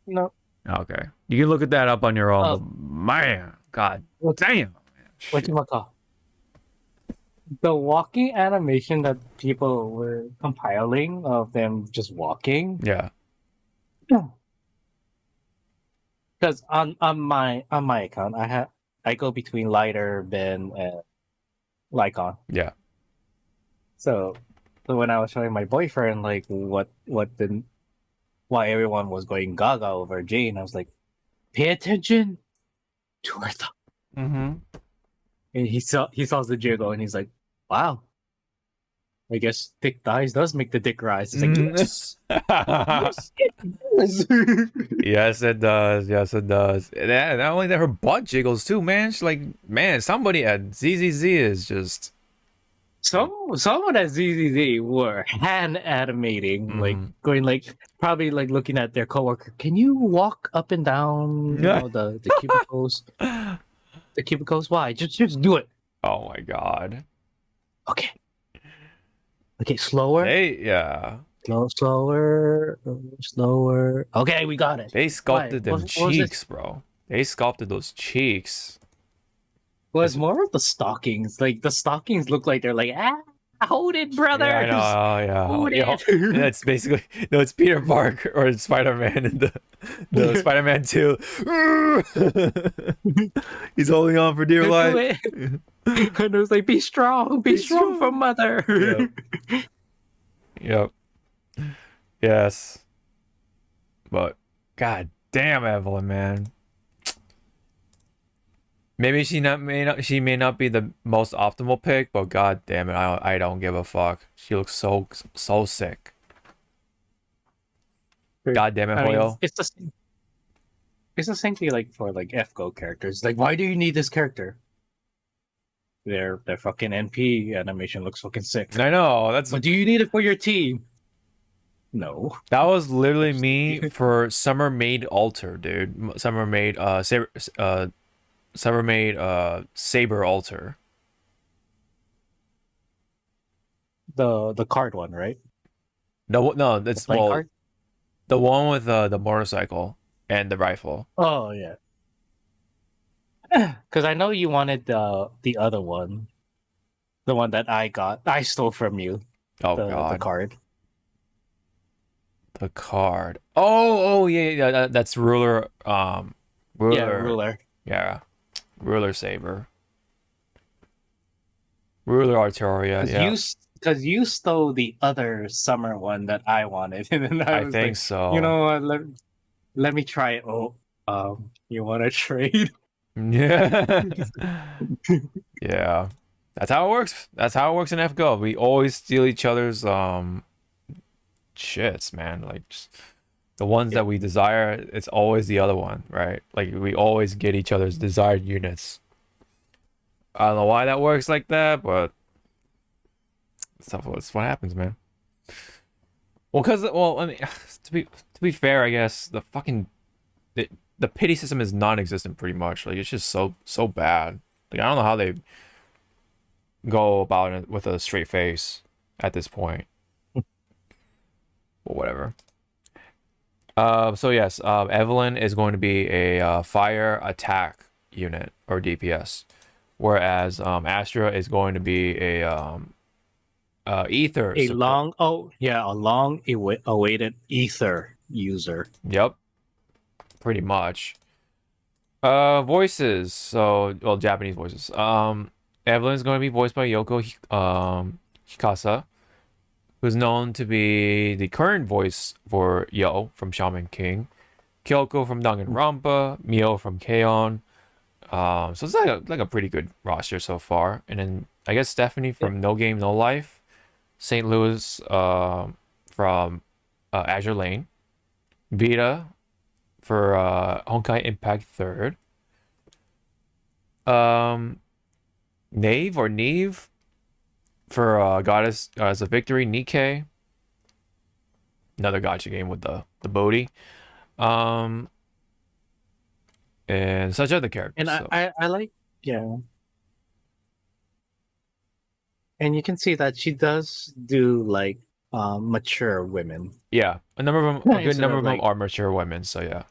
No. Okay. You can look at that up on your own, Oh. but man, god What- damn. What you call? The walking animation that people were compiling of them just walking. Yeah. Because on my account, I go between lighter, Ben, and Lycon. Yeah. So when I was showing my boyfriend like why everyone was going gaga over Jane, I was like, pay attention to her thought. Mm-hmm. And he saw the jiggle and he's like, wow. I guess thick thighs does make the dick rise. It's like, yes, yes, it does. Yes, it does. Yes, it does. And not only that, her butt jiggles too, man. She's like, man, somebody at ZZZ is just. Someone at ZZZ were hand animating, like going like probably like looking at their coworker. Can you walk up and down, the cubicles? The cubicles? Why? Just do it. Oh my god. Okay. Okay, slower. Yeah. Slower. Okay, we got it. They sculpted them What was it? cheeks, bro. They sculpted those cheeks. Well, it's more of the stockings. Like the stockings look like they're like, hold it, brothers. Yeah, I know. Yeah. Hold Yeah. it. That's basically it's Peter Parker or Spider-Man in the Spider-Man 2. He's holding on for dear life. And it was like, be strong for mother. Yep. Yes. But god damn, Evelyn, man. Maybe she may not be the most optimal pick, but god damn it, I don't give a fuck. She looks so sick. God damn it, Hoyo. It's the same thing like for like FGO characters. Like, why do you need this character? Their fucking NP animation looks fucking sick. I know, But do you need it for your team? No. that was literally me for Summer Made Alter, dude. Summer Made Saber Alter. The card one, right? No, that's Playing card? the one with the motorcycle and the rifle. Oh yeah. Because I know you wanted the other one, the one that I stole from you. Oh the god, card. the card. Oh yeah. That's ruler. Ruler. Yeah, ruler. Yeah, ruler saber. Ruler Arteria. Yeah, Because you stole the other summer one that I wanted, and then I I was think like, so. you know what? Let me try it. Oh, you want to trade? Yeah. Yeah. That's how it works. That's how it works in FGO. We always steal each other's shits, man. Like just the ones that we desire, it's always the other one, right? Like we always get each other's desired units. I don't know why that works like that, but it's what happens, man. Well, I mean, to be fair, I guess the pity system is non-existent pretty much. Like it's just so bad. Like I don't know how they go about it with a straight face at this point. But whatever. So yes, Evelyn is going to be a fire attack unit or DPS, whereas Astra is going to be a ether. A long awaited ether user. Yep. pretty much. Voices. So, well, Japanese voices. Evelyn's going to be voiced by Hikasa, who's known to be the current voice for Yo from Shaman King, Kyoko from Danganronpa, Mio from K-On! So it's like a pretty good roster so far. And then I guess Stephanie from No Game No Life, St. Louis from Azure Lane, Vita for Honkai Impact 3rd, Neve for Goddess as a Victory, Nikkei, another gacha game with the Bodhi, and such other characters. And I like, yeah. And you can see that she does do like mature women. Yeah, a good Instead number of, of them like- are mature women. So yeah.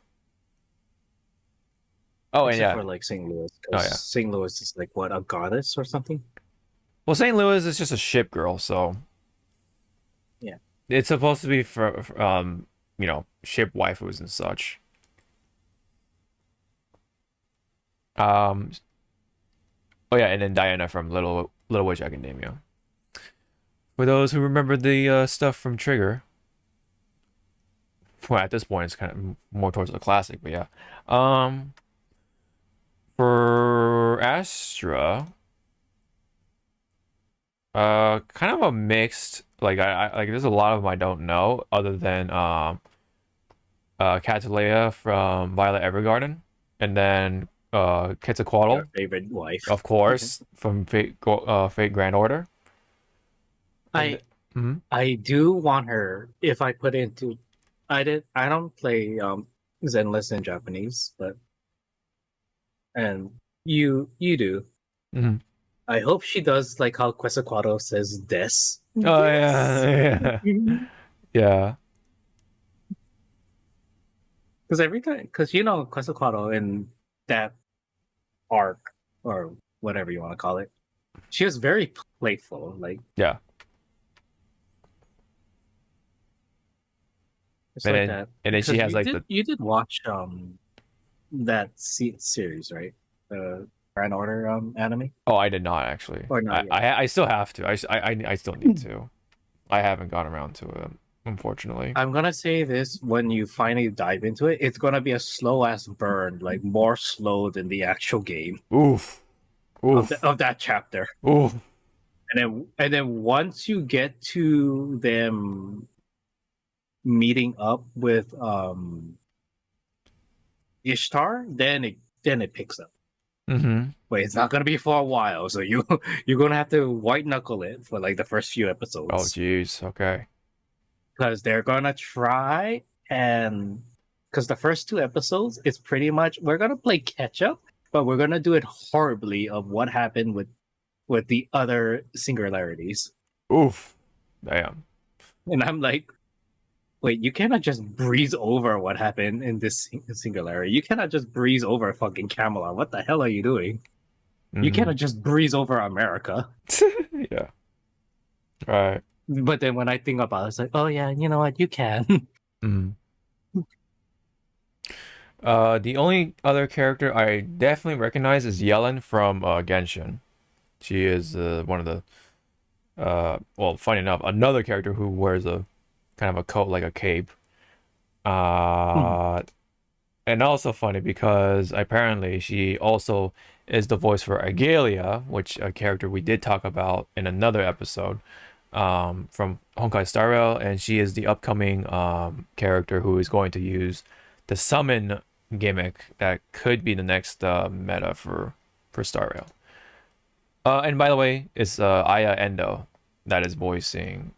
Oh, and Except yeah. for like St. Louis. Oh, yeah. St. Louis is like what, a goddess or something? Well, St. Louis is just a ship girl, so Yeah. it's supposed to be for ship waifus and such. Oh yeah, and then Diana from Little Witch Academia. For those who remember the stuff from Trigger, well, at this point it's kind of more towards the classic, but yeah. For Astra, kind of a mixed. Like I like. There's a lot of them I don't know, other than Catalea from Violet Evergarden, and then Quetzalcoatl, Your favorite wife. of course, from Fate Grand Order. I Mhm. I do want her if I put into I don't play Zenless in Japanese, but and you do. Mhm. I hope she does like how Quetzalcoatl says des. Oh yeah, yeah. Because every time, because Quetzalcoatl in that arc or whatever you want to call it, she was very playful. Like Yeah. it's And like then- that. and then she Because has, like, the- you did watch that series, right? The Grand Order anime. Oh, I did not actually. Or not I still have to. I still need to. I haven't got around to it, unfortunately. I'm gonna say this when you finally dive into it, it's gonna be a slow ass burn, like more slow than the actual game Oof. Oof. of that chapter. Oof. And then once you get to them meeting up with Ishtar, then it picks up. Mm-hmm. But it's not gonna be for a while, so you're gonna have to white knuckle it for like the first few episodes. Oh, jeez. Okay. Because they're gonna try and because the first two episodes it's pretty much we're gonna play catch up, but we're gonna do it horribly of what happened with the other singularities. Oof. Damn. And I'm like, wait, you cannot just breeze over what happened in this singularity. You cannot just breeze over fucking Camelot. What the hell are you doing? You Mhm. cannot just breeze over America. Yeah. Right. But then when I think about it, it's like, oh yeah, you know what? You can. Mm. The only other character I definitely recognize is Yellen from Genshin. She is one of the well, funny enough, another character who wears a kind of a coat like a cape. And also funny because apparently she also is the voice for Agalia, which a character we did talk about in another episode from Honkai Star Rail, and she is the upcoming character who is going to use the summon gimmick that could be the next meta for Star Rail. And by the way, it's Aya Endo that is voicing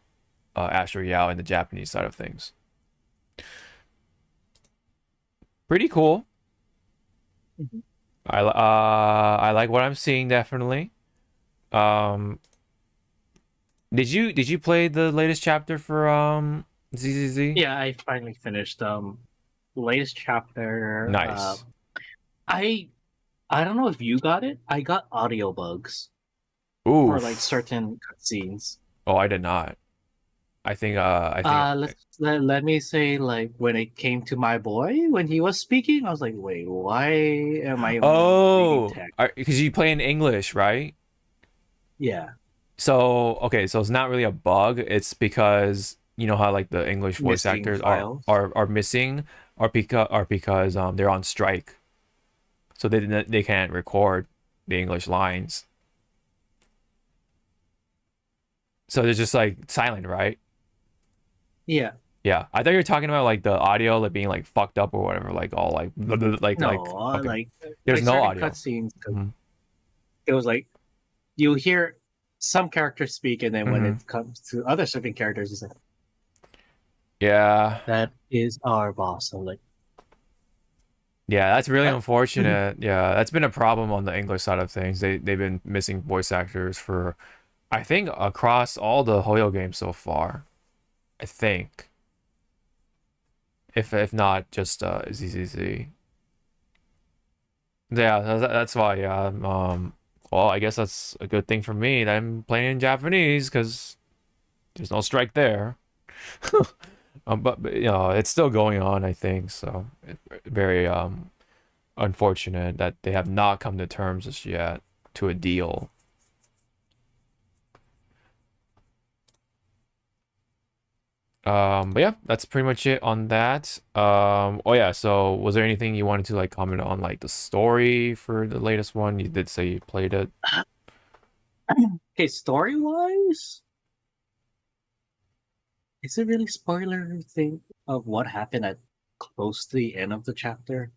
Astro Yao in the Japanese side of things. Pretty cool. Mhm. I like what I'm seeing definitely. Did you play the latest chapter for ZZZ? Yeah, I finally finished the latest chapter. Nice. I don't know if you got it. I got audio bugs Ooh. for like certain cutscenes. Oh, I did not. Let me say, like, when it came to my boy, when he was speaking, I was like, wait, why am I reading Oh, text? because you play in English, right? Yeah, So okay, so it's not really a bug. It's because you know how like the English voice missing actors files. are missing, or because they're on strike, so they can't record the English lines. So they're just like silent, right? Yeah, Yeah, I thought you were talking about like the audio like being like fucked up or whatever, like all like like no, okay. There's like no certain audio. cutscenes, 'cause Mhm. it was like you hear some characters speak, and then when Mhm. it comes to other certain characters, it's like Yeah, that is our boss. I'm like, yeah, that's really what? unfortunate. Yeah, that's been a problem on the English side of things. They've been missing voice actors for, I think, across all the Hoyo games so far. I think, if not just ZZZ. Yeah, that's why. Yeah. Well, I guess that's a good thing for me that I'm playing in Japanese because there's no strike there. But you know, it's still going on, I think. So very unfortunate that they have not come to terms just yet to a deal. But yeah, that's pretty much it on that. Oh yeah, so was there anything you wanted to like comment on, like the story for the latest one? You did say you played it. Okay, story wise, is it really spoiler thing of what happened at close to the end of the chapter,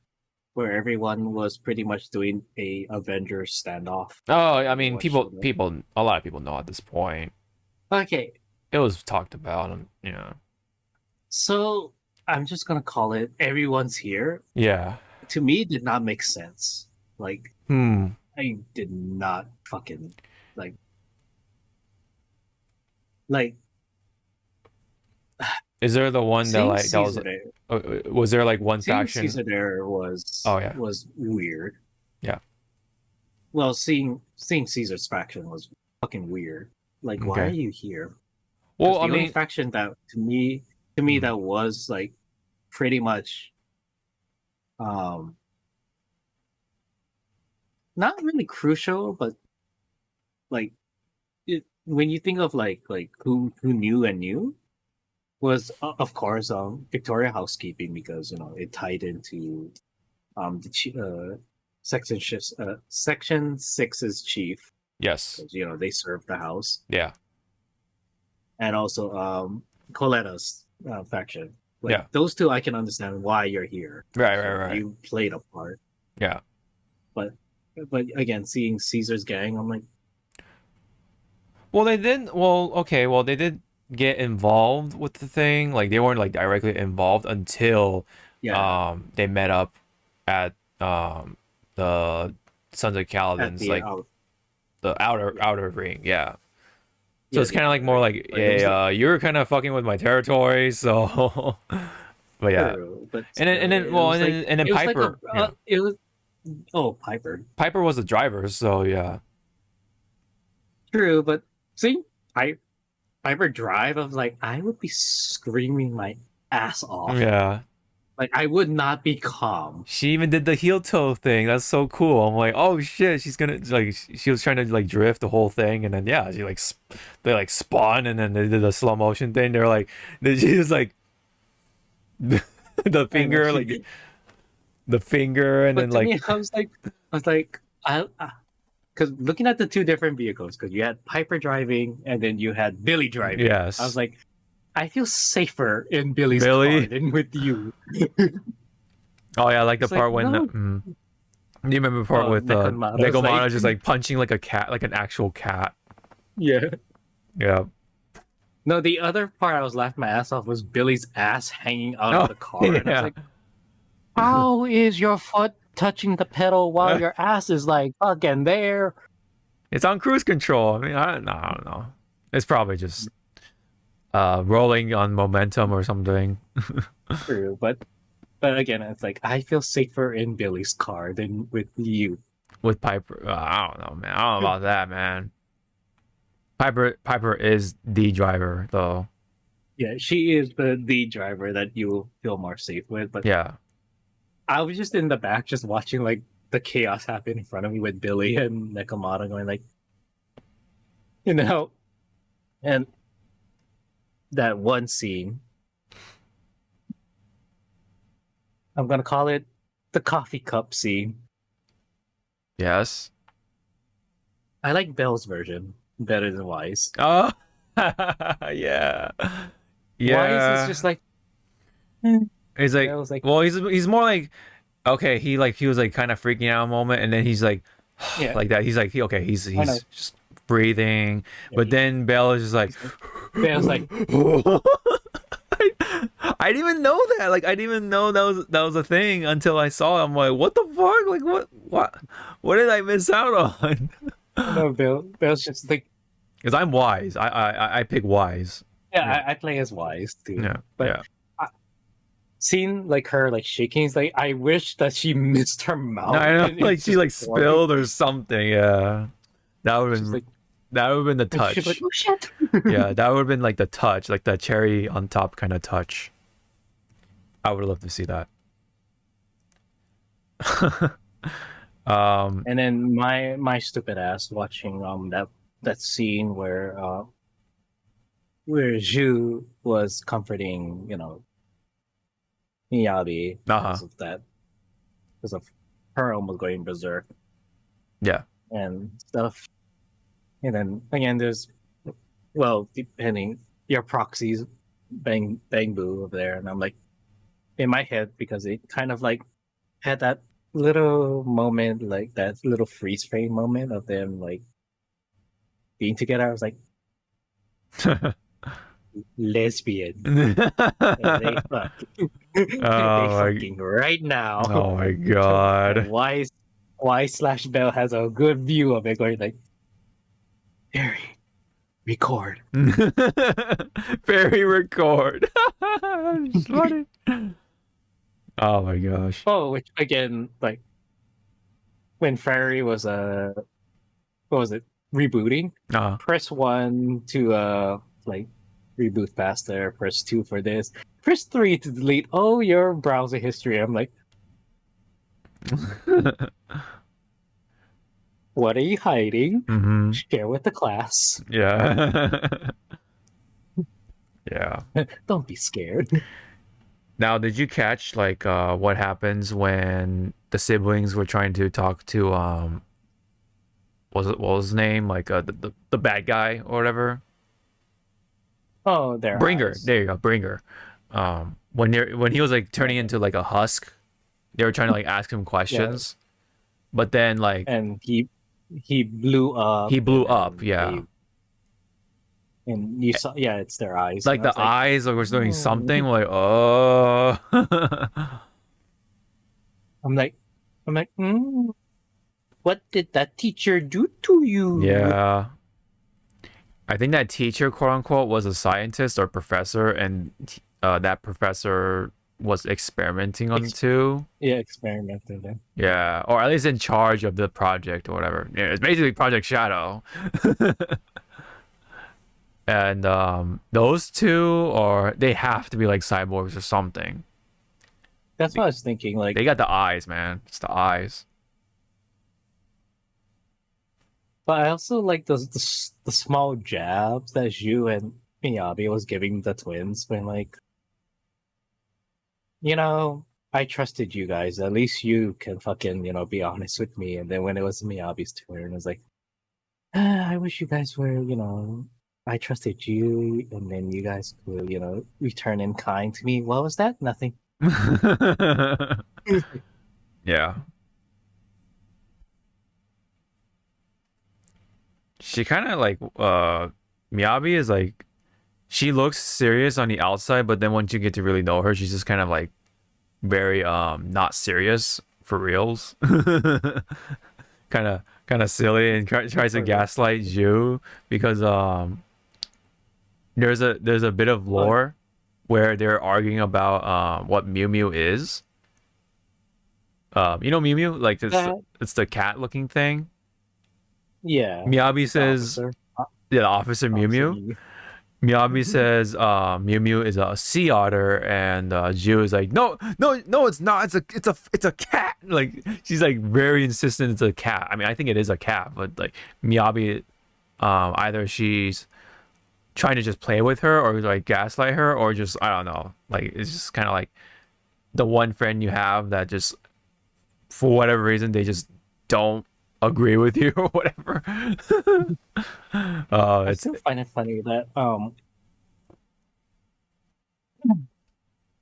where everyone was pretty much doing a Avengers standoff? Oh, I And mean, what showed up? a lot of people know at this point. Okay, It was talked about, and so I'm just gonna call it everyone's here. yeah. To me, it did not make sense. Like, Hmm. I did not fucking like like Is there the one that seeing like that was? Caesar there. Was there like one Seeing faction? Caesar there Oh yeah, was weird. yeah. Well, seeing Caesar's faction was fucking weird. Like, why are Okay. you here? Because Well, I the only mean, faction that hmm. that was like pretty much um not really crucial, but like when you think of like who knew and knew was of course Victoria housekeeping, because you know it tied into section six's chief, Yes. because you know they served the house, Yeah. and also Coletta's faction. Like Yeah. those two, I can understand why you're here. Right. You Right. know, Right. you played a part, Yeah. but again, seeing Caesar's gang, I'm like, Well, they did. Well, okay. Well, they did get involved with the thing. Like they weren't like directly involved until yeah, they met up at the Sons of at Kaladin's the like the outer ring. Yeah. So yeah, it's the kind of like outer more ring. like, But it was like hey, you're kind of fucking with my territory, so. But yeah, true, but and still, then it well, was like and then it was like a Piper, yeah, it was Piper. Piper was the driver, so yeah, True, but seeing Piper drive, I was like, I would be screaming my ass off. yeah. Like I would not be calm. She even did the heel toe thing. That's so cool. I'm like, oh shit, she's gonna like. She was trying to like drift the whole thing, and then yeah, she like they like spun, and then they did the slow motion thing. They're like, she was like the I know. finger, like the finger, and then But to like me, I was like, because looking at the two different vehicles, because you had Piper driving and then you had Billy driving. I was yes, like, I feel safer in Billy's car Billy. than with you. Oh yeah, I like the It's like, part when. no, Do you remember the part with Nekonmata was Nekomata like, just like punching like a cat, like an actual cat? yeah. Yeah. No, the other part I was laughing my ass off was Billy's ass hanging out of Oh the car, and I was yeah. like, how is your foot touching the pedal while your ass is like fucking there? It's on cruise control. I mean, I don't know. It's probably just rolling on momentum or something. True, but again, it's like I feel safer in Billy's car than with you. With Piper. I don't know, man. I don't know about that, man. Piper is the driver though. Yeah, she is the driver that you feel more safe with. But Yeah. I was just in the back, just watching like the chaos happen in front of me with Billy and Nakamata going like, you know, and that one scene, I'm gonna call it the coffee cup scene. Yes. I like Belle's version better than Wise. Oh. Yeah. Wise is Yeah. just like, He's like, Belle's like, well, he's more like, okay, he was like kind of freaking out a moment, and then he's like, yeah, like that. He's like, okay, he's I know. just breathing, Yeah, but then Belle is just like, Belle's like, I didn't even know that. Like, I didn't even know that was a thing until I saw it. I'm like, what the fuck? Like, what did I miss out on? I know Belle's just like, Because I'm wise. I pick wise. yeah, Yeah. I play as Wise too. Yeah, But yeah. seeing like her like shaking, it's like I wish that she missed her mouth. No, I know, and like it's she just like pouring. spilled or something. Yeah, that would have She's been like, that would have been the and touch. she's like, oh shit. Yeah, that would have been like the touch, like the cherry on top kind of touch. I would love to see that. And then my stupid ass watching that scene where Zhu was comforting, Miyabi because of that, because of her almost going berserk Yeah. and stuff. And then again, there's, depending your proxies, bang boo over there, and I'm like in my head because it kind of like had that little moment, like that little freeze frame moment of them like being together. I was like, lesbian. Yeah, they fuck. They fucking right now. Oh my god. And why/Bell has a good view of it, going like, Harry, record. Very record. It's funny. Oh my gosh. Oh, which again, like when Fairy was what was it, rebooting? Press 1 to like reboot faster, press 2 for this, press 3 to delete all your browser history. I'm like, what are you hiding? Mm-hmm. Share with the class. Yeah. Yeah. Don't be scared. Now, did you catch like what happens when the siblings were trying to talk to what was his name? Like the bad guy or whatever? Oh, there. Bringer. There you go, Bringer. When he was like turning into like a husk, they were trying to like ask him questions. But then like and he blew up. He blew up, yeah. And you saw, it's their eyes. Like the eyes was doing something. Like, oh. I'm like, what did that teacher do to you? Yeah. I think that teacher, quote unquote, was a scientist or professor, and that professor was experimenting on too. Yeah, experimenting then. Yeah, or at least in charge of the project or whatever. Yeah, it's basically Project Shadow. And those two, they have to be like cyborgs or something. That's what I was thinking. Like, they got the eyes, man. It's the eyes. But I also like the small jabs that Zhu and Miyabi was giving the twins when like, I trusted you guys. At least you can fucking, be honest with me. And then when it was Miyabi's turn, it was like, I wish you guys were, I trusted you, and then you guys could, return in kind to me. What was that? Nothing. Yeah. She kind of like Miyabi is like, she looks serious on the outside, but then once you get to really know her, she's just kind of like very not serious for reals. kind of silly, and tries to gaslight Zhu because there's a bit of lore where they're arguing about what Mew Mew is. Mew Mew, like it's the cat looking thing. Yeah. Miyabi says, the officer Mew Mew. Miyabi says Mew Mew is a sea otter, and Jiu is like, no, it's not. It's a cat. Like she's like very insistent it's a cat. I mean, I think it is a cat, but like Miyabi, either she's trying to just play with her or like gaslight her, or just I don't know. Like it's just kind of like the one friend you have that just for whatever reason they just don't agree with you or whatever. I It's still find it funny that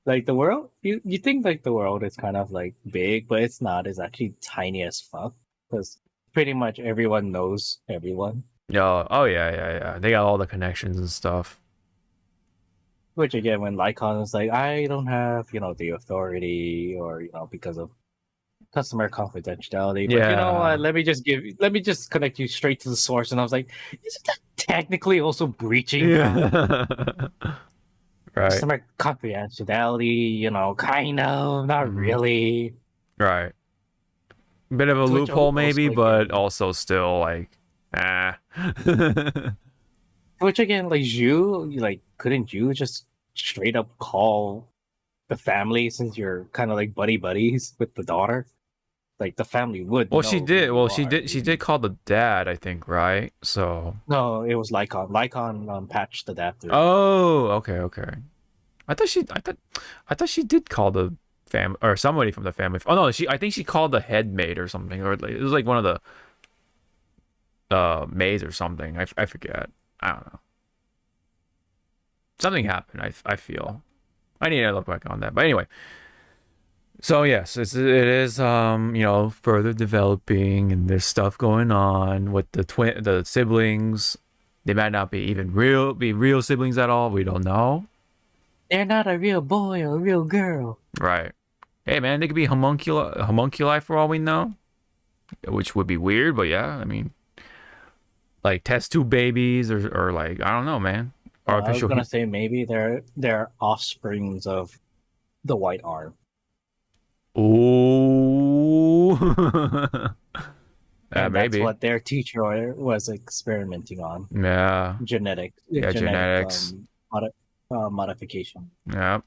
like the world, you think like the world is kind of like big, but it's not. It's actually tiny as fuck because pretty much everyone knows everyone. oh yeah. They got all the connections and stuff. Which again, when Lycon is like, I don't have the authority or because of customer confidentiality, but you know Yeah. what? Let me just connect you straight to the source. And I was like, isn't that technically also breaching Yeah. Right. customer confidentiality? Kind of, not really. Right. Bit of a Which loophole also maybe, but again, also still like which again, like couldn't you just straight up call the family since you're kind of like buddy buddies with the daughter? Like the family would Well, she know who did. you Well, are. she did call the dad, I think, right? So. No, it was Lycon. Lycon patched the dad through. Oh, okay. I thought she did call the fam or somebody from the family. Oh no, I think she called the head maid or something, or like, it was like one of the maids or something. I forget. I don't know. Something happened. I feel. I need to look back on that. But anyway, so yes, it is further developing, and there's stuff going on with the siblings. They might not be real siblings at all. We don't know. They're not a real boy or a real girl. Right. Hey man, they could be homunculi for all we know, which would be weird, but yeah, I mean, like test tube babies or like I don't know, man. I was Artificial. gonna say maybe they're offsprings of the white arm. Ooh. And that's Maybe. what their teacher was experimenting on. Yeah. Genetic, Yeah, genetic genetics. modification. Yeah.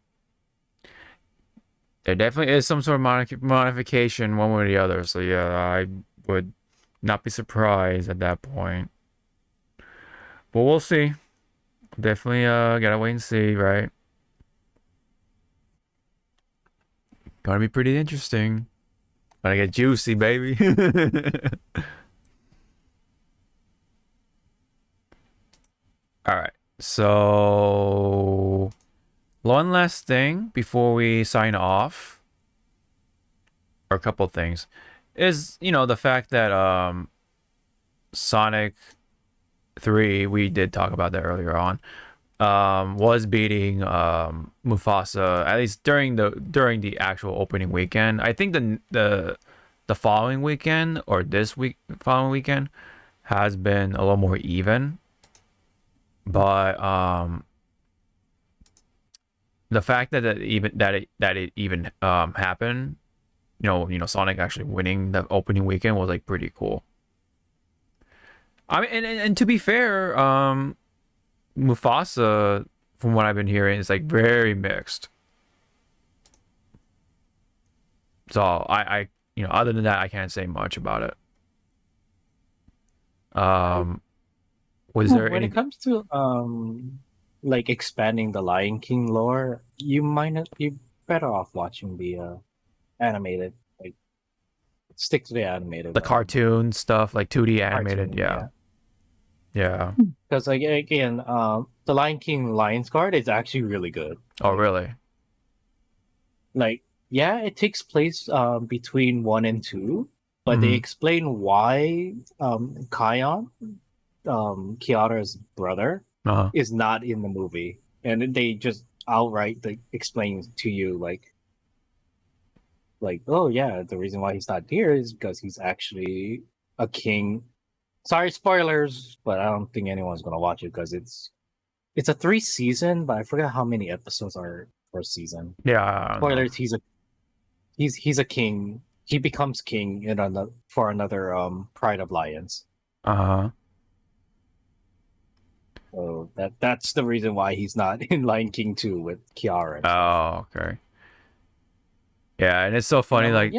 There definitely is some sort of modification one way or the other. So yeah, I would not be surprised at that point. But we'll see. Definitely gotta wait and see, right? Gonna be pretty interesting. Gonna get juicy, baby. All right. So one last thing before we sign off, or a couple things, is the fact that Sonic 3, we did talk about that earlier on, was beating Mufasa, at least during the actual opening weekend. I think the following weekend or following weekend has been a little more even, but the fact that it even happened, Sonic actually winning the opening weekend was like pretty cool. I mean, and to be fair, Mufasa, from what I've been hearing, is like very mixed. So other than that, I can't say much about it. Was there When any? it comes to like expanding the Lion King lore, you might not be better off watching the animated. Like stick to the animated. The cartoon stuff, like 2D animated, cartoon, yeah. Because like again, the Lion King Lions Guard is actually really good. Oh, really? Like, yeah, it takes place between 1 and 2, but they Mhm. explain why Kion, Kiara's brother, Uh-huh. is not in the movie, and they just outright explain to you like, oh yeah, the reason why he's not here is because he's actually a king. Sorry, spoilers, but I don't think anyone's gonna watch it because it's a 3 season, but I forget how many episodes are per season. Yeah, I don't know. Spoilers: he's a king. He becomes king in another Pride of Lions. Uh-huh. So that's the reason why he's not in Lion King 2 with Kiara. And Oh, okay. Yeah, and it's so funny. Like,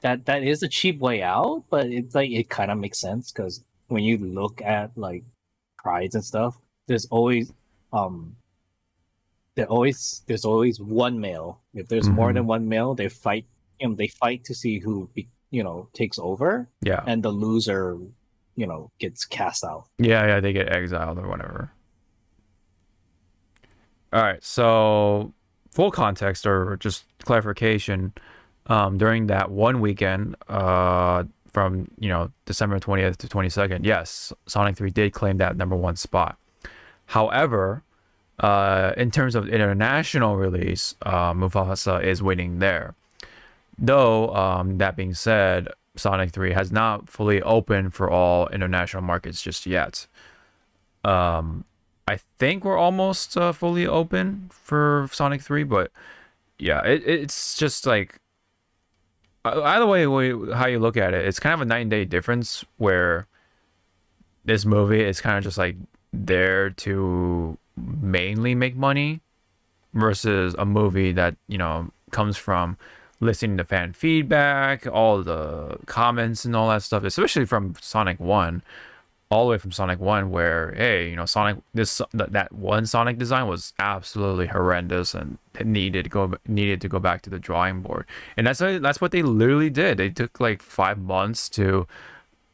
that is a cheap way out, but it's like it kind of makes sense because when you look at like prides and stuff, there's always um there's always one male. If there's more than one male, they fight. They fight to see who takes over. Yeah. And the loser, gets cast out. Yeah, they get exiled or whatever. All right, so full context or just clarification. During that one weekend, from December 20th to 22nd, yes, Sonic 3 did claim that #1 spot. However, in terms of international release, Mufasa is winning there. Though, that being said, Sonic 3 has not fully opened for all international markets just yet. I think we're almost fully open for Sonic 3, but yeah, it's just like either way how you look at it, it's kind of a 9-day difference where this movie is kind of just like there to mainly make money versus a movie that comes from listening to fan feedback, all the comments and all that stuff, especially from Sonic 1, all the way from Sonic 1, where hey, Sonic that one Sonic design was absolutely horrendous and it needed to go back to the drawing board. And that's what they literally did. They took like 5 months to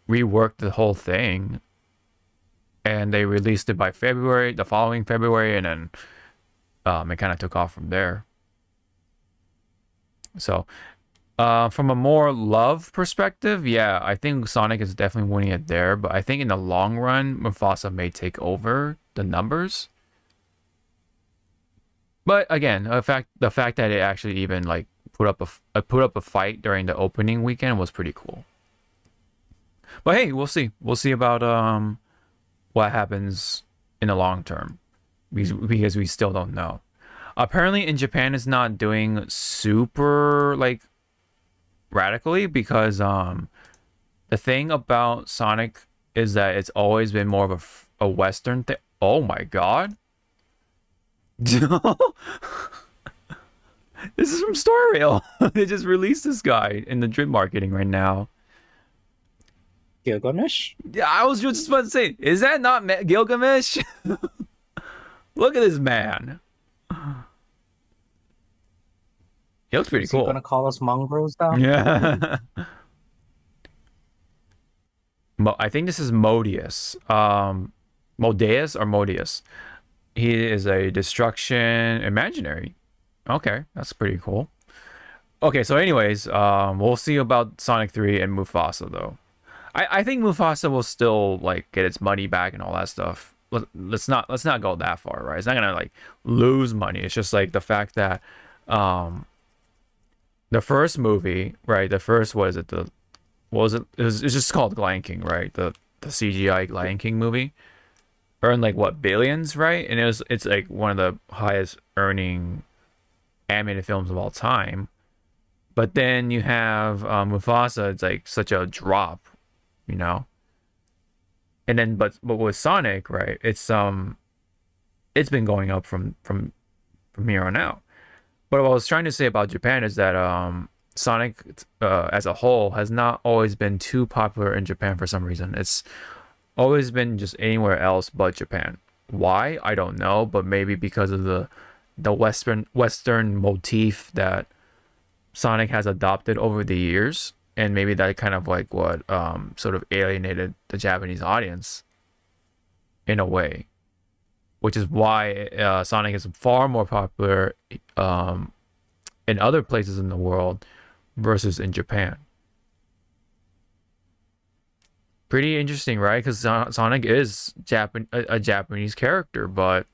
rework the whole thing, and they released it by the following February, and then it kind of took off from there. So from a more love perspective, yeah, I think Sonic is definitely winning it there, but I think in the long run, Mufasa may take over the numbers. But again, the fact that it actually even like put up a fight during the opening weekend was pretty cool. But hey, we'll see. We'll see about what happens in the long term, because we still don't know. Apparently, in Japan, it's not doing super like radically, because the thing about Sonic is that it's always been more of a Western thing. Oh my god. This is from Story Rail. They just released this guy in the drip marketing right now. Gilgamesh? Yeah, I was just about to say, is that not Gilgamesh? Look at this man. He looks pretty cool. Is he gonna call us mongrels now? Yeah. I think this is Modius. Modeus or Modius. He is a destruction imaginary. Okay, that's pretty cool. Okay, so anyways, we'll see about Sonic 3 and Mufasa though. I think Mufasa will still like get its money back and all that stuff. Let's not go that far, right? It's not gonna like lose money. It's just like the fact that the first movie, right? The first, what is it? It was just called Lion King, right? The CGI Lion King movie earned like what, billions, right? And it's like one of the highest earning animated films of all time. But then you have Mufasa. It's like such a drop, And then but with Sonic, right? It's been going up from here on out. But what I was trying to say about Japan is that Sonic as a whole has not always been too popular in Japan for some reason. It's always been just anywhere else but Japan. Why? I don't know, but maybe because of the Western motif that Sonic has adopted over the years, and maybe that kind of like what sort of alienated the Japanese audience in a way, which is why Sonic is far more popular in other places in the world versus in Japan. Pretty interesting, right? Because Sonic is a Japanese character, but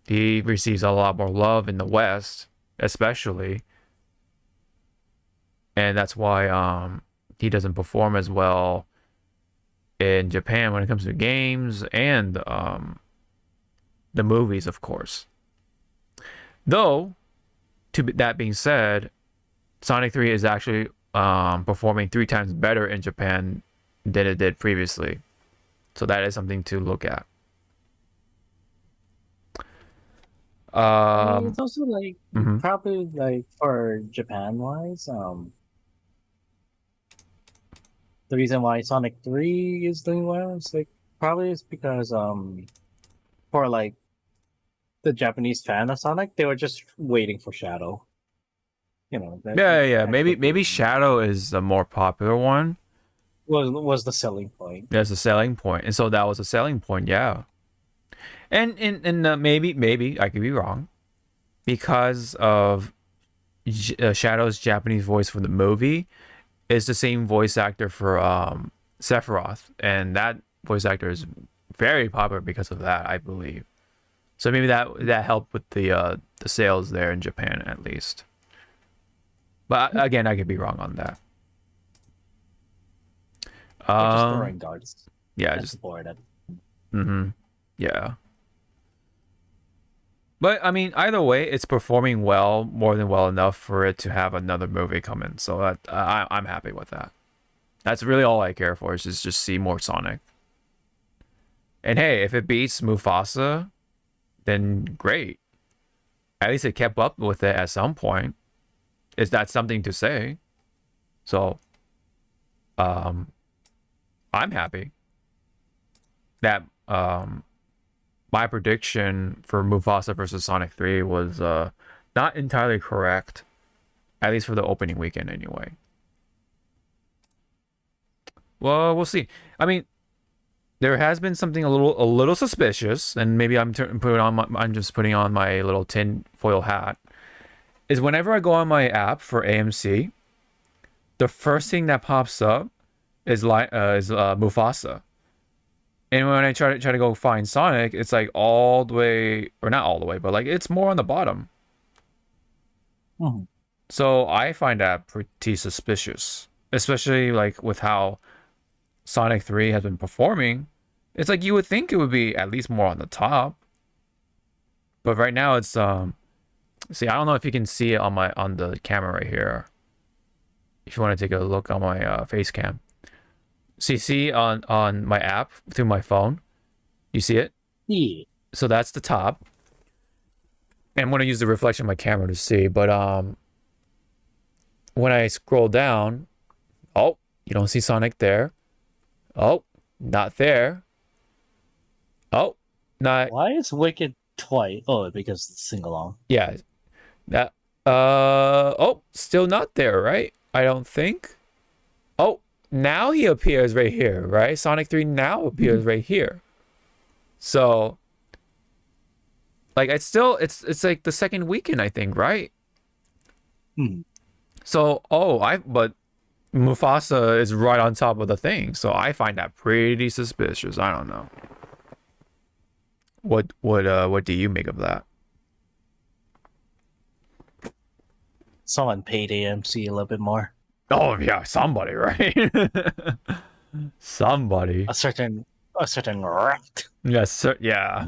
he receives a lot more love in the West, especially. And that's why he doesn't perform as well in Japan when it comes to games and the movies, of course. Though, that being said, Sonic 3 is actually performing 3 times better in Japan than it did previously. So that is something to look at. It's also like probably like for Japan wise, the reason why Sonic 3 is doing well is like probably is because for like the Japanese fan of Sonic, they were just waiting for Shadow. You know, yeah. Maybe Shadow is the more popular one. Was the selling point. That's a selling point, and so that was a selling point, yeah. And maybe I could be wrong, because of Shadow's Japanese voice for the movie is the same voice actor for Sephiroth, and that voice actor is very popular because of that, I believe. So maybe that helped with the sales there in Japan at least. But again, I could be wrong on that. Just throwing darts. Yeah, just bored at. Yeah. But I mean, either way, it's performing well, more than well enough for it to have another movie come in. So that I'm happy with that. That's really all I care for, is just see more Sonic. And hey, if it beats Mufasa, then great. At least it kept up with it at some point. Is that something to say? So, I'm happy that my prediction for Mufasa versus Sonic 3 was not entirely correct, at least for the opening weekend anyway. Well, we'll see. I mean, there has been something a little suspicious, and maybe I'm just putting on my little tin foil hat. Is whenever I go on my app for AMC, the first thing that pops up is Mufasa. And when I try to go find Sonic, it's like all the way, or not all the way, but like it's more on the bottom. So I find that pretty suspicious, especially like with how Sonic 3 has been performing. It's like you would think it would be at least more on the top, but right now it's see, I don't know if you can see it on the camera right here. If you want to take a look on my face cam. See on my app through my phone. You see it? Yeah. So that's the top. And I'm going to use the reflection of my camera to see. But when I scroll down, oh, you don't see Sonic there. Oh, not there. Oh, not. Why is Wicked twice? Oh, because it's sing-along. Yeah. That. Oh, still not there, right? I don't think. Oh, now he appears right here, right? Sonic 3 now appears right here. So, like, it's like the second weekend, I think, right? So, but Mufasa is right on top of the thing, so I find that pretty suspicious. I don't know. What do you make of that? Someone paid AMC a little bit more. Oh yeah, somebody, right? Somebody. A certain rat. Yes, yeah.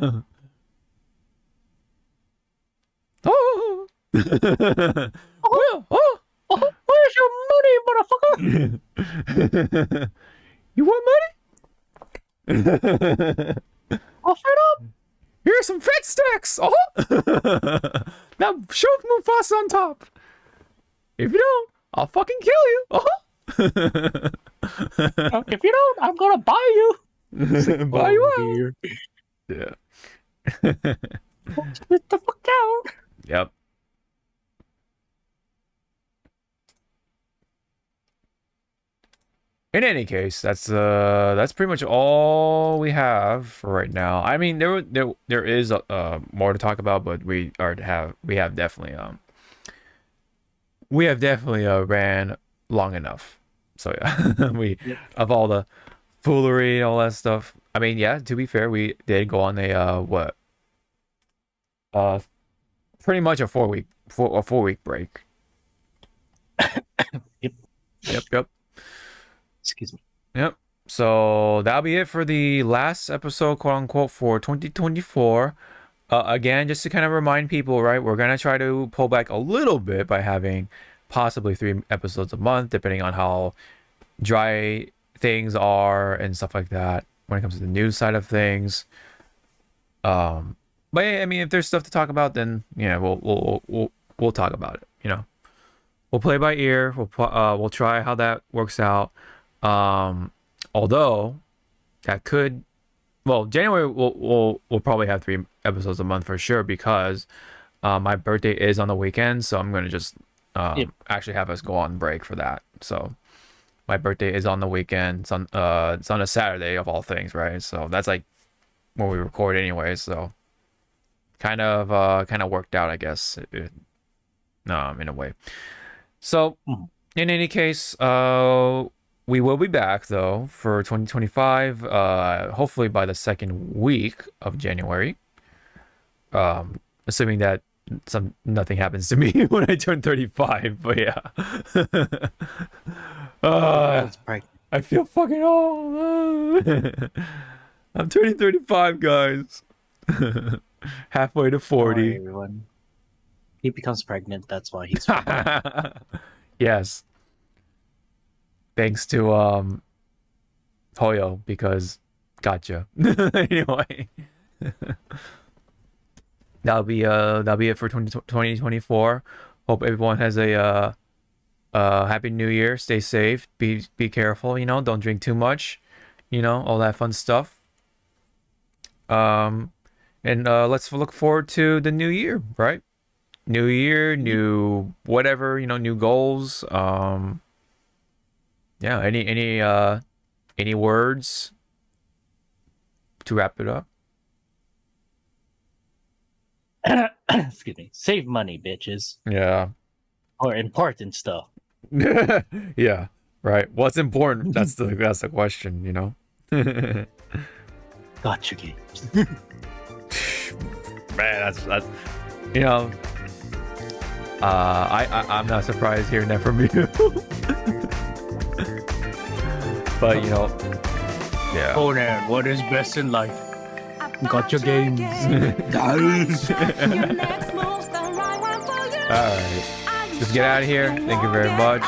Oh. Where's your money, motherfucker? You want money? Offer it up. Here's some fat stacks. Oh. Now show Mufasa on top. If you don't, I'll fucking kill you. If you don't, I'm gonna buy you. Buy you out. Yeah. Get the fuck out. Yep. In any case, that's pretty much all we have for right now. I mean, there is more to talk about, but we have definitely ran long enough. So yeah, of all the foolery and all that stuff. I mean, yeah, to be fair, we did go on a pretty much a 4 week break. Yep. Excuse me. Yep. So that'll be it for the last episode, quote unquote, for 2024. Again, just to kind of remind people, right? We're gonna try to pull back a little bit by having possibly 3 episodes a month, depending on how dry things are and stuff like that. when it comes to the news side of things. But yeah, I mean, if there's stuff to talk about, then yeah, we'll talk about it. You know, we'll play by ear. We'll try how that works out. Although that could, well, January we'll probably have 3 episodes a month for sure, because my birthday is on the weekend, so I'm gonna just actually have us go on break for that. So my birthday is on the weekend. It's on a Saturday of all things, right? So that's like when we record anyway. So kind of worked out, I guess, in a way. So in any case, we will be back though for 2025, hopefully by the second week of January, assuming that nothing happens to me when I turn 35. But yeah. I feel fucking old. I'm turning 35, guys. Halfway to 40. Sorry, everyone. He becomes pregnant. That's why he's. Yes. Thanks to Hoyo, because gotcha. Anyway. That'll be it for 2024. Hope everyone has a happy new year. Stay safe. Be careful, you know, don't drink too much, you know, all that fun stuff. And let's look forward to the new year, right? New year, new whatever, you know, new goals. Yeah, any words to wrap it up? Excuse me. Save money, bitches. Yeah. Or important stuff. Yeah, right. What's important? That's the question, you know. Gotcha games. Man, that's you know. I'm not surprised hearing that from you. But you know, yeah. Conan, what is best in life? Gotcha games. Alright. Just get out of here. Thank you very much.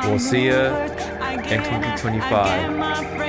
We'll see you in 2025.